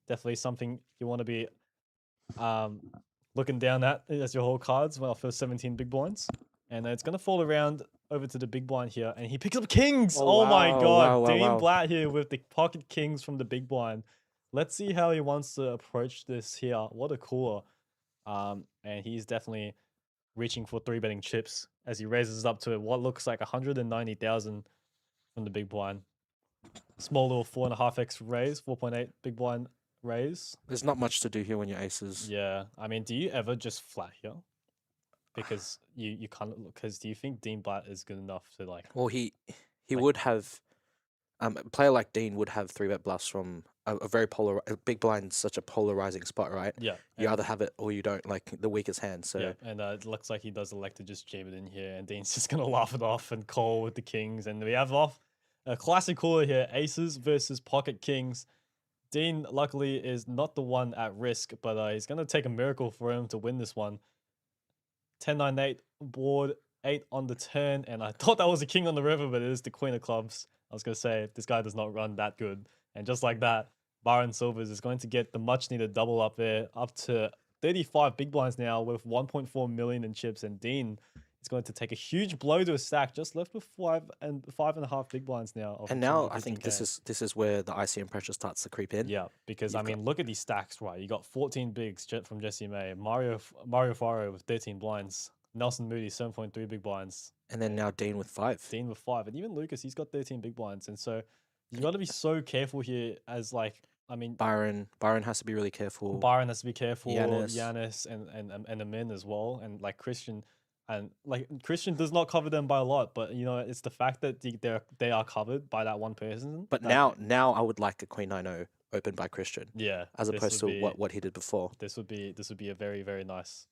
Definitely something you want to be looking down at as your whole cards. Well, first 17 big blinds. And it's going to fall around over to the big blind here. And he picks up kings. Oh, my wow, God. wow, Dean wow. Blatt here with the pocket kings from the big blind. Let's see how he wants to approach this here. What a cooler. And he's definitely reaching for 3-betting chips as he raises up to what looks like 190,000 from the big blind. Small little 4.5x raise, 4.8 big blind raise. There's not much to do here when you're aces. Yeah, I mean, do you ever just flat here? Because you can't. Because do you think Dean Blatt is good enough to like? Well, he Like- would have a player like Dean would have 3-bet bluffs from a very a big blind, such a polarizing spot, right? Yeah. You and- either have it or you don't, like the weakest hand. So Yeah, and it looks like he does elect to just jam it in here, and Dean's just gonna laugh it off and call with the kings, and we have off a classic caller here: aces versus pocket kings. Dean luckily is not the one at risk, but he's gonna take a miracle for him to win this one. 10-9-8 board, 8 on the turn, and I thought that was a king on the river, but it is the queen of clubs. I was gonna say this guy does not run that good, and just like that, Byron Silvers is going to get the much needed double up there, up to 35 big blinds now with 1.4 million in chips, and Dean is going to take a huge blow to a stack, just left with 5.5 big blinds now. and now I think this is where the ICM pressure starts to creep in. Yeah, because You've I mean, look at these stacks, right? You got 14 bigs from Jesse May, Mario Faro with 13 blinds, Nelson Moody 7.3 big blinds, And then now Dean with 5. Dean with 5, and even Lucas, he's got 13 big blinds, and so you got to be so careful here. As like, I mean, Byron has to be really careful. Byron has to be careful, Giannis. Giannis and Amin as well, and like Christian. And like Christian does not cover them by a lot, but you know it's the fact that they are covered by that one person. But that, now I would like a Queen 9-0 opened by Christian, yeah, as this opposed would to be- what he did before. this would be a very nice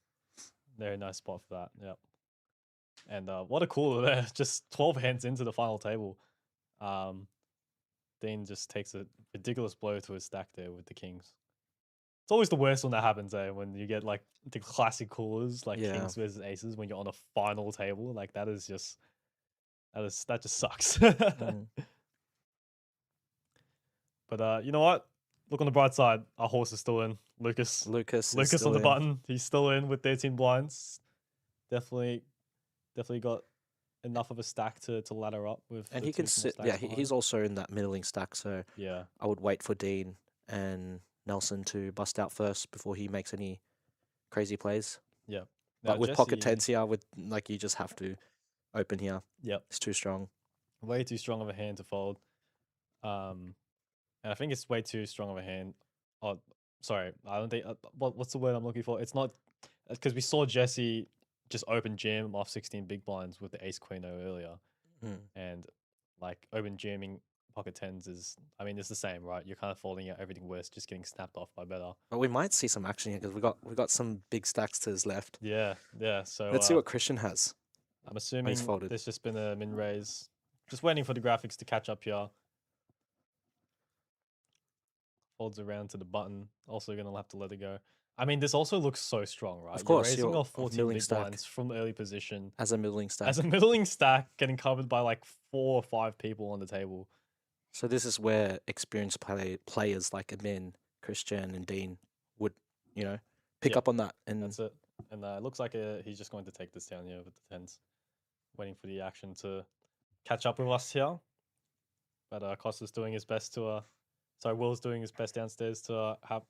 spot for that. Yep. And what a cooler there! Just 12 hands into the final table. Dean just takes a ridiculous blow to his stack there with the kings. It's always the worst when that happens, when you get like the classic coolers, like Yeah. kings versus aces, when you're on a final table. Like that just sucks. Mm. But you know what? Look on the bright side. Our horse is still in. Lucas Lucas on still the in. button. He's still in with 13 blinds. Definitely got enough of a stack to ladder up with. And the he two can small sit. stacks Yeah, behind. he's also in that middling stack. So Yeah. I would wait for Dean and Nelson to bust out first before he makes any crazy plays. Yeah. But Now, with pocket Jesse- tens here, you just have to open here. Yep. It's too strong. Way too strong of a hand to fold. And I think it's way too strong of a hand. Oh, sorry. I don't think. What's the word I'm looking for? It's not because we saw Jesse just open jam off 16 big blinds with the ace queen earlier, Mm. and like open jamming pocket tens is. I mean, it's the same, right? You're kind of folding out everything worse, just getting snapped off by better. But we might see some action here because we got some big stacks to his left. Yeah. So Let's see what Christian has. I'm assuming folded. there's just been a min raise. Just waiting for the graphics to catch up here. Folds around to the button. Also gonna have to let it go. I mean, this also looks so strong, right? Of course, you're raising you're off a 14 milling big stack. blinds from the early position As a middling stack. as a middling stack, getting covered by like 4 or 5 people on the table. So this is where experienced players like Amin, Christian, and Dean would, pick Yeah, up on that. And That's it. And it looks like he's just going to take this down here with the tens, waiting for the action to catch up with us here. But Costa's doing his best to, Will's doing his best downstairs to have,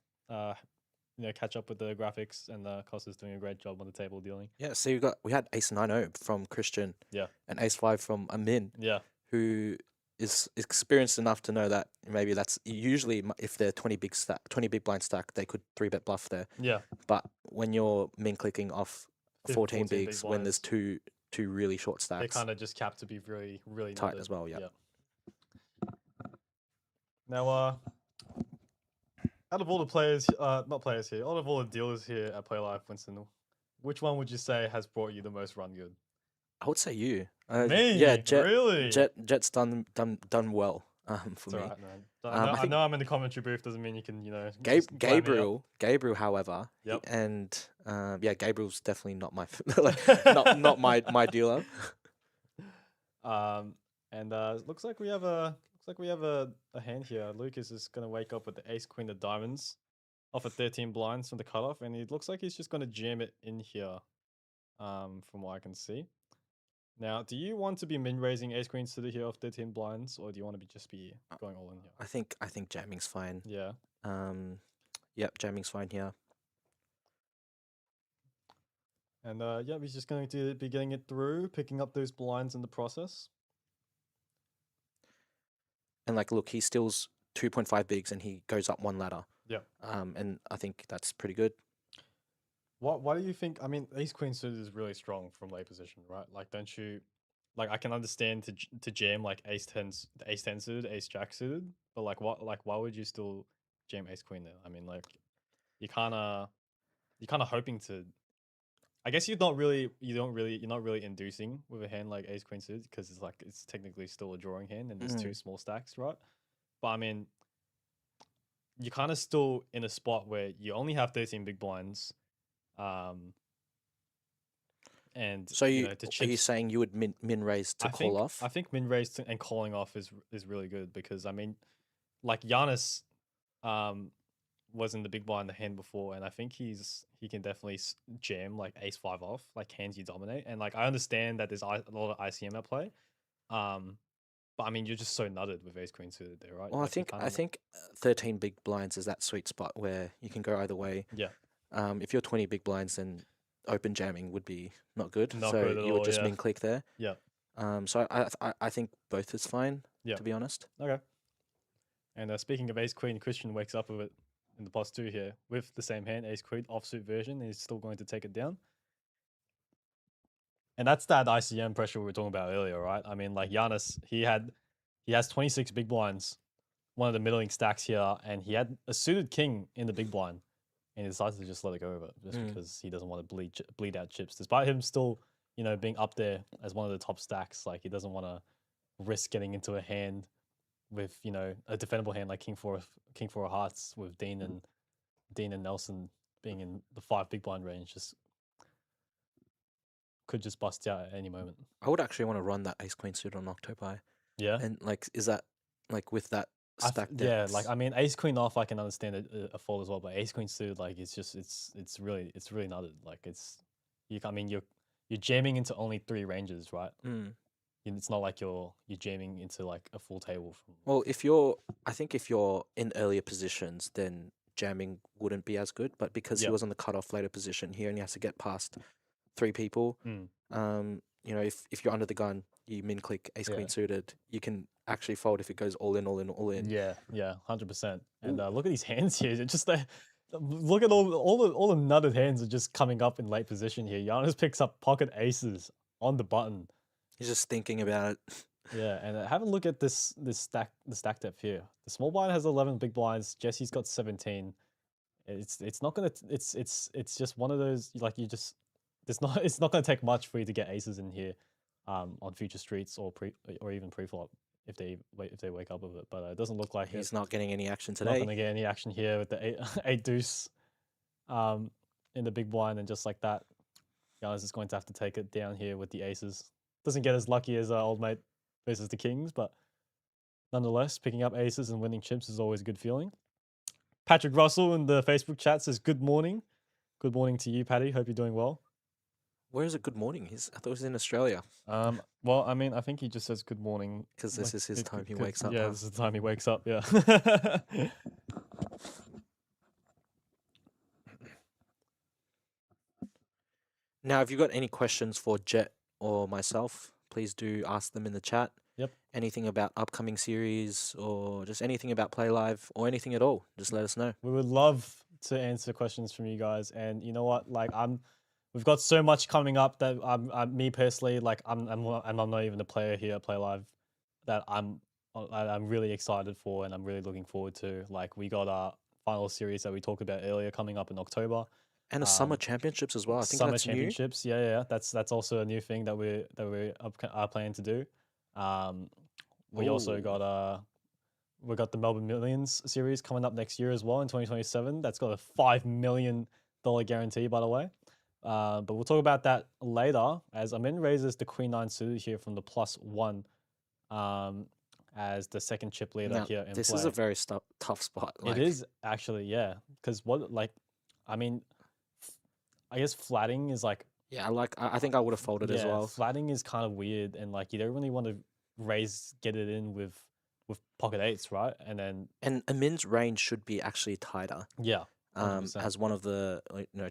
catch up with the graphics, and Costa's doing a great job on the table dealing. yeah, so we had Ace 9-0 from Christian, Yeah. and Ace 5 from Amin, Yeah, who is experienced enough to know that maybe that's usually if they're 20 big blind stack, they could 3-bet bluff there. yeah, But when you're min clicking off 14 big bigs, when there's two really short they stacks, kind of just capped to be really, really tight knotted. as well. Yeah. Now, out of all the players, not players here, out of all the dealers here at Playlive, Winston, which one would you say has brought you the most run good? I would say you. Me? Yeah, Jet. Really? Jet's done well. For It's me. alright, man. I I think- know I'm in the commentary booth, doesn't mean you can, just light me up. Gabriel, however, Yep. and Gabriel's definitely not my not my dealer. And looks like we have a hand here. Lucas is gonna wake up with the ace queen of diamonds off of 13 blinds from the cutoff, and it looks like he's just gonna jam it in here. From what I can see. Now, do you want to be min raising ace queen suited here off 13 blinds, or do you want to be going all in here? I think jamming's fine. Yeah. Yep, jamming's fine here. And yeah, he's just going to be getting it through, picking up those blinds in the process. And look, he steals 2.5 bigs and he goes up one ladder. Yep. And I think that's pretty good. Why do you think? I mean, ace queen suited is really strong from late position, right? Like, don't you? like I can understand to jam like the ace 10 suited, ace jack suited, but why would you still jam ace queen there? I mean, like you kind of you're kind of hoping to. I guess you're not really inducing with a hand like ace queen suited because it's technically still a drawing hand and there's two small stacks, right? But I mean, you're kind of still in a spot where you only have 13 big blinds, um, and So you you know to are you chips. saying you would min raise to call off? I think min raise and calling off is really good because I mean, like Giannis, um, was in the big blind the hand before, and I think he can definitely jam like ace five off, like hands you dominate, and like I understand that there's a lot of ICM at play, um, but I mean you're just so nutted with ace queen suited there, right? Well, Like you kind I of think 13 big blinds is that sweet spot where you can go either way. yeah, If you're 20 big blinds, then open jamming would be not good. not So good at you would all. just Yeah, min click there. yeah, So I think both is fine, yeah. to be honest. Okay. And speaking of ace queen, Christian wakes up with it in the plus two here with the same hand, ace queen offsuit version. And he's still going to take it down. And that's that ICM pressure we were talking about earlier, right? I mean, like Giannis, he has 26 big blinds, one of the middling stacks here, and he had a suited king in the big blind, and he decided to just let it go over just because he doesn't want to bleed out chips, despite him still, you know, being up there as one of the top stacks. Like he doesn't want to risk getting into a hand with, you know, a defendable hand like king four of hearts with Dean and Nelson being in the 5 big blind range. Just could just bust out at any moment. I would actually want to run that ace queen suit on Octopi. Yeah. And like, is that like with that stack yeah, depth? like I mean, ace queen off, I can understand a fold as well, but ace queen suited, like it's just it's really nutted. Like I mean, you're jamming into only 3 ranges, right? It's not like you're jamming into like a full table from. Well, I think if you're in earlier positions, then jamming wouldn't be as good. But because he was on the cutoff later position, he only has to get past 3 people. You know, if you're under the gun, you min click ace queen suited, you can actually fold if it goes all in, all in, all in. Yeah, 100%. And look at these hands here. It's just look at all the nutted hands are just coming up in late position here. Giannis picks up pocket aces on the button. He's just thinking about it. Yeah, and have a look at the stack depth here. The small blind has 11 big blinds. Jesse's got 17. It's not gonna it's just one of those like you just it's not gonna take much for you to get aces in here, on future streets or even pre-flop if they wake up with it. But it doesn't look like He's not getting any action not today. gonna get any action here with the eight deuce, in the big blind, and just like that, Giannis is going to have to take it down here with the aces. Doesn't get as lucky as old mate versus the kings, but nonetheless, picking up aces and winning chips is always a good feeling. Patrick Russell in the Facebook chat says, "Good morning." Good morning to you, Patty. Hope you're doing well. Where is it? Good morning. I thought he was in Australia. Well, I mean, I think he just says good morning because this is his time he wakes up. Yeah, this is the time he wakes up. Yeah. Now, have you got any questions for Jet or myself? Please do ask them in the chat. Yep. Anything about upcoming series or just anything about Play Live or anything at all, just let us know. We would love to answer questions from you guys, and you know what? Like we've got so much coming up that me personally, like I'm not even a player here at Play Live, that I'm really excited for and I'm really looking forward to. Like we got our final series that we talked about earlier coming up in October. And the summer championships as well. I think summer that's championships, new. yeah. That's also a new thing that we are planning to do. We also got we got the Melbourne Millions series coming up next year as well in 2027. That's got a $5 million guarantee, by the way. But we'll talk about that later, as Amin raises the Queen 9 suited here from the +1, as the second chip leader now, here in this play. is a very tough spot. It is actually, yeah, because I mean, I guess flatting is like... Yeah, I think I would have folded as well. Flatting is kind of weird, and like you don't really want to get it in with pocket eights, right? And Amin's range should be actually tighter. Yeah. 100%. As one of the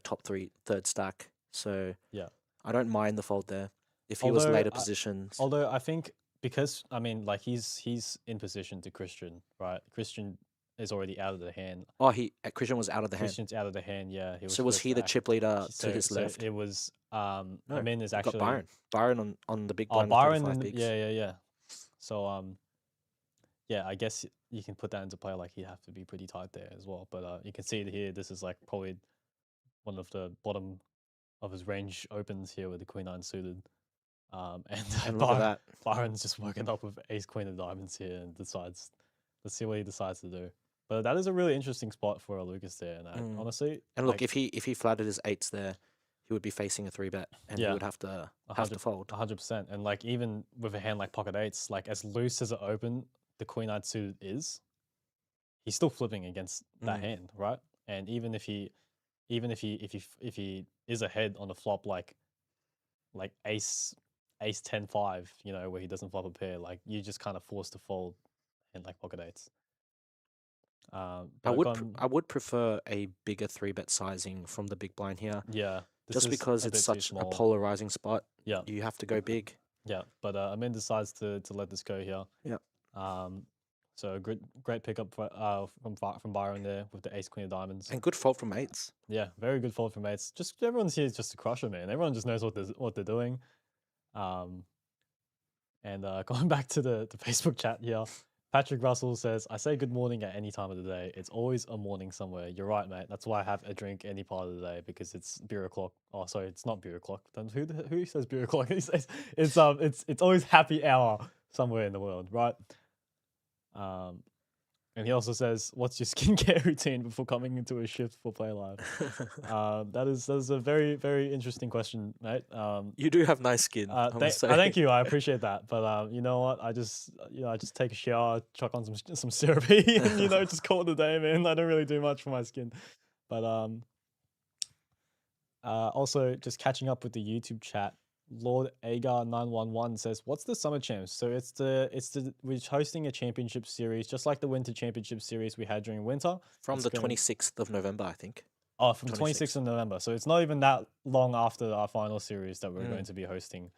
top 3 third stack. So yeah, I don't mind the fold there if he was later positions. Although I think because I mean like he's in position to Christian, right? Christian is already out of the hand. Oh, Christian was out of the hand. Christian's out of the hand. Yeah, he was. So was supposed he to the chip leader to so, his so left? it was. No, Amin is we've got actually Byron. Byron on the big Oh, blind. Byron. 35 bigs. Yeah. So yeah, I guess you can put that into play. Like he'd have to be pretty tight there as well. But you can see it here. This is like probably one of the bottom of his range opens here with the Queen Nine suited. And look at that. Byron's just woken up with Ace Queen of Diamonds here and decides. Let's see what he decides to do. But that is a really interesting spot for a Lucas there. And honestly, And look, like, if he flatted his eights there, he would be facing a 3-bet, and he Yeah. would have to 100 fold. 100%. And like even with a hand like pocket eights, like as loose as it open, the Queen Nine suited is, he's still flipping against that hand, right? And even if he is ahead on the flop, like ace 10-5, you know, where he doesn't flop a pair, like you just kind of forced to fold and like pocket eights. I but would prefer a bigger 3-bet sizing from the big blind here, yeah, this just is because a it's bit too such a small. polarizing spot. Yeah, You have to go big. yeah. But Amin decides to let this go here. Yeah. So great pickup from Byron there with the Ace Queen of Diamonds. And good fold from eights. Yeah, very good fold from mates. Just everyone's here just to crush it, man. Everyone just knows what they're doing. And going back to the Facebook chat here, Patrick Russell says, "I say good morning at any time of the day. It's always a morning somewhere." You're right, mate. That's why I have a drink any part of the day, because it's beer o'clock. Oh, sorry, it's not beer o'clock. Then who says beer o'clock? He says it's always happy hour somewhere in the world, right? And he also says, "What's your skincare routine before coming into a shift for Playlive?" That is a very, very interesting question, mate. You do have nice skin. I must say. Thank you. I appreciate that. But you know what? I just take a shower, chuck on some syrupy, and just call it a day, man. I don't really do much for my skin. But also just catching up with the YouTube chat. Lord Agar 911 says, "What's the Summer Champs?" So we're hosting a championship series, just like the Winter Championship series we had during winter. From the 26th of November, I think. Oh, from 26th of November. So it's not even that long after our final series that we're going to be hosting.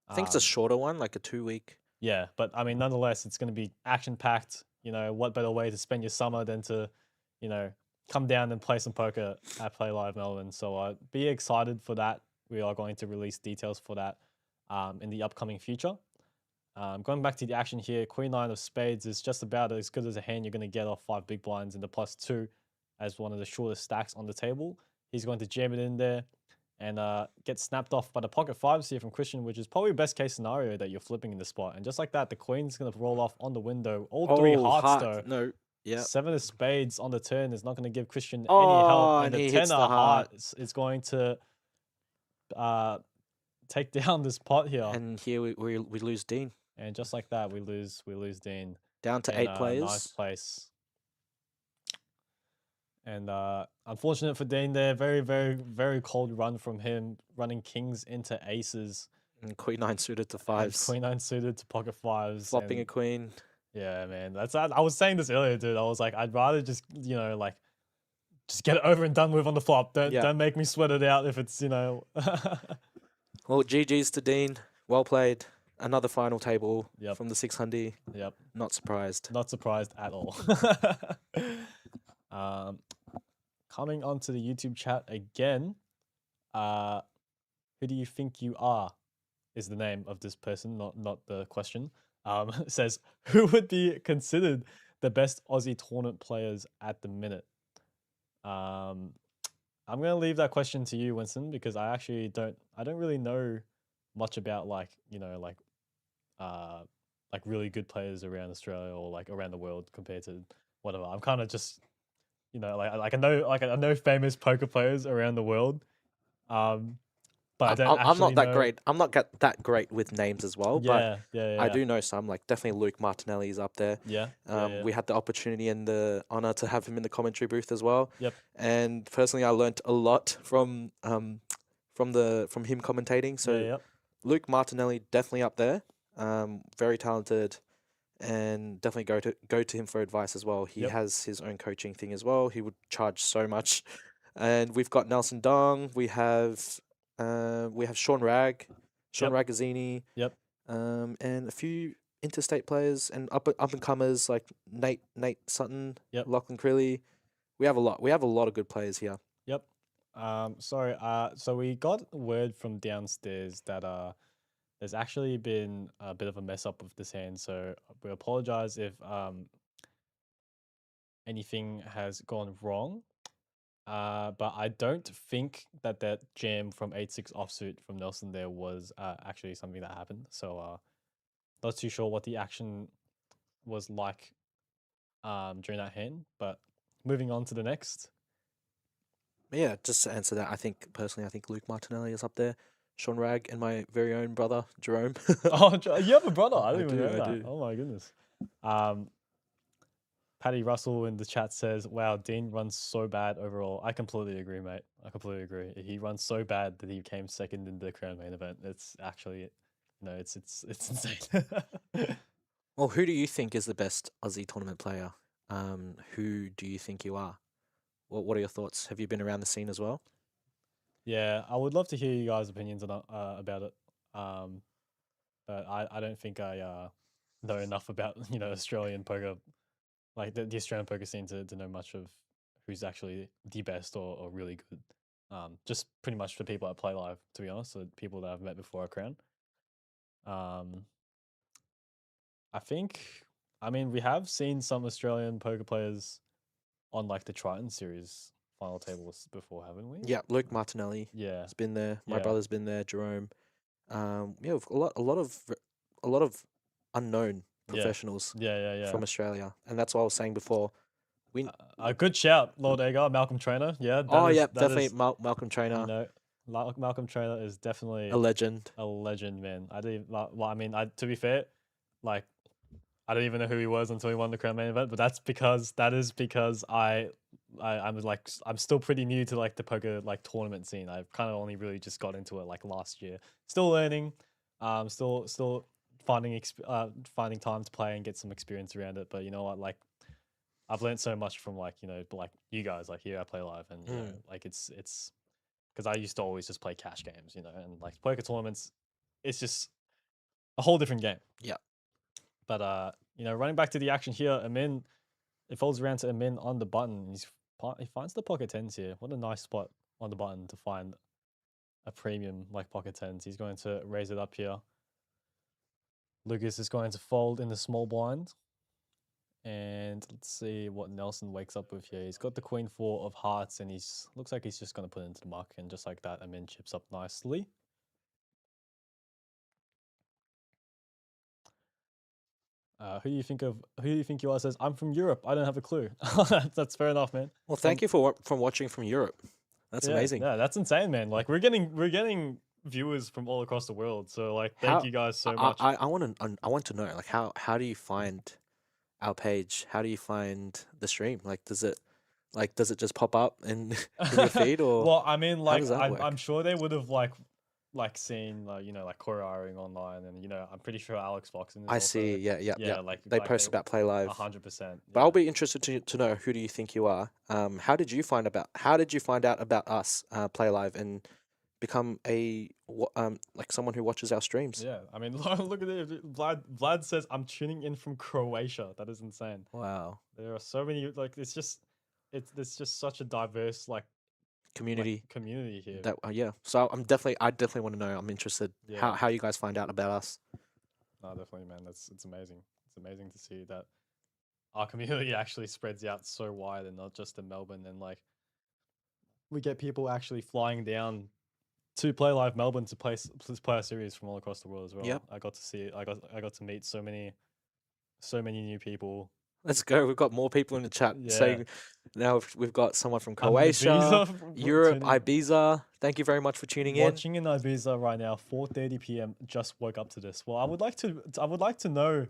I think it's a shorter one, like a 2-week. Yeah, but I mean, nonetheless, it's going to be action packed. What better way to spend your summer than to, come down and play some poker at Playlive Melbourne. So be excited for that. We are going to release details for that in the upcoming future. Going back to the action here, Queen Nine of Spades is just about as good as a hand you're going to get off 5 big blinds in the +2 as one of the shortest stacks on the table. He's going to jam it in there and get snapped off by the pocket 5s here from Christian, which is probably best case scenario that you're flipping in the spot. And just like that, the Queen's going to roll off on the window. All 3 hearts though. No. Yeah. 7 of Spades on the turn is not going to give Christian any Oh, help. and And he the 10 hits the of heart. hearts is going to take down this pot here. And here we lose Dean. And just like that, we lose Dean. Down to in 8 players. Ninth place. And unfortunate for Dean there. Very, very, very cold run from him, running kings into aces. And Queen 9 suited to And 5s. Queen 9 suited to pocket 5s. Flopping and a queen. yeah, man. I was saying this earlier, dude. I was like, I'd rather just, just get it over and done with on the flop. Don't make me sweat it out if it's, Well, GG's to Dean. Well played. Another final table Yep. from the 6 Hundy. Yep. Not surprised. Not surprised at all. Coming onto the YouTube chat again, who do you think you are? Is the name of this person, not the question. Says, who would be considered the best Aussie tournament players at the minute? I'm gonna leave that question to you, Winston, because I actually don't really know much about like really good players around Australia or like around the world compared to whatever. I'm kind of just I know famous poker players around the world, but I don't. I'm not that know. great. I'm not that great with names as well. But Yeah. I do know some. Like definitely Luke Martinelli is up there. Yeah. We had the opportunity and the honor to have him in the commentary booth as well. Yep. And personally, I learnt a lot from him commentating. So Yep. Luke Martinelli definitely up there. Very talented, and definitely go to him for advice as well. He Yep. has his own coaching thing as well. He would charge so much. And we've got Nelson Dong. We have Sean Yep. Ragazzini. Yep. And a few interstate players and up and comers like Nate Sutton, Yep. Lachlan Crilly. We have a lot. We have a lot of good players here. Yep. Sorry. So we got word from downstairs that there's actually been a bit of a mess up with this hand. So we apologize if anything has gone wrong. But I don't think that jam from 8-6 offsuit from Nelson there was actually something that happened. So not too sure what the action was like during that hand. But moving on to the next. Yeah, just to answer that, I think Luke Martinelli is up there. Sean Ragg and my very own brother Jerome. Oh, you have a brother? I I didn't even do, know I that. do. Oh my goodness. Paddy Russell in the chat says, "Wow, Dean runs so bad overall." I completely agree, mate. I completely agree. He runs so bad that he came second in the Crown main event. It's actually, it's insane. Well, who do you think is the best Aussie tournament player? Who do you think you are? What are your thoughts? Have you been around the scene as well? Yeah, I would love to hear you guys' opinions on about it. But I don't think I know enough about Australian poker, like the Australian poker scene to know much of who's actually the best or really good. Just pretty much for people that play live, to be honest, so people that I've met before at Crown. I think, I mean, we have seen some Australian poker players on like the Triton series final tables before, haven't we? Yeah, Luke Martinelli Yeah. has been there. My Yeah. brother's been there. Jerome. Yeah, we've got a lot of unknown professionals Yeah. from Australia, and that's what I was saying before. We A good shout, Lord Agar, Malcolm Trainer. Yeah. definitely Malcolm Trainer, You know, Malcolm Trainer is definitely a legend. a legend, man. I didn't. Well, I mean, to be fair, like I didn't even know who he was until he won the Crown main event. But that is because I'm still pretty new to like the poker like tournament scene. I've kind of only really just got into it like last year. Still learning. Still finding time to play and get some experience around it. But you know what, like I've learned so much from like you guys like here I play live and like it's because I used to always just play cash games, and like poker tournaments, it's just a whole different game. Yeah. But running back to the action here, Amin, it folds around to Amin on the button. He finds the pocket tens here. What a nice spot on the button to find a premium like pocket tens. He's going to raise it up here. Lucas is going to fold in the small blind. And let's see what Nelson wakes up with here. He's got the queen four of hearts, and looks like he's just going to put it into the muck. And just like that, Amin chips up nicely. Who do you think you are? Says, I'm from Europe. I don't have a clue. That's fair enough, man. Well, thank you for watching from Europe. That's amazing. Yeah, that's insane, man. Like we're getting viewers from all across the world. So like, thank you guys so much. I want to know like how do you find our page? How do you find the stream? Like, does it just pop up in your feed or? Well, I mean, like work? I'm sure they would have like seen like choreoing online, and I'm pretty sure Alex Fox. I see. Yeah. Like they post about Play Live. 100%. But I'll be interested to know, who do you think you are? How did you find out about us, Play Live, and become like someone who watches our streams? Yeah, I mean, look at it. Vlad says, I'm tuning in from Croatia. That is insane. Wow. There are so many, like, it's just such a diverse, like, Community here. that yeah. So I definitely want to know. I'm interested how you guys find out about us. No, definitely, man. It's amazing. It's amazing to see that our community actually spreads out so wide and not just in Melbourne. And like, we get people actually flying down to Playlive Melbourne to play a series from all across the world as well. Yep. I got to see it. I got to meet so many new people. Let's go. We've got more people in the chat Yeah. saying now we've got someone from Croatia, Europe, Ibiza. Thank you very much for tuning in. Watching in Ibiza right now, 4:30 p.m. Just woke up to this. Well, I would like to know,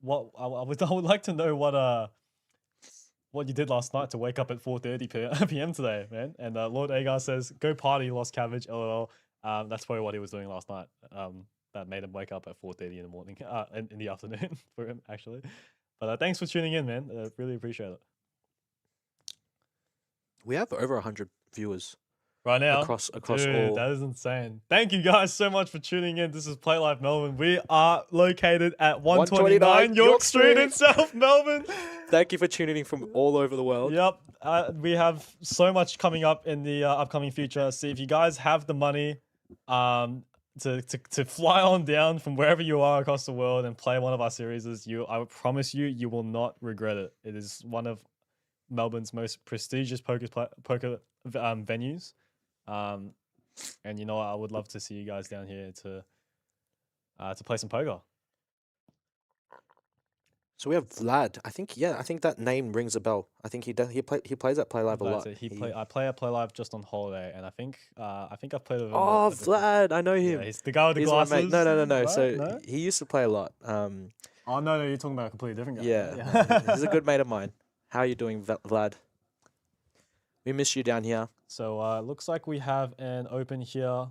what I would like to know what you did last night to wake up at 4:30 p.m. today, man. And Lord Agar says, "Go party, Lost Cabbage." LOL. That's probably what he was doing last night. That made him wake up at 4:30 in the morning, in the afternoon for him actually. But thanks for tuning in, man. Really appreciate it. We have over 100 viewers. right now. across Dude, all. that is insane. Thank you guys so much for tuning in. This is Playlive Melbourne. We are located at 129 York Street in South Melbourne. Thank you for tuning in from all over the world. Yep. We have so much coming up in the upcoming future. So if you guys have the money to fly on down from wherever you are across the world and play one of our series, I would promise you will not regret it. It is one of Melbourne's most prestigious poker venues. And you know what? I would love to see you guys down here to play some poker. So we have Vlad. I think that name rings a bell. I think he plays at Playlive a lot. I play at Playlive just on holiday, and I think I've played with him. Oh, Vlad, I know him. Yeah, he's the guy with the He's my glasses. mate. No. Right? So No? he used to play a lot. Oh no, you're talking about a completely different guy. Yeah, he's a good mate of mine. How are you doing, Vlad? We miss you down here. So looks like we have an open here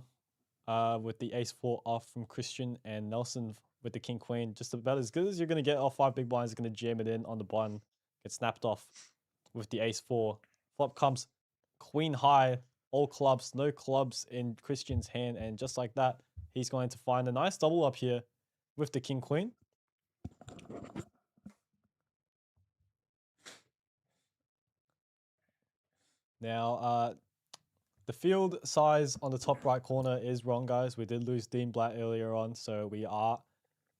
with the ace-4 off from Christian and Nelson with the king-queen. Just about as good as you're going to get off 5 big blinds. Going to jam it in on the button. Get snapped off with the ace-4. Flop comes queen high, all clubs, no clubs in Christian's hand. And just like that, he's going to find a nice double up here with the king-queen. Now, the field size on the top right corner is wrong, guys. We did lose Dean Blatt earlier on, so we are...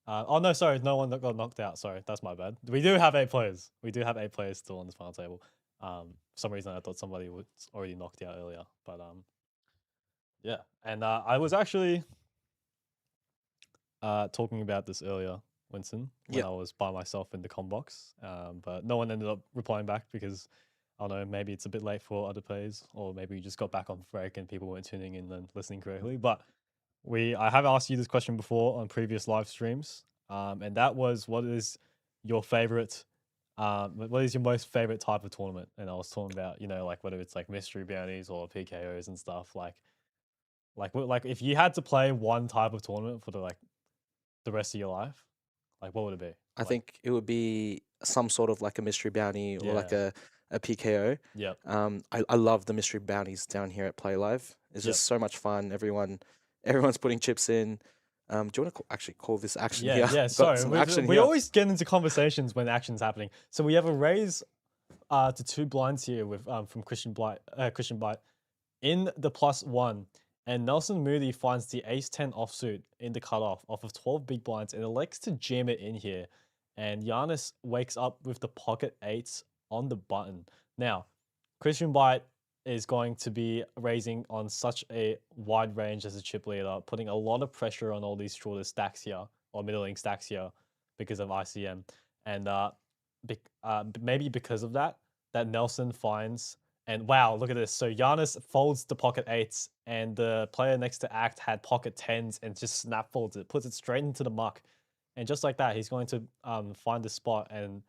oh, no, sorry. No one got knocked out. Sorry, that's my bad. We do have 8 players. We do have 8 players still on this final table. For some reason, I thought somebody was already knocked out earlier. But, yeah. And I was actually talking about this earlier, Winston, when I was by myself in the comm box. But no one ended up replying back because... I don't know, maybe it's a bit late for other players, or maybe we just got back on break and people weren't tuning in and listening correctly. But I have asked you this question before on previous live streams, and that was, what is your favorite, what is your most favorite type of tournament? And I was talking about, like whether it's like mystery bounties or PKOs and stuff. Like if you had to play one type of tournament for the rest of your life, like what would it be? I think it would be some sort of like a mystery bounty or like a PKO. Yeah. I love the mystery bounties down here at Playlive. It's just so much fun. Everyone's putting chips in. Do you want to actually call this action here? Yeah, sorry. We always get into conversations when action's happening. So we have a raise to 2 blinds here with from Christian Blight in the +1. And Nelson Moody finds the ace-10 offsuit in the cutoff off of 12 big blinds and elects to jam it in here. And Giannis wakes up with the pocket 8s on the button. Now, Christian Blight is going to be raising on such a wide range as a chip leader, putting a lot of pressure on all these shorter stacks here, or middling stacks here, because of ICM. And maybe because of that Nelson finds, and wow, look at this. So Giannis folds the pocket 8s, and the player next to Act had pocket 10s and just snap folds it, puts it straight into the muck. And just like that, he's going to find the spot and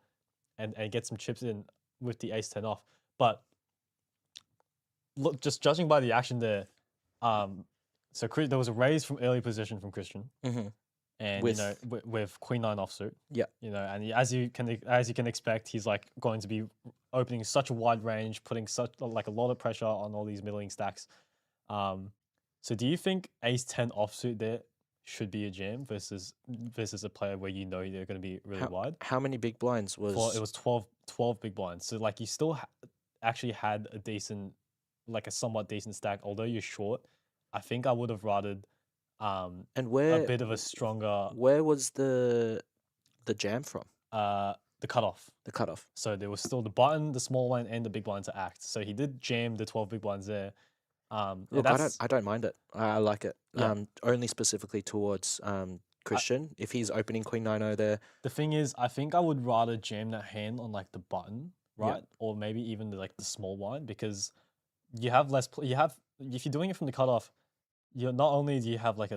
get some chips in with the ace-10 off. But look, just judging by the action there, so there was a raise from early position from Christian, and with queen-9 offsuit. Yeah, and as you can expect, he's like going to be opening such a wide range, putting such a lot of pressure on all these middling stacks. So do you think ace-10 offsuit there should be a jam versus a player where they're going to be really wide? How many big blinds was? It was 12 big blinds. So you still actually had a decent, a somewhat decent stack. Although you're short, I think I would have rated and a bit of a stronger. Where was the jam from? The cutoff. The cutoff. So there was still the button, the small one, and the big blind to act. So he did jam the 12 big blinds there. Look, I don't mind it. I like it. Yeah. Only specifically towards Christian. If he's opening Queen 9-0 there. The thing is, I think I would rather jam that hand on the button, right? Or maybe even the small blind, because you have less. If you're doing it from the cutoff, you're not only do you have a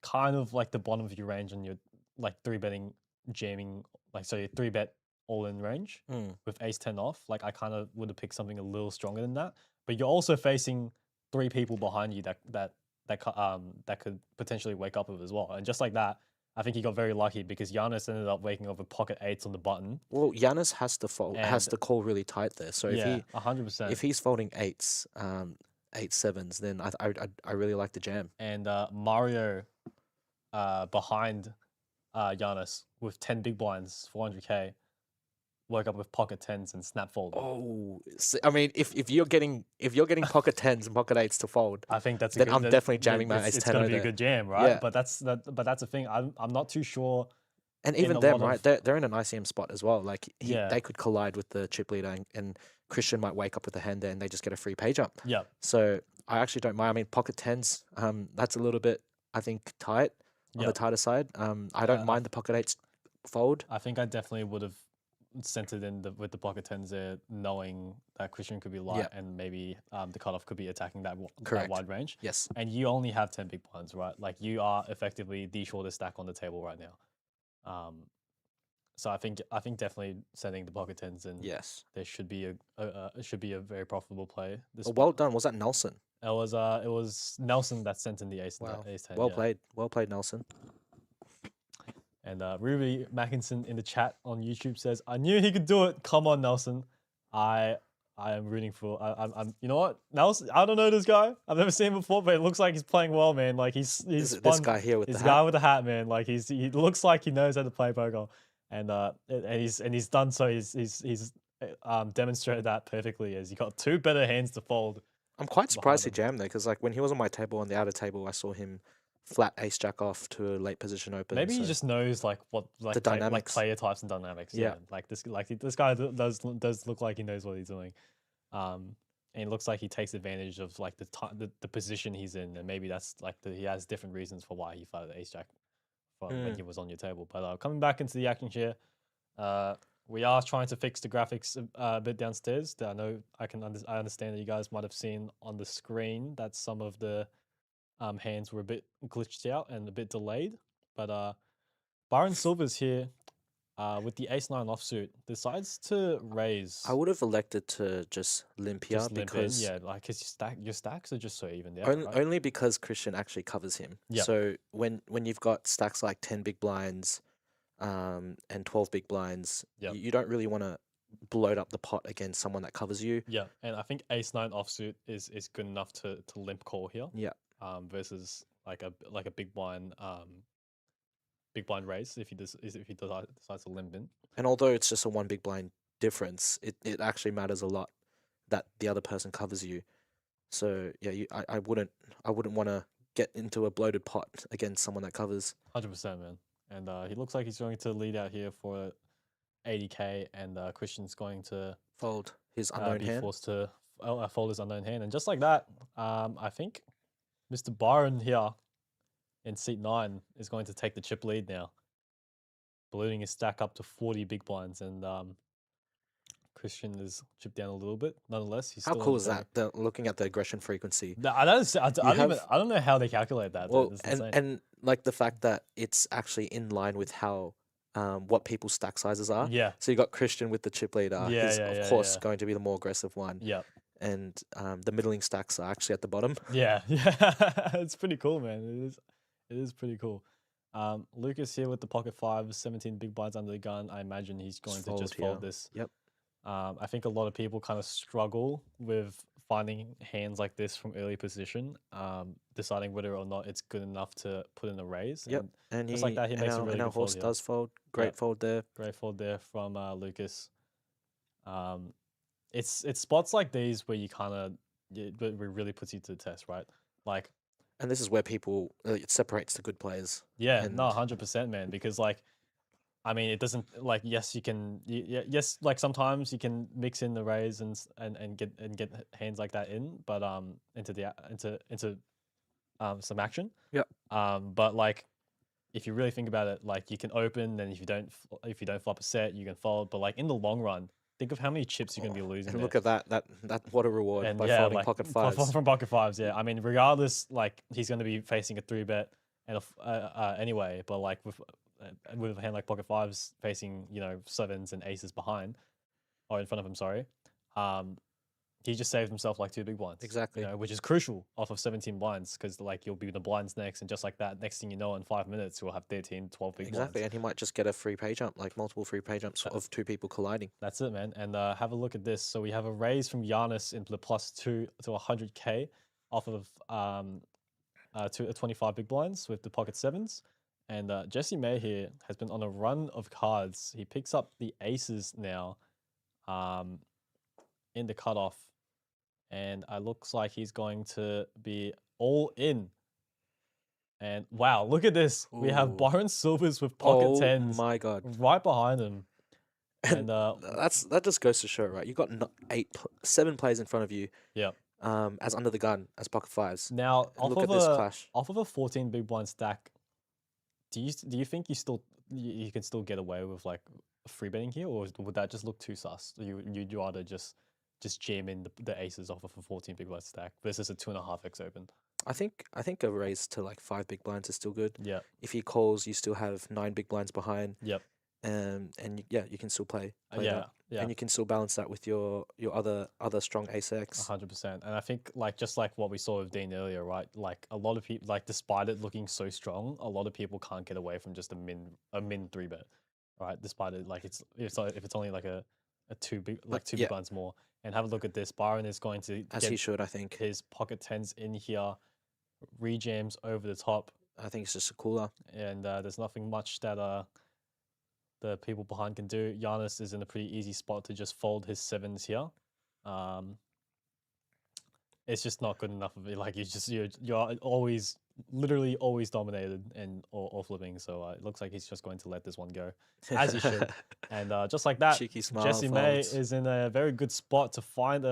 kind of the bottom of your range, and you're 3-betting jamming, so you 3-bet all in range with ace-10 off. I kind of would have picked something a little stronger than that. But you're also facing 3 people behind you that could potentially wake up with as well. And just like that, I think he got very lucky because Giannis ended up waking up with pocket 8s on the button. Well, Giannis has to call really tight there. So if 100%. If he's folding 8s, 8 sevens, then I really like the jam. And Mario behind Giannis with 10 big blinds, 400k, woke up with pocket tens and snap fold. Oh, I mean, if you're getting pocket tens and pocket eights to fold, I think that's then I'm definitely jamming my ace it's 10 gonna over be a there. good jam, right? Yeah. But that's the thing. I'm not too sure. And in even a them, lot right? of- They're in an ICM spot as well. Like Yeah. they could collide with the chip leader, and Christian might wake up with a hand there, and they just get a free pay jump. Yeah, So I actually don't mind. I mean, pocket tens, that's a little bit, I think, tight on yeah. the tighter side. I don't mind the pocket eights fold. I think I definitely would have sent it in with the pocket tens there, knowing that Christian could be light and maybe the cutoff could be attacking that Correct. wide range. Yes. And you only have 10 big blinds, right? Like you are effectively the shortest stack on the table right now. So I think definitely sending the pocket tens in. Yes. There should be a very profitable play. This Well done. Was that Nelson? it was Nelson that sent in the ace. Wow. Ace 10, Well yeah. played. Well played, Nelson. And Ruby Mackinson in the chat on YouTube says, "I knew he could do it. Come on, Nelson. I am rooting for. I'm. You know what, Nelson? I don't know this guy. I've never seen him before, but it looks like he's playing well, man. Like he's This spun, guy here with this the guy hat. with the hat, man. Like he looks like he knows how to play poker, and he's done so. He's demonstrated that perfectly. As he got two better hands to fold. I'm quite surprised he him. jammed there because, like, when he was on my table on the outer table, I saw him flat ace jack off to a late position open. Maybe he so- just knows like what like dynamics. player types and dynamics. Yeah. Like this guy does look like he knows what he's doing. And it looks like he takes advantage of like the position he's in, and maybe that's like he has different reasons for why he flatted ace jack when he was on your table. But coming back into the action here, we are trying to fix the graphics a bit downstairs. I know I understand that you guys might have seen on the screen that some of the hands were a bit glitched out and a bit delayed. But Byron Silver's here with the ace-9 offsuit, decides to raise. I would have elected to just limp here just limp in. because Yeah, like his stacks are just so even there. only, right? only because Christian actually covers him. Yeah. So when you've got stacks like 10 big blinds and 12 big blinds, Yep. you don't really want to bloat up the pot against someone that covers you. Yeah, and I think ace-9 offsuit is good enough to limp call here. Yeah. Versus like a big blind raise if he decides to limp in. And although it's just a one big blind difference, it actually matters a lot that the other person covers you. So yeah, I wouldn't want to get into a bloated pot against someone that covers. 100%, man. And he looks like he's going to lead out here for 80k, and Christian's going to Fold his unknown be hand. forced to fold his unknown hand. And just like that, I think Mr. Byron here in seat 9 is going to take the chip lead now, ballooning his stack up to 40 big blinds, and Christian is chipped down a little bit. Nonetheless, he's How still cool in is the that? Looking at the aggression frequency. I don't know how they calculate that. Well, It's insane. and like the fact that it's actually in line with how what people's stack sizes are. yeah, So you got Christian with the chip leader. Yeah, He's yeah, of yeah, course yeah. going to be the more aggressive one. yeah, And the middling stacks are actually at the bottom. yeah. It's pretty cool, man. It is pretty cool. Lucas here with the pocket 5, 17 big blinds under the gun. I imagine he's going to just fold here. this. Yep. I think a lot of people kind of struggle with finding hands like this from early position, deciding whether or not it's good enough to put in a raise. Yep. And And just like that, he makes a our, really and our good fold horse here. does fold. Great Yep. fold there. Great fold there from Lucas. It's spots like these where you kind of it really puts you to the test, right? Like, And this is where people it separates the good players. yeah, no, And- 100%, man. Because like, I mean, it doesn't like yes, you can yes, like sometimes you can mix in the raise and get hands like that in, but into some action. Yep. But like, if you really think about it, like you can open, and if you don't flop a set, you can fold. But like in the long run, think of how many chips you're gonna be losing. And there. look at that what a reward And by yeah, folding like, pocket from fives. pocket fives. Yeah, I mean, regardless, like he's going to be facing a 3-bet and anyway, but like with a hand like pocket fives facing sevens and aces behind or in front of him, sorry, he just saved himself like 2 big blinds. Exactly. You know, which is crucial off of 17 blinds because like you'll be the blinds next, and just like that, next thing you know, in 5 minutes you'll have 13, 12 big Exactly, blinds. and he might just get a free pay jump, like multiple free pay jumps of 2 people colliding. That's it, man. And have a look at this. So we have a raise from Giannis into the +2 to 100k off of 25 big blinds with the pocket sevens. And Jesse May here has been on a run of cards. He picks up the aces now in the cutoff. And it looks like he's going to be all in. And wow, look at this. We have Ooh. Byron Silvers with pocket Oh tens my god. right behind him. And And that just goes to show, right? You got 7 players in front of you. yeah. As under the gun as pocket fives. Now, And look at this clash. off of a 14 big blind stack, do you think you can still get away with like free betting here, or would that just look too sus? You'd rather just jam in the aces off of a 14 big blind stack versus a 2.5x open? I think a raise to like 5 big blinds is still good. Yeah. If he calls, you still have 9 big blinds behind. Yep. You can still play Yeah. that. Yeah. And you can still balance that with your other strong ace X. 100%. And I think just like what we saw with Dean earlier, right? Like a lot of people, like despite it looking so strong, a lot of people can't get away from just a min 3 bet, right? Despite it, like if it's only like a two big yeah. blinds more. And have a look at this. Byron is going to As get he should, I think. his pocket tens in here, rejams over the top, I think it's just a cooler. and there's nothing much that the people behind can do. Giannis is in a pretty easy spot to just fold his sevens here. It's just not good enough of it. Like you're always literally always dominated and or flipping. So it looks like he's just going to let this one go, as he should. And just like that, Cheeky smile. Jesse May folds. is in a very good spot to find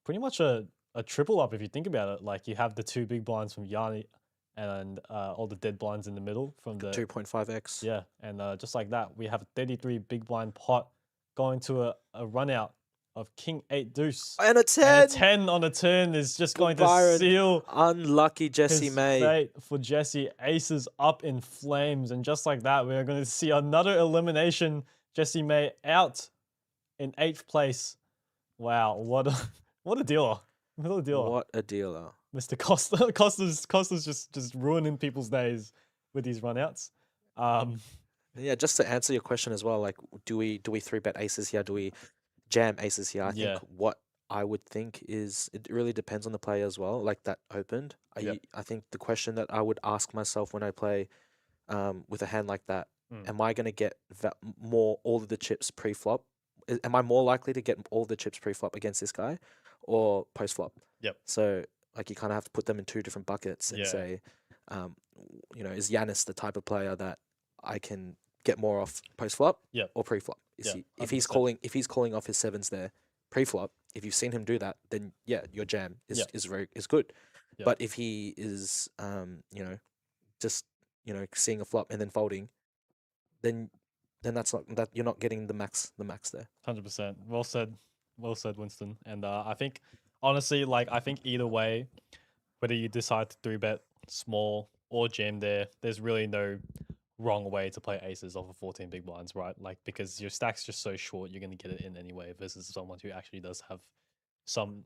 pretty much a triple up if you think about it. Like you have the 2 big blinds from Yanni and all the dead blinds in the middle from the 2.5x. yeah, and just like that, we have a 33 big blind pot going to a run out of King 8 deuce. And a 10. And a 10 on a turn is just going to Byron. seal Unlucky Jesse his May. fate for Jesse. Aces up in flames, and just like that, we are going to see another elimination. Jesse May out in 8th place. Wow, what a dealer! What a dealer! What a dealer. Mr. Costa. Costa's just ruining people's days with these runouts. Yeah, just to answer your question as well, like do we 3-bet aces here? Do we jam aces here? I Yeah. think what I would think is it really depends on the player as well. Like that opened. Yep. I think the question that I would ask myself when I play with a hand like that, Mm. am I going to get all of the chips pre-flop? Am I more likely to get all the chips pre-flop against this guy or post-flop? Yep. So like you kind of have to put them in 2 different buckets and Yeah. say, is Giannis the type of player that I can get more off post-flop Yep. or pre-flop? Yeah, If he's 100%. calling off his sevens there pre-flop, if you've seen him do that, then yeah, your jam is Yeah. is good. Yeah. But if he is just seeing a flop and then folding, then that's not that you're not getting the max there. 100%. Well said, Winston. And I think honestly, like I think either way, whether you decide to 3-bet small or jam there's really no wrong way to play aces off of 14 big blinds, right? Like because your stack's just so short, you're gonna get it in anyway. Versus someone who actually does have some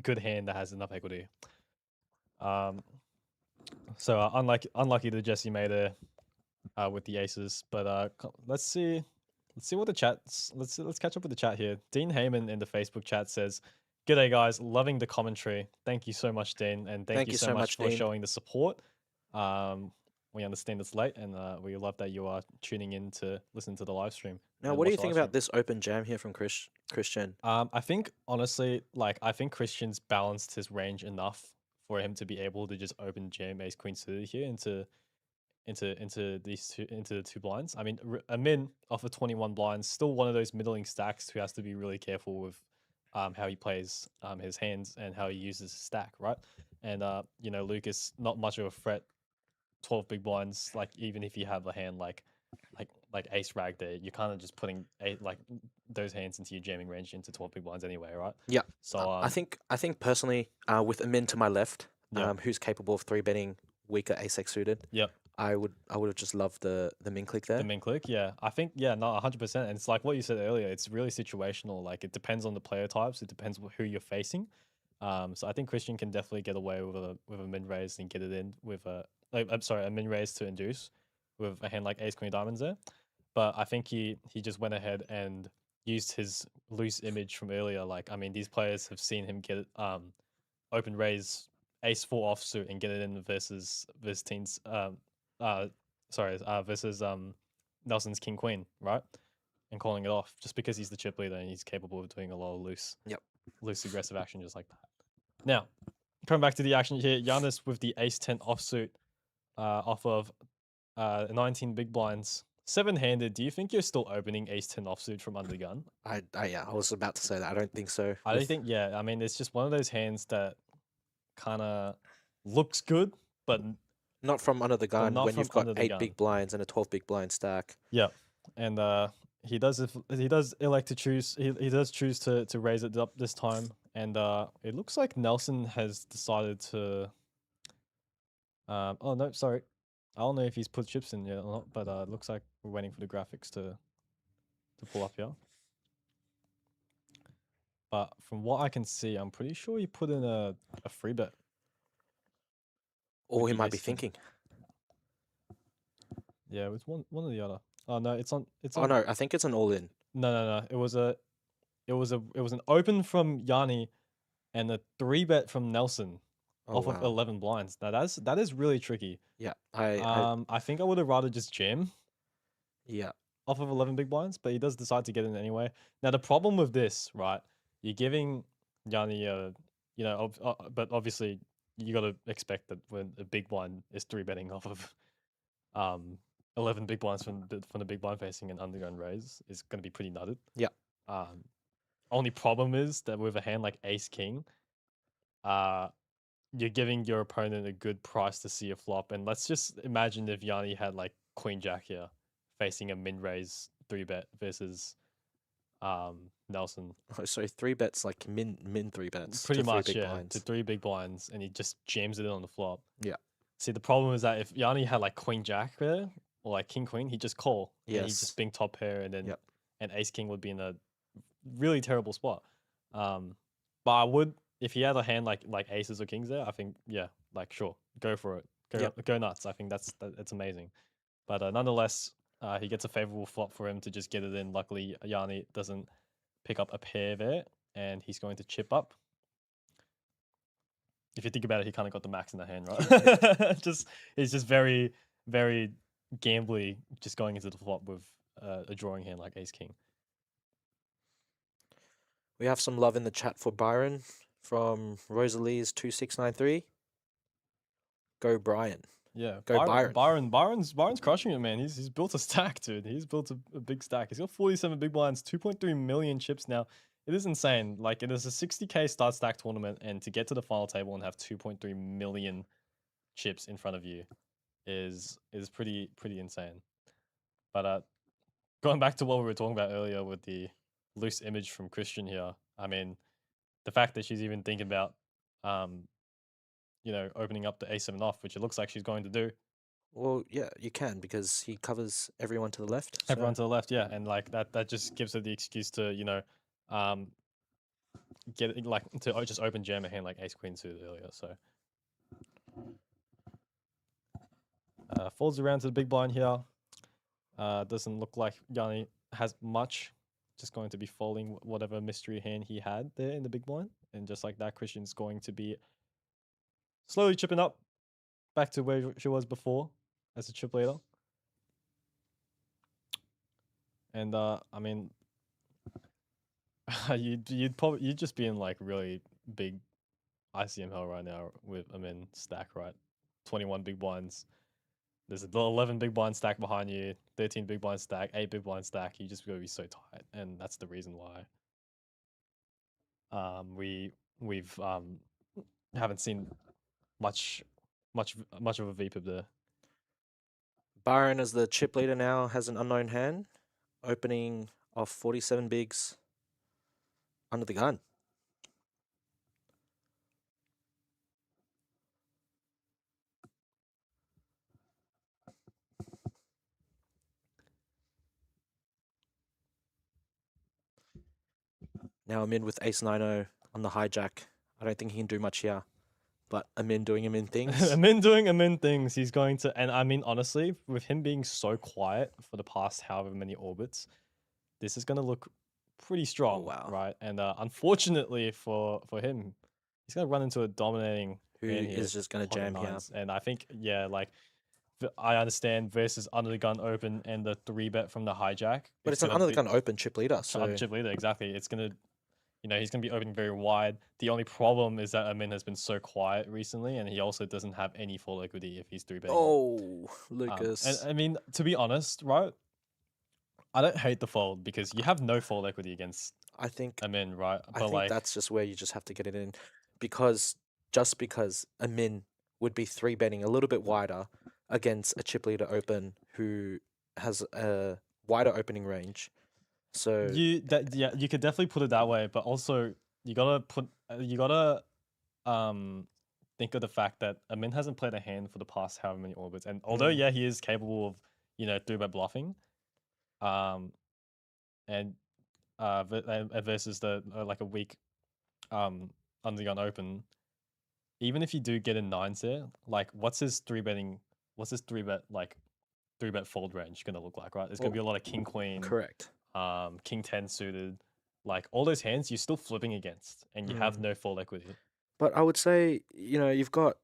good hand that has enough equity. So unlucky to Jesse May there with the aces, but let's see what the chat's. Let's catch up with the chat here. Dean Heyman in the Facebook chat says, "G'day guys, loving the commentary. Thank you so much, Dean, and thank you so much for Dean. showing the support. We understand it's late, and we love that you are tuning in to listen to the live stream. Now, and what do watch you the think live about this open jam here from Christian? I think honestly, I think Christian's balanced his range enough for him to be able to just open jam ace queen suited here into the 2 blinds. I mean, Amin off of 21 blinds, still one of those middling stacks who has to be really careful with how he plays his hands and how he uses his stack, right? And Lucas, not much of a threat. 12 big blinds, like even if you have a hand like ace rag there, you're kind of just putting those hands into your jamming range into 12 big blinds anyway, right? Yeah. So I think personally, with Amin to my left, Yeah. who's capable of 3-betting weaker ace X suited. Yep. I would have just loved the min click there. The min click, yeah. I think, yeah, no, 100%. And it's like what you said earlier, it's really situational. Like it depends on the player types, it depends who you're facing. So I think Christian can definitely get away with a min raise and get it in with I'm sorry, a min raise to induce with a hand like Ace Queen Diamonds there. But I think he just went ahead and used his loose image from earlier. Like, I mean, these players have seen him get open raise Ace 4 offsuit and get it in versus teams versus Nelson's King Queen, right? And calling it off just because he's the chip leader and he's capable of doing a lot of loose aggressive action just like that. Now, coming back to the action here, Giannis with the Ace 10 offsuit off of 19 big blinds, 7-handed. Do you think you're still opening Ace 10 offsuit from under the gun? I was about to say that. I don't think so. I don't think, yeah. I mean, it's just one of those hands that kind of looks good, but not from under the gun not when from you've got under the 8 gun. big blinds and a 12 big blind stack. yeah. And he does elect to choose. He does choose to raise it up this time, and it looks like Nelson has decided to. Oh no, sorry. I don't know if he's put chips in yet or not, but it looks like we're waiting for the graphics to pull up here. But from what I can see, I'm pretty sure he put in a free bet. Or with he the might be Ace 10. thinking. Yeah, it was one or the other. Oh no, it's on. Oh no, I think it's an all in. No. It was an open from Yanni, and a 3-bet from Nelson off of 11 blinds. Now that is really tricky. Yeah, I think I would have rather just jam yeah. off of 11 big blinds, but he does decide to get in anyway. Now the problem with this, right? You're giving Yanni but obviously you got to expect that when a big blind is 3-betting off of 11 big blinds from the big blind facing an undergun raise is going to be pretty nutted. Yeah. Only problem is that with a hand like Ace King, you're giving your opponent a good price to see a flop. And let's just imagine if Yanni had like Queen Jack here, facing a min raise 3-bet versus Nelson. Oh, so 3 bets like min 3 bets. Pretty to 3 much, big yeah, blinds. to 3 big blinds, and he just jams it in on the flop. Yeah. See, the problem is that if Yanni had like Queen Jack there or like King Queen, he'd just call. And he'd Yes. just bing top pair, and then Yep. and Ace King would be in a really terrible spot. But I would, if he had a hand like aces or kings there, I think like sure, go for it, go nuts. I think that's amazing. But nonetheless, he gets a favorable flop for him to just get it in. Luckily, Yanni doesn't pick up a pair there, and he's going to chip up. If you think about it, he kind of got the max in the hand, right? He's just very, very gambly, just going into the flop with a drawing hand like Ace King. We have some love in the chat for Byron from Rosalie's 2693. Go Brian. Yeah, Go Byron. Byron's crushing it, man. He's built a stack, dude. He's built a big stack. He's got 47 big blinds, 2.3 million chips now. It is insane. Like, it is a 60k start stack tournament, and to get to the final table and have 2.3 million chips in front of you is pretty insane. But going back to what we were talking about earlier with the loose image from Christian here, I mean, the fact that she's even thinking about opening up the A7 off, which it looks like she's going to do. Well, yeah, you can, because he covers everyone to the left. Everyone to the left, yeah, and like that just gives her the excuse to get like to just open jam a hand like Ace Queen suited earlier. So folds around to the big blind here. Doesn't look like Yanni has much. Just going to be folding whatever mystery hand he had there in the big blind, and just like that, Christian's going to be slowly chipping up back to where she was before as a chip leader. And I mean, you'd just be in like really big ICM hell right now with stack, right? 21 big blinds. There's 11 big blind stack behind you, 13 big blind stack, 8 big blind stack. You just gotta be so tight, and that's the reason why we've haven't seen much of a VPIP there. Byron, as the chip leader now, has an unknown hand, opening off 47 bigs under the gun. Now I'm in with Ace 9-0 on the hijack. I don't think he can do much here. But Amin doing Amin things. Amin doing Amin things. He's going to, and I mean, honestly, with him being so quiet for the past however many orbits, this is going to look pretty strong, wow. right? And unfortunately for him, he's going to run into a dominating Who man here, is just going to pocket jam here. nines. And I think, yeah, like, I understand versus under the gun open and the 3-bet from the hijack. But it's an under the gun open chip leader. So chip leader, exactly. It's going to, he's going to be opening very wide. The only problem is that Amin has been so quiet recently, and he also doesn't have any full equity if he's 3-betting. Oh, Lucas. And I mean, to be honest, right? I don't hate the fold because you have no fold equity against I think Amin, right? I think that's just where you just have to get it in, because Amin would be 3-betting a little bit wider against a chip leader open who has a wider opening range. So you could definitely put it that way, but also you gotta think of the fact that Amin hasn't played a hand for the past however many orbits, and although yeah, he is capable of 3-bet bluffing, and versus the like a weak under the gun open, even if you do get in nines there, like what's his 3-bet like 3-bet fold range gonna look like, right? There's gonna be a lot of king queen, correct. king 10 suited, like all those hands you're still flipping against, and you have no fold equity. But I would say, you've got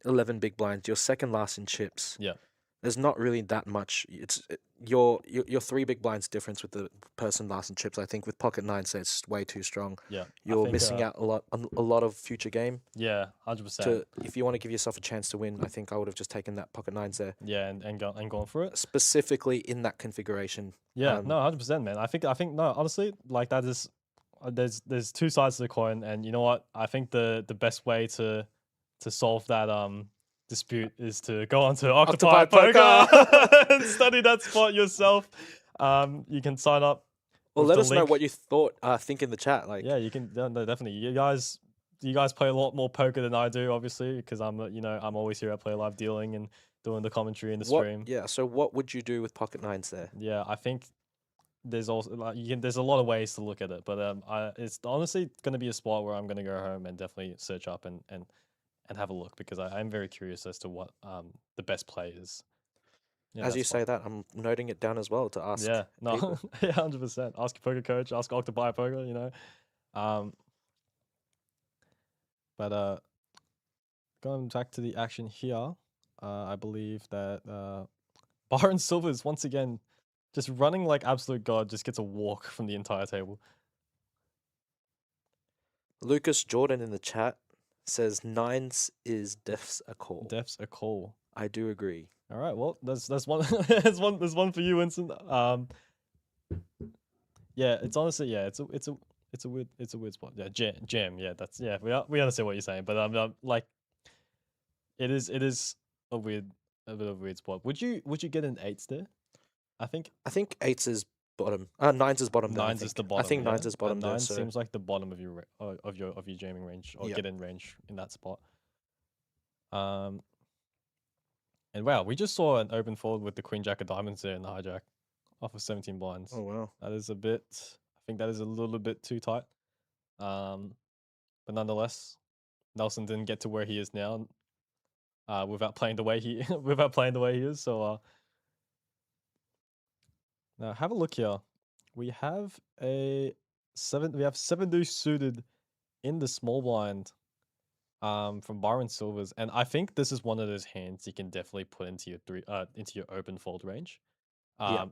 11 big blinds. You're second last in chips. Yeah. There's not really that much. It's your 3 big blinds difference with the person last in chips. I think with pocket nines, it's way too strong. Yeah. You're missing out a lot of future game. Yeah, 100%. If you want to give yourself a chance to win, I think I would have just taken that pocket nines there. Yeah, and gone for it. Specifically in that configuration. Yeah, no, 100%, man. I think no, honestly, like that is there's two sides to the coin, and you know what? I think the best way to solve that dispute is to go onto Octopi Poker and study that spot yourself. You can sign up. Well, let us know link. what you think in the chat. Like, yeah, you can. No, definitely. You guys play a lot more poker than I do, obviously, because I'm I'm always here at Play Live dealing and doing the commentary in the stream. Yeah. So what would you do with pocket nines there? Yeah, I think there's also there's a lot of ways to look at it, but it's honestly going to be a spot where I'm going to go home and definitely search up and have a look, because I'm very curious as to what the best play is. Yeah, as you say that, I'm noting it down as well to ask. Yeah, no, people. yeah, 100%. Ask your poker coach, ask Octopi Poker, But going back to the action here, I believe that Byron Silvers once again just running like absolute god, just gets a walk from the entire table. Lucas Jordan in the chat says nines is death's a call. Death's a call. I do agree. All right, well, that's one there's one for you, Winston. Yeah, it's honestly it's a weird spot. Yeah, jam. Yeah, that's we understand what you're saying, but like it is a bit of a weird spot. Would you get an eights there? I think eights is bottom. Nines is bottom. Nines is the bottom. I think nines is bottom. Nine seems like the bottom of your jamming range, or get in range in that spot. And wow, we just saw an open fold with the Queen Jack of Diamonds there in the hijack off of 17 blinds. Oh wow, that is I think that is a little bit too tight. But nonetheless, Nelson didn't get to where he is now, without playing the way he is. So now have a look here. We have seven deuce suited in the small blind. From Byron Silvers, and I think this is one of those hands you can definitely put into your open fold range.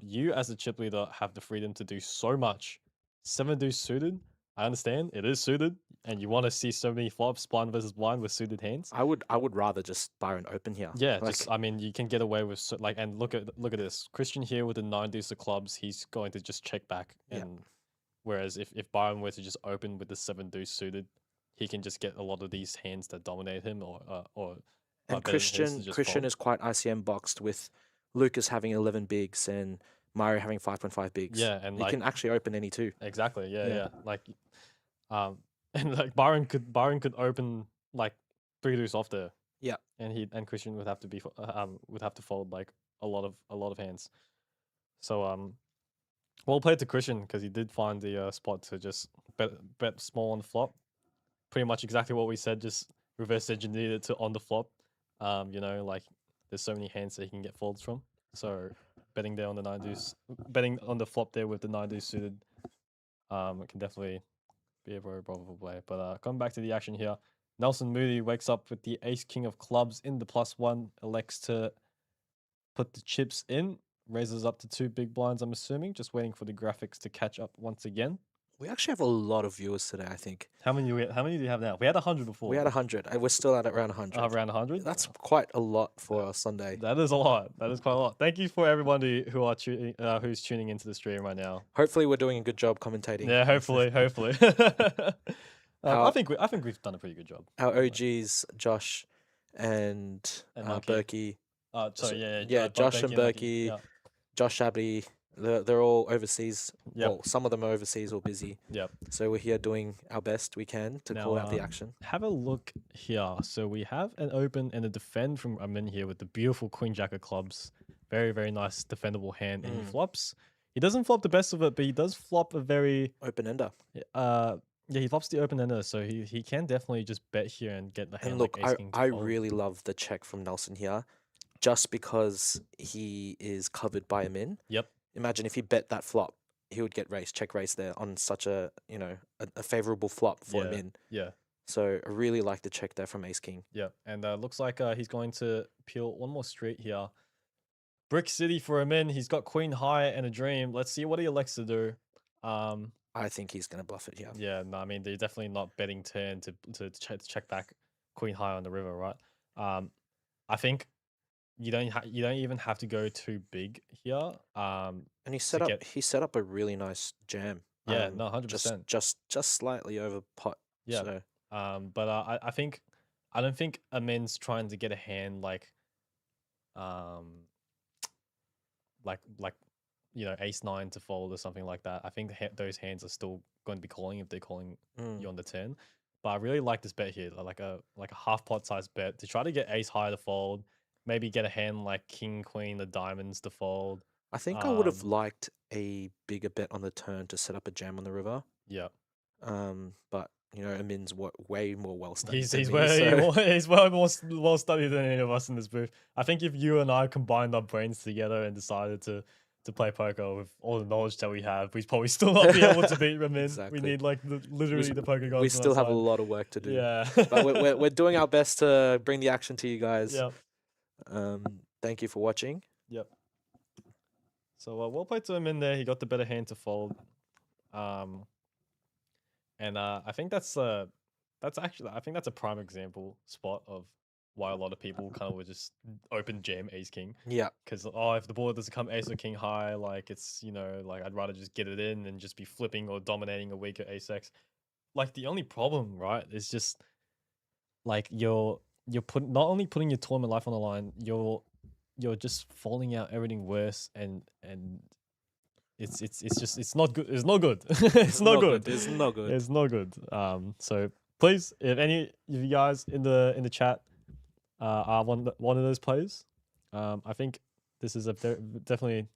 You as a chip leader have the freedom to do so much. 7 deuce suited, I understand it is suited, and you want to see so many flops, blind versus blind with suited hands. I would rather just Byron open here. Yeah, you can get away with and look at this Christian here with the 9 deuce of clubs. He's going to just check back, and whereas if Byron were to just open with the 7 deuce suited, he can just get a lot of these hands that dominate him, and Christian is quite ICM boxed with Lucas having 11 bigs and Mario having 5.5 bigs. Yeah, and he can actually open any two. Exactly. Yeah. Like, and like Byron could open like 3 deuce off there. Yeah, and Christian would have to fold like a lot of hands. So Well played to Christian because he did find the spot to just bet small on the flop. Pretty much exactly what we said, just reverse engineered it to on the flop. You know, like there's so many hands that he can get folds from. So betting there on the nine deuce, betting on the flop there with the nine deuce suited, can definitely be a very probable play. But coming back to the action here, Nelson Moody wakes up with the ace king of clubs in the +1, elects to put the chips in, raises up to 2 big blinds, I'm assuming, just waiting for the graphics to catch up once again. We actually have a lot of viewers today, I think. How many do you have now? We had 100 before. We had 100. And we're still at around 100. Around 100? That's quite a lot for a Sunday. That is a lot. That is quite a lot. Thank you for everybody who's tuning into the stream right now. Hopefully, we're doing a good job commentating. Yeah, hopefully. I think we've done a pretty good job. Our OGs, Josh and Monkey. Berkey. Sorry, Yeah, Josh and Monkey, Berkey, yeah. Josh Abbey, they're all overseas. Yep. Well, some of them are overseas or busy. Yep. So we're here doing our best we can to call out the action. Have a look here. So we have an open and a defend from Amin here with the beautiful Queen Jack of clubs. Very, very nice defendable hand, and he flops. He doesn't flop the best of it, but he does flop a very Open ender. Yeah, he flops the open ender, so he can definitely just bet here and get the hand. And look, like ace king to I fold. really love the check from Nelson here, just because he is covered by a min. Yep. Imagine if he bet that flop, he would get check raise there on such a a favorable flop for a min. Yeah. So I really like the check there from ace king. Yeah, and looks like he's going to peel one more street here. Brick City for a min. He's got queen high and a dream. Let's see what he elects to do. I think he's gonna bluff it here. Yeah, no, I mean they're definitely not betting turn to check back queen high on the river, right? I think you don't even have to go too big here. And he set up a really nice jam. Yeah, no, 100%. Just slightly over pot. Yeah. So. But I don't think Amin's trying to get a hand like ace 9 to fold or something like that. I think those hands are still going to be calling if they're calling you on the turn. But I really like this bet here, like a half pot size bet to try to get ace high to fold. Maybe get a hand like king queen the diamonds to fold. I think I would have liked a bigger bet on the turn to set up a jam on the river. Yeah. But Amin's way more well studied. He's way more well studied than any of us in this booth. I think if you and I combined our brains together and decided to play poker with all the knowledge that we have, we'd probably still not be able to beat Ramin. Exactly. We need literally the poker gods. We still have a lot of work to do. Yeah. But we're doing our best to bring the action to you guys. Yep. Thank you for watching. Yep. So well played to him in there. He got the better hand to fold. And I think that's a prime example spot of why a lot of people kind of would just open jam ace king. Yeah. Because if the board doesn't come ace or king high, like it's like I'd rather just get it in and just be flipping or dominating a weaker ace x. Like the only problem, right, is just like you're not only putting your tournament life on the line, you're just falling out everything worse and it's not good. It's not good. It's not good. It's not good. It's not good. So please, if any of you guys in the chat are one of those players, I think this is definitely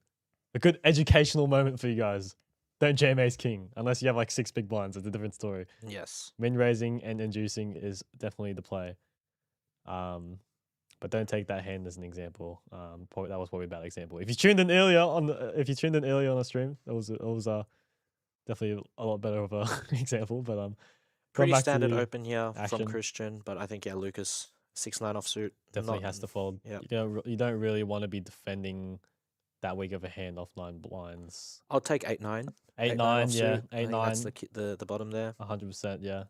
a good educational moment for you guys. Don't jam ace king unless you have like 6 big blinds. It's a different story. Yes. Min raising and inducing is definitely the play. But don't take that hand as an example. That was probably a bad example. If you tuned in earlier on the stream, it was definitely a lot better of a example. But pretty standard open here action. From Christian, but I think Lucas 6-9 offsuit definitely has to fold. Yeah. You don't really want to be defending that weak of a hand off 9 blinds. I'll take 8-9. 8-9, yeah, 8-9. That's the bottom there. 100%, yeah.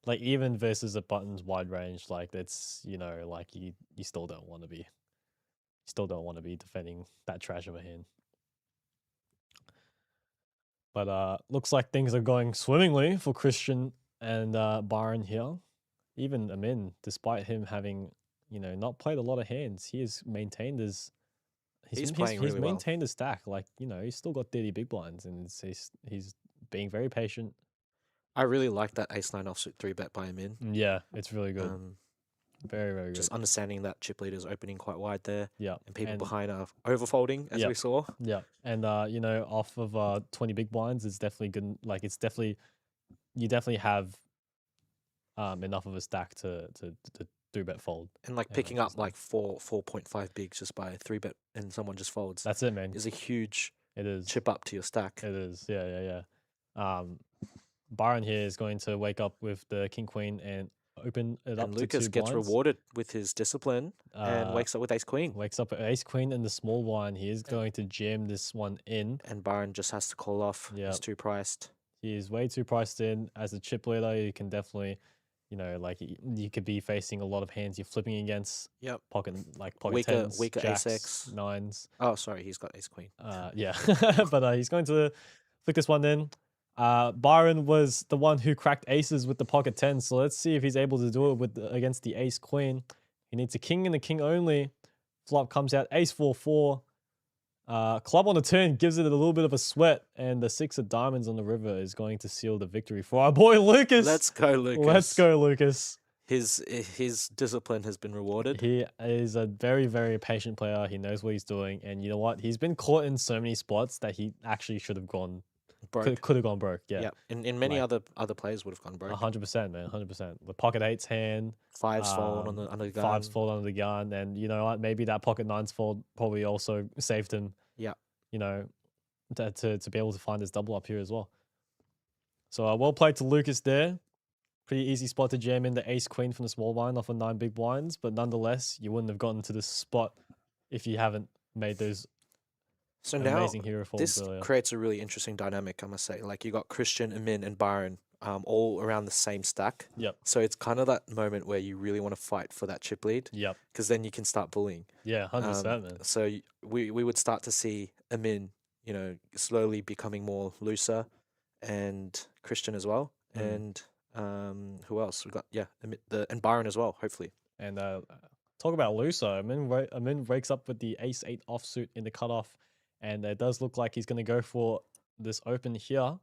Like even versus a buttons wide range, like that's like you still don't want to be defending that trash of a hand. But looks like things are going swimmingly for Christian and Byron here. Even Amin, despite him having not played a lot of hands, he has maintained his he's maintained his stack. Like he's still got 30 big blinds, and he's being very patient. I really like that ace 9 offsuit 3-bet by Amin. Yeah, it's really good. Very, very good. Just understanding that chip leader is opening quite wide there, Yeah. and people behind are overfolding, as Yep. we saw. Yeah. And you know, off of 20 big blinds, it's definitely good. Like it's definitely you definitely have enough of a stack to do bet fold. And like Yeah, picking that's up like 4.5 bigs just by 3-bet and someone just folds That's it, man. is a huge It is. chip up to your stack. It is. Yeah. Byron here is going to wake up with the king queen and open it up And to Lucas two gets blinds. rewarded with his discipline and wakes up with ace queen. Wakes up at ace queen in the small blind. He is going to jam this one in. And Byron just has to call off. Yep. He's too priced. He is way too priced in. As a chip leader, you can definitely, you know, like you could be facing a lot of hands you're flipping against. Yep. Pocket Weaker tens, ace jacks, X. nines. Oh, sorry, he's got ace queen. Yeah, but he's going to flick this one in. Byron was the one who cracked aces with the pocket 10, so let's see if he's able to do it with against the ace queen. He needs a king and a king only. Flop comes out ace 4-4. Club on the turn gives it a little bit of a sweat, and the 6 of diamonds on the river is going to seal the victory for our boy Lucas. Let's go, Lucas. Let's go, Lucas. His discipline has been rewarded. He is a very, very patient player. He knows what he's doing, and you know what? He's been caught in so many spots that he actually should have gone Broke. could have gone broke. Yeah. Yeah. In many Like- other players would have gone broke. 100%, man. 100%. The pocket 8's hand, Fives fold on the under the gun. 5's fold under the gun, and you know what? Maybe that pocket 9's fold probably also saved him. Yeah. You know, to be able to find his double up here as well. So well played to Lucas there. Pretty easy spot to jam in the ace queen from the small blind off of 9 big blinds, but nonetheless, you wouldn't have gotten to this spot if you haven't made those So now amazing hero folds this earlier. creates a really interesting dynamic, I must say. Like you got Christian, Amin, and Byron all around the same stack. Yep. So it's kind of that moment where you really want to fight for that chip lead Yep. because then you can start bullying. Yeah, 100%, man. So we would start to see Amin, you know, slowly becoming more looser, and Christian as well, and who else? We got and Byron as well. Hopefully. And talk about Luso. Amin wakes up with the ace 8 offsuit in the cutoff, and it does look like he's going to go for this open here,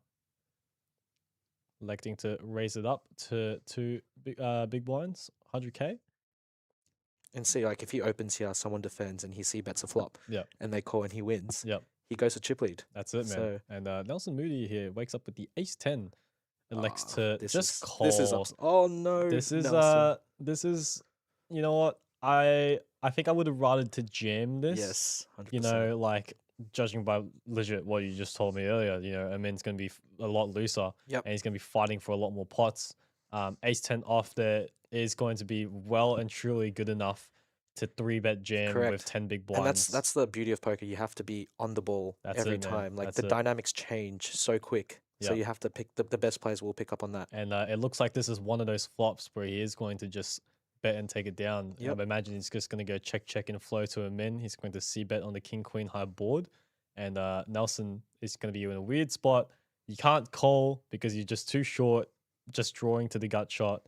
electing to raise it up to two big blinds, 100k. And see, like if he opens here, someone defends, and he bets a flop. Yep. And they call, and he wins. Yep. He goes to chip lead. That's it, man. So- And Nelson Moody here wakes up with the ace 10, elects to This just is- call. This is oh no. This is Nelson. you know what? I think I would have rather to jam this. Yes. 100%. You know, like judging by legit what you just told me earlier, you know, Amin's going to be a lot looser. Yep. And he's going to be fighting for a lot more pots. Ace 10 off there is going to be well and truly good enough to 3-bet jam with Correct. 10 big blinds. And that's the beauty of poker. You have to be on the ball That's every it, man. time. Like That's the it. dynamics change so quick. So Yeah. you have to pick the best players will pick up on that. And it looks like this is one of those flops where he is going to just bet and take it down. Yep. I imagine he's just going to go check and flow to a min. He's going to c-bet on the king queen high board. And Nelson is going to be in a weird spot. You can't call because you're just too short, just drawing to the gut shot.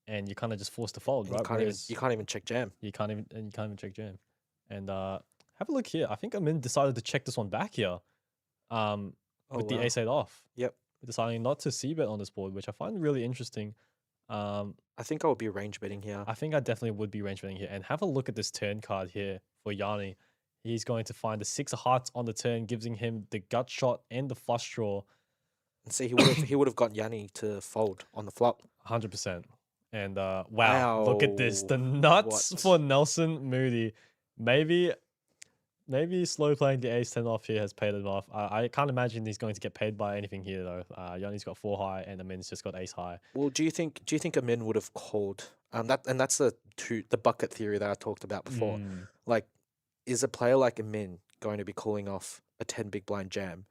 And you're kind of just forced to fold, right? You can't even check jam. You can't even check jam. And have a look here. I think Amin decided to check this one back here. With the wow. ace 8 off. Yep. Deciding not to c-bet on this board, which I find really interesting. I think I would be range betting here. I think I definitely would be range betting here. And have a look at this turn card here for Yanni. He's going to find the 6 of hearts on the turn, giving him the gut shot and the flush draw. And see, he would have got Yanni to fold on the flop. 100%. And wow, look at this. The nuts What? for Nelson Moody. Maybe slow playing the ace 10 off here has paid him off. I can't imagine he's going to get paid by anything here though. Yanni's got 4 high and Amin's just got ace high. Well, do you think Amin would have called? That's the bucket theory that I talked about before. Like, is a player like Amin going to be calling off a 10 big blind jam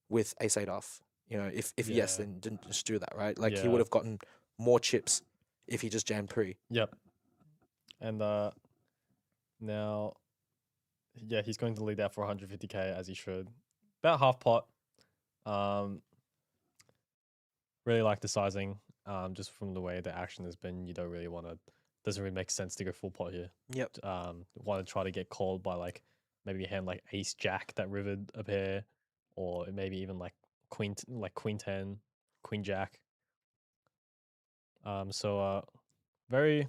with ace 8 off? You know, if yes, Yeah. then didn't just do that, right? Like he Yeah. would have gotten more chips if he just jammed pre. Yep. And now, yeah, he's going to lead out for 150k as he should. About half pot. Really like the sizing. Just from the way the action has been, you don't really want to. Doesn't really make sense to go full pot here. Yep. Want to try to get called by like maybe a hand like ace jack that rivered a pair, or maybe even like queen 10, queen jack. So very,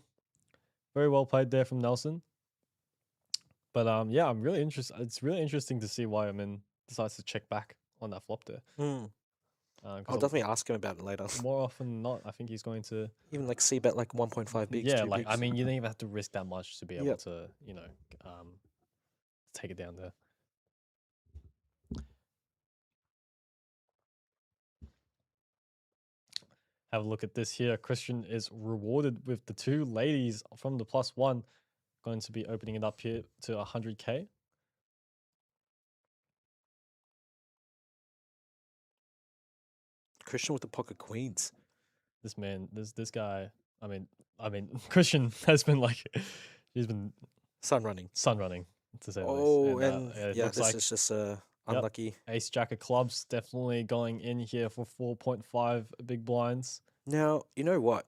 very well played there from Nelson. But yeah, I'm really interested. It's really interesting to see why Min decides to check back on that flop there. Mm. 'Cause I'll definitely ask him about it later. more often than not, I think he's going to. Even like C bet like 1.5 bigs. Yeah, 2 like I bigs. mean, you don't even have to risk that much to be able Yep. to, take it down there. Have a look at this here. Christian is rewarded with the 2 ladies from the +1. Going to be opening it up here to 100K. Christian with the pocket queens. This man, this guy. I mean, Christian has been like, he's been Sun running. sun running to say the Oh, least. and It yeah, looks this like is just unlucky. Ace Jack of clubs definitely going in here for 4.5 big blinds. Now, you know what?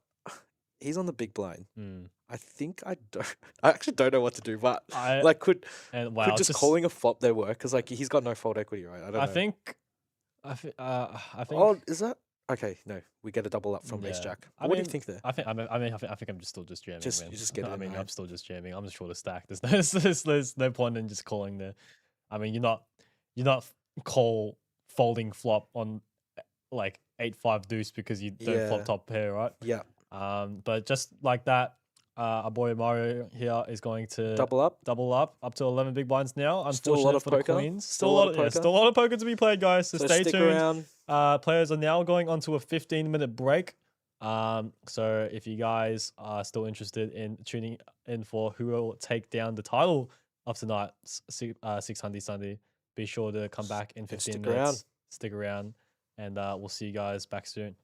He's on the big blind. Mm. I think I don't. I actually don't know what to do, but I like, could and wow, just calling a flop there work? Because like he's got no fold equity, right? I don't know. I think. Oh, is that okay? No, we get a double up from Ace Yeah. Jack. I What do you mean, think there? I think I'm just still just jamming. Just- man. you just get it I in, mean, I'm right? still just jamming. I'm just short of stack. There's no point in just calling there. I mean, you're not call folding flop on like 8-5 deuce because you don't flop Yeah. top pair, right? Yeah, But just like that, our boy Mario here is going to double up. double up to 11 big blinds now. Still a lot Unfortunate of for the poker. queens. Still a lot of yeah, poker. still a lot of poker to be played, guys. So, So stay stick tuned. around. Players are now going on to a 15-minute break. So if you guys are still interested in tuning in for who will take down the title of tonight's 600 Sunday, be sure to come back in 15 stick minutes. around. Stick around, and we'll see you guys back soon.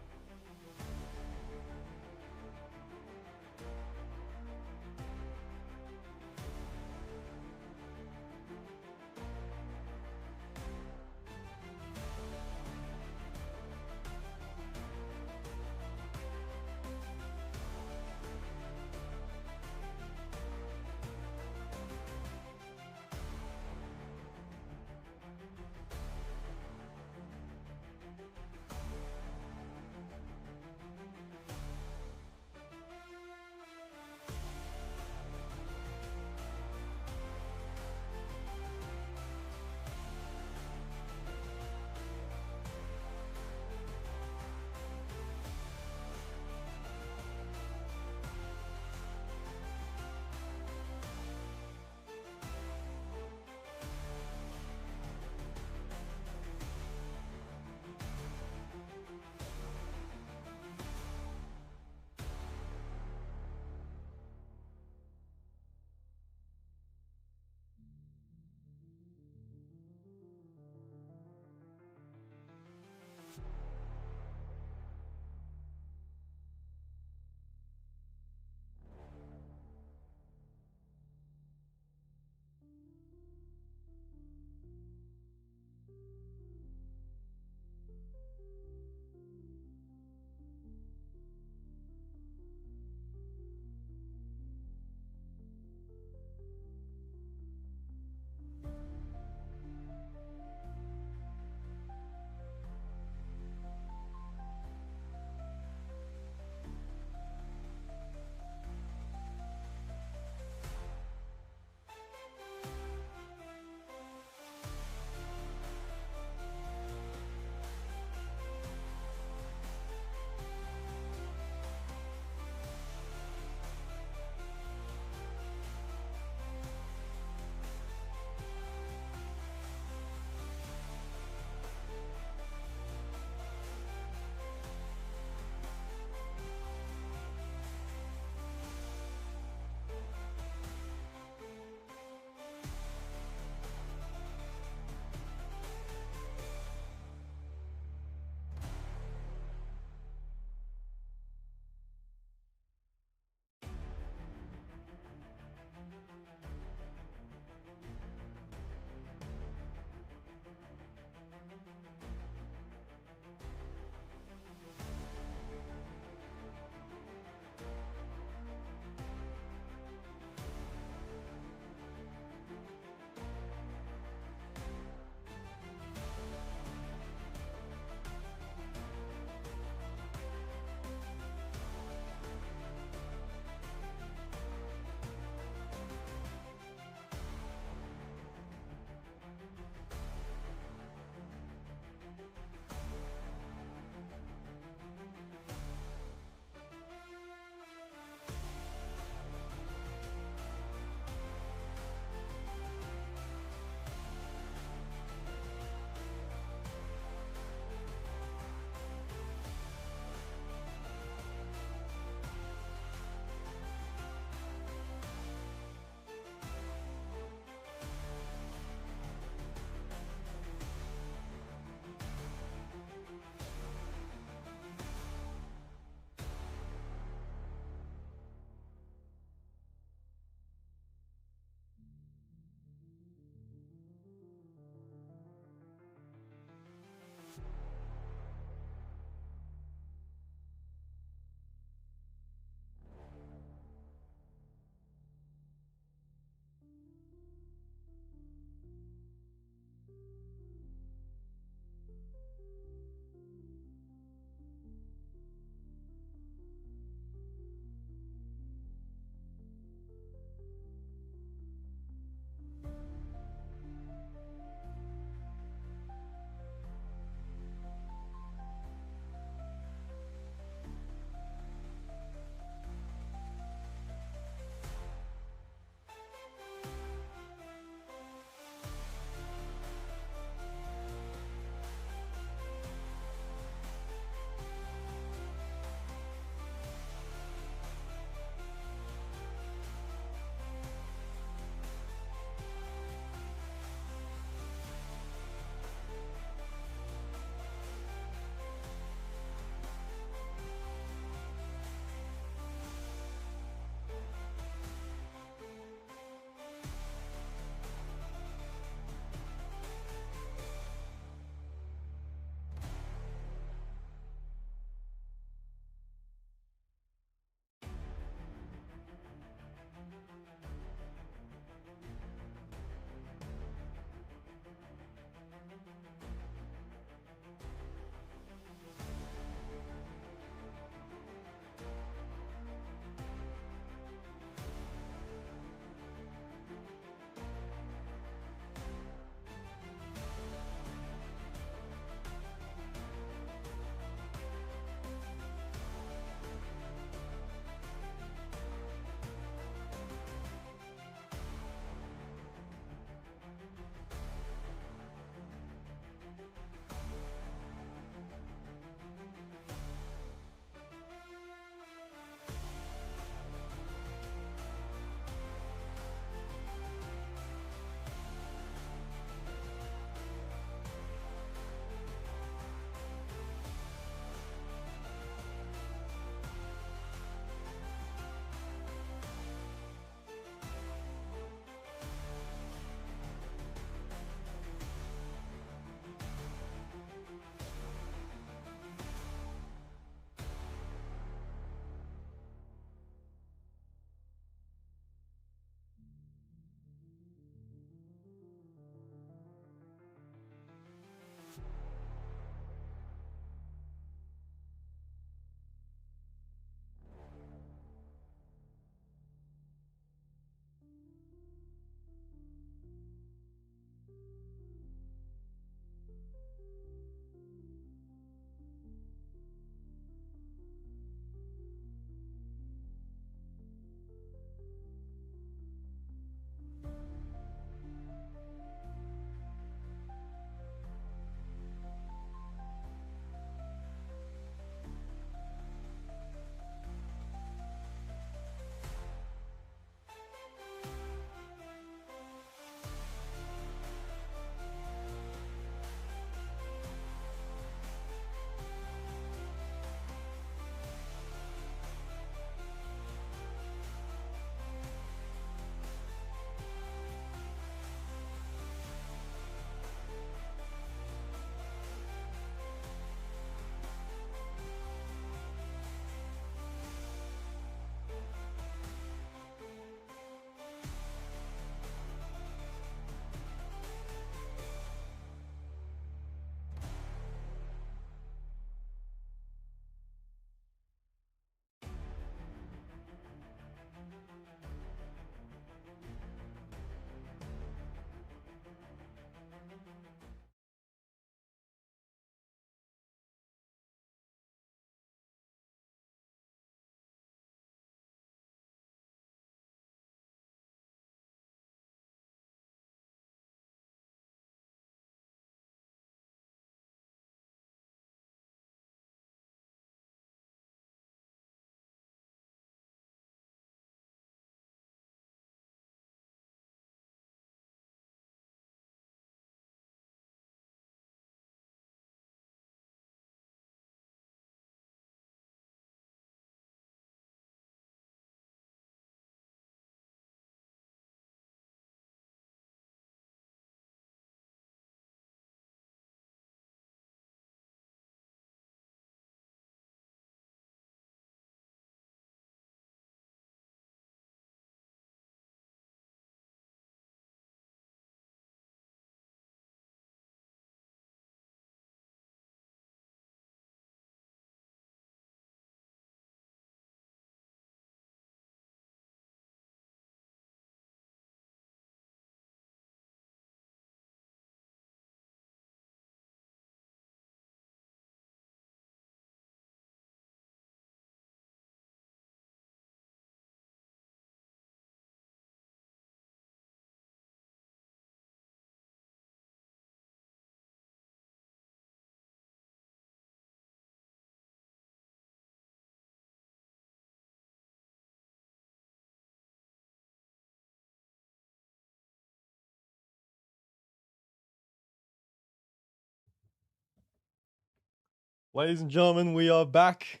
Ladies and gentlemen, we are back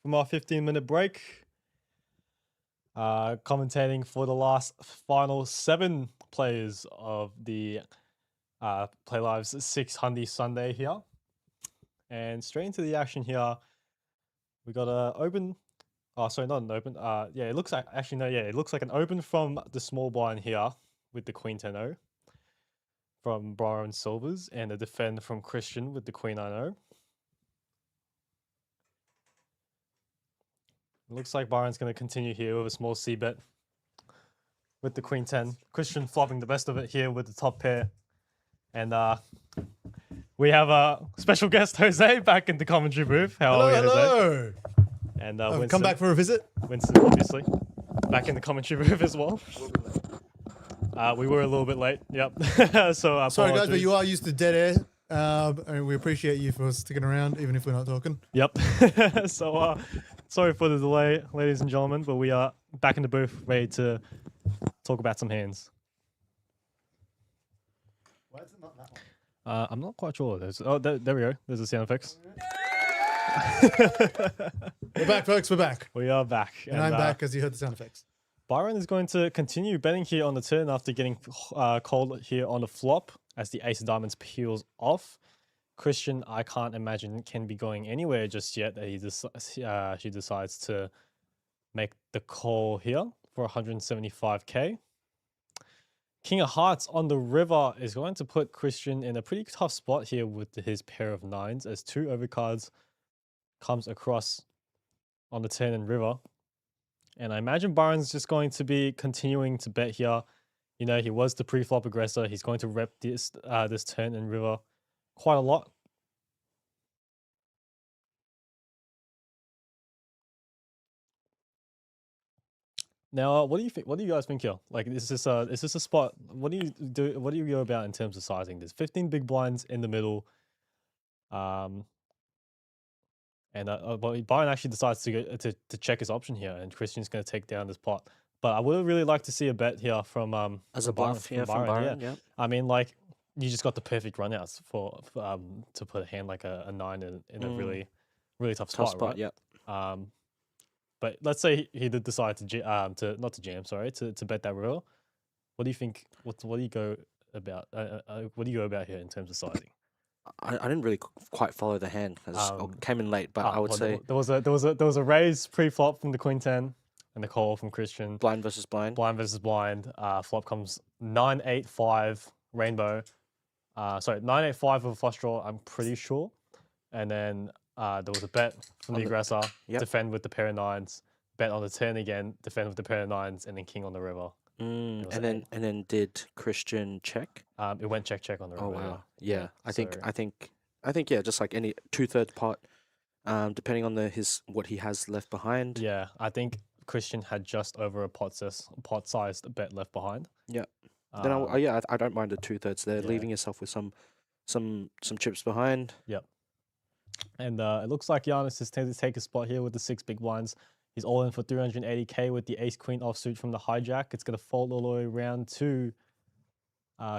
from our 15-minute break. Commentating for the last final 7 players of the Playlive's 6 Hundy Sunday here. And straight into the action here, we got a open. Oh, sorry, not an open. Yeah, it looks like actually no. Yeah, it looks like an open from the small blind here with the Queen 10-0 from Brian Silvers, and a defend from Christian with the Queen 9-0. It looks like Byron's going to continue here with a small C bet with the Queen 10. Christian flopping the best of it here with the top pair. And we have a special guest, Jose, back in the commentary booth. How are you, Jose? Hello. And I've come back for a visit. Winston, obviously, back in the commentary booth as well. We were a little bit late. Yep. So Sorry, guys, but apologies. you are used to dead air. And we appreciate you for sticking around, even if we're not talking. Yep. So sorry for the delay, ladies and gentlemen, but we are back in the booth, ready to talk about some hands. Why is it not that one? I'm not quite sure. There we go. There's the sound effects. We're back, folks. We're back. We are back. And I'm back, as you heard the sound effects. Byron is going to continue betting here on the turn after getting called here on the flop as the Ace of Diamonds peels off. Christian, I can't imagine, can be going anywhere just yet. She decides to make the call here for 175k. King of Hearts on the river is going to put Christian in a pretty tough spot here with his pair of 9s as 2 overcards comes across on the turn and river. And I imagine Byron's just going to be continuing to bet here. You know, he was the pre-flop aggressor. He's going to rep this turn and river quite a lot. Now, what do you think? What do you guys think here? Like, is this a spot? What do you do? What do you go about in terms of sizing? There's 15 big blinds in the middle. But Byron actually decides to go to check his option here, and Christian's going to take down this pot. But I would really like to see a bet here from As a bluff, from Byron, yeah. I mean, like, you just got the perfect runouts for to put a hand like a 9 in a really tough spot, right? Yeah. But let's say he did decide to bet that river. What do you think? What do you go about? What do you go about here in terms of sizing? I didn't really quite follow the hand because I came in late, but I would say there was a raise pre-flop from the Queen 10 and the call from Christian. blind versus blind. Blind versus blind. Flop comes 9-8-5 rainbow. 9-8-5 with a flush draw, I'm pretty sure. And then there was a bet from the aggressor. Yep. Defend with the pair of 9s. Bet on the turn again. Defend with the pair of 9s, and then king on the river. And then did Christian check? It went check on the river. Oh wow. Yeah. I think So- yeah, just like any 2/3 pot, depending on what he has left behind. Yeah, I think Christian had just over a pot-sized bet left behind. Yeah. Then I don't mind the 2/3 there, yeah. leaving yourself with some chips behind. And it looks like Giannis is tending to take a spot here with the 6 big blinds. He's all in for 380k with the ace-queen offsuit from the hijack. It's going to fold all the way around to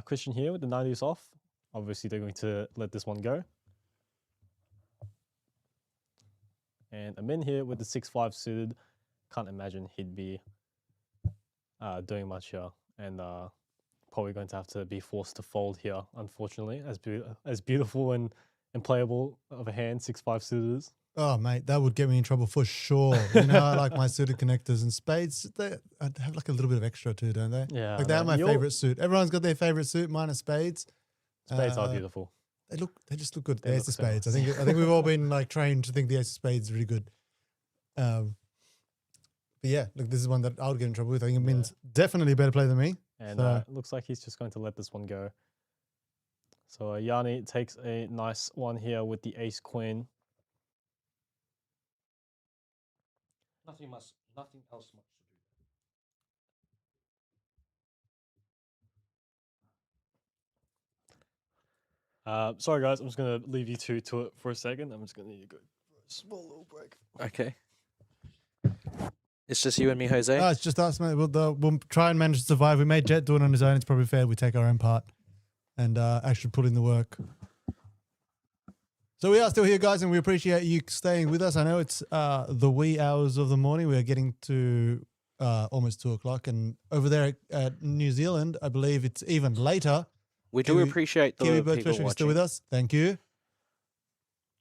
Christian here with the 9 deuce off. Obviously, they're going to let this one go. And I'm in here with the 6-5 suited. Can't imagine he'd be doing much here. And probably going to have to be forced to fold here, unfortunately, as beautiful and playable of a hand 6-5 suited is. Oh, mate, that would get me in trouble for sure. You know, I like my suited connectors and spades. They have like a little bit of extra too, don't they? Yeah. Like they are my favorite suit. Everyone's got their favorite suit. Mine are spades. Spades are beautiful. They just look good. They The look ace of so spades. nice. I think we've all been like trained to think the ace of spades is really good. But yeah, look, this is one that I would get in trouble with. I think it means definitely a better play than me. And So- it looks like he's just going to let this one go. So Yanni takes a nice one here with the ace queen. Nothing else much to do. Sorry guys, I'm just gonna leave you two to it for a second. I'm just gonna need to go for a small little break. Okay. It's just you and me, Jose. No, it's just us, mate. We'll try and manage to survive. We made Jet do it on his own. It's probably fair we take our own part and actually put in the work. So we are still here, guys, and we appreciate you staying with us. I know it's the wee hours of the morning. We are getting to almost 2 o'clock, and over there at New Zealand, I believe it's even later. We do Kiwi- appreciate the Kiwi Bird people Special, if you're still with watching. us. Thank you.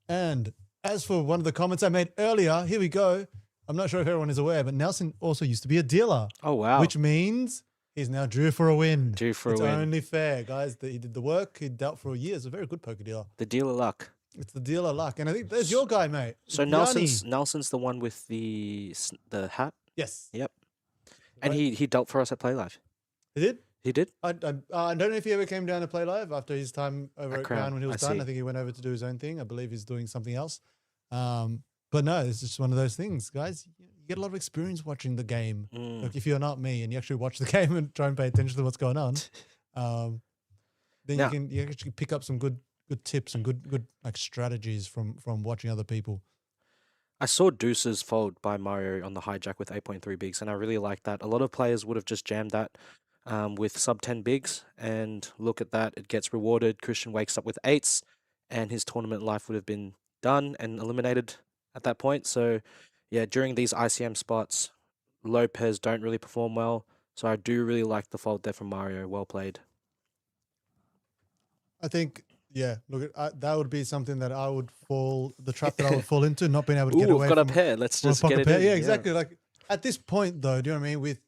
And as for one of the comments I made earlier, here we go. I'm not sure if everyone is aware, but Nelson also used to be a dealer, Oh, wow. which means he's now due for a win. Due for a It's win. only fair, guys, that he did the work. He dealt for a year. He's a very good poker dealer. The deal of luck. It's the dealer luck. And I think there's your guy, mate. So Yanni. Nelson's the one with the hat, Yes. Yep. and Right. he dealt for us at Playlive. He did? He did. I don't know if he ever came down to play live after his time over At at Crown, Crown when he was I done. see. I think he went over to do his own thing. I believe he's doing something else. But no, it's just one of those things, guys. You get a lot of experience watching the game. Mm. Like if you're not me and you actually watch the game and try and pay attention to what's going on, then Now- you actually pick up some good tips and good like strategies from watching other people. I saw deuces fold by Mario on the hijack with 8.3 bigs, and I really like that. A lot of players would have just jammed that with sub 10 bigs, and look at that, it gets rewarded. Christian wakes up with eights, and his tournament life would have been done and eliminated at that point. So, yeah, during these ICM spots, low pairs don't really perform well. So I do really like the fold there from Mario. Well played. I think, yeah, look, that would be something that I would the trap that I would fall into, not being able to get Ooh, away we've got from a pair. Let's from a just get pocket it pair. in. Yeah, exactly. Like at this point, though, do you know what I mean? With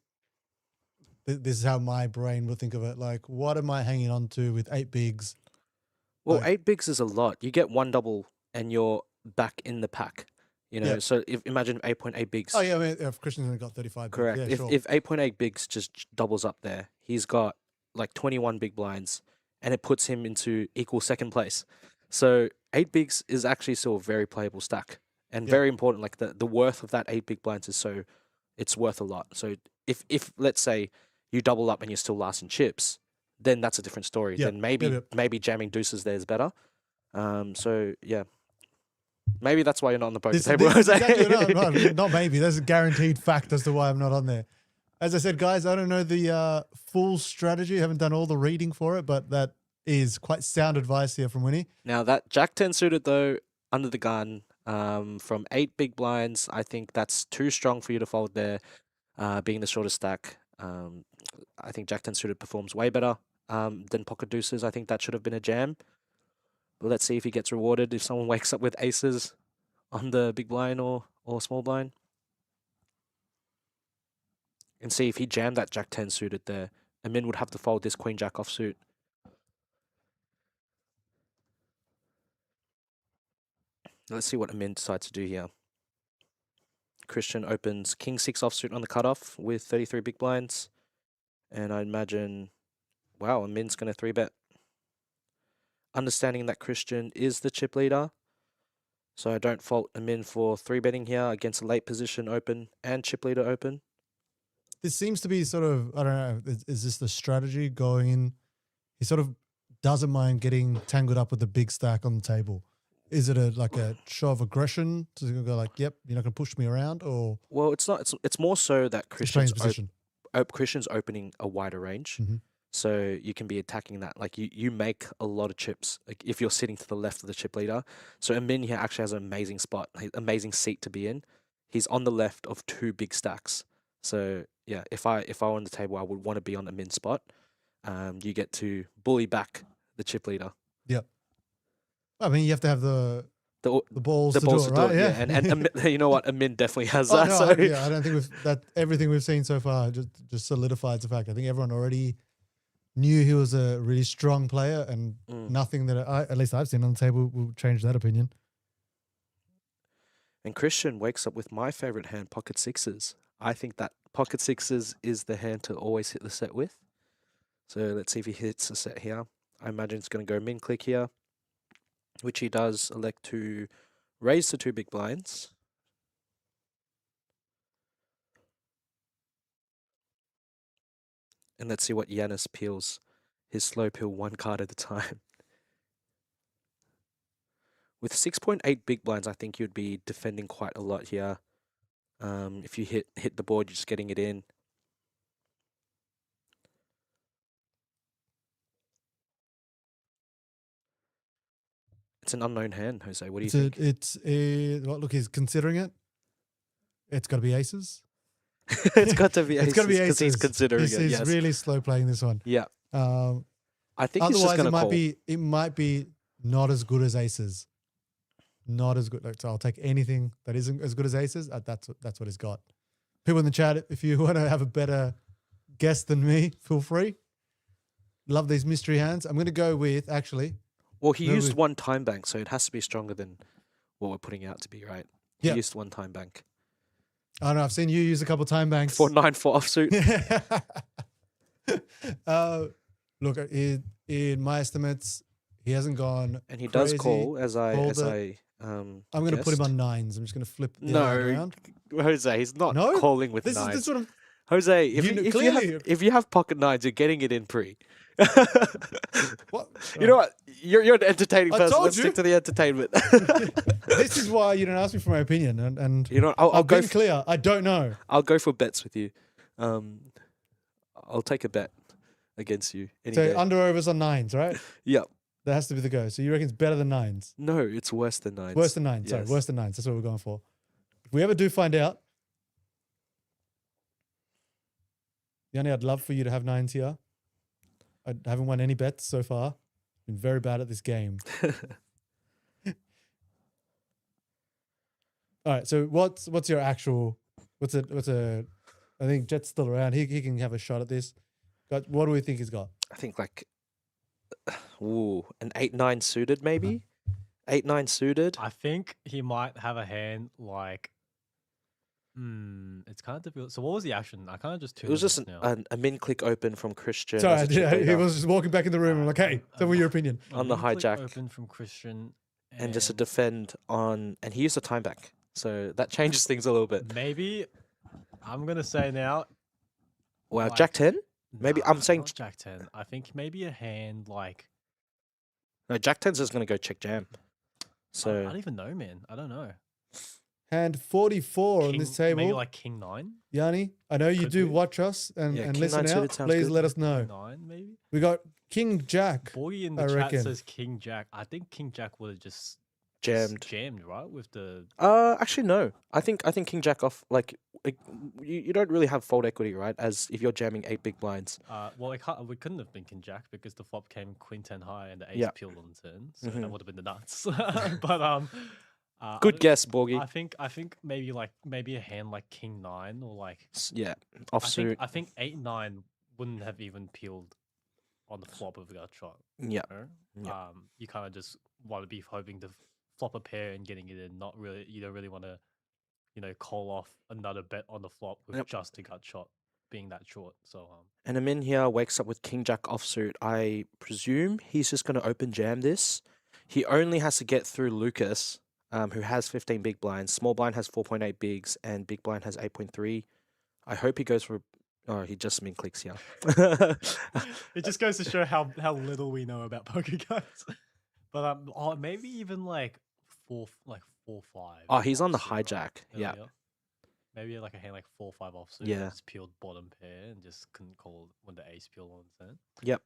this is how my brain will think of it. Like, what am I hanging on to with 8 bigs? Well, Like- 8 bigs is a lot. You get one double and you're back in the pack. You know, Yeah. so imagine 8.8 bigs. Oh yeah, I mean, if Christian's only got 35 bigs, Correct. yeah, if sure. if 8.8 bigs just doubles up there, he's got like 21 big blinds, and it puts him into equal second place. So 8 bigs is actually still a very playable stack and Yeah. very important. Like the worth of that 8 big blinds is so it's worth a lot. So if let's say you double up and you're still last in chips, then that's a different story. Yeah, Then maybe yeah. maybe jamming deuces there is better. So yeah. Maybe that's why you're not on the poker table. Exactly, not maybe. There's a guaranteed fact as to why I'm not on there. As I said, guys, I don't know the full strategy. I haven't done all the reading for it, but that is quite sound advice here from Winnie. Now that Jack 10 suited though, under the gun, from 8 big blinds, I think that's too strong for you to fold there, being the shortest stack. I think Jack 10 suited performs way better than pocket deuces. I think that should have been a jam. But let's see if he gets rewarded if someone wakes up with aces on the big blind or small blind. And see if he jammed that Jack 10 suited there. Amin would have to fold this Queen Jack offsuit. Let's see what Amin decides to do here. Christian opens King 6 offsuit on the cutoff with 33 big blinds. And I imagine, wow, Amin's going to 3-bet. Understanding that Christian is the chip leader. So I don't fault Amin for 3-betting here against a late position open and chip leader open. This seems to be sort of, I don't know, is this the strategy going in? He sort of doesn't mind getting tangled up with the big stack on the table. Is it like a show of aggression to go like, yep, you're not going to push me around, or Well, it's not. It's more so that he's playing Christian's his position? Christian's opening a wider range. Mhm. So you can be attacking that. Like you make a lot of chips like if you're sitting to the left of the chip leader. So Amin here actually has an amazing spot, amazing seat to be in. He's on the left of 2 big stacks. So yeah, if I were on the table, I would want to be on Amin's spot. You get to bully back the chip leader. I mean, you have to have the The balls the to balls do it, to do right? it, yeah. And Amin, you know what? Amin definitely has Oh, that. no, so I don't think everything we've seen so far just solidifies the fact. I think everyone already knew he was a really strong player, and nothing that at least I've seen on the table will change that opinion. And Christian wakes up with my favorite hand, pocket sixes. I think that pocket sixes is the hand to always hit the set with. So let's see if he hits the set here. I imagine it's going to go min click here, which he does elect to raise to 2 big blinds. And let's see what Yanis peels. His slow peel 1 card at a time. With 6.8 big blinds, I think you'd be defending quite a lot here. If you hit the board, you're just getting it in. It's an unknown hand, Jose. What do you It's a, think? it's a, well, look, he's considering it. It's got to be aces. It's got to be It's got to be because aces. he's considering it. He's Yes. really slow playing this one. Yeah. I think he's just Otherwise, going it to call. might be not as good as aces. Not as good. So I'll take anything that isn't as good as aces. That's what he's got. People in the chat, if you want to have a better guess than me, feel free. Love these mystery hands. I'm going to go with actually. Well, he No, used we- one time bank, so it has to be stronger than what we're putting out to be, right? He Yeah. used one time bank I don't know. I've seen you use a couple time banks. for 9-4 offsuit. Look, in my estimates, he hasn't gone. And he crazy. does call as I Called I'm going to put him guessed. on nines. I'm just going to flip the other way No, around. Jose, he's not No? calling with This nines. is sort of Jose, if You you, know- if, clearly- if you have pocket nines, you're getting it in pre. what You know what? You're an entertaining I person. told Let's you. stick to the entertainment. This is why you don't ask me for my opinion, and You know what? I'll I've go. been clear. I don't know. I'll go for bets with you. I'll take a bet against you any So day. under overs on nines, right? Yep. That has to be the go. So you reckon it's better than nines? No, it's worse than nines. Worse than nines. Sorry, Yes. worse than nines. That's what we're going for. If we ever do find out, Yanni, I'd love for you to have nines here. I haven't won any bets so far. Been very bad at this game. All right. So what's your actual? What's a? I think Jet's still around. He can have a shot at this. What do we think he's got? I think like, an 8-9 suited maybe. 8-9 suited. I think he might have a hand like. It's kind of difficult. So what was the action? I kind of just It was just now. a min click open from Christian. Sorry, as a chip he leader was just walking back in the room. I'm like, hey, tell me your opinion. on the Mid-click hijack. open from Christian, and just a defend on, and he used a time back, so that changes things a little bit. maybe I'm gonna say now. Wow, like- Jack 10? Maybe I'm saying not Jack 10. I think maybe a hand like. no. Jack 10's just gonna go check jam. I So don't even know, man. I don't know. Hand 44 on this table. Maybe like King 9. Yanni, I know you Could do be. watch us and, Yeah, and King listen nine suited out. sounds Please good. let us know. 9 maybe. We got King Jack. Boy in the I chat reckon. says King Jack. I think King Jack would have just jammed. right with the. Actually no. I think King Jack off, like you don't really have fold equity, right? As if you're jamming 8 big blinds. Well, we couldn't have been King Jack because the flop came Queen 10 high and the ace Yeah. peeled on the turn, so Mhm. that would have been the nuts. But I Good don't- guess, Borgie. I think maybe a hand like King 9 or like Yeah, I offsuit. think 8-9 wouldn't have even peeled on the flop of a gut shot. Yeah. You know? Yeah. You kind of just want to be hoping to flop a pair and getting it in. Not really, you don't really want to, call off another bet on the flop with Yep. just a gut shot being that short. So And Amin here wakes up with King Jack offsuit. I presume he's just going to open jam this. He only has to get through Lucas, who has 15 big blinds. Small blind has 4.8 bigs, and big blind has 8.3. I hope he goes for. Oh, he just min clicks here. it just goes to show how little we know about poker cards. But maybe even like 4-5. Oh, he's on the offsuit, right? hijack. Yeah. Earlier. Maybe like a hand like 4-5 offsuit. Yeah. Just peeled bottom pair and just couldn't call when the ace peeled on the turn. Yep.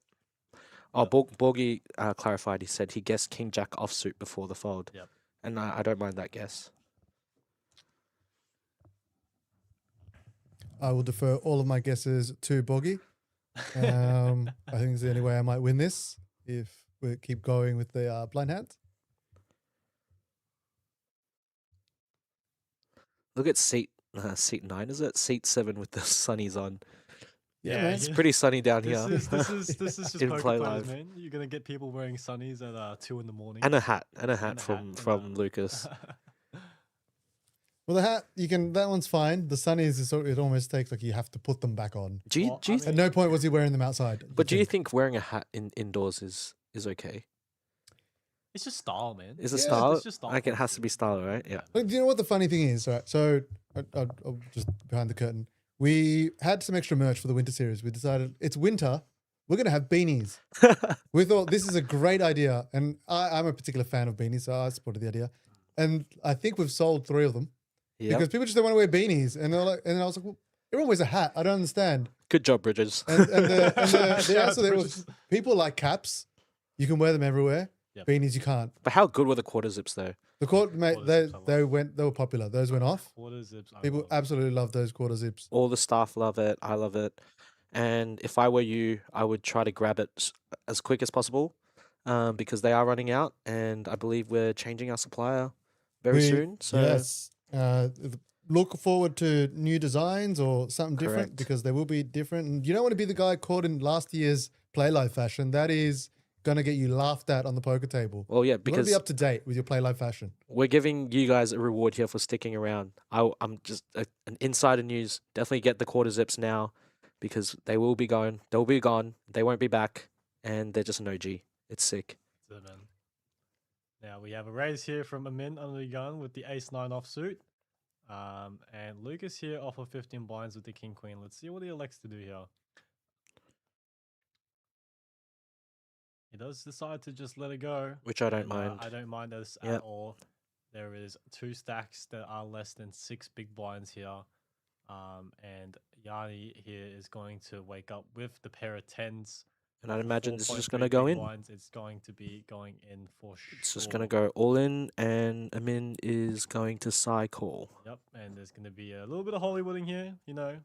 Oh, Borgie clarified. He said he guessed King Jack offsuit before the fold. Yep. And I don't mind that guess. I will defer all of my guesses to Boggy. I think it's the only way I might win this if we keep going with the blind hand. Look at seat 9, is it? Seat 7 with the sunnies on. Yeah, Yeah, man. It's pretty sunny down This here. is this is just In poker Play players, Live. man. You're gonna get people wearing sunnies at 2 in the morning. And a hat. And From Lucas. Well, the hat, that one's fine. The sunnies, it almost takes like you have to put them back on. Do you, Well, do you I At no point was he wearing them outside. But do you think wearing a hat indoors is okay? It's just style, man. Is it Yeah, style? it's just style Like it for has to you. be style, right? Yeah. Look, do you know what the funny thing is? Right. So, I'll just behind the curtain. We had some extra merch for the winter series. We decided it's winter. We're going to have beanies. We thought this is a great idea. And I'm a particular fan of beanies, so I supported the idea. And I think we've sold 3 of them Yeah. because people just don't want to wear beanies. And and I was like, well, everyone wears a hat. I don't understand. Good job, Bridges. And the Shout out answer to there Bridges. was people like caps. You can wear them everywhere. Yep. Beanies you can't. But how good were the quarter zips though? The mate, Quarter zips I love. they were popular. Those went off. Quarter zips. I People love. absolutely love those quarter zips. All the staff love it. I love it. And if I were you, I would try to grab it as quick as possible, because they are running out, and I believe we're changing our supplier very soon. So yes, look forward to new designs or something different Correct. because they will be different. And you don't want to be the guy caught in last year's Playlive fashion. That is going to get you laughed at on the poker table. well, yeah, You want to because be up to date with your Playlive fashion. we're giving you guys a reward here for sticking around. I'm just an insider news. Definitely get the quarter zips now, because they will be going. They'll be gone. They won't be back, and they're just an OG. It's sick. That's it, man. Now we have a raise here from Amin under the gun with the ace-9 offsuit. And Lucas here off of 15 blinds with the king-queen. Let's see what he elects to do here. He does decide to just let it go. Which I don't and, mind. I don't mind this Yep. at all. There is 2 stacks that are less than 6 big blinds here. And Yanni here is going to wake up with the pair of 10s. And I'd for imagine this is just 4.3 going to go big in. blinds. It's going to be going in for sure. It's just going to go all in, and Amin is going to cycle. Yep, and there's going to be a little bit of Hollywooding here, you know.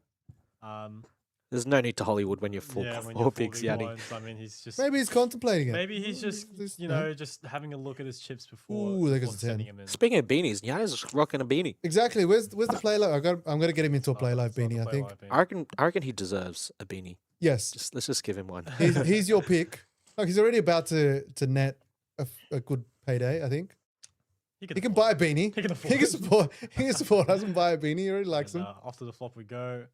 There's no need to Hollywood when you're full, Yeah, when full you're bigs, big Yanni. blinds, I mean, he's just Maybe he's contemplating it. maybe he's just This- you yeah. know just having a look at his chips before, Ooh, there before goes a 10. sending him in. Speaking of beanies, Yanni's rocking a beanie. Exactly. Where's the Playlive? I'm gonna get him into a It's not- Playlive it's not the beanie. I think. Playlive beanie. I reckon he deserves a beanie. Yes, Let's just give him one. he's your pick. Like he's already about to net a good payday. I think he can afford buy a it. beanie. He can He afford can it. support. He can support us and buy a beanie. He already likes And, them. after the flop we go.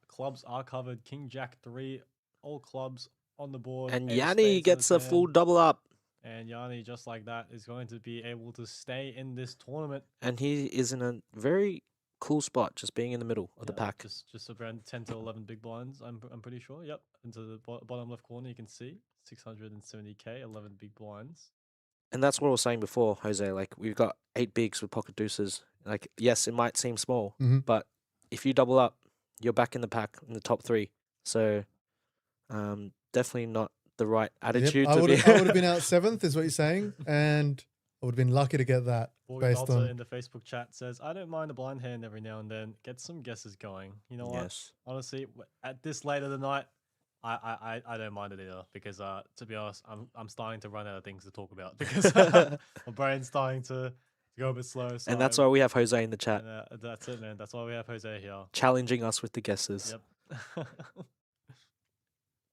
Clubs are covered. King Jack 3, all clubs on the board. And ace Yanni spades in gets his a full hand, double up. and Yanni just like that is going to be able to stay in this tournament. And he is in a very cool spot, just being in the middle of the Yeah, pack. just around 10 to 11 big blinds. I'm pretty sure. Yep, into the bottom left corner you can see 670k, 11 big blinds. And that's what I was saying before, Jose. Like, we've got 8 bigs with pocket deuces. Like, yes, it might seem small, Mhm. but if you double up, you're back in the pack in the top 3. So, definitely not the right Yep, attitude I to would be. have been out 7th, is what you're saying, and I would have been lucky to get that Borgie based Malta on. in the Facebook chat says, I don't mind a blind hand every now and then. Get some guesses going. You know what? Yes. Honestly, at this late of the night, I don't mind it either because to be honest, I'm starting to run out of things to talk about because my brain's starting to go a bit slow. So And that's why we have Jose in the chat, that's it, man. That's why we have Jose here. challenging us with the guesses. Yep.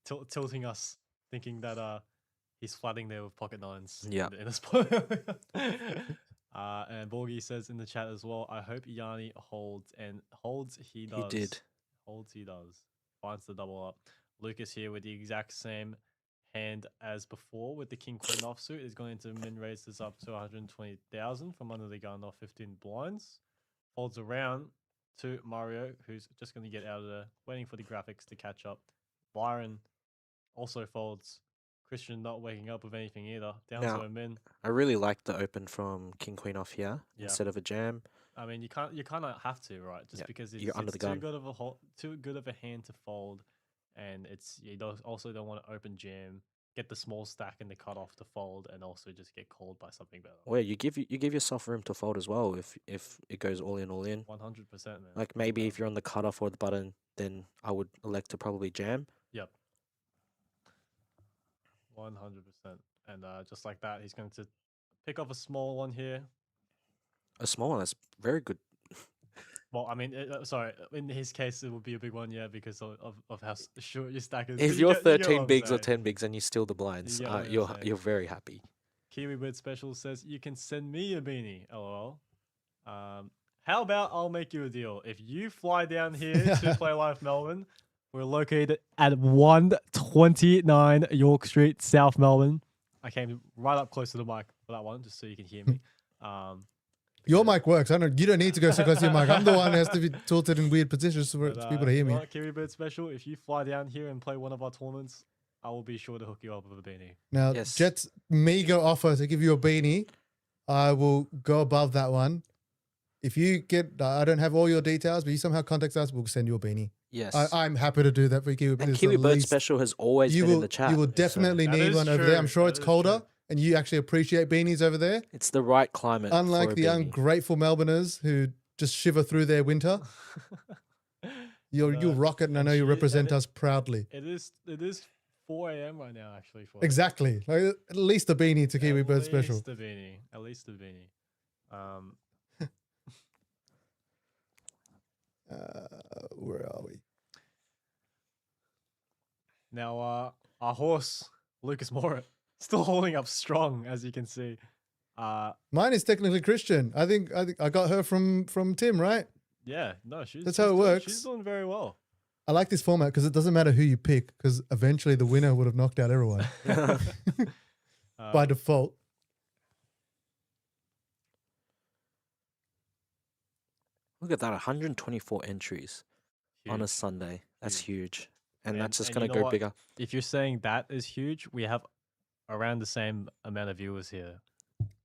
Tilting us, thinking that he's flooding there with pocket 9s. Yeah. In a spot. And Borgie says in the chat as well, I hope Yanni holds, and holds he does. He did. Holds he does. Finds the double up. Lucas here with the exact same hand as before with the king queen offsuit is going to min raise this up to 120,000 from under the gun off 15 blinds. Folds around to Mario, who's just going to get out of there, waiting for the graphics to catch up. Byron also folds. Christian not waking up with anything either. Down Now, to a min. I really like the open from King Queen off here Yeah. instead of a jam. I mean, you kind of have to, right? Just Yeah, because you're under it's the gun. too good of a hand to fold, and also don't want to open jam, get the small stack in the cutoff to fold, and also just get called by something better. Well, you give yourself room to fold as well if it goes all in, 100%, man. Like maybe if you're on the cutoff or the button, then I would elect to probably jam. Yep. 100%. And just like that, he's going to pick off a small one here. A small one, that's very good. Well, I mean, sorry, in his case, it would be a big one, yeah, because of how short your stack is. If You you're get what 13 I'm bigs or saying. 10 bigs and you steal the blinds, get what I'm you're saying. you're very happy. Kiwi Bird Special says, you can send me a beanie, lol. How about I'll make you a deal? If you fly down here to Playlive Melbourne, we're located at 129 York Street, South Melbourne. I came right up close to the mic for that one, just so you can hear me. Your mic works. You don't need to go so close to your mic. I'm the one who has to be tilted in weird positions for But, people to hear you know me. what, Kiwi Bird Special, if you fly down here and play one of our tournaments, I will be sure to hook you up with a beanie. Now, Yes. Jet's meager offer to give you a beanie, I will go above that one. If you get, I don't have all your details, but you somehow contact us, we'll send you a beanie. Yes. I'm happy to do that for you, Kiwi Bird. and It's Kiwi the Bird least- Special has always you been will, in the chat. You will so- definitely That need is one over there. I'm true, sure that it's is colder, true. and you actually appreciate beanies over there. It's the right climate. for Unlike a the beanie. ungrateful Melbourners who just shiver through their winter. You'll rock it, and I know you represent us proudly. It is 4 a.m. right now, actually. For Exactly. Like, at least a beanie to Kiwi Bird special. At least the beanie. Where are we? Now, our horse, Lucas Morat, still holding up strong, as you can see. Mine is technically Christian. I think I got her from Tim, right? Yeah, no, That's how it works. She's doing very well. I like this format because it doesn't matter who you pick, because eventually the winner would have knocked out everyone by default. Look at that, 124 entries on a Huge. Sunday. That's huge. And And- that's just and going you to know go what? bigger. If you're saying that is huge, we have around the same amount of viewers here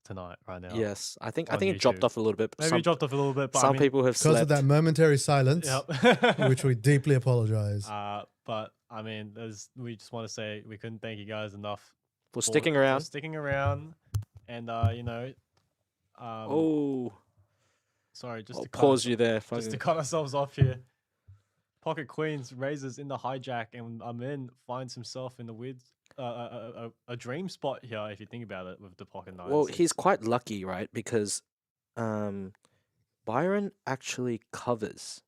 tonight, right now. Yes. I think on it dropped YouTube. off a little bit. Maybe it dropped off a little bit, but some I mean, people have Because slept. of that momentary silence, Yep. which we deeply apologize. But I mean, we just want to say we couldn't thank you guys enough for sticking around. for sticking around, and you know, Oh, sorry, just I'll to cut pause us- you there. just to cut ourselves off here. Pocket Queens raises in the hijack, and Amin finds himself in the weird, a dream spot here. If you think about it, with the pocket nines. Well, he's quite lucky, right? Because Byron actually covers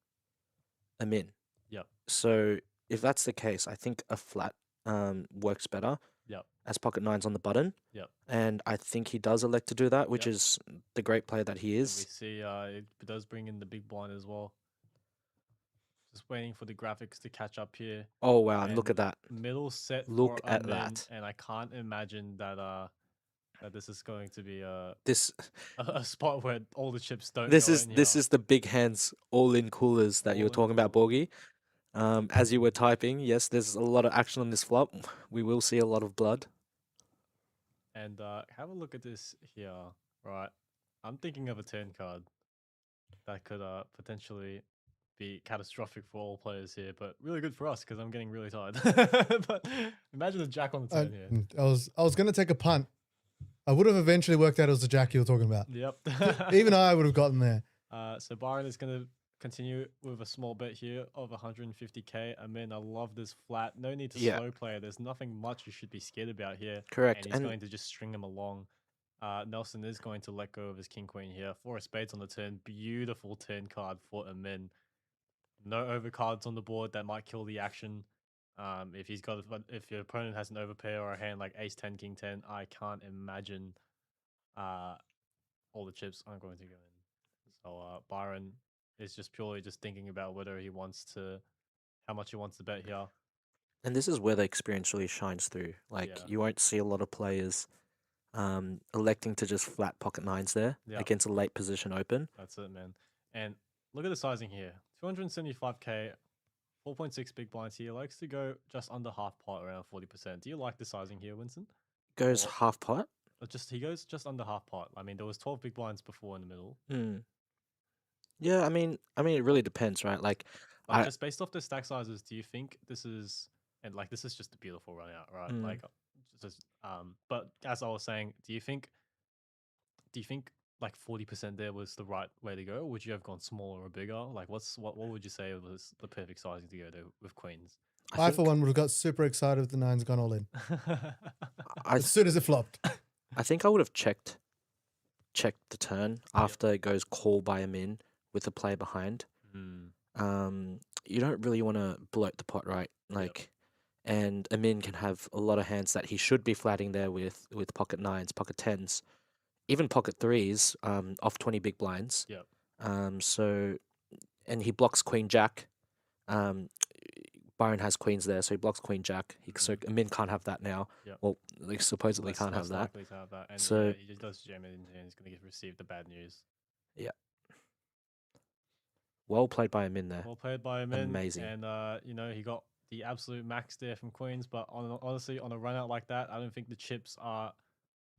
a min. Yep. So if that's the case, I think a flat works better. Yep. As pocket nines on the button. Yep. And I think he does elect to do that, which Yep. is the great player that he And is. we see it does bring in the big blind as well. Just waiting for the graphics to catch up here. Oh wow! And look And at that. Middle set. Look for at Amin, that. And I can't imagine that that this is going to be This a spot where all the chips don't. this go is in this here. is the big hands all in coolers that you were All-in talking about, Borgie. As you were typing, yes, there's a lot of action on this flop. We will see a lot of blood. And have a look at this here. Right, I'm thinking of a turn card that could potentially be catastrophic for all players here, but really good for us because I'm getting really tired. But imagine a jack on the turn here. I was going to take a punt. I would have eventually worked out it was the jack you were talking about. Yep. Even I would have gotten there. So Byron is going to continue with a small bet here of 150k. I mean, I love this flat. No need to Yeah. slow play. There's nothing much you should be scared about here. Correct. And he's going to just string him along. Nelson is going to let go of his king queen here. Four of spades on the turn. Beautiful turn card for Amin. No overcards on the board that might kill the action. If your opponent has an overpair or a hand like ace 10, king 10, I can't imagine all the chips aren't going to go in. So Byron is just purely just thinking about how much he wants to bet here. And this is where the experience really shines through. Like Yeah. you won't see a lot of players electing to just flat pocket nines there Yeah. against a late position open. That's it, man. And look at the sizing here. 275k, 4.6 big blinds here. Likes to go just under half pot, around 40%. Do you like the sizing here, Winston? Goes Or- half pot. He goes just under half pot. I mean, there was 12 big blinds before in the middle. Yeah, I mean, it really depends, right? Like, But just based off the stack sizes, do you think this is just a beautiful run out, right? Mm. Like, but as I was saying, do you think like 40% there was the right way to go? Or would you have gone smaller or bigger? Like, what would you say was the perfect sizing to go to with queens? I for one would have got super excited if the nines gone all in I as soon as it flopped. I think I would have checked the turn after it goes call by a min with the player behind. You don't really want to bloat the pot, right? Like, and a min can have a lot of hands that he should be flatting there with pocket nines, pocket tens, even pocket threes, off 20 big blinds. Yep. So, and he blocks queen jack. Byron has queens there, so he blocks queen jack. So a min can't have that now. Yep. Well, they supposedly can't have Less that. likely to have that. And So- yeah, he just does jam it in and he's going to receive the bad news. Well played by a min there. Well played by him. Amazing. And he got the absolute max there from queens. But honestly, on a run out like that, I don't think the chips are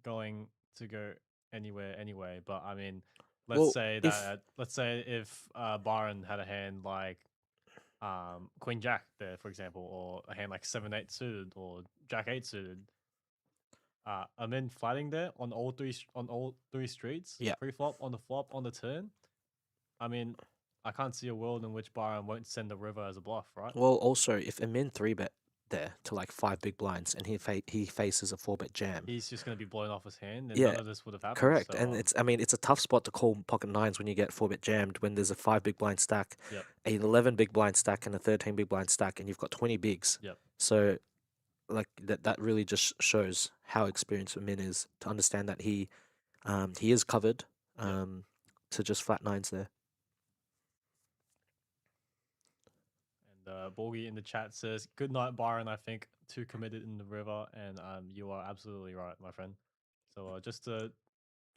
going to go anywhere anyway. But I mean, let's say if Byron had a hand like Queen Jack there, for example, or a hand like 7-8 suited or Jack 8 suited, I'm in fighting there on all three streets. Yeah. Pre-flop, on the flop, on the turn. I mean, I can't see a world in which Byron won't send the river as a bluff, right? Well, also, if Amin 3-bet there to like 5 big blinds and he faces a 4-bet jam. He's just going to be blown off his hand, and Yeah, none of this would have happened. Correct. So, And it's a tough spot to call pocket nines when you get 4-bet jammed when there's a 5 big blind stack, Yep. an 11 big blind stack, and a 13 big blind stack, and you've got 20 bigs. Yep. So, like that really just shows how experienced Amin is to understand that he is covered to just flat nines there. And Borgie in the chat says, "Good night, Byron. I think too committed in the river," and you are absolutely right, my friend. So just a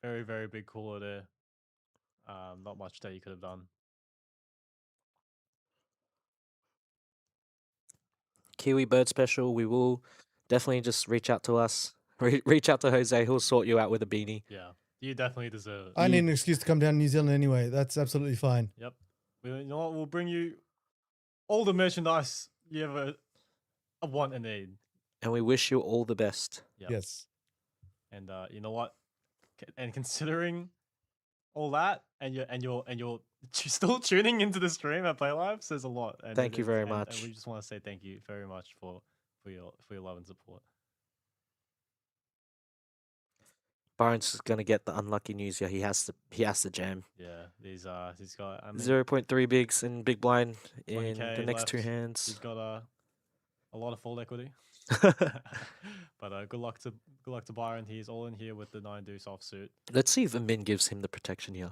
very, very big cooler there. Not much that you could have done. Kiwi Bird Special, we will definitely just reach out to us. Reach out to Jose. He'll sort you out with a beanie. Yeah, you definitely deserve it. I need an excuse to come down to New Zealand anyway. That's absolutely fine. Yep. You know what? We'll bring you all the merchandise you ever want and need. And we wish you all the best. Yep. Yes. And you know what? And considering all that, and you're still tuning into the stream at Playlive says a lot. And Thank you very and much. we just want to say thank you very much for your love and support. Byron's gonna get the unlucky news here. He has to jam. Yeah, he's got 0.3 bigs in big blind in 20K the next two left. hands. He's got a lot of fold equity. But good luck to Byron. He's all in here with the 9 deuce offsuit. Let's see if Amin gives him the protection here.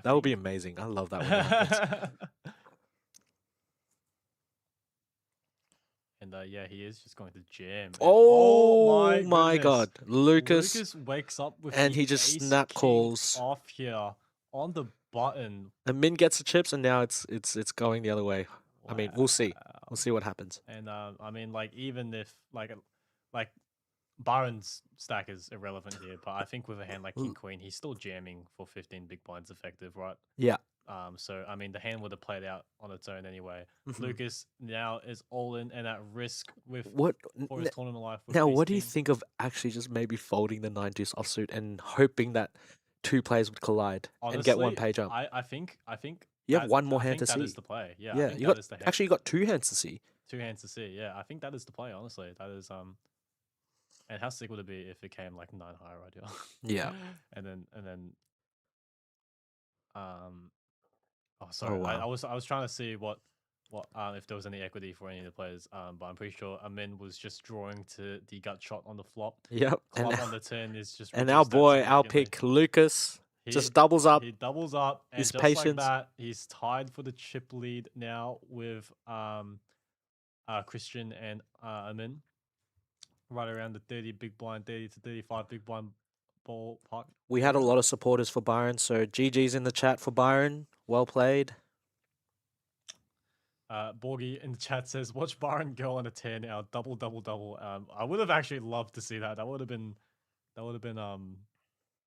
That would be amazing. I love that when that happens. And yeah, he is just going to jam. And Oh my goodness. God, Lucas wakes up with and the he just ace snap king calls. off here on the button. Amin gets the chips, and now it's going the other way. I mean, we'll see. Wow. We'll see what happens. And I mean, like, even if like Byron's stack is irrelevant here, but I think with a hand like King Queen, he's still jamming for 15 big blinds effective, right? Yeah. So I mean, the hand would have played out on its own anyway. Mhm. Lucas now is all in and at risk with What for his tournament life. With now? ace What do you king. think of actually just maybe folding the 9 deuce offsuit and hoping that 2 players would collide and get one Honestly, page up? I think You have that- one more I hand think to that is see. the play. Yeah, I Yeah, think you that got is the hand. actually you got 2 hands to see. 2 hands to see. Yeah, I think that is the play. Honestly, that is And how sick would it be if it came like 9 high right here? Yeah. and then oh sorry, Oh, wow. I was trying to see what if there was any equity for any of the players. But I'm pretty sure Amin was just drawing to the gut shot on the flop. Yep. Club on the turn is just And our reduced that boy, our significantly. pick, Lucas, He- just doubles up. He doubles up, and His just like patience. that, he's tied for the chip lead now with Christian and Amin, right around the 30 big blind, 30 to 35 big blind ballpark. We had a lot of supporters for Byron, so GG's in the chat for Byron. Well played. Borgie in the chat says, "Watch Byron go on a 10 now, double, double, double." I would have actually loved to see that. That would have been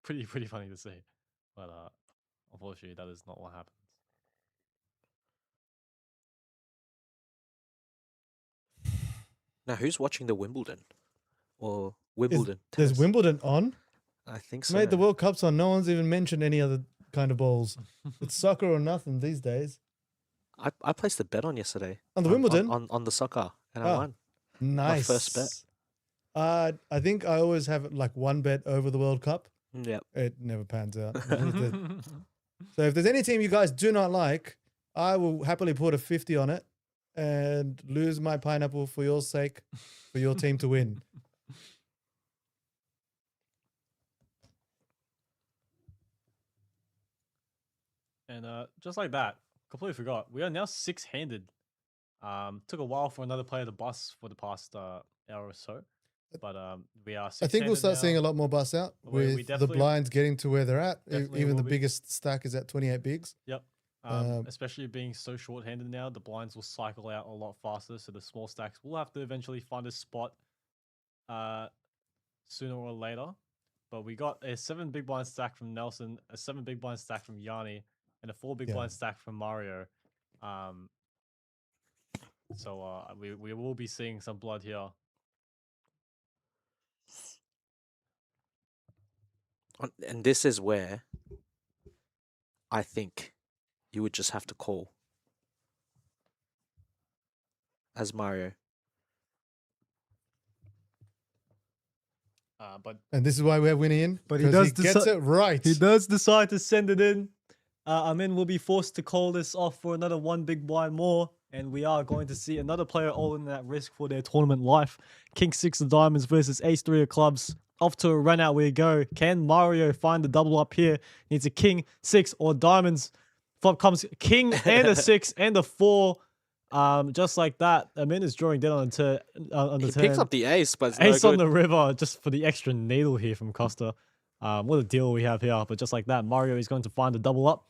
pretty funny to see, but unfortunately, that is not what happens. Now, who's watching the Wimbledon? Or Wimbledon? There's tennis? Wimbledon on. I think so. Mate, the World Cup's on. No one's even mentioned any other kind of balls. It's soccer or nothing these days. I placed a bet on yesterday. On the Wimbledon? On the soccer, and I Oh. won. Nice. first bet. I think I always have like one bet over the World Cup. Yep. It never pans out. So if there's any team you guys do not like, I will happily put a 50 on it and lose my pineapple for your sake, for your team to win. And just like that, completely forgot. We are now 6-handed. Took a while for another player to bust for the past hour or so, but we are. I think we'll 6-handed start now. seeing a lot more busts out We with the definitely- blinds getting to where they're at. definitely Even the will be. biggest stack is at 28 bigs. Yep. Um, Especially being so short-handed now, the blinds will cycle out a lot faster. So the small stacks will have to eventually find a spot, sooner or later. But we got a 7 big blind stack from Nelson, a 7 big blind stack from Yanni, and a 4 big Yeah. blind stack from Mario. So we will be seeing some blood here. And this is where I think you would just have to call as Mario. But And this is why we're winning. But he because does gets it right. he does decide to send it in. Amin will be forced to call this off for another one big blind more, and we are going to see another player all in at risk for their tournament life. King 6 of diamonds versus ace 3 of clubs. Off to a run out we go. Can Mario find the double up here? Needs a king, 6, or diamonds. Flop comes king and a 6 and a 4. Just like that, Amin is drawing down on the He turn. picks up the ace, but it's Ace no on good. the river, just for the extra needle here from Costa. What a deal we have here. But just like that, Mario is going to find a double up.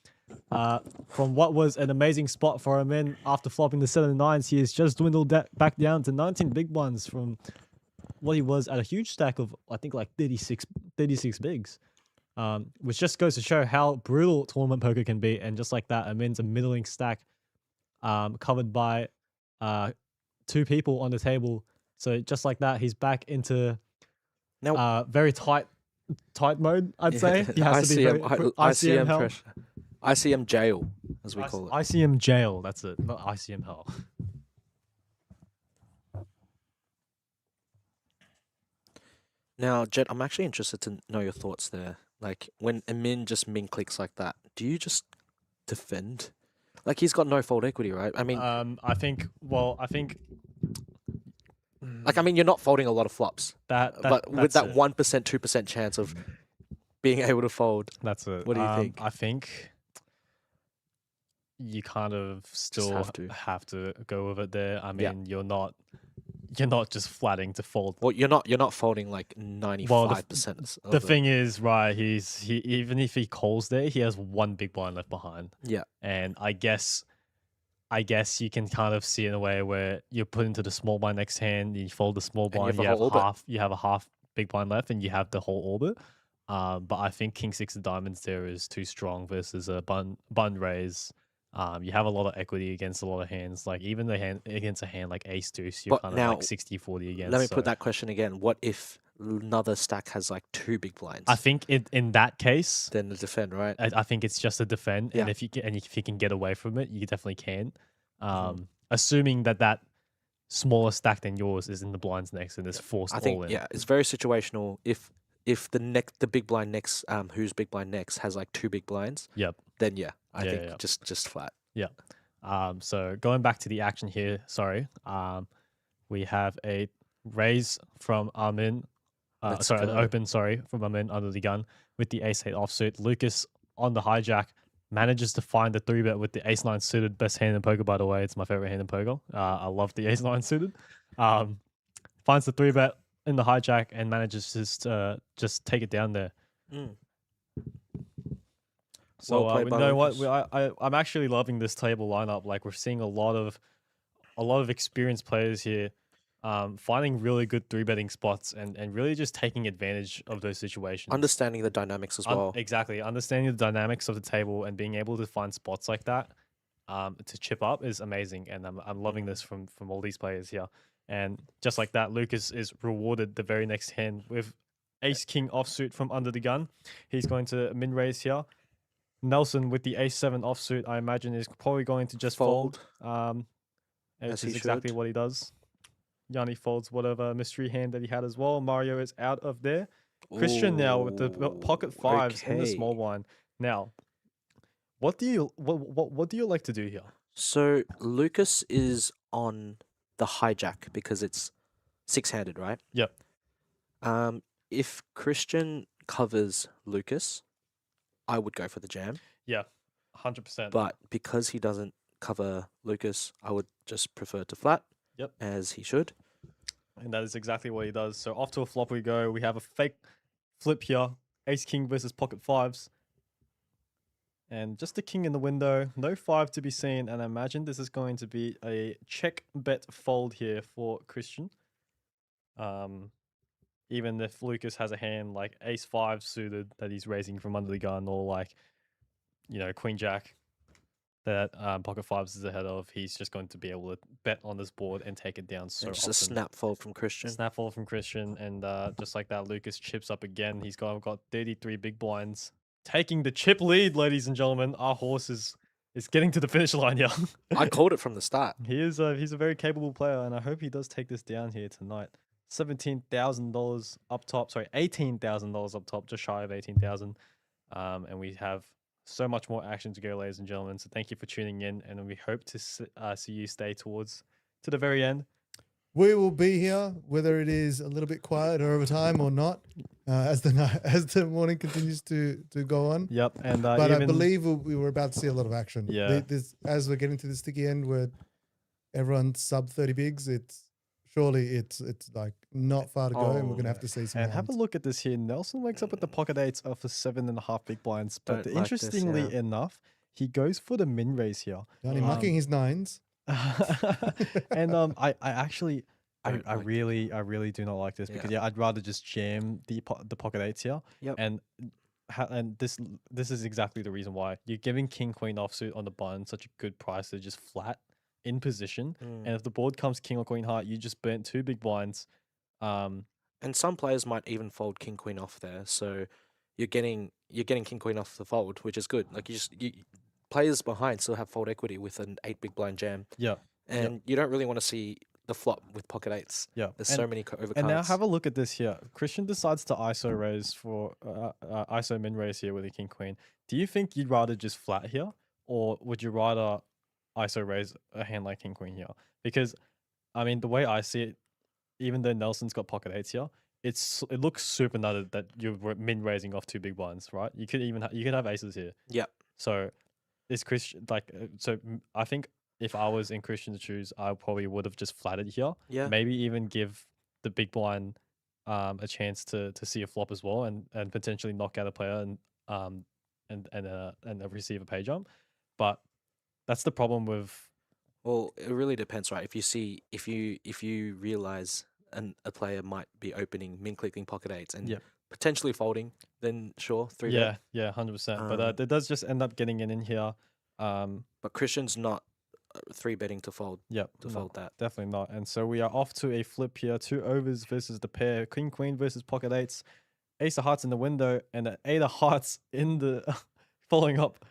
From what was an amazing spot for him in after flopping the 7 of 9s, he has just dwindled back down to 19 big ones from what he was at a huge stack of, I think, like 36 bigs. Which just goes to show how brutal tournament poker can be. And just like that, Amin's a middling stack covered by 2 people on the table. So just like that, he's back into Now, very tight mode, I'd say. He has to be very, ICM hell. pressure. ICM jail, as we call it. ICM jail, that's it, not ICM hell. Now, Jet, I'm actually interested to know your thoughts there. Like, when Amin just min clicks like that, do you just defend? Like, he's got no fold equity, right? I mean, I think like, I mean, you're not folding a lot of flops, but with that's that it. 1%, 2% chance of being able to fold, That's it. What do you think? I think you kind of still have to. have to go with it there. I Yeah. mean, you're not just flatting to fold. Well, you're not folding like 95% of The thing is, right, he even if he calls there, he has one big blind left behind. Yeah. And I guess you can kind of see in a way where you put into the small blind next hand, you fold the small And you blind, have a whole orbit. you have a half big blind left, and you have the whole orbit. But I think King 6 of diamonds there is too strong versus a button raise. You have a lot of equity against a lot of hands, like even the hand against a hand like ace deuce, you're But kind of now, like 60-40 against. Let me so put that question again. What if another stack has like 2 big blinds? I think in that case, Then the defend, right? I think it's just a defend, Yeah. and if you can get away from it, you definitely can. Mm-hmm. Assuming that smaller stack than yours is in the blinds next and is forced I all think in. it's very situational. If the big blind next, who's big blind next has like 2 big blinds, Yep. then I Yeah, think yeah. just flat. So going back to the action here, we have a raise from Armin. Let's An go. open, from Armin under the gun with the ace-8 offsuit. Lucas on the hijack manages to find the 3-bet with the ace-9 suited. Best hand in poker, by the way. It's my favorite hand in poker. I love the ace-9 suited. Finds the 3-bet in the hijack and manages to just take it down there. Mm. So Well played you by know what? Lucas. I'm actually loving this table lineup. Like we're seeing a lot of experienced players here, finding really good 3-betting spots and really just taking advantage of those situations. Understanding the dynamics as well. Exactly, understanding the dynamics of the table and being able to find spots like that, to chip up is amazing. And I'm loving this from all these players here. And just like that, Lucas is rewarded the very next hand with ace king offsuit from under the gun. He's going to min raise here. Nelson with the ace-7 offsuit, I imagine, is probably going to just fold. Which is exactly what he does. Yanni folds whatever mystery hand that he had as well. Mario is out of there. Christian now with the pocket 5s in the small blind. Now, what do you like to do here? So Lucas is on the hijack because it's 6-handed, right? Yep. If Christian covers Lucas, I would go for the jam. Yeah, 100%. But because he doesn't cover Lucas, I would just prefer to flat. Yep. As he should. And that is exactly what he does. So off to a flop we go. We have a fake flip here. Ace king versus pocket 5s. And just a king in the window. No 5 to be seen. And I imagine this is going to be a check bet fold here for Christian. Even if Lucas has a hand like ace-5 suited that he's raising from under the gun, or like, queen jack, that pocket fives is ahead of, he's just going to be able to bet on this board and take it down so And just a often. snap fold from Christian. Snap fold from Christian, and just like that, Lucas chips up again. He's got 33 big blinds, taking the chip lead, ladies and gentlemen. Our horse is getting to the finish line here. I called it from the start. He's a very capable player, and I hope he does take this down here tonight. $17,000 up top. Sorry, $18,000 up top, just shy of 18,000. And we have so much more action to go, ladies and gentlemen. So thank you for tuning in, and we hope to see you stay to the very end. We will be here, whether it is a little bit quieter over time or not, as the morning continues to go on. Yep, and But I believe we were about to see a lot of action. Yeah. As we're getting to the sticky end, where everyone's sub 30 bigs, it's like not far to go, and we're gonna have to see some. And have a hands. look at this here. Nelson wakes up with the pocket eights for 7.5 big blinds. But Don't like this, interestingly yeah. enough, he goes for the min raise here. Johnny mucking his nines. And I actually Don't I like really do not like this because I'd rather just jam the pocket eights here. Yep. And this is exactly the reason why you're giving king queen offsuit on the button such a good price to just flat in position. Mm. And if the board comes king or queen heart, you just burnt 2 big blinds. And some players might even fold king queen off there, so you're getting king queen off the fold, which is good. Like players behind still have fold equity with an 8 big blind jam, Yeah. and you don't really want to see the flop with pocket eights. Yeah. There's so many overcards. And now have a look at this here. Christian decides to ISO raise for ISO min raise here with a king queen. Do you think you'd rather just flat here, or would you rather ISO raise a hand like king queen here? Because I mean, the way I see it, even though Nelson's got pocket eights here, it looks super nutted that you're min raising off 2 big blinds, right? You could even you could have aces here. Yep. So is Christian I think if I was in Christian's shoes, I probably would have just flatted here. Yeah. Maybe even give the big blind a chance to see a flop as well, and potentially knock out a player and receive a pay jump. But that's the problem with Well, it really depends, right? If you realize a player might be opening min clicking pocket eights and Yep. potentially folding, then sure, 3 yeah 100%. But it does just end up getting in here. But Christian's not 3 betting to fold Yep, to no, fold that. definitely not. And so we are off to a flip here. 2 overs versus the pair. King queen versus pocket eights. Ace of hearts in the window and an 8 of hearts in the following up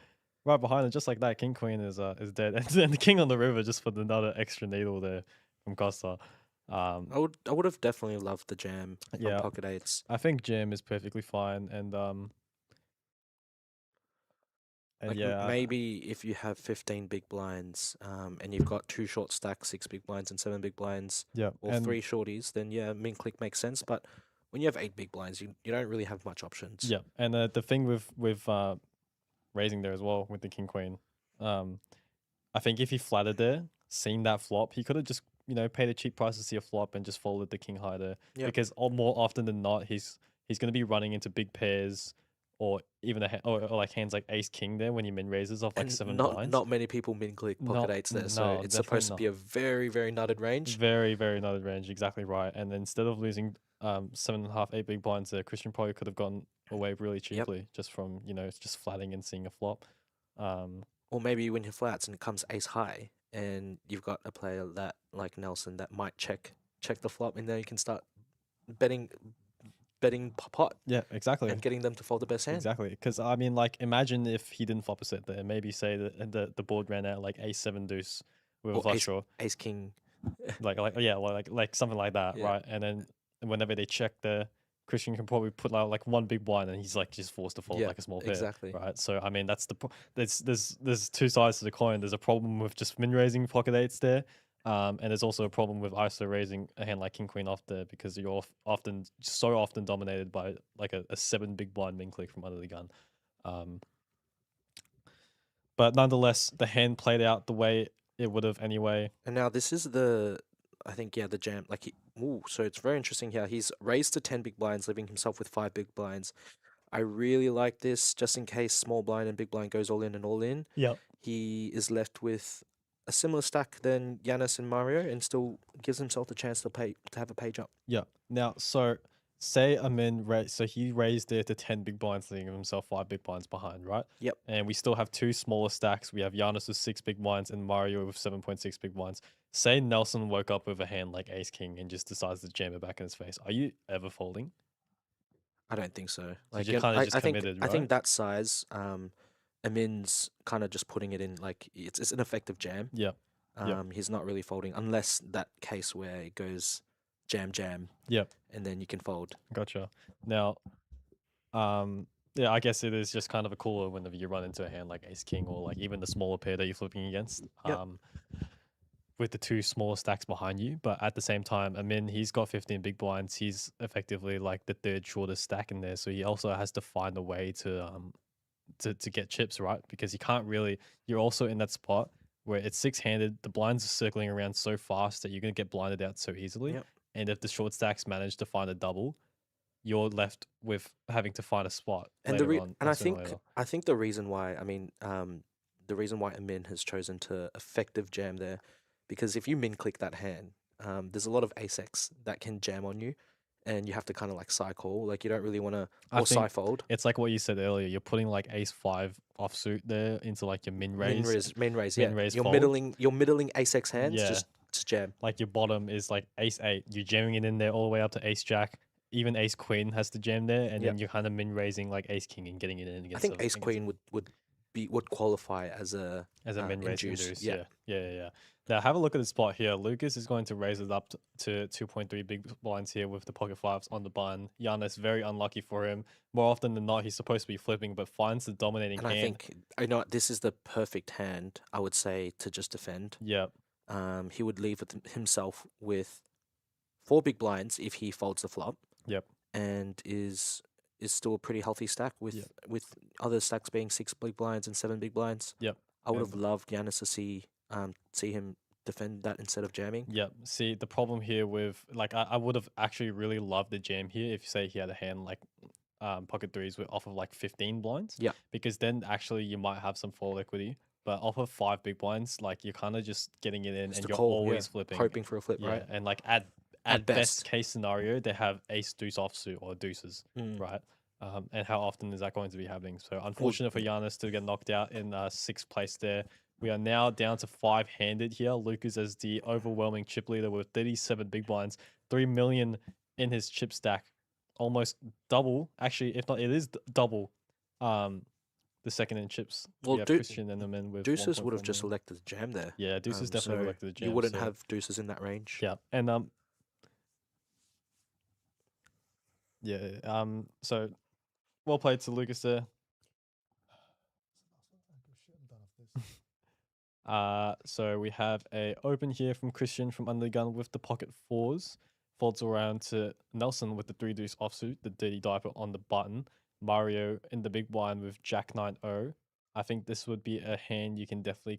right behind it. Just like that, king queen is dead. And then the king on the river just for another extra needle there from Costa. I would have definitely loved the jam Yeah. on pocket eights. I think jam is perfectly fine, and Like yeah, maybe if you have 15 big blinds, and you've got 2 short stacks, 6 big blinds and 7 big blinds, yeah, or and 3 shorties, then yeah, min click makes sense. But when you have 8 big blinds, you don't really have much options. yeah, and the thing with raising there as well with the king queen, I think if he flatted there, seen that flop, he could have just paid a cheap price to see a flop and just folded the king high there. Yep. Because more often than not, he's going to be running into big pairs, or even or like hands like ace king there when he min raises off like And 7 not blinds. not many people min click pocket eights there, so no, it's supposed to definitely be a very very nutted range. Very, very nutted range, exactly right. And then instead of losing 7.5, 8 big blinds there, Christian probably could have gone away really cheaply just from just flatting and seeing a flop. Or maybe when you flats and it comes ace high, and you've got a player that like Nelson that might check the flop, and then you can start betting pot Yeah, exactly. and getting them to fold the best hand. Exactly, because I mean, like, imagine if he didn't flop a set there. Maybe say that the board ran out like ace 7 deuce with a Or flush draw, ace king. like something like that, Yeah. right? And then whenever they check there, Christian can probably put out like 1 big blind, and he's like just forced to fold Yeah, like a small pair, exactly. right? So I mean, that's there's 2 sides to the coin. There's a problem with just min raising pocket eights there. And there's also a problem with ISO raising a hand like king queen off there because you're so often dominated by like a 7 big blind min click from under the gun. But nonetheless, the hand played out the way it would have anyway. And now this is I think the jam. Like so it's very interesting here. He's raised to 10 big blinds, leaving himself with 5 big blinds. I really like this, just in case small blind and big blind goes all in and all in. Yep. He is left with a similar stack than Giannis and Mario, and still gives himself the chance to have a page up. Yeah. Now, so say Amin so he raised it to 10 big blinds, leaving himself 5 big blinds behind, right? Yep. And we still have 2 smaller stacks. We have Giannis with 6 big blinds and Mario with 7.6 big blinds. Say Nelson woke up with a hand like Ace King and just decides to jam it back in his face. Are you ever folding? I don't think so. Like, you're kind of just committed, I right? think that size, Amin's kind of just putting it in like it's an effective jam. Yep. He's not really folding unless that case where it goes jam, Yep. and then you can fold. Gotcha. Now, yeah, I guess it is just kind of a cooler whenever you run into a hand like Ace King or like even the smaller pair that you're flipping against. Yep. With the 2 smaller stacks behind you, but at the same time, Amin, he's got 15 big blinds. He's effectively like the 3rd shortest stack in there, so he also has to find a way to get chips, right? Because you can't really. You're also in that spot where it's 6-handed. The blinds are circling around so fast that you're gonna get blinded out so easily. Yep. And if the short stacks manage to find a double, you're left with having to find a spot. And later on, I sooner or later. think the reason why the reason why Amin has chosen to effective jam there, because if you min click that hand, there's a lot of ace X that can jam on you, and you have to kind of like cycle. Like you don't really want to or think fold. It's like what you said earlier. You're putting like ace 5 offsuit there into like your min raise. Min raise, min yeah. raise Your fold. middling ace X hands, Yeah. just jam. Like your bottom is like ace 8. You're jamming it in there all the way up to ace jack. Even ace queen has to jam there, and then you're kind of min raising like ace king and getting it in. I think ace queen would qualify as a min raise induce. induce. Yeah. Yeah. Now have a look at the spot here. Lucas is going to raise it up to 2.3 big blinds here with the pocket 5s on the button. Giannis, very unlucky for him. More often than not, he's supposed to be flipping, but finds the dominating And hand. I think this is the perfect hand, I would say, to just defend. Yep. He would leave himself with 4 big blinds if he folds the flop. Yep. And is still a pretty healthy stack with other stacks being 6 big blinds and 7 big blinds. Yep. I would have loved Giannis to see him defend that instead of jamming. Yep. See, the problem here with like I would have actually really loved the jam here if say he had a hand like pocket 3s with off of like 15 blinds. Yeah. Because then actually you might have some fold equity. But off of 5 big blinds, like you're kind of just getting it in Just and a you're call, always flipping. hoping for a flip, Yeah. right? And like at best best. case scenario, they have ace deuce offsuit or deuces, Mm. right? And how often is that going to be happening? So unfortunate for Giannis to get knocked out in 6th place there. We are now down to 5-handed here. Lucas as the overwhelming chip leader with 37 big blinds, 3 million in his chip stack, almost double. Actually, if not, it is double. The second in chips. Well, we have Christian and Amin with Deuces would have 1.4 just million. elected to jam there. Yeah, Deuces definitely so elected the jam. You wouldn't so- have deuces in that range. Yeah, and yeah, so well played to Lucas there. So we have a open here from Christian from under the gun with the pocket 4s. Folds around to Nelson with the 3 deuce offsuit, the dirty diaper on the button. Mario in the big blind with Jack 9-0. I think this would be a hand you can definitely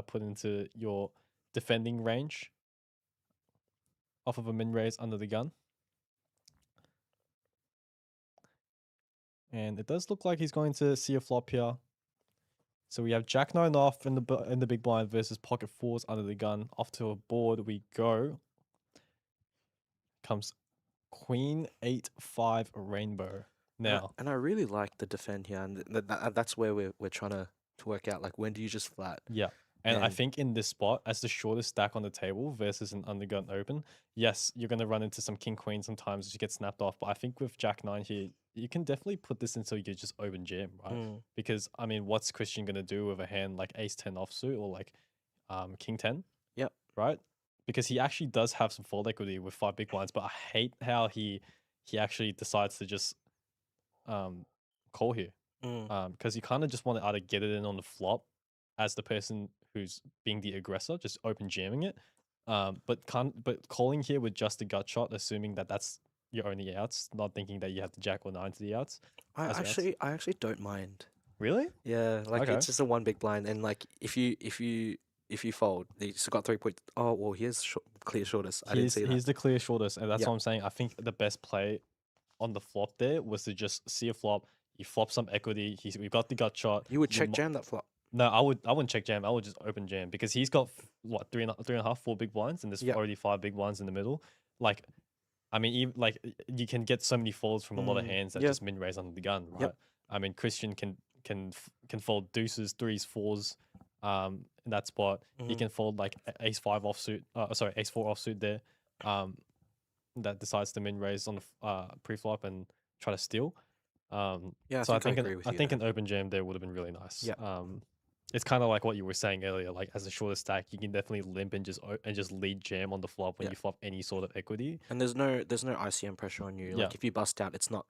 put into your defending range off of a min raise under the gun. And it does look like he's going to see a flop here. So we have Jack 9 off in the big blind versus pocket 4s under the gun. Off to a board we go. Comes Queen 8-5 rainbow. Now, And I really like the defend here, and that's where we're trying to work out, like, when do you just flat? yeah. And I And- think in this spot, as the shortest stack on the table versus an undergun open, yes, you're going to run into some king queen sometimes as you get snapped off. But I think with Jack 9 here, you can definitely put this into your just open jam, right? Mm. Because, I mean, what's Christian going to do with a hand like ace 10 offsuit or like king 10? Yep. Right? Because he actually does have some fold equity with 5 big blinds, but I hate how he actually decides to just call here. Because you kind of just want to either get it in on the flop as the person who's being the aggressor, just open jamming it. But calling here with just a gut shot, assuming that that's your only outs, not thinking that you have to jack or 9 to the outs. I as outs. actually don't mind. Really? Yeah, like Okay. it's just a one big blind, and like if you fold, you just got 3 points. Oh well, here's clear shortest. I didn't see that. He's the clear shortest, and that's Yeah. what I'm saying. I think the best play on the flop there was to just see a flop. You flop some equity. We've got the gut shot. You would the check mo- jam that flop. No, I wouldn't check jam. I would just open jam because he's got what three and a half, 4 big blinds, and there's Yep. already 5 big blinds in the middle. Like I mean, even, like you can get so many folds from a lot of hands that yeah. just min raise under the gun, right? Yep. I mean, Christian can fold deuces, threes, fours, in that spot. He Mhm. can fold like ace five offsuit, sorry, ace four offsuit there. That decides to min raise on the pre-flop and try to steal. Yeah, I So I think I think agree with you an there. open jam there would have been really nice. Yeah. It's kind of like what you were saying earlier. Like as a shorter stack, you can definitely limp and just lead jam on the flop when Yeah. you flop any sort of equity. And there's no ICM pressure on you. Yeah. Like if you bust out, it's not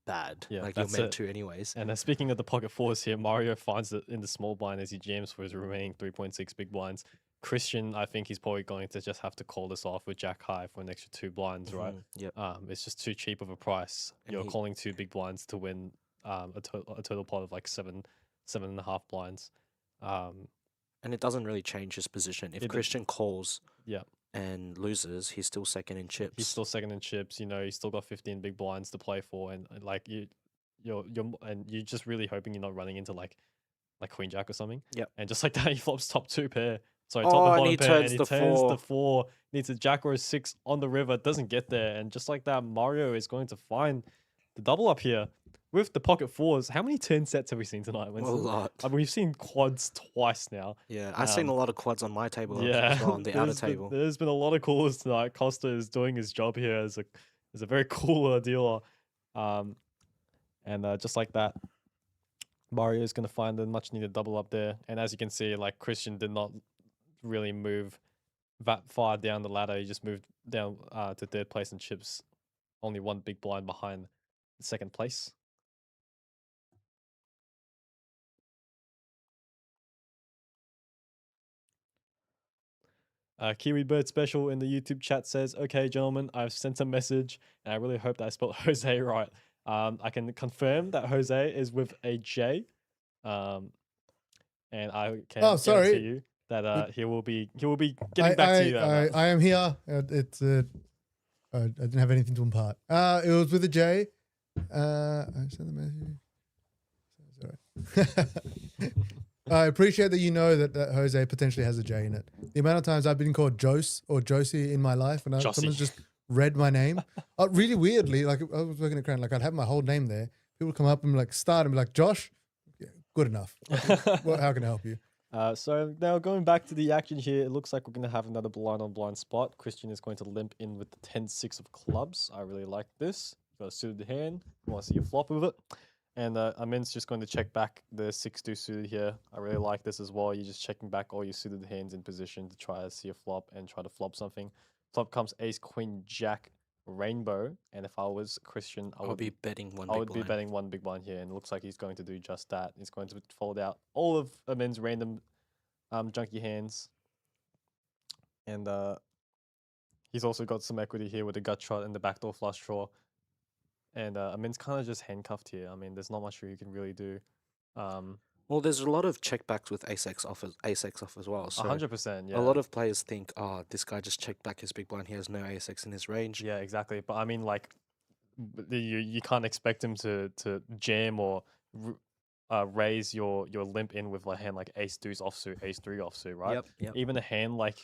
bad. Yeah, like you're that's meant it. to anyways. And speaking of the pocket fours here, Mario finds it in the small blind as he jams for his remaining 3.6 big blinds. Christian, I think he's probably going to just have to call this off with Jack High for an extra 2 blinds, right? Yep. It's just too cheap of a price. And You're he- calling 2 big blinds to win a total pot of like 7.5 blinds. And it doesn't really change his position. If It- Christian calls Yeah. and loses, he's still second in chips. He's still second in chips. You know, he's still got 15 big blinds to play for, and like you're just really hoping you're not running into like Queen Jack or something. Yep. And just like that, he flops top 2 pair. Sorry, Oh, top and and bottom he pair, turns and he the turns four. the 4. Needs a Jack or a 6 on the river. Doesn't get there, and just like that, Mario is going to find the double up here with the pocket fours. How many turn sets have we seen tonight, A Winston? lot. I mean, we've seen quads twice now. Yeah, I've seen a Um, lot of quads on my table Yeah, as well, on the outer there's been- table. there's been a lot of callers tonight. Costa is doing his job here as a very cool dealer, and just like that, Mario is going to find the much needed double up there. And as you can see, like Christian did not really move that far down the ladder. He just moved down to third place in chips, only 1 big blind behind second place. Kiwi Bird Special in the YouTube chat says, "Okay, gentlemen, I've sent a message, and I really hope that I spelled Jose right. I can confirm that Jose is with a J, and I can Oh, sorry. guarantee you that he will be getting back to you. I am here. It's I didn't have anything to impart. It was with a J. I sent the message. Sorry. I appreciate that you know that Jose potentially has a J in it. The amount of times I've been called Jose or Josie in my life, and Josie. someone's just read my name. Really weirdly, like I was working at Crown, like I'd have my whole name there. People would come up and like start and be like, Josh, yeah, good enough. How can I help you? So now going back to the action here, it looks like we're going to have another blind on blind spot. Christian is going to limp in with the 10-6 of clubs. I really like this. You've got a suited hand. You want to see a flop with it. And Amin's just going to check back the 6-2 suited here. I really like this as well. You're just checking back all your suited hands in position to try to see a flop and try to flop something. Flop comes ace, queen, jack, rainbow. And if I was Christian, I would be betting one. I big would be blind. betting 1 big blind here, and it looks like he's going to do just that. He's going to fold out all of Amin's random junky hands. And he's also got some equity here with the gut shot and the backdoor flush draw. And Amin's kind of just handcuffed here. I mean, there's not much you can really do. Well, there's a lot of checkbacks with ace X off as well. So 100%, yeah. a lot of players think, oh, this guy just checked back his big blind. He has no ace X in his range. Yeah, exactly. But I mean, like, you can't expect him to jam or raise your limp in with a hand like ace deuce offsuit, ace 3 offsuit, right? Yep. Even a hand like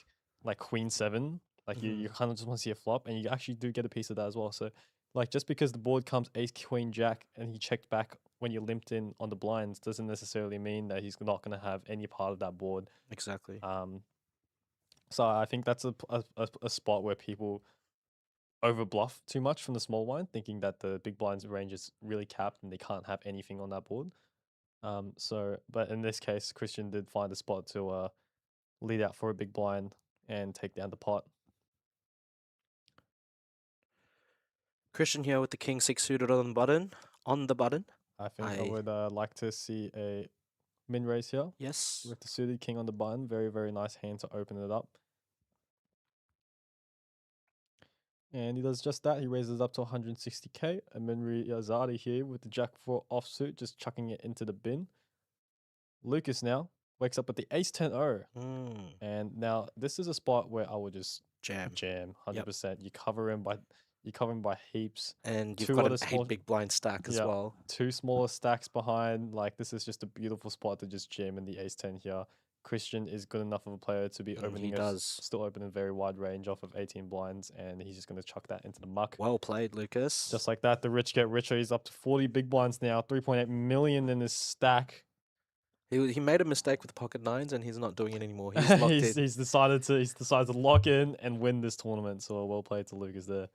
queen 7, like you kind of just want to see a flop, and you actually do get a piece of that as well. So like just because the board comes ace queen jack and he checked back when you limped in on the blinds doesn't necessarily mean that he's not going to have any part of that board. Exactly. So I think that's a spot where people over bluff too much from the small blind, thinking that the big blind's range is really capped and they can't have anything on that board. But in this case, Christian did find a spot to lead out for a big blind and take down the pot. Christian here with the king 6 suited on the button. I think I would like to see a min raise here Yes. with the suited king on the button. Very, very nice hand to open it up. And he does just that. He raises up to 160k. And Minri Yazadi here with the jack 4 offsuit, just chucking it into the bin. Lucas now wakes up with the ace 10-0. And now this is a spot where I would just Jam. 100%. You cover him by heaps. And you've 2 got other an small- 8 big blind stack as Yeah. well. 2 smaller stacks behind. Like, this is just a beautiful spot to just jam in the ace 10 here. Christian is good enough of a player to be opening still opening a very wide range off of 18 blinds, and he's just going to chuck that into the muck. Well played, Lucas. Just like that, the rich get richer. He's up to 40 big blinds now, 3.8 million in his stack. He made a mistake with the pocket nines, and he's not doing it anymore. He's locked in. He's decided to lock in and win this tournament. So well played to Lucas there.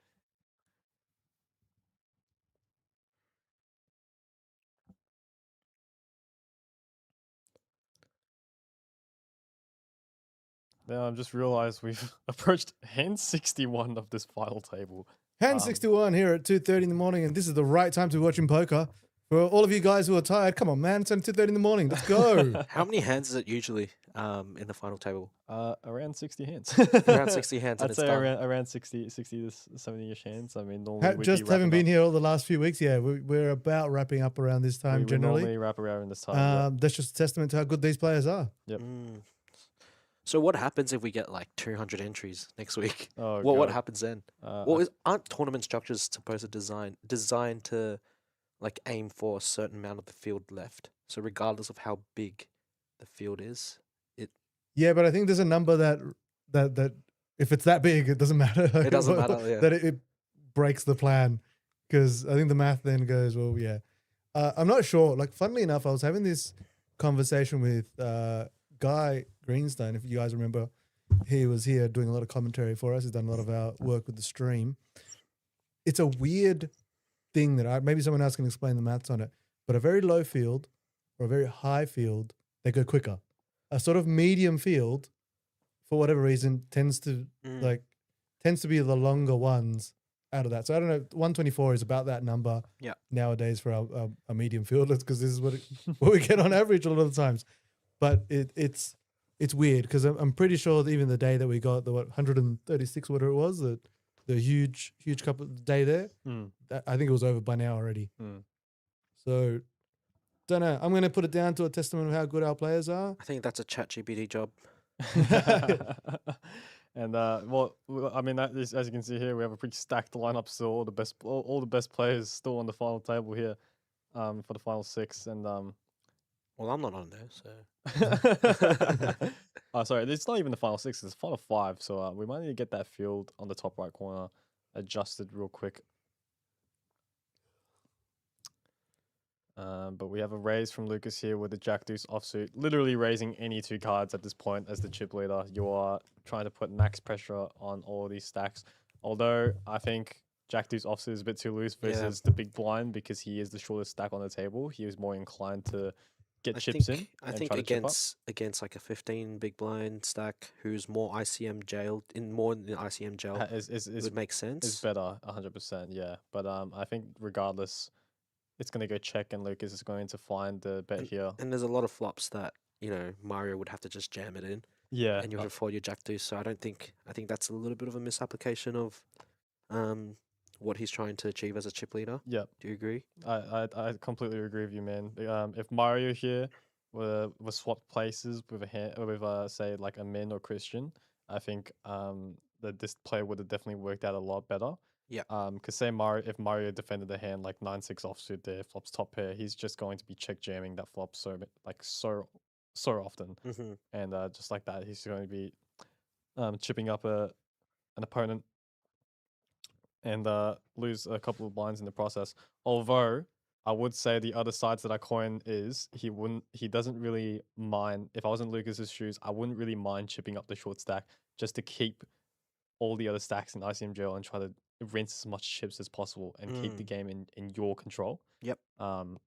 Now I've just realized we've approached hand 61 of this final table. Hand 61 here at 2:30 in the morning, and this is the right time to be watching poker. For all of you guys who are tired, come on, man, it's only 2:30 in the morning. Let's go. How many hands is it usually in the final table? Around 60 hands. Around 60 hands. I'd say around 60 to 70-ish hands. I mean, normally we'd just haven't been here all the last few weeks. Yeah, we're about wrapping up around this time generally. We normally wrap around this time. That's just a testament to how good these players are. Yep. So what happens if we get like 200 entries next week? Oh, what happens then? Aren't tournament structures supposed to designed to like aim for a certain amount of the field left? So regardless of how big the field is, yeah, but I think there's a number that if it's that big, it doesn't matter. It doesn't matter. Yeah. That it breaks the plan, because I think the math then goes, well, yeah. I'm not sure. Like, funnily enough, I was having this conversation with Guy Greenstone. If you guys remember, he was here doing a lot of commentary for us. He's done a lot of our work with the stream. It's a weird thing that maybe someone else can explain the maths on it, but a very low field or a very high field, they go quicker. A sort of medium field, for whatever reason, tends to be the longer ones out of that. So I don't know, 124 is about that number nowadays for our medium fielders, because this is what we get on average a lot of the times. But it's weird, because I'm pretty sure that even the day that we got the 136, whatever it was, the huge cup of the day there, I think it was over by now already. So don't know. I'm going to put it down to a testament of how good our players are. I think that's a ChatGPT job. And well, I mean, as you can see here, we have a pretty stacked lineup still. All the best players still on the final table here, for the final six. And well, I'm not on there, so. Sorry, it's not even the final six. It's the final five. So we might need to get that field on the top right corner adjusted real quick. But we have a raise from Lucas here with the Jack Deuce offsuit, literally raising any two cards at this point as the chip leader. You are trying to put max pressure on all of these stacks. Although I think Jack Deuce offsuit is a bit too loose versus the big blind, because he is the shortest stack on the table. He is more inclined to get chips in. I think against like a 15 big blind stack who's more ICM jailed in the ICM jail would make sense. It's better, 100%, yeah. But I think regardless, it's going to go check, and Lucas is going to find the bet here. And there's a lot of flops that, Mario would have to just jam it in. Yeah. And you have to fold your Jack Deuce. So I think that's a little bit of a misapplication of what he's trying to achieve as a chip leader. Yeah. Do you agree? I completely agree with you, man. If Mario here were swapped places with say like a Min or Christian, I think that this play would have definitely worked out a lot better. Yeah. Because say if Mario defended the hand like 9-6 offsuit there, flops top pair, he's just going to be check jamming that flop so often, and just like that, he's going to be chipping up an opponent and lose a couple of blinds in the process. Although I would say the other side to that coin is he doesn't really mind. If I was in Lucas's shoes, I wouldn't really mind chipping up the short stack just to keep all the other stacks in ICM jail and try to rinse as much chips as possible and keep the game in your control. Yep. And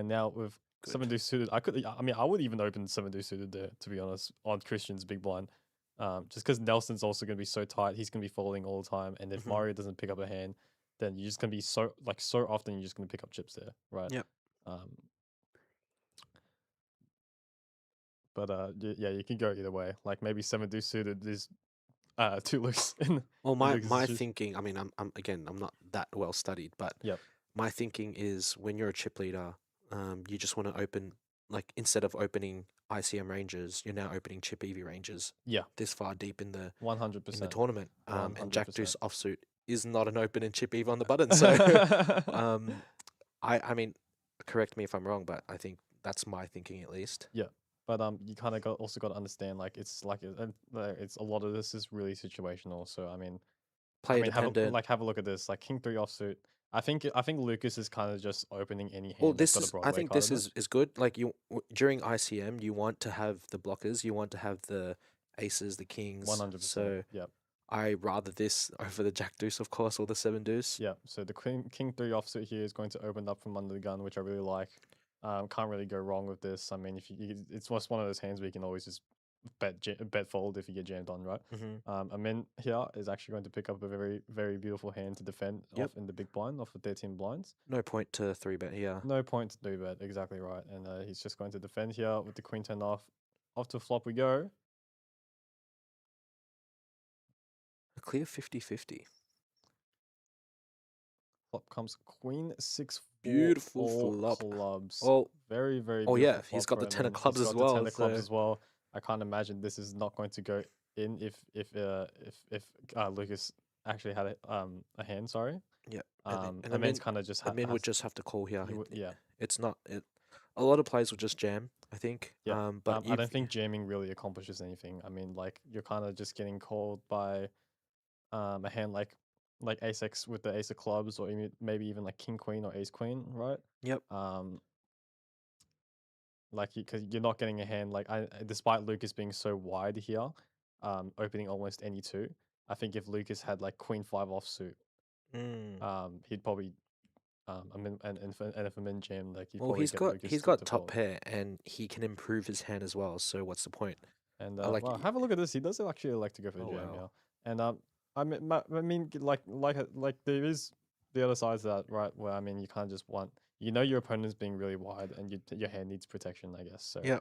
now with 7-deuce suited, I would even open 7-deuce suited there, to be honest, on Christian's big blind. Just because Nelson's also going to be so tight, he's going to be folding all the time. And if Mario doesn't pick up a hand, then you're just going to be so often you're just going to pick up chips there, right? Yep. But yeah, you can go either way. Like maybe 7-deuce suited is too loose. Well, my thinking, I'm not that well studied, but yep. My thinking is when you're a chip leader, you just want to open, like instead of opening ICM ranges, you're now opening chip EV ranges. Yeah. This far deep in the 100% in the tournament. And Jack Deuce offsuit is not an open and chip EV on the button. So I mean, correct me if I'm wrong, but I think that's my thinking at least. Yeah. But you kind of also got to understand like it's like it's a lot of this is really situational. So I mean, Player have dependent. a look at this like King 3 offsuit. I think Lucas is kind of just opening any Well, hand that's this got a is. I Broadway think card this in it. is good. Like during ICM, you want to have the blockers. You want to have the aces, the kings. 100%. So Yep. I rather this over the Jack Deuce, of course, or the 7 Deuce. Yeah, so the King 3 offsuit here is going to open up from under the gun, which I really like. Can't really go wrong with this. I mean, if it's just one of those hands where you can always just bet fold if you get jammed on, right? Mm-hmm. Amin here is actually going to pick up a very, very beautiful hand to defend Yep. off in the big blind, off the 13 blinds. No point to 3-bet here. No point to do that, exactly right. And he's just going to defend here with the queen 10 off. Off to flop we go. A clear 50-50. Flop comes queen 6 Beautiful all flop. clubs. Oh, very, very oh beautiful yeah, he's flop got the for 10 of Amin. clubs He's as got the well. 10 of clubs So as well. I can't imagine this is not going to go in if Lucas actually had a hand. Sorry. yeah, And and Amin's kind of just Amin would just have to call here. yeah. It's not it. A lot of players will just jam, I think. Yeah. But I don't think jamming really accomplishes anything. I mean, like you're kind of just getting called by a hand like ace X with the ace of clubs, or maybe even like king queen or ace queen, right? Yep. Like because you're not getting a hand like despite Lucas being so wide here, opening almost any two. I think if Lucas had like queen 5 offsuit, he'd probably and if Amin jammed, like he'd Well, probably get Lucas he's to got top fold. pair, and he can improve his hand as well. So what's the point? And I like wow, have a look at this. He does actually like to go for the Oh, jam, wow. yeah. And I mean, like there is the other side to that, right? Where I mean, you can't just want your opponent's being really wide, and your hand needs protection, I guess. So Yeah.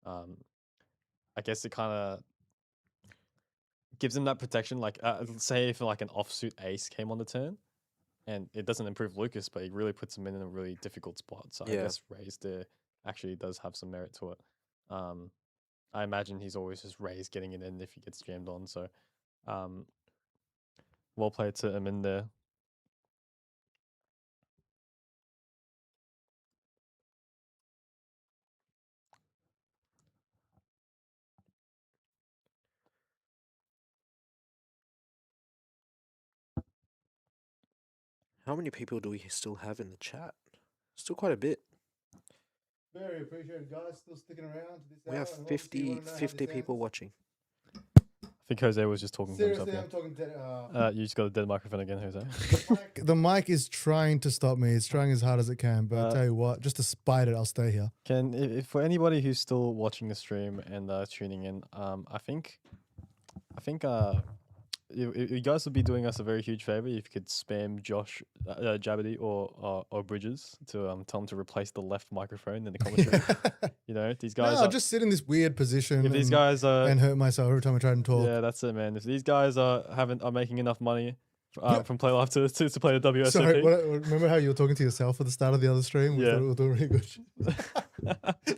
I guess it kind of gives him that protection. Like, say if like an offsuit ace came on the turn, and it doesn't improve Lucas, but it really puts him in a really difficult spot. So I Yeah. guess raise there actually does have some merit to it. I imagine he's always just raised getting it in if he gets jammed on. So, well played to him in there. How many people do we still have in the chat? Still quite a bit. Very appreciated, guys. Still sticking around to this We hour. have and obviously you 50, wanna know how 50 this people ends. watching. I think Jose was just talking to himself. Seriously, Yeah. I'm talking to. You just got a dead microphone again, Jose. The mic is trying to stop me. It's trying as hard as it can. But I'll tell you what, just to spite it, I'll stay here. If for anybody who's still watching the stream and tuning in, I think you guys would be doing us a very huge favor if you could spam Josh Jabberty or Bridges to tell him to replace the left microphone in the commentary. These guys. No, I'll just sit in this weird position. If these guys and hurt myself every time I try and talk. yeah, that's it, man. If these guys are making enough money from Playlive to play the WSOP. Sorry, remember how you were talking to yourself at the start of the other stream? We thought we were doing really good.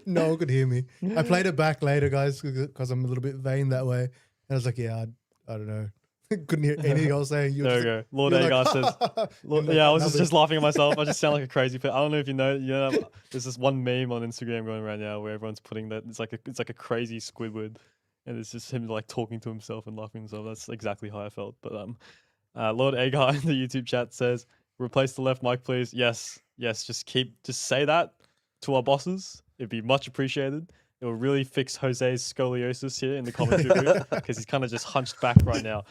No one could hear me. I played it back later, guys, because I'm a little bit vain that way. And I was like, yeah, I don't know. Couldn't hear anything I was saying. There we go. Lord Agar says, yeah, I was just laughing at myself. I just sound like a crazy person. I don't know if you know, there's this one meme on Instagram going around now where everyone's putting that it's like a crazy Squidward, and it's just him like talking to himself and laughing at himself. That's exactly how I felt. But Lord Agar in the YouTube chat says, replace the left mic, please. Yes, just say that to our bosses. It'd be much appreciated. It will really fix Jose's scoliosis here in the commentary booth because he's kind of just hunched back right now.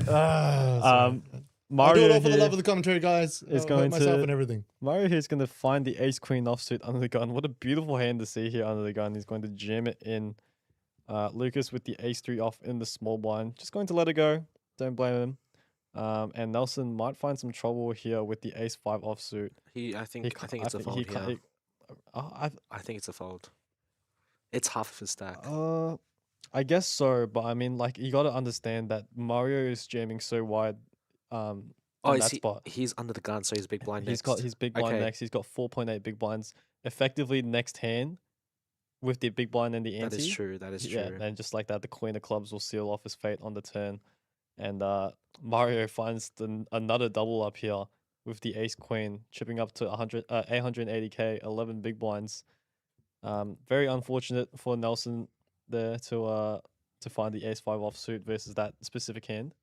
I'll Mario do it all for the here love of the commentary, guys. is I'll going hurt myself to- and everything. Mario here is going to find the ace queen offsuit under the gun. What a beautiful hand to see here under the gun. He's going to jam it in. Lucas with the ace 3 off in the small blind. Just going to let it go. Don't blame him. And Nelson might find some trouble here with the ace 5 offsuit. I think it's a fold here. I think it's a fold. It's half of his stack. I guess so, but I mean, like, you got to understand that Mario is jamming so wide in that spot. He's under the gun, so he's big blind He's next. got his big blind Okay. next. He's got 4.8 big blinds. Effectively, next hand with the big blind and the ante. That is true. That is true. Yeah, and just like that, the queen of clubs will seal off his fate on the turn. And Mario finds another double up here with the ace queen, chipping up to 880k, 11 big blinds. Very unfortunate for Nelson there to find the ace-5 offsuit versus that specific hand.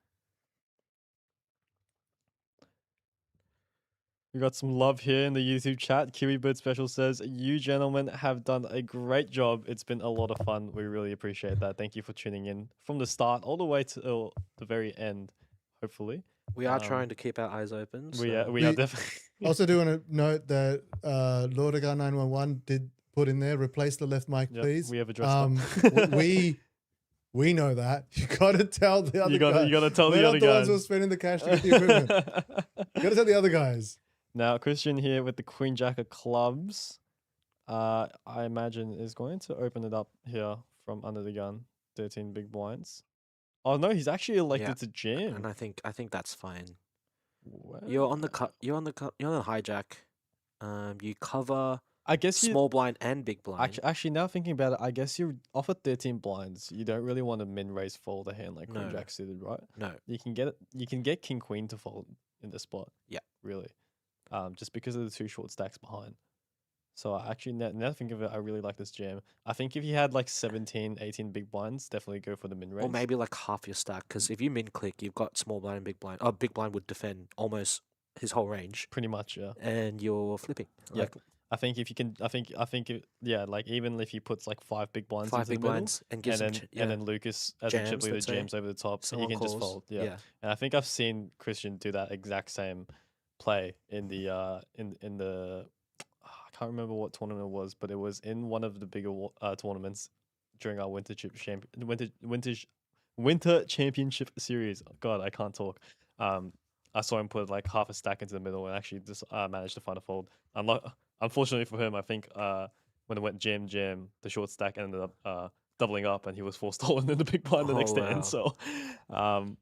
We got some love here in the YouTube chat. KiwiBird Special says, "You gentlemen have done a great job. It's been a lot of fun. We really appreciate that. Thank you for tuning in from the start all the way to the very end, hopefully." We are trying to keep our eyes open. We so- are definitely... Also do want to note that Lordagar 911 did put in there, replace the left mic, Yep, please. we have addressed that. we know that. You got to tell the other You guys. gotta tell the We're other not the ones guys. who are spending the cash to get the equipment. You got to tell the other guys. Now, Christian here with the Queen Jack of clubs, I imagine is going to open it up here from under the gun. 13 big blinds. Oh no, he's actually elected Yeah, to jam. And I think that's fine. You're on the you're on the hijack. You cover I guess small blind and big blind. actually, now thinking about it, I guess you're off at 13 blinds. You don't really want to min raise fold a hand like Queen No. Jack suited, right? No. You can get it. You can get King Queen to fold in this spot. Yeah. Really, just because of the 2 short stacks behind. So I actually, now think of it, I really like this jam. I think if you had like 17, 18 big blinds, definitely go for the min raise. Or maybe like half your stack, because if you min click, you've got small blind and big blind. Oh, big blind would defend almost his whole range, Pretty much, yeah. and you're flipping. Yeah. Like I think if you can, yeah, like even if he puts like 5 big blinds 5 into big the middle, blinds and gives and them then and then Lucas as a chip Jams, leader let's say. jams over the top, he someone can just calls. fold. Yeah. And I think I've seen Christian do that exact same play in the in the I can't remember what tournament it was, but it was in one of the bigger tournaments during our winter championship series. God, I can't talk. I saw him put like half a stack into the middle and actually just managed to find a fold. Unfortunately for him, I think when it went jam, the short stack ended up doubling up and he was forced stolen in the big blind the next Oh, hand. wow.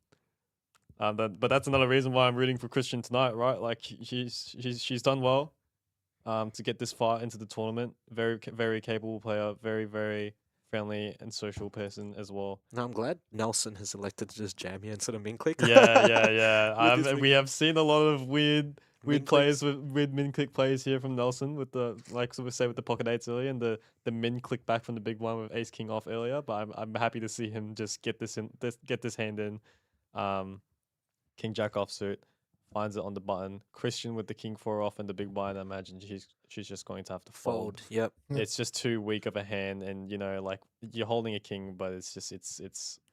So, but that's another reason why I'm rooting for Christian tonight, right? Like she's done well to get this far into the tournament. Very capable player, very friendly and social person as well. No, I'm glad Nelson has elected to just jam here instead of min click. Yeah. With his We have seen a lot of weird Min plays with weird min click plays here from Nelson with the so we say with the pocket eights earlier and the min click back from the big one with ace king off earlier. But I'm happy to see him just get this hand in. King jack offsuit, finds it on the button. Christian with the king 4 off and the big blind. I imagine she's just going to have to fold. Fold. Yep. It's just too weak of a hand, and you know, like you're holding a king, but it's just it's.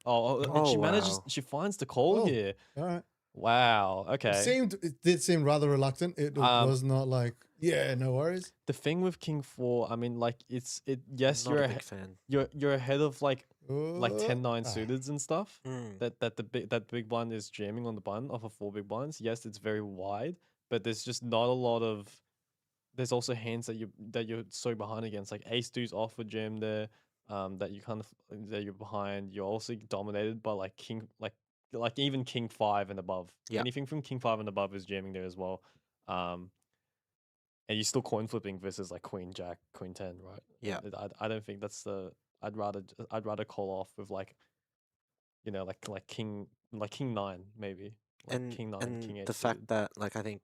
And she manages. wow. She finds the call Oh. here. All right. Wow. Okay. It did seem rather reluctant. It was not like, yeah, no worries. The thing with king 4, I mean, like yes, Not you're a big fan. you're ahead of like Oh, 10-9 ah. suiteds and stuff. Mm. That big blind is jamming on the button off of 4 big blinds. Yes, it's very wide, but there's just not a lot of. There's also hands that you're so behind against, like ace deuce off a jam there. That you kind of that you're behind. You're also dominated by like king like even king 5 and above. Yeah. Anything from king 5 and above is jamming there as well. And you're still coin flipping versus like queen jack, queen 10, right? Yeah. I don't think that's the. I'd rather call off with like, you know, like king 9 maybe. Like And king 9, king 8. the fact that like I think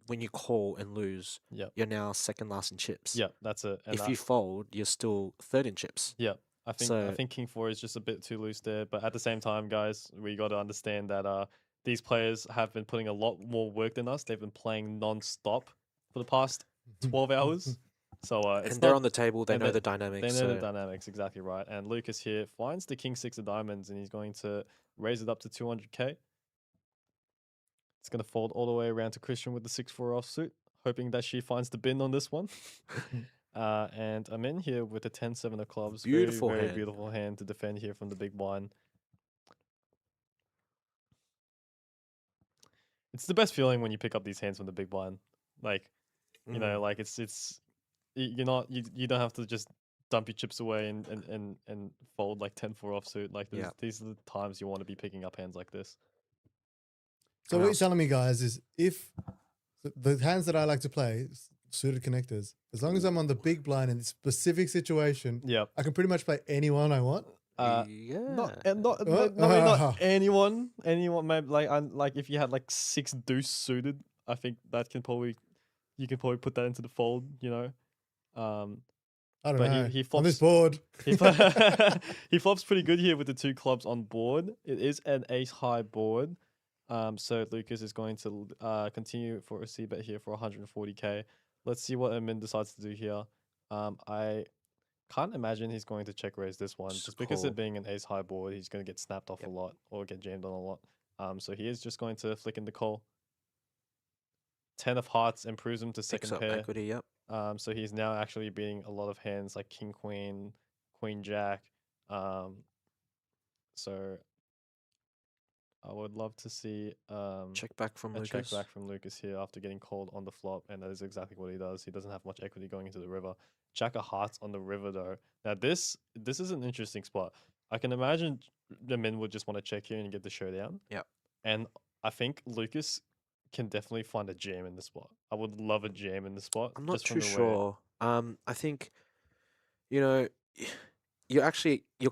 when you call and lose, Yep. you're now second last in chips. Yeah, that's it. And If you fold, you're still third in chips. yeah, I So- think king 4 is just a bit too loose there. But at the same time, guys, we got to understand that these players have been putting a lot more work than us. They've been playing non-stop for the past 12 hours. So it's And they're not- on the table. They and know they- the dynamics. They know the so- dynamics, exactly right. And Lucas here finds the king 6 of diamonds, and he's going to raise it up to 200k. It's going to fold all the way around to Christian with the 6-4 offsuit, hoping that she finds the bin on this one. And I'm in here with the 10-7 of clubs. Beautiful very hand. beautiful hand to defend here from the big blind. It's the best feeling when you pick up these hands from the big blind. Like, you know, like you don't have to just dump your chips away and fold like 10-4 offsuit. Like Yeah. these are the times you want to be picking up hands like this. So What what you're else? telling me, guys, is if the hands that I like to play, suited connectors, as long as I'm on the big blind in a specific situation, Yep. I can pretty much play anyone I want. yeah. Not maybe not Uh, anyone. Maybe like if you had like 6 deuce suited, I think that you can probably put that into the fold. You know, I don't But know. he On this flops. board. He flops pretty good here with the 2 clubs on board. It is an ace high board. So Lucas is going to continue for a C bet here for 140k. Let's see what Emin decides to do here. I can't imagine he's going to check raise this one Just just because it call. being an ace high board. He's going to get snapped off a Yep. lot or get jammed on a lot. So he is just going to flick in the call. 10 of hearts improves him to Picks second up pair. equity. Yep. So he's now actually beating a lot of hands like king queen, queen jack. So I would love to see Check back from a check Lucas. back from Lucas here after getting called on the flop, and that is exactly what he does. He doesn't have much equity going into the river. Jack of hearts on the river though. Now this is an interesting spot. I can imagine the men would just want to check here and get the showdown. Yep. And I think Lucas can definitely find a jam in the spot. I would love a jam in the spot. I'm not just from too the way- sure. I think, you know, your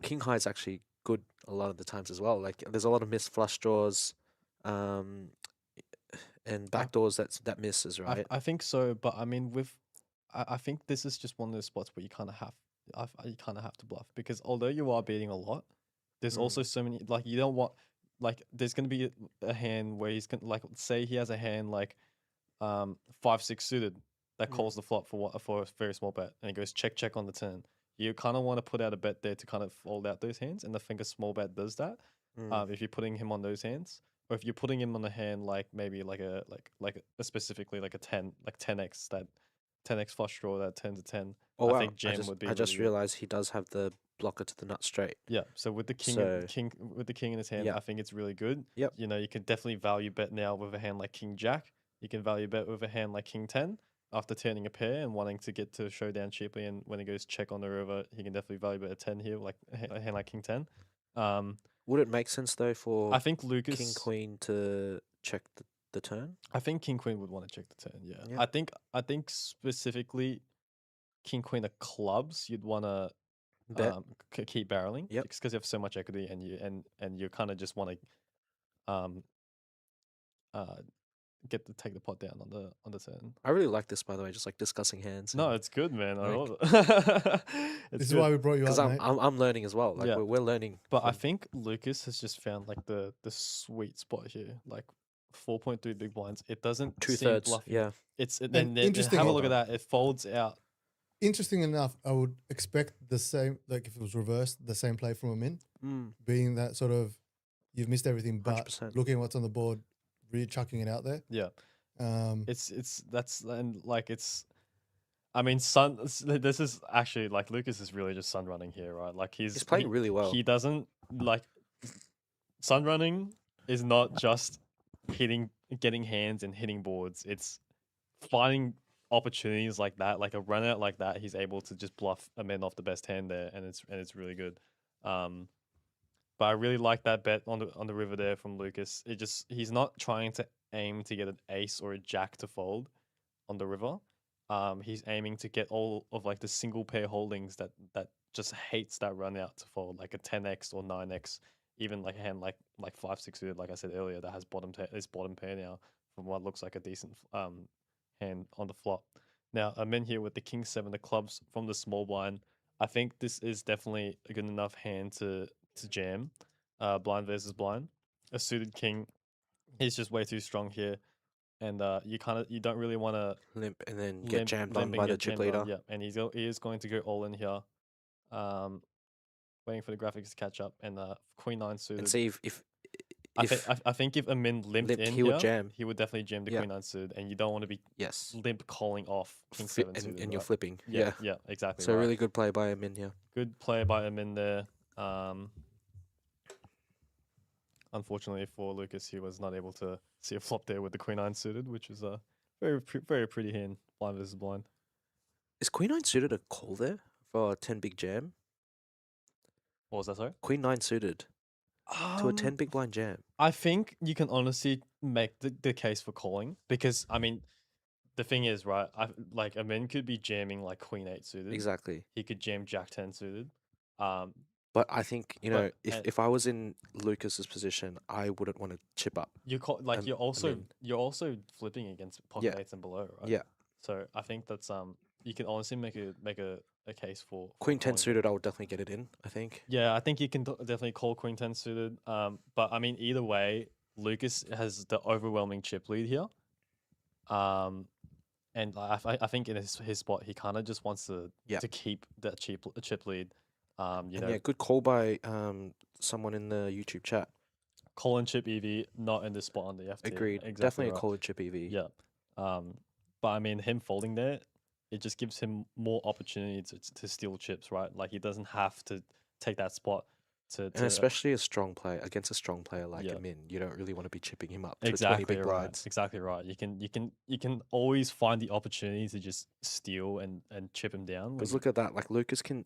king high is actually good a lot of the times as well. Like there's a lot of missed flush draws, and backdoors that misses, right? I think so, but I mean, I think this is just one of those spots where you kind of have to bluff because although you are beating a lot, there's Mm. also so many like you don't want like there's gonna be a hand where he's gonna like say he has a hand like 5-6 suited that calls the flop for a very small bet and he goes check on the turn. You kind of want to put out a bet there to kind of fold out those hands, and I think a small bet does that. If you're putting him on those hands, or if you're putting him on a hand like maybe like a specifically like a 10x that 10x flush draw that 10 to 10. Oh I wow! think jam would be. I just really good. realized he does have the blocker to the nut straight. Yeah. So with the king, with the king in his hand, Yeah. I think it's really good. Yep. You know, you can definitely value bet now with a hand like king jack. You can value bet with a hand like king 10 after turning a pair and wanting to get to showdown cheaply. And when he goes check on the river, he can definitely value bet a 10 here, like a hand like king 10. Would it make sense though for I think Lucas king queen to check the turn? I think king queen would want to check the turn. Yeah. Yeah. I think specifically king queen of clubs you'd want to Bet. keep barreling. Yep. Because you have so much equity and you kind of just want to take the pot down on the turn. I really like this, by the way. Just like discussing hands. No, it's good, man. I like- love it. It's This is good. why we brought you because up, mate. I'm learning as well. Like Yeah. we're learning. But I from- think Lucas has just found like the sweet spot here, like 4.3 big blinds. It doesn't seem 2/3. bluffy. Yeah. It's And then interesting- have a look at that. It folds out. Interesting enough, I would expect the same, like if it was reversed, the same play from a min, being that sort of you've missed everything, but 100%. looking at what's on the board, really chucking it out there. Yeah. It's That's and like it's. I mean, Sun. This is actually like Lucas is really just sun running here, right? Like He's playing really well. He doesn't like sun running is not just getting hands and hitting boards. It's finding opportunities like that, like a run out like that. He's able to just bluff a man off the best hand there, and it's really good. But I really like that bet on the river there from Lucas. He's not trying to aim to get an ace or a jack to fold on the river. He's aiming to get all of like the single pair holdings that just hates that run out to fold, like a 10x or 9x, even like a hand like 5-6 suited, like I said earlier, that has bottom pair now from what looks like a decent hand on the flop. Now I'm in here with the king 7 of clubs from the small blind. I think this is definitely a good enough hand to jam. Blind versus blind. A suited king is just way too strong here. And you don't really want to Limp and then get jammed on limp and by the get chip jammed on, leader. Yeah, and he is going to go all in here. Waiting for the graphics to catch up, and queen 9 suited. And see if I think if Amin limped Limped, in he would here, jam. he would definitely jam the Yeah. queen 9 suited, and you don't want to be yes, limp calling off king Fi- 7 suited. and you're right? flipping. Yeah, exactly. So right. really good play by him in here. Good play by Amin there. Unfortunately for Lucas, he was not able to see a flop there with the queen 9 suited, which is a very pretty hand. Blind versus blind. Is Queen 9 suited a call there for a 10 big jam? What was that, sorry? Queen 9 suited to a 10 big blind jam. I think you can honestly make the case for calling because I mean, the thing is, right? Like Amin could be jamming like Queen 8 suited. Exactly. He could jam Jack 10 suited. But I think, you know, But, if I was in Lucas's position, I wouldn't want to chip up. You call like Um, you're also Amin. you're also flipping against pocket Yeah. eights and below, right? Yeah. So I think that's you can honestly make a case for Queen 10 calling it. suited, I would definitely get it in, I think. Yeah, I think you can definitely call Queen 10 suited. But I mean, either way, Lucas has the overwhelming chip lead here. And I think in his spot, he kind of just wants to Yep. to keep that chip lead. You And know, yeah, good call by someone in the YouTube chat. call and chip EV, not in this spot on the FT. Agreed. Exactly Definitely right. a call and chip EV. Yeah. But I mean, him folding there, it just gives him more opportunity to steal chips, right? Like he doesn't have to take that spot to. And especially a strong player against a strong player like Yeah. Min, you don't really want to be chipping him up to 20 exactly big right. blinds. Exactly right. You can always find the opportunity to just steal and chip him down. when Because you- look at that, like Lucas can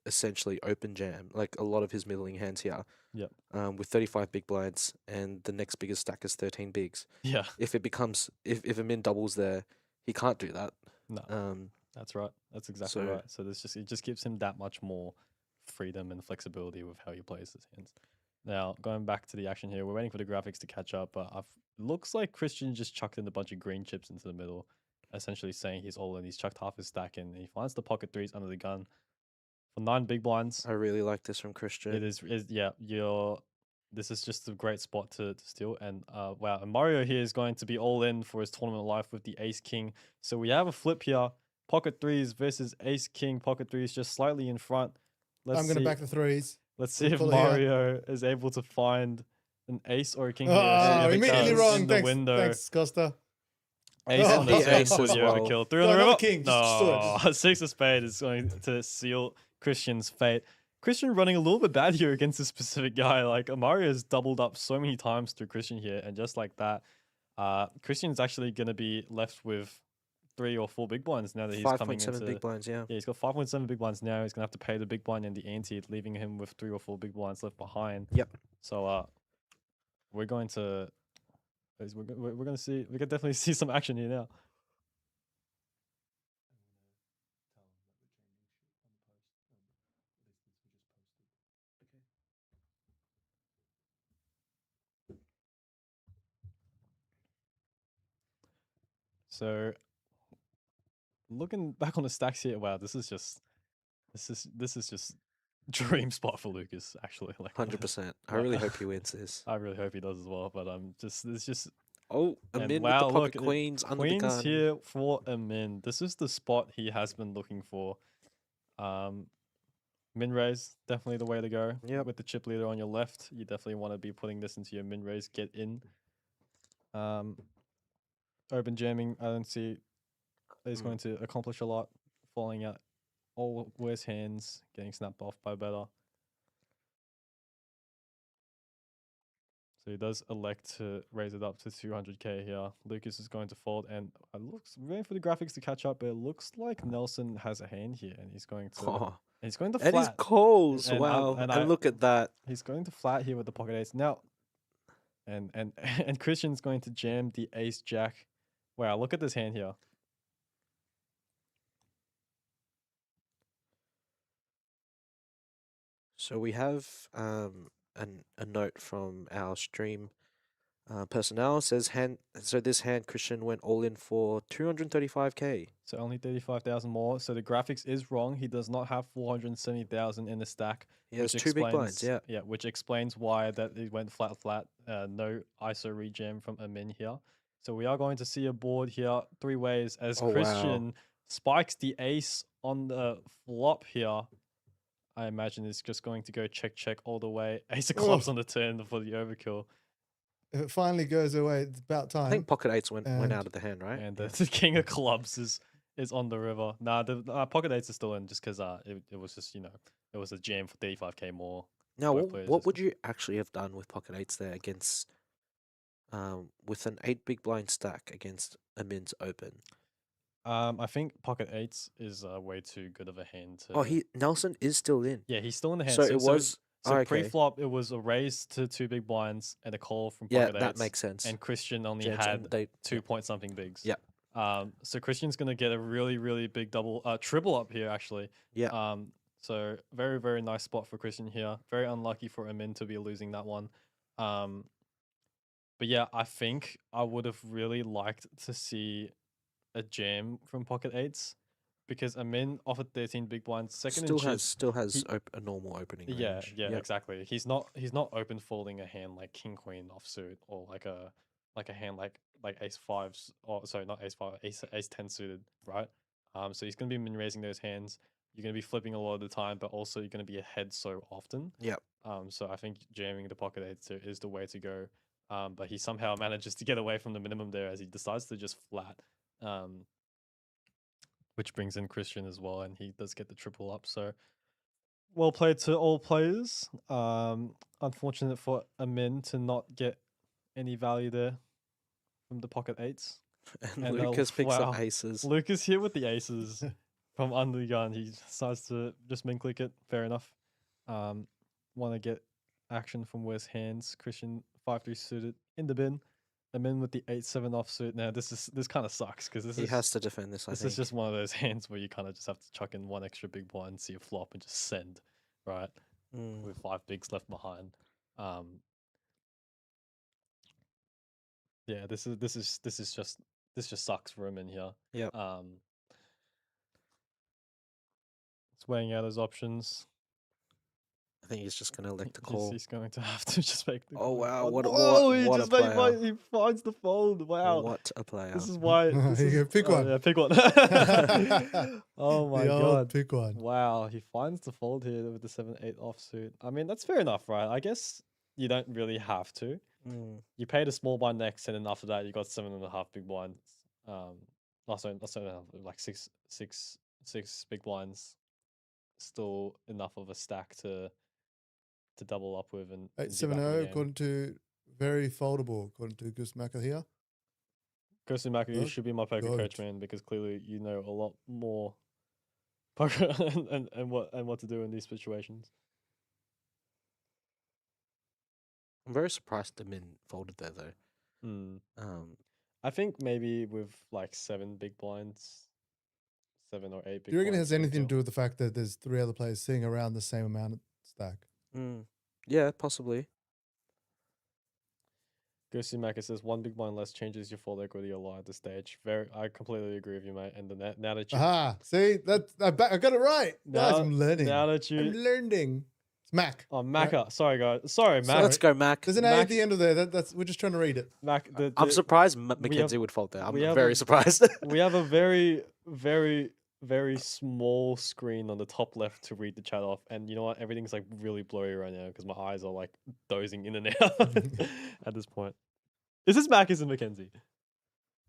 essentially open jam like a lot of his middling hands here. Yep. With 35 big blinds, and the next biggest stack is 13 bigs. Yeah. If it becomes if a min doubles there, he can't do that. No. That's right. That's exactly so- right. So it just gives him that much more freedom and flexibility with how he plays his hands. Now, going back to the action here, we're waiting for the graphics to catch up, but looks like Christian just chucked in a bunch of green chips into the middle, essentially saying he's all in. He's chucked half his stack in, and he finds the pocket threes under the gun for 9 big blinds. I really like this from Christian. It is yeah, this is just a great spot to steal. And wow, and Mario here is going to be all in for his tournament life with the ace king. So we have a flip here. Pocket threes versus ace king. Pocket threes just slightly in front. I'm going to back the threes. Let's see if Pull it here. Mario is able to find an ace or a king here. Oh, See if it immediately goes wrong. in the Thanks, window. thanks, Costa. Ace Oh, on the the turn ace for as the well. overkill. 3 on No, the not river. king, just No, sword. 6 of spade is going to seal Christian's fate. Christian running a little bit bad here against this specific guy. Like Mario has doubled up so many times through Christian here, and just like that, Christian's actually going to be left with 3 or 4 big blinds now that he's coming 5.7 into. big blinds, yeah. Yeah, he's got 5.7 big blinds now. He's gonna have to pay the big blind and the ante, leaving him with 3 or 4 big blinds left behind. Yep. So we're going to we're gonna see we can definitely see some action here now. So looking back on the stacks here, wow, this is just dream spot for Lucas, actually. Like 100%. I Wow. really hope he wins this. I really hope he does as well. But it's just Oh, a And min wow, with the look, pocket queens under the Queen's gun. here for a min. This is the spot he has been looking for. Min raise, definitely the way to go. Yep. With the chip leader on your left, you definitely want to be putting this into your min raise, get in. Open jamming, I don't see is going to accomplish a lot. Falling out all worse hands, getting snapped off by better. So he does elect to raise it up to 200k here. Lucas is going to fold, and it looks waiting for the graphics to catch up. But it looks like Nelson has a hand here, and he's going to Oh, he's going to and his flat. calls. And, Wow. and And, I- look at that. He's going to flat here with the pocket ace now, and and Christian's going to jam the ace jack. Wow, look at this hand here. So we have a note from our stream personnel says this hand Christian went all in for 235k. So only 35,000 more. So the graphics is wrong. He does not have 470,000 in the stack. He has which 2 big blinds, explains- yeah. Yeah, which explains why that it went flat. No ISO rejam from Amin here. So we are going to see a board here 3 ways as Oh, wow. Christian spikes the ace on the flop here. I imagine it's just going to go check all the way. Ace of clubs on the turn for the overkill. If it finally goes away, it's about time. I think pocket eights went And- out of the hand, right? And Yeah. the king of clubs is on the river. Nah, the pocket eights is still in just because it was just it was a jam for 35k more. Now, both what, players what just- would you actually have done with pocket eights there against, with an 8 big blind stack against a min's open? I think pocket eights is way too good of a hand to. Oh, Nelson is still in. yeah, he's still in the hand. So it was. So oh, okay. pre-flop, it was a raise to 2 big blinds and a call from Yeah, pocket that eights. makes sense. And Christian only Jams had and they 2 point something bigs. Yep. So Christian's gonna get a really big triple up here actually. Yeah. So very nice spot for Christian here. Very unlucky for Amin to be losing that one. But yeah, I think I would have really liked to see a jam from pocket eights. because Amin offered 13 big blinds, second Still in has chips. still has he- a normal opening Yeah, range. yeah, Yep. exactly. He's not open folding a hand like king queen offsuit or like a hand like ace fives or sorry not ace five ace 10 suited, right? So he's gonna be min raising those hands. You're gonna be flipping a lot of the time, but also you're gonna be ahead so often. Yep. So I think jamming the pocket eights is the way to go. But he somehow manages to get away from the minimum there as he decides to just flat. Which brings in Christian as well, and he does get the triple up. So well played to all players. Unfortunate for Amin to not get any value there from the pocket eights. And, And, Lucas picks wow. up aces. Lucas here with the aces from under the gun. He decides to just min click it. Fair enough. Want to get action from worse hands. Christian 5-3 suited in the bin. Amin with the 8-7 offsuit. Now this kind of sucks because He has to defend this. I this think. is just one of those hands where you kind of just have to chuck in one extra big blind, see a flop, and just send, right? Mm. With 5 bigs left behind. Yeah, this just sucks for him in here. Yep. It's weighing out his options. I think he's just gonna elect a He's, call. he's going to have to just make the Oh call. wow! Oh, What a whoa, he what a just made player! he finds the fold. Wow. What a player! This is why. This You is, go, pick one. Yeah, pick one. Oh my The old god. pick one. Wow, he finds the fold here with the 7-8 offsuit. I mean, that's fair enough, right? I guess you don't really have to. Mm. You paid a small blind next, and then after that, you got 7.5 big blinds. Also, like six big blinds. Still enough of a stack to double up with and be back in the 870 game. according to very foldable according to Gus Macker here. Kirsten Macker, you Good. should be my poker Good. coach, man, because clearly you know a lot more poker and what to do in these situations. I'm very surprised the min folded there though. Hmm. Um, I think maybe with like 7 big blinds, 7 or 8 big Do you reckon it blinds, has anything to still. do with the fact that there's 3 other players sitting around the same amount of stack? yeah, possibly. Ghosty Macker says 1 big blind less changes your fold equity a lot at the stage. I completely agree with you, mate. And then now that you Aha! See, I got it right. Guys, I'm learning. now that you I'm learning. It's Mac. oh Macker, sorry guys, sorry So Mac. let's go, Mac. There's an A Mac- at the end of there. That's we're just trying to read it. Mac, I'm surprised we have- Mackenzie would fold there. I'm we have very a- surprised. we have a very, very, very small screen on the top left to read the chat off, and you know what? Everything's like really blurry right now because my eyes are like dozing in and out at this point. Is this Mac? Is it Mackenzie?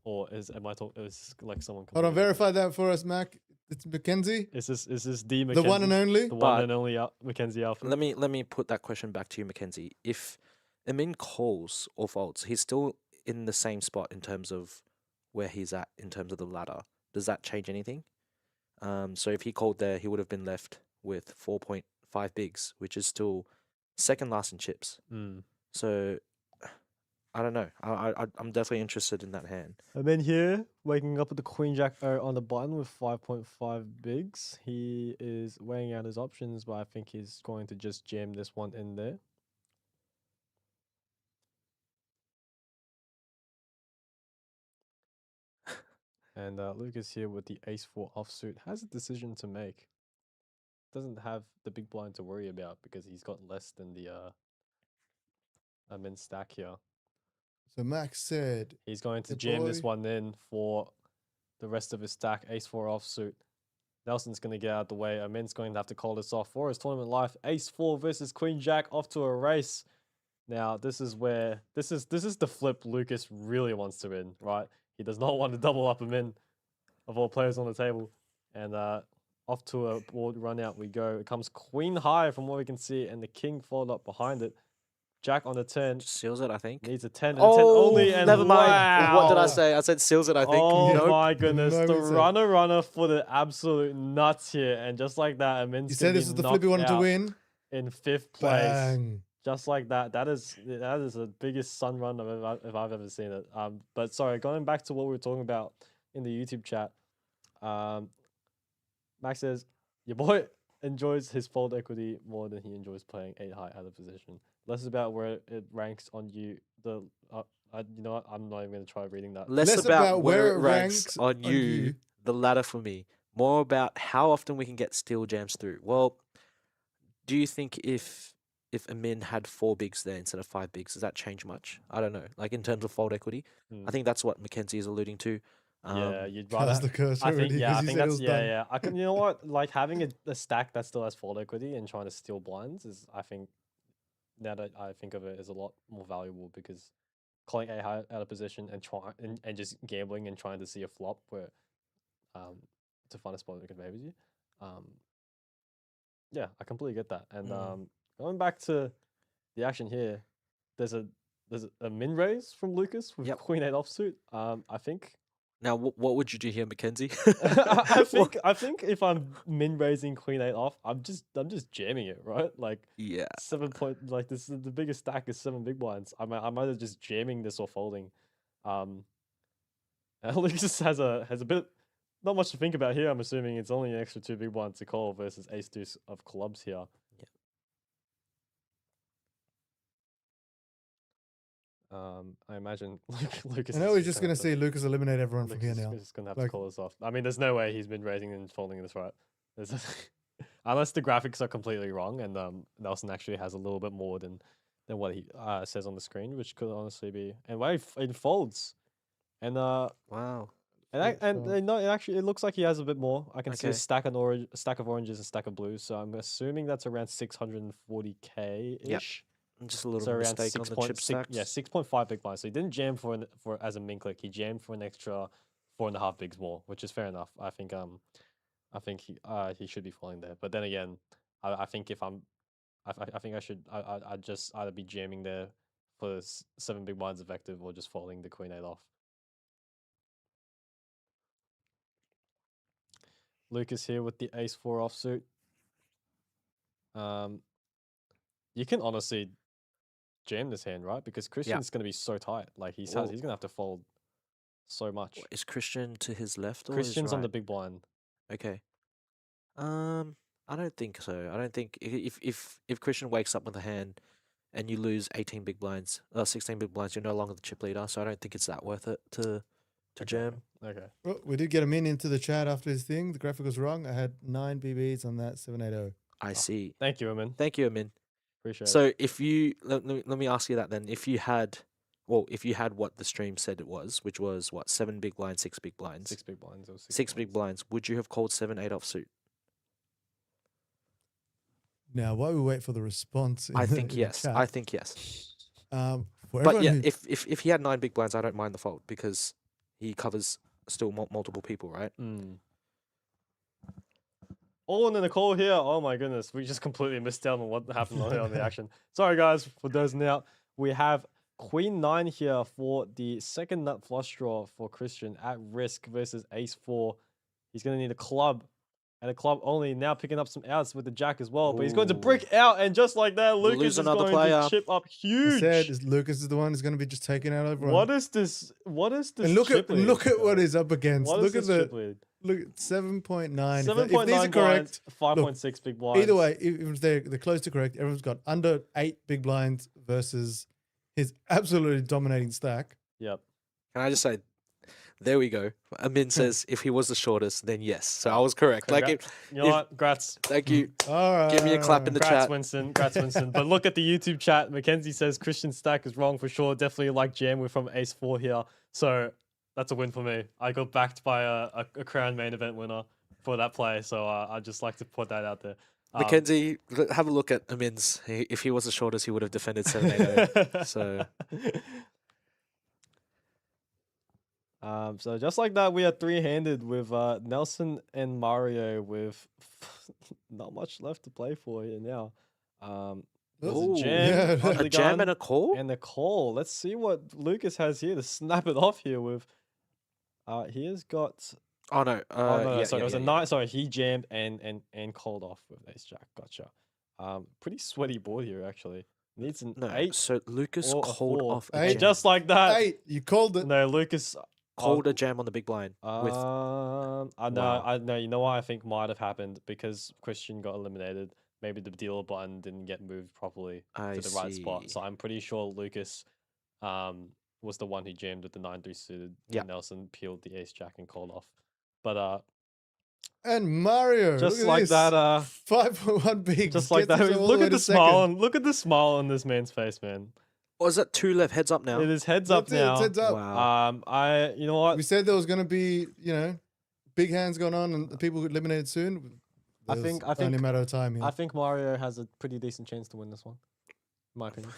Or am I talking? Is like someone? Hold on, completely verify that for us, Mac. It's Mackenzie, different? Is this the the Mackenzie? one and only. The one But- and only Mackenzie Alpha. let me put that question back to you, Mackenzie. If Amin calls or folds, he's still in the same spot in terms of where he's at in terms of the ladder. Does that change anything? So if he called there, he would have been left with 4.5 bigs, which is still second last in chips. Mm. So I don't know. I'm definitely interested in that hand. And then here, waking up with the Queen Jack O on the button with 5.5 bigs. He is weighing out his options, but I think he's going to just jam this one in there. And Lucas here with the Ace-4 offsuit has a decision to make. Doesn't have the big blind to worry about because he's got less than the min stack here. So Mac said, He's going to Good jam this boy. one in for the rest of his stack. Ace-4 offsuit. Nelson's going to get out the way. Amin's going to have to call this off for his tournament life. Ace-4 versus Queen Jack off to a race. Now, this is where this is the flip Lucas really wants to win, right? He does not want to double up Amin of all players on the table. And off to a board run out we go. It comes Queen high from what we can see, and the King fold up behind it. Jack on the turn. Just seals it, I think. Needs a 10 and a 10 only. And never mind. What did I wow. say? I said seals it, I think. Oh Nope. my goodness. No, The we said- runner for the absolute nuts here. And just like that, Amin's you said this is the flip you wanted to win. in 5th place. Bang. Just like that. That is the biggest sun run if I've ever seen it. But sorry, going back to what we were talking about in the YouTube chat. Max says, your boy enjoys his fold equity more than he enjoys playing 8 high out of position. Less about where it ranks on you. You know what? I'm not even going to try reading that. Less Less about where it ranks ranks on you, the ladder for me, more about how often we can get steel jams through. Well, do you think if Amin had 4 bigs there instead of 5 bigs, does that change much? I don't know. Like in terms of fold equity, I think that's what Mackenzie is alluding to. Yeah, you'd That was rather. the curse I think already yeah, because I you think said it that's was yeah, done. yeah. I can, you know what? Like having a stack that still has fold equity and trying to steal blinds is, I think, now that I think of it, is a lot more valuable because calling a high out of position and trying and just gambling and trying to see a flop where to find a spot that can favors you. Um, yeah, I completely get that. And going back to the action here, there's a min raise from Lucas with Yep. Queen 8 offsuit. I think Now, what would you do here, Mackenzie? I What- think if I'm min raising Queen 8 off, I'm just jamming it, right? Like yeah. 7 point, like this is the biggest stack is 7 big blinds. I'm either just jamming this or folding. And Lucas has a bit, not much to think about here. I'm assuming it's only an extra 2 big blinds to call versus ace deuce of clubs here. I imagine Lucas. I know is we're just gonna going have to see Lucas eliminate everyone from here Lucas now. is just gonna have Like- to call us off. I mean, there's no way he's been raising and folding this right. There's unless the graphics are completely wrong and Nelson actually has a little bit more than what he says on the screen, which could honestly be. And wait, it folds, and Wow. no, it looks like he has a bit more. I can see a Okay. stack of oranges and stack of blues. So I'm assuming that's around 640k ish. Just a little So around mistake on the chip stacks. yeah, 6.5 big blinds. So he didn't jam for as a min click. He jammed for an extra 4.5 bigs more, which is fair enough. I think he should be falling there. But then again, I think if I'm I think I'd just either be jamming there for 7 big blinds effective or just folding the Queen 8 off. Lucas here with the ace 4 offsuit. You can honestly jam this hand, right? Because Christian's going to be so tight. Like he's going to have to fold so much. Is Christian to his left or Christian's his on the right? big blind. Okay. I don't think so. I don't think if Christian wakes up with a hand and you lose 18 big blinds, 16 big blinds, you're no longer the chip leader. So I don't think it's that worth it to jam. Okay. Well, we did get him into the chat after his thing. The graphic was wrong. I had 9 BBs on that 780. I see. Thank you, Amin. Thank you, Amin. Appreciate it. So if you let me ask you that then, if you had what the stream said it was, which was what, 7 big blinds, 6 big blinds, 6 big blinds. Or 6 big blinds, would you have called 7-8 offsuit? Now, while we wait for the response, I in the- think in the yes. chat, I think yes. for But everyone yeah, who- if he had 9 big blinds, I don't mind the fold because he covers still multiple people, right? All in the call here. Oh my goodness, we just completely missed out on what happened on the action. Sorry guys for dozing out. We have Queen 9 here for the second nut flush draw for Christian at risk versus Ace 4. He's going to need a club and a club only. Now picking up some outs with the jack as well. But he's going to brick out, and just like that, We'll Lucas lose is another going player. to chip up I huge. said is Lucas is the one who's going to be just taking out everyone. What is this? What is this? And look chip at lead, what bro? he's up against. What Look is at this chip the lead? look at 7.9. 7.9 If these are correct, 5.6 big blinds. either way, if they're close to correct, everyone's got under 8 big blinds versus his absolutely dominating stack. Yep. Can I just say, there we go. Amin says if he was the shortest, then yes. So I was correct. Like, You know what? Grats. thank you. All right. Give me a clap in the Grats, chat. Winston. Grats, Winston. But look at the YouTube chat. Mackenzie says Christian stack is wrong for sure. Definitely like jam. We're from Ace 4 here. So that's a win for me. I got backed by a crown main event winner for that play. So I'd just like to put that out there. Mackenzie, have a look at Amin's. If he was the shortest, he would have defended 7-8. So so just like that, we are three-handed with Nelson and Mario with not much left to play for here now. There's Ooh, a jam, yeah. under a the jam gun, and a call? and a call. Let's see what Lucas has here to snap it off here with. He has got. Oh no. No, Yeah, sorry, yeah, it was yeah, a yeah. nine. Sorry, he jammed and called off with Ace Jack. Gotcha. Pretty sweaty board here actually. Needs an No, 8 so Lucas or a called 4. off Eight. a And jam. just like that. Hey, you called it. No, Lucas Called a jam on the big blind. With I know, Wow. I know. You know what I think might have happened because Christian got eliminated. Maybe the dealer button didn't get moved properly I to the right spot. see. So I'm pretty sure Lucas, was the one who jammed with the 9-3 suited. Yeah. And Nelson peeled the Ace Jack and called off. But And Mario. Just look at like this. that. 5.1 bigs. Just like gets that. himself all the Look way at to the second. smile. Look at the smile on this man's face, man. Or is that 2 left? Heads up now. It is heads up That's it, it's now. heads up. Wow. You know what? We said there was going to be, big hands going on and the people eliminated soon. I There's think- only a matter of time here. I think Mario has a pretty decent chance to win this one. In my opinion.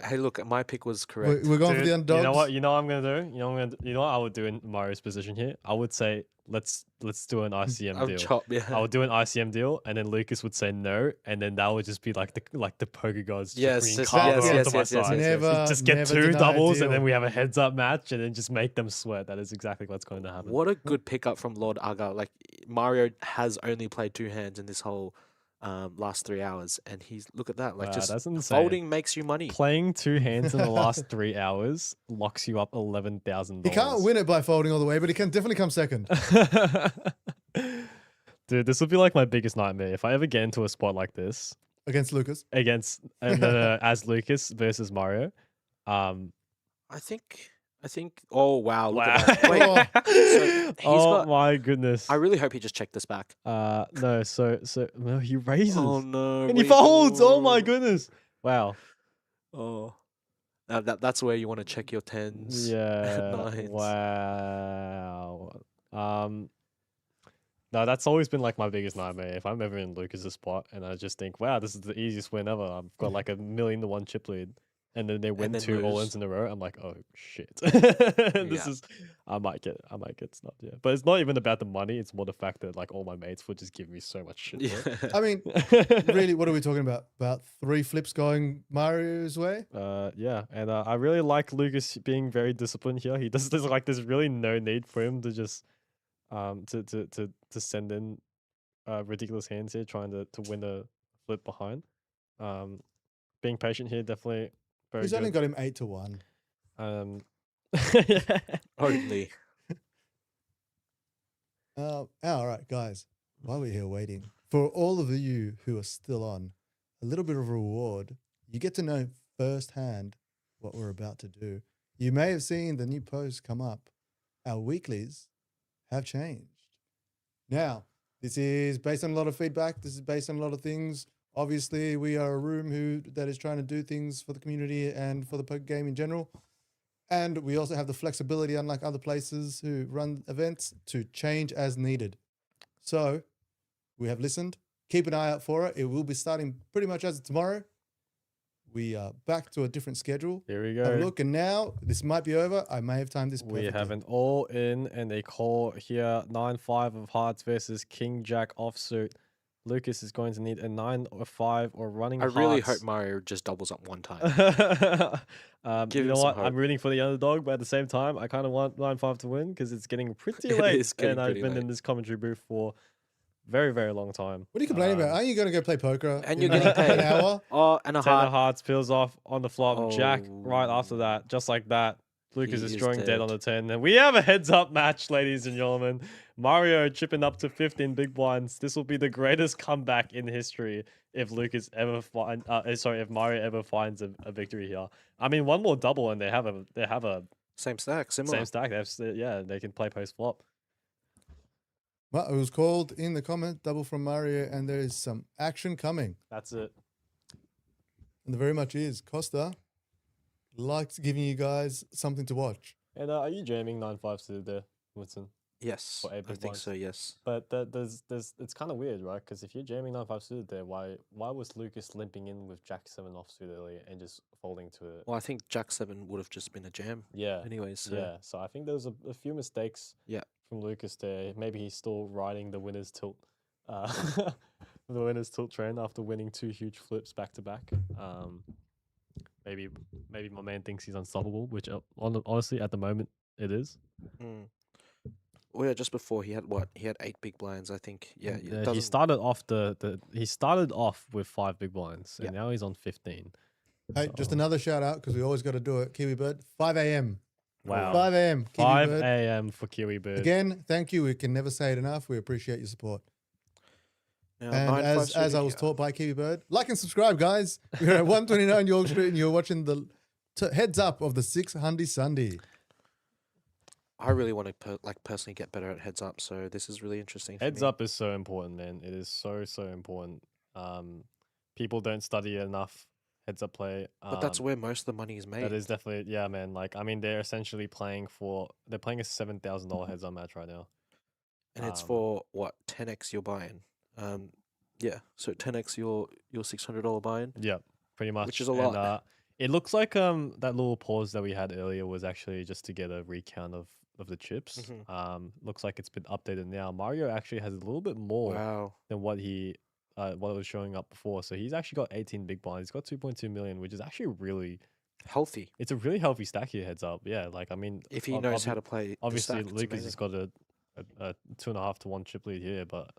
Hey, look, my pick was correct. We're going for the Dude, underdogs. you know what? You know what I'm gonna do? You know what I would do in Mario's position here? I would say let's do an ICM I'm deal. chopped, yeah. I would do an ICM deal, and then Lucas would say no, and then that would just be like the poker gods. Just Yes, bringing yes, karma yes, onto yes, my yes, yes, side. yes, yes. Just get Never 2 deny a doubles, and deal. then we have a heads up match, and then just make them sweat. That is exactly what's going to happen. What a good pickup from Lord Aga. Like, Mario has only played 2 hands in this whole last 3 hours, and look at that. Like, Wow, just that's insane. folding makes you money. Playing 2 hands in the last 3 hours locks you up $11,000. He can't win it by folding all the way, but he can definitely come second. Dude, this would be like my biggest nightmare if I ever get into a spot like this Against Lucas. against as Lucas versus Mario. I think. Oh wow! Look Wow. at that. Wait, so he's oh got. my goodness. I really hope he just checked this back. No, so no, he raises Oh no! and he wait, folds. Oh my no. goodness. Wow. Oh, that's where you want to check your tens. Yeah. Nines. Wow. No, that's always been like my biggest nightmare. If I'm ever in Lucas's spot and I just think, wow, this is the easiest win ever. I've got like 1,000,000 to 1 chip lead. And then they win then 2 lose. all-ins in a row. I'm like, oh shit. This Yeah. is I might get snubbed, yeah. But it's not even about the money, it's more the fact that like all my mates would just give me so much shit. Yeah. I mean, really, what are we talking about? About 3 flips going Mario's way? Yeah, and I really like Lucas being very disciplined here. He does. There's like there's really no need for him to just to send in ridiculous hands here, trying to win a flip behind. Being patient here definitely very He's good. only got him 8 to 1. Yeah. Only. All right, guys. While we're here waiting, for all of you who are still on, a little bit of reward. You get to know firsthand what we're about to do. You may have seen the new post come up. Our weeklies have changed. Now, this is based on a lot of feedback. This is based on a lot of things. Obviously, we are a room that is trying to do things for the community and for the poker game in general. And we also have the flexibility, unlike other places who run events, to change as needed. So we have listened. Keep an eye out for it. It will be starting pretty much as of tomorrow. We are back to a different schedule. Here we Have a go. look, and now this might be over. I may have timed this We perfectly. have an all in and a call here. 9-5 of hearts versus King Jack offsuit. Lucas is going to need a 9 or 5 or running I really hearts. hope Mario just doubles up one time. You Give him know some what? I'm hope. rooting for the underdog, but at the same time, I kind of want 9-5 to win because it's getting pretty It late. is getting And I've pretty been late. in this commentary booth for very, very long time. What are you complaining about? Aren't you going to go play poker? And in you're getting an paid. hour? Oh, and a 10 of heart. hearts peels off on the flop. Jack right after Oh. that, just like that. Lucas He is is drawing dead on dead. the 10. And we have a heads up match, ladies and gentlemen. Mario chipping up to 15 big blinds. This will be the greatest comeback in history if Lucas ever if Mario ever finds a victory here. I mean, one more double and they have a Same stack, similar. same stack. They can play post flop. Well, it was called in the comment, double from Mario, and there is some action coming. That's it. And there very much is. Costa likes giving you guys something to watch. And are you jamming 9-5 suited there, Woodson? Yes, For eight I big think blinds. so. Yes. But there's it's kind of weird, right? Because if you're jamming 9-5 suited there, why was Lucas limping in with Jack 7 offsuit earlier and just folding to it? Well, I think Jack 7 would have just been a jam. Yeah. Anyways, so Yeah, so I think there was a few mistakes Yeah. from Lucas there. Maybe he's still riding the winner's tilt, the winner's tilt train after winning 2 huge flips back to back. Maybe my man thinks he's unstoppable, which honestly at the moment it is. Mm. Well, yeah, just before he had what? He had 8 big blinds, I think. Yeah, it He doesn't- started off he started off with 5 big blinds, Yeah. and now he's on 15. Hey, just So- another shout out because we always got to do it. Kiwi Bird, 5 a.m. Wow. 5 a.m. Kiwi 5 Bird. a.m. for Kiwi Bird. Again, thank you. We can never say it enough. We appreciate your support. Now, And 9-5 as suited, I was yeah. taught by Kiwi Bird, like and subscribe, guys. We're at 129 York Street and you're watching the heads up of the 6 Hundy Sundy. I really want to personally get better at heads up. So this is really interesting. Heads for me. up is so important, man. It is so important. People don't study enough heads up play. But that's where most of the money is made. That is definitely, yeah, man. Like, I mean, they're essentially playing a $7,000 heads up match right now. And it's for what 10x you're buying. Yeah, so 10x your $600 buy-in. Yeah, pretty much. Which is a lot. And, it looks like that little pause that we had earlier was actually just to get a recount of the chips. Mhm. Looks like it's been updated now. Mario actually has a little bit more Wow. than what was showing up before. So he's actually got 18 big blinds. He's got 2.2 million, which is actually really Healthy. It's a really healthy stack here. Heads up, yeah. Like, I mean, If he knows how to play. obviously the stack, Lucas has got a 2.5 to 1 chip lead here, but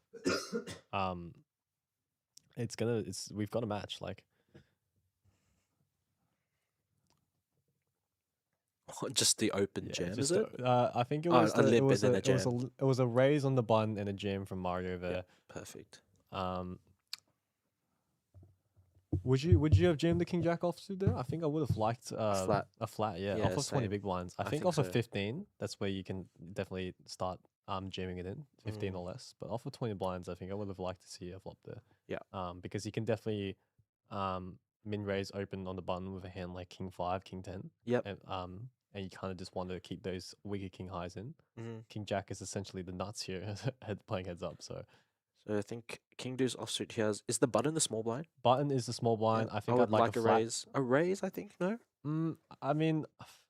we've got a match. Like, just the open yeah, jam, just is it? I think it Oh, was a lip it was and a, then a it was a jam. it was a raise on the button and a jam from Mario there. Perfect. Would you have jammed the King Jack offsuit there? I think I would have liked flat. a flat, yeah, Yeah, off of 20 same. big blinds. I I think think off of so. 15, that's where you can definitely start jamming it in, 15 or less. But off of 20 blinds, I think I would have liked to see a flop there. Yeah. Because you can definitely min raise open on the button with a hand like King 5, King 10. Yep. And you kind of just want to keep those weaker King highs in. Mhm. King Jack is essentially the nuts here, playing heads up. So I think King Deuce offsuit here is the button the small blind? button is the small blind. Yeah. I think I I'd would like a flat. raise. A raise, I think. No. I mean,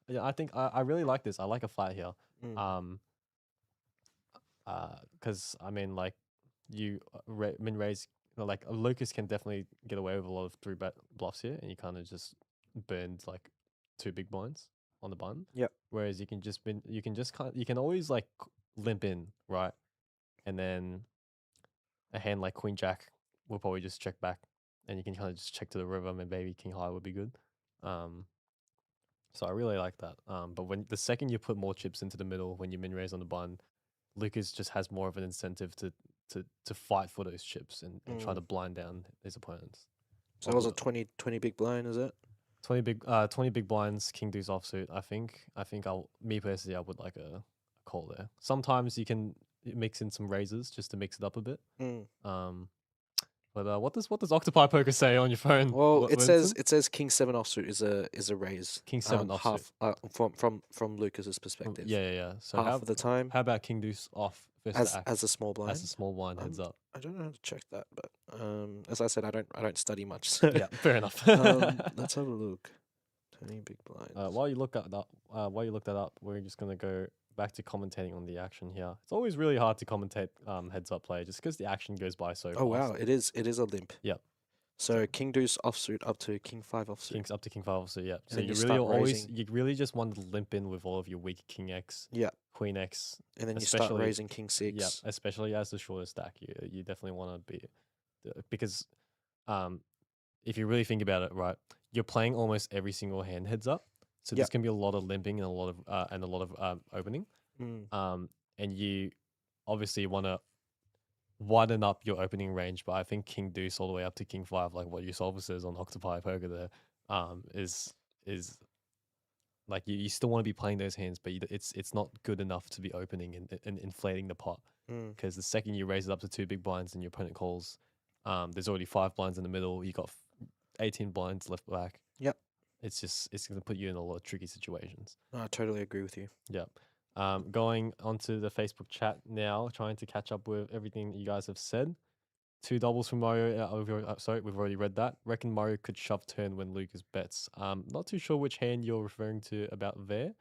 yeah, I think I really like this. I like a flat here. Mm. Because I mean, like you min raise, like Lucas can definitely get away with a lot of 3-bet bluffs here, and you kind of just burned like 2 big blinds on the button. Yep. Whereas you can always like limp in, right, and then a hand like Queen Jack will probably just check back, and you can kind of just check to the river, and maybe King High would be good. So I really like that. But when the second you put more chips into the middle, when you min raise on the button, Lucas just has more of an incentive to fight for those chips and try to blind down his opponents. So it was a 20 big blind, is it? 20 big blinds, King Deuce offsuit. I think me personally, I would like a call there. Sometimes you can mix in some raises just to mix it up a bit. But what does Octopi Poker say on your phone? Well, it says King 7 offsuit is a raise. King 7 offsuit. Half from Lucas's perspective. Yeah. So half of the time. How about King Deuce off versus as a small blind? As a small blind heads up. I don't know how to check that, but as I said, I don't study much. So yeah, fair enough. Let's have a look. 20 big blinds. While you look that up, we're just gonna go back to commentating on the action here. It's always really hard to commentate heads up play just because the action goes by so fast. Oh wow, it is a limp. Yep. So King Deuce offsuit up to King 5 offsuit. Kings up to King 5 offsuit, yeah. So you you really just want to limp in with all of your weak King X, Queen X, and then you start raising King 6. Yeah, especially as the shortest stack. You definitely want to be because if you really think about it, right, you're playing almost every single hand heads up. So there's gonna be a lot of limping and a lot of opening. And you obviously want to widen up your opening range, but I think King Deuce all the way up to King 5, like what Usolver says on Octopi Poker there, is like you still want to be playing those hands, but it's not good enough to be opening and inflating the pot. Because the second you raise it up to 2 big blinds and your opponent calls, there's already 5 blinds in the middle. You got 18 blinds left back. Yep. It's going to put you in a lot of tricky situations. No, I totally agree with you. Yeah. Going onto the Facebook chat now, trying to catch up with everything you guys have said. 2 doubles from Mario. We've already read that. Reckon Mario could shove turn when Lucas bets. Not too sure which hand you're referring to about there.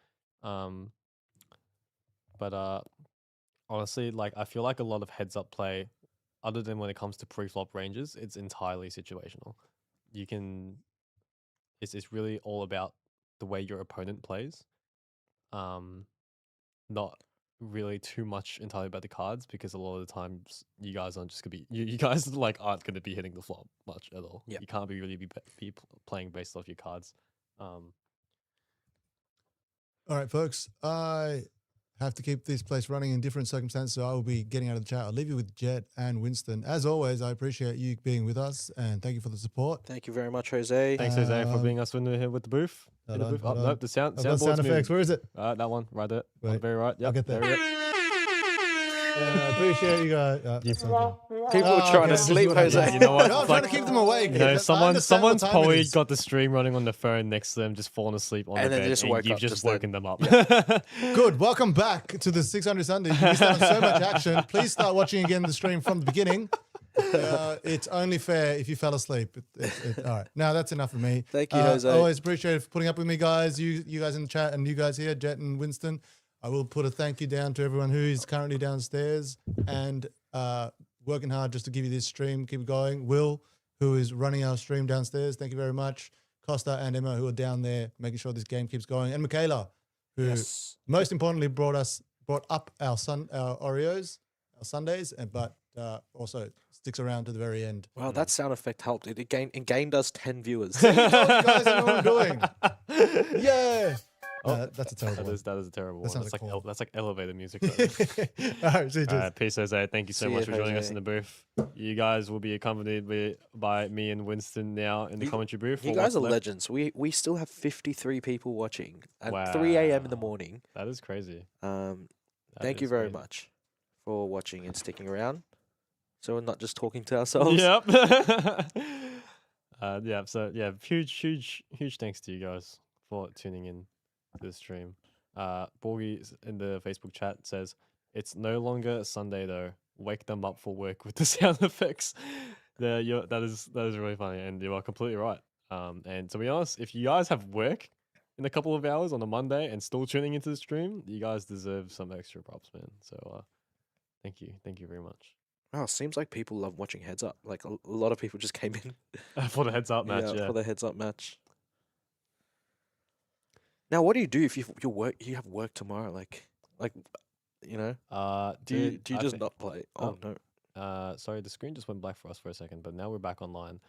But honestly, like I feel like a lot of heads up play, other than when it comes to pre-flop ranges, it's entirely situational. It's really all about the way your opponent plays. Not really too much entirely about the cards because a lot of the times you guys aren't just gonna be you guys like aren't gonna be hitting the flop much at all. Yeah. You can't be playing based off your cards. All right, folks. I have to keep this place running in different circumstances, so I will be getting out of the chat. I'll leave you with Jet and Winston. As always, I appreciate you being with us and thank you for the support. Thank you very much, Jose. Thanks, Jose, for being us here with the booth. In the booth. Oh, hold on. nope, the I've got soundboard's sound moving. effects. Where is it? That one, right there. On the Wait, very right. Yep, get there that. we go. Yeah, I appreciate you guys. That's okay. People Oh, are trying okay, to this is sleep, what I Jose. do. You know what? No, I'm It's trying like- to keep them awake. You know, I understand what someone's time it probably is. got the stream running on the phone next to them, just falling asleep on And the then bed, they just and woke you've up just just then. woken them up. Good. Welcome back to the 600 Sunday. You missed out on so much action. Please start watching again the stream from the beginning. It's only fair if you fell asleep. All right. Now that's enough of me. Thank you, Jose. Always appreciate it for putting up with me, guys. You guys in the chat and you guys here, Jet and Winston. I will put a thank you down to everyone who is currently downstairs and working hard just to give you this stream. Keep going. Will, who is running our stream downstairs, thank you very much. Costa and Emma, who are down there, making sure this game keeps going. And Michaela, who Yes. most importantly brought up our Oreos, our Sundays, but also sticks around to the very end. Wow, that sound effect helped. It gained us 10 viewers. Told you guys I know what I'm doing. Yeah. That's a terrible one. That is a terrible That one. sounds That's like like cool. that's like elevator music. Though. All right, see you. All right, peace, Jose. Thank you so See much ya, for joining us Jose. in the booth. You guys will be accompanied by me and Winston now in the commentary booth. You for guys what's are left. legends. We still have 53 people watching at 3 a.m. in the Wow. morning. That is crazy. Thank That you is very crazy. much for watching and sticking around. So we're not just talking to ourselves. Yep. Yeah. So yeah, huge thanks to you guys for tuning in to the stream. Borgie in the Facebook chat says it's no longer Sunday though. Wake them up for work with the sound effects. That is really funny, and you are completely right. And to be honest, if you guys have work in a couple of hours on a Monday and still tuning into the stream, you guys deserve some extra props, man. So thank you very much. Wow, seems like people love watching Heads Up. Like a lot of people just came in For the heads up match, yeah. for the Heads Up match. Now, what do you do if you have work tomorrow? Like you know, do you Dude, I just thi- not play? Oh no. Sorry, the screen just went black for us for a second, but now we're back online.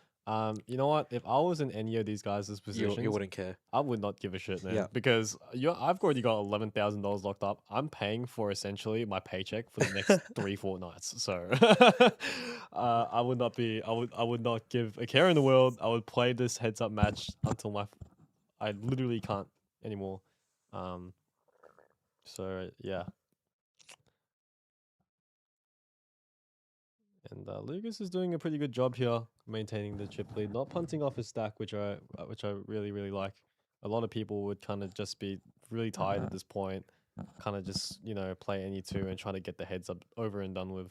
You know what? If I was in any of these guys' positions, You wouldn't care. I would not give a shit, man. Yeah. Because I've already got $11,000 locked up. I'm paying for essentially my paycheck for the next 3 fortnights. So I would not give a care in the world. I would play this heads up match until I literally can't anymore. So yeah. And Lucas is doing a pretty good job here, maintaining the chip lead, not punting off his stack, which I really like. A lot of people would kind of just be really tired at this point, kind of just play any two and try to get the heads up over and done with.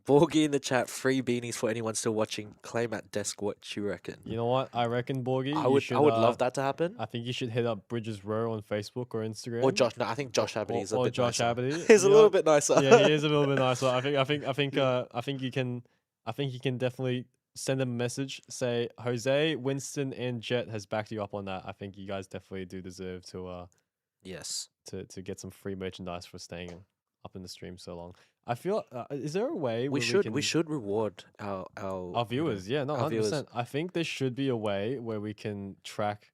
Borgie in the chat, free beanies for anyone still watching. Claim at desk what you reckon. You know what? I reckon, Borgie, I you would should, love that to happen. I think you should hit up Bridges Row on Facebook or Instagram. Or Josh. No, I think Josh Abney is a bit Josh nicer. Abney. He's a You know, little bit nicer. Yeah, he is a little bit nicer. I think you can definitely send them a message. Say Jose, Winston, and Jet has backed you up on that. I think you guys definitely do deserve to Yes. to get some free merchandise for staying up in the stream so long. I feel is there a way We where should can, reward our viewers? Yeah, no, our 100%. viewers. I think there should be a way where we can track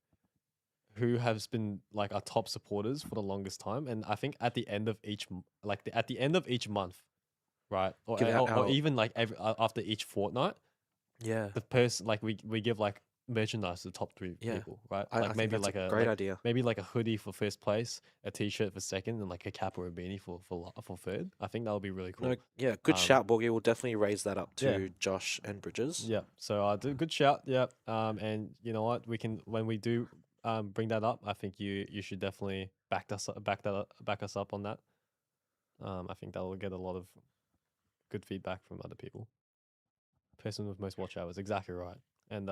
who has been like our top supporters for the longest time, and I think at the end of each at the end of each month, right, or Give out or our- even like after each fortnight, Yeah. the person like we give like merchandise to the top 3 Yeah. people, right? I Like think maybe that's like a a great idea. maybe like a hoodie for first place, a t-shirt for second, and like a cap or a beanie for third. I think that would be really cool. No, yeah, good Um, shout, Borgie. We'll definitely raise that up to yeah. Josh and Bridges. Yeah. So good shout. Yeah. And you know what? We can when we do bring that up, I think you should definitely back us up on that. I think that will get a lot of good feedback from other people. Person with most watch hours, exactly right. And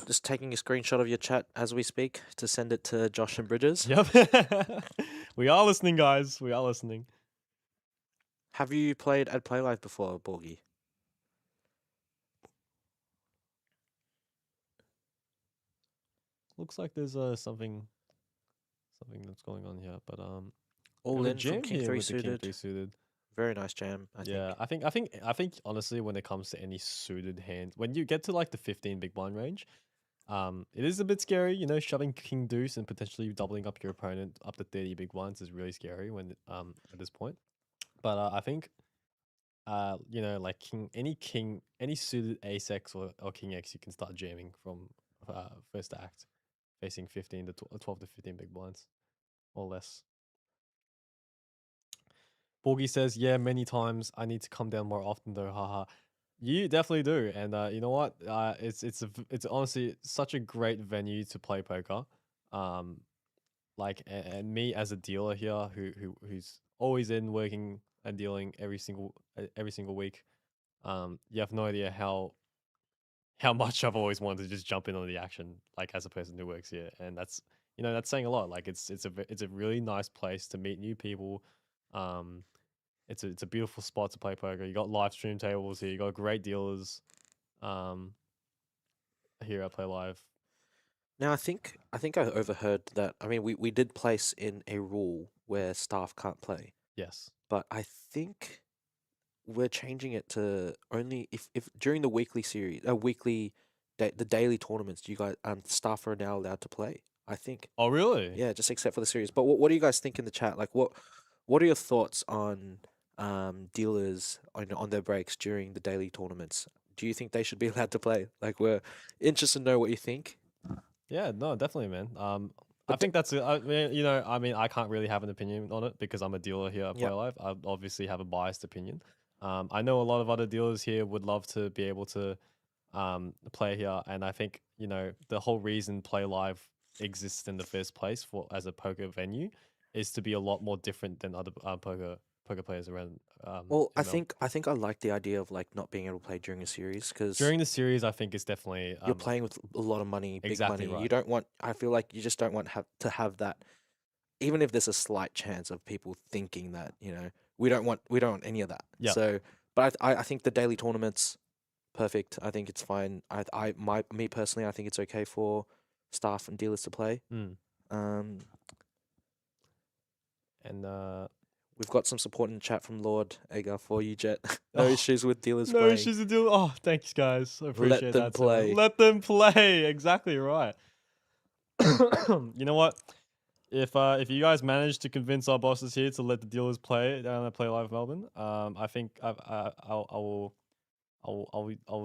Just taking a screenshot of your chat as we speak to send it to Josh and Bridges. yep. We are listening, guys. We are listening. Have you played at Playlive before, Borgie? Looks like there's something that's going on here, but All there's a in jam from King here 3 with the King suited. 3 suited. Very nice jam. Yeah, I think honestly, when it comes to any suited hand, when you get to like the 15 big blind range, it is a bit scary. Shoving King Deuce and potentially doubling up your opponent up to 30 big blinds is really scary when at this point. But I think you know, like any suited ace X or king X, you can start jamming from first act, facing 15 to 12 to 15 big blinds or less. Borgie says, yeah, many times. I need to come down more often though. Haha. You definitely do, and you know what? It's honestly such a great venue to play poker. Um, and me as a dealer here, who's always in working and dealing every single week. You have no idea how much I've always wanted to just jump in on the action, like as a person who works here, and that's that's saying a lot. Like it's a really nice place to meet new people. Um, it's a beautiful spot to play poker. You got live stream tables here. You got great dealers. Um, here at Play Live. Now I think I overheard that. I mean, we did place in a rule where staff can't play, Yes. but I think we're changing it to only if during the weekly series, the daily tournaments, you guys staff are now allowed to play. I think. Oh, really? Yeah, just except for the series. But what do you guys think in the chat? Like, what are your thoughts on dealers on their breaks during the daily tournaments? Do you think they should be allowed to play? Like, we're interested to know what you think. Yeah, no, definitely, man. I But think that's I mean, I can't really have an opinion on it because I'm a dealer here at Yeah. Play Live. I obviously have a biased opinion. I know a lot of other dealers here would love to be able to play here, and I think the whole reason Play Live exists in the first place for as a poker venue is to be a lot more different than other poker players around. Well, in Melbourne. I think I like the idea of like not being able to play during a series because During the series, I think it's definitely you're playing with a lot of money, big exactly money. You right. don't want. I feel like you just don't want to have that. Even if there's a slight chance of people thinking that we don't want any of that. Yeah. So, but I think the daily tournaments perfect. I think it's fine. Me personally, I think it's okay for staff and dealers to play. Mm. Um, And we've got some support in the chat from Lord Agar for you, Jet. No Oh, issues with dealers no playing. issues to do. Oh, thanks, guys. I appreciate them that. so much. play. Let them play. Exactly right. You know what? If you guys manage to convince our bosses here to let the dealers play down at Play Live Melbourne, I think I will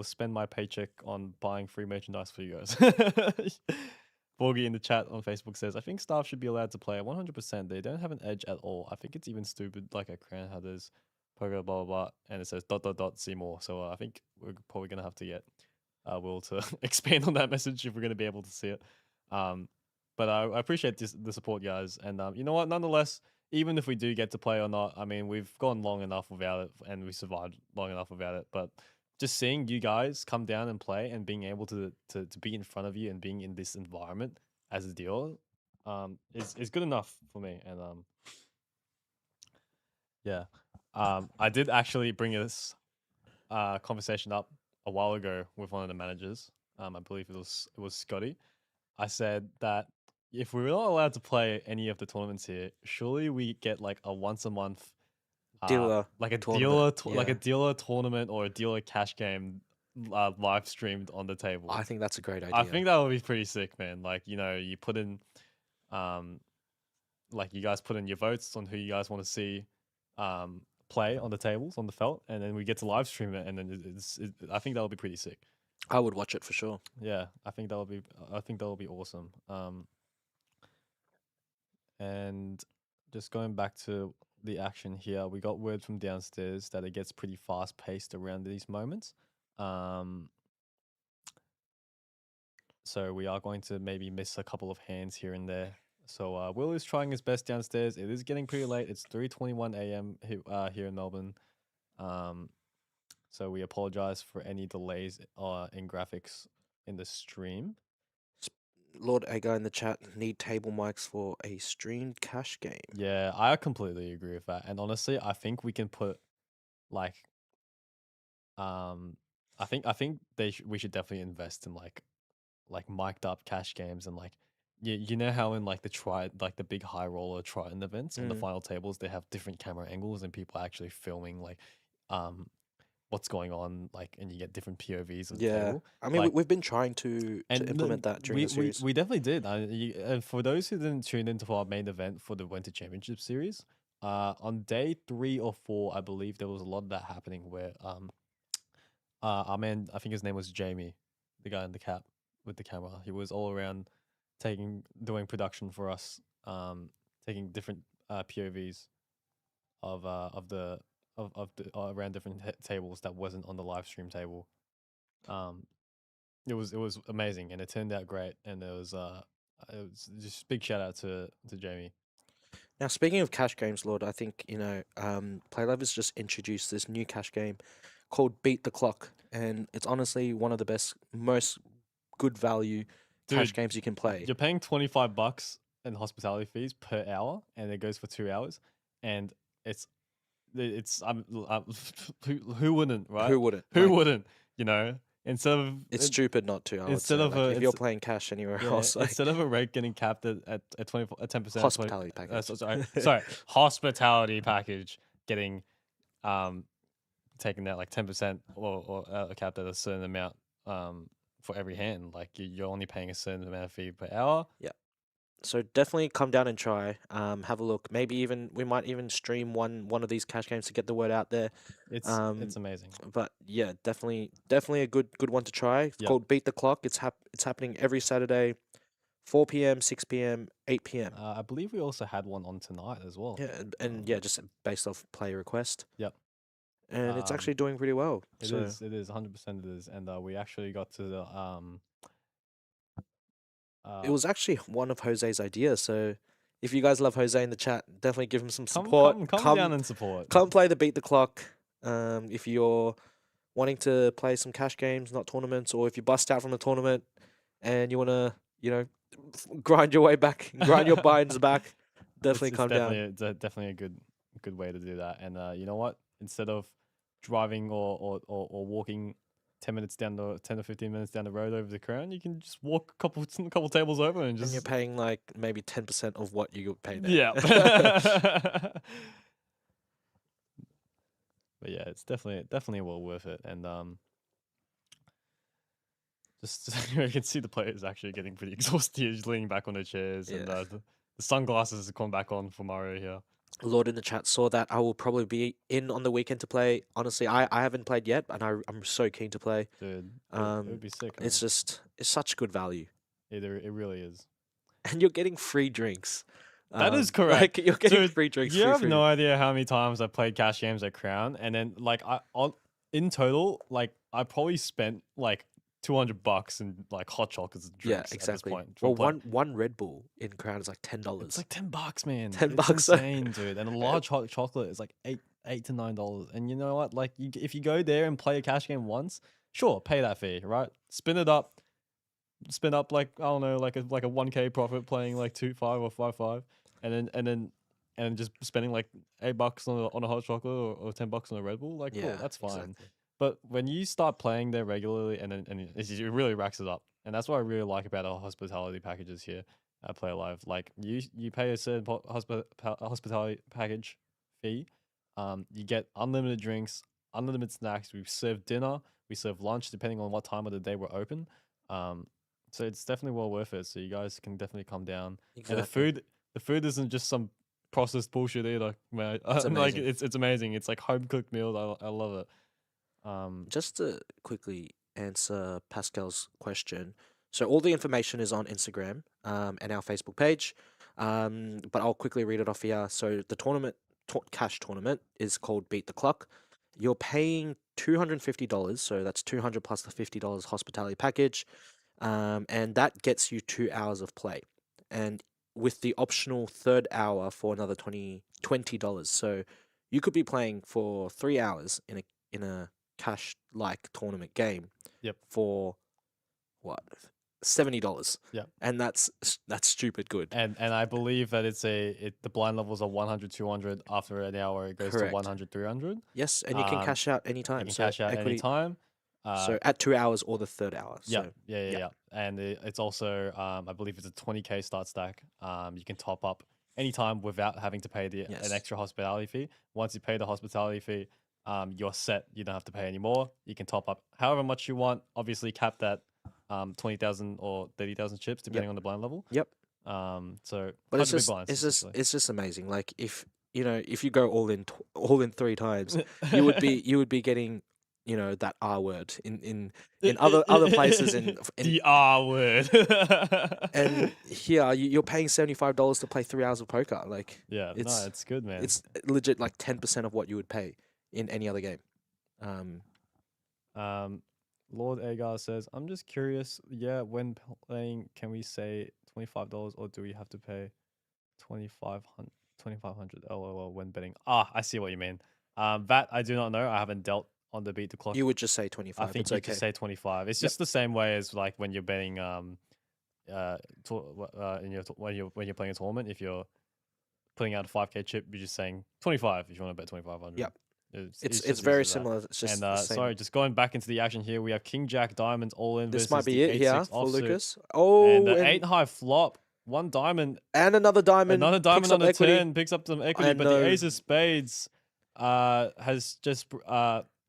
spend my paycheck on buying free merchandise for you guys. Borgie in the chat on Facebook says, I think staff should be allowed to play 100%. They don't have an edge at all. I think it's even stupid, like at Crown, how there's poker, blah, blah, blah. And it says ... see more. So I think we're probably going to have to get Will to expand on that message if we're going to be able to see it. But I appreciate the support, guys. And you know what? Nonetheless, even if we do get to play or not, I mean, we've gone long enough without it and we survived long enough without it. But just seeing you guys come down and play and being able to be in front of you and being in this environment as a dealer is good enough for me. And yeah, I did actually bring this conversation up a while ago with one of the managers. I believe it was Scotty. I said that if we're not allowed to play any of the tournaments here, surely we get like a once a month Dealer like a tournament, like a yeah. dealer tournament or a dealer cash game live streamed on the table. I think that's a great idea. I think that would be pretty sick, man. Like, you put in like you guys put in your votes on who you guys want to see play on the tables on the felt, and then we get to live stream it, and then I think that would be pretty sick. I would watch it for sure. Yeah, I think that would be awesome. And just going back to the action here, we got word from downstairs that it gets pretty fast paced around these moments. So we are going to maybe miss a couple of hands here and there. So Will is trying his best downstairs. It is getting pretty late. It's 3:21 a.m. Here in Melbourne. So we apologize for any delays in graphics in the stream. Lord Agar in the chat, need table mics for a streamed cash game. Yeah, I completely agree with that. And honestly, I think we can put like I think we should definitely invest in like mic'd up cash games and like you know how in like the big high roller Triton events on the final tables they have different camera angles and people actually filming like what's going on, like, and you get different POVs of the table. I mean, Like- we've been trying to implement that during the series. We definitely did. And for those who didn't tune into our main event for the Winter Championship series, On day 3 or 4, I believe there was a lot of that happening where our man, I think his name was Jamie, the guy in the cap with the camera. He was all around doing production for us, taking different POVs of the around different tables that wasn't on the live stream table. It was amazing and it turned out great, and it was just big shout out to Jamie. Now, speaking of cash games, Lord, I think, Playlive has just introduced this new cash game called Beat the Clock, and it's honestly one of the best, most good value cash Dude, games you can play. You're paying $25 in hospitality fees per hour, and it goes for 2 hours, and it's who wouldn't, right? Who wouldn't? Who Like, wouldn't? You know, instead of It's stupid not to. I would instead say. of Like, a- if you're it's- playing cash anywhere yeah, else, like, instead of a rate getting capped at 10%, hospitality package. sorry, hospitality package getting taken out like 10% or capped at a certain amount for every hand. Like you're only paying a certain amount of fee per hour. So definitely come down and try. Have a look. Maybe we might even stream one of these cash games to get the word out there. It's amazing. But yeah, definitely a good one to try. It's Yep. called Beat the Clock. It's happening every Saturday, 4 p.m., 6 p.m., 8 p.m. I believe we also had one on tonight as well. Yeah, and yeah, just based off player request. Yep. And it's Um, actually doing pretty well. It so is 100% it is, and we actually got to the it was actually one of Jose's ideas. So if you guys love Jose in the chat, definitely give him some come support. come down and support. Come play the Beat the Clock. If you're wanting to play some cash games, not tournaments, or if you bust out from a tournament and you want to, grind your way back, grind your binds back, definitely come down. It's definitely a good way to do that. And you know what? Instead of driving or walking 10 to 15 minutes down the road over the crown, you can just walk a couple tables over and And just you're paying like maybe 10% of what you pay there. yeah. But yeah, it's definitely well worth it. And just you can see the players actually getting pretty exhausted, just leaning back on their chairs, and Yeah. the sunglasses have come back on for Mario here. Lord in the chat saw that. I will probably be in on the weekend to play. Honestly, I haven't played yet, and I'm so keen to play. Dude, it would be sick. It's such good value, it really is. and you're getting free drinks. That is correct. Like, you're getting Dude, free drinks. You free have food. no idea how many times I played cash games at Crown, and then like in total, like I probably spent like $200 in like hot chocolates and Yeah, drinks. exactly. At this point Well, from one Red Bull in Crown is like $10. it's like $10, man. $10. It's insane, dude. And a large hot chocolate is like eight to $9. And you know what? Like, if you go there and play a cash game once, sure, pay that fee, right? Spin up like I don't know, like a 1K profit playing like 2.5 or 5.5, and then just spending like $8 on a hot chocolate or $10 on a Red Bull. Like, cool, that's fine. Exactly. But when you start playing there regularly, and it really racks it up, and that's what I really like about our hospitality packages here at Play Live. Like you pay a certain hospitality package fee, you get unlimited drinks, unlimited snacks. We serve dinner, we serve lunch, depending on what time of the day we're open. So it's definitely well worth it. So you guys can definitely come down. Exactly. And the food isn't just some processed bullshit either, man. It's Like amazing. it's amazing. It's like home cooked meals. I love it. Just to quickly answer Pascal's question, so all the information is on Instagram and our Facebook page. But I'll quickly read it off here. So the cash tournament is called Beat the Clock. You're paying $250, so that's $200 plus the $50 hospitality package, and that gets you 2 hours of play, and with the optional third hour for another $20. So you could be playing for 3 hours in a cash like tournament game. Yep. For what? $70. Yeah. And that's stupid good. And I believe that the blind levels are 100, 200. After an hour, it goes Correct. to 100, 300. Yes, and you can cash out anytime. You can So cash out equity- anytime. So at 2 hours or the third hour. Yeah, So yeah. And it's also, I believe it's a 20K start stack. You can top up anytime without having to pay Yes. an extra hospitality fee. Once you pay the hospitality fee, you're set. You don't have to pay anymore. You can top up however much you want. Obviously, capped at 20,000 or 30,000 chips, depending on the blind level. Yep. So, But 100 big blinds, it's essentially. just amazing. Like if you know, if you go all in 3 times, you would be getting, you know, that R word in other places in the R word. and here you're paying $75 to play 3 hours of poker. Like, yeah, no, it's good, man. it's legit like 10% of what you would pay in any other game. Lord Agar says, I'm just curious. Yeah, when playing, can we say $25 or do we have to pay 2,500 LOL when betting? Ah, I see what you mean. That I do not know. I haven't dealt on the beat the clock. You would just say 25. I think it's you okay. just say 25. It's Yep. just the same way as like when you're betting when you're playing a tournament. If you're putting out a 5K chip, you're just saying 25 if you want to bet 2,500. Yep. It's It's very similar. It's just And the same. sorry, just going back into the action here, we have King Jack Diamonds all in. This versus might be the it here 8-6 for offsuit. Lucas. Oh, And the 8 high flop, 1 diamond, another diamond. another diamond picks on up the equity. 10, picks up some equity, I but know. the Ace of Spades has just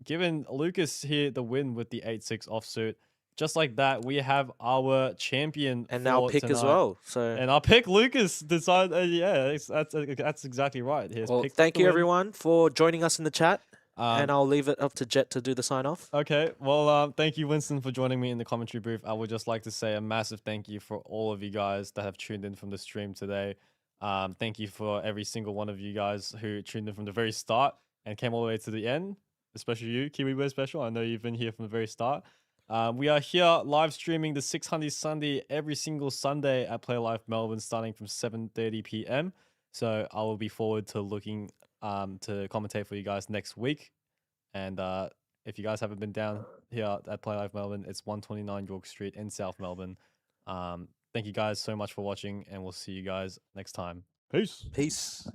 given Lucas here the win with the 8-6 offsuit. Just like that, we have our champion And now for pick as tonight. well. So, And our pick, Lucas, decided. Yeah, that's exactly right. He has well, picked thank the you win. everyone for joining us in the chat. And Um, I'll leave it up to Jet to do the sign off. Okay, well, thank you, Winston, for joining me in the commentary booth. I would just like to say a massive thank you for all of you guys that have tuned in from the stream today. Thank you for every single one of you guys who tuned in from the very start and came all the way to the end, especially you, Kiwi Bear Special. I know you've been here from the very start. We are here live streaming the 600 Sunday every single Sunday at Playlive Melbourne, starting from 7:30 p.m. So I will be forward to looking to commentate for you guys next week. And if you guys haven't been down here at Playlive Melbourne, it's 129 York Street in South Melbourne. Thank you guys so much for watching, and we'll see you guys next time. Peace. Peace.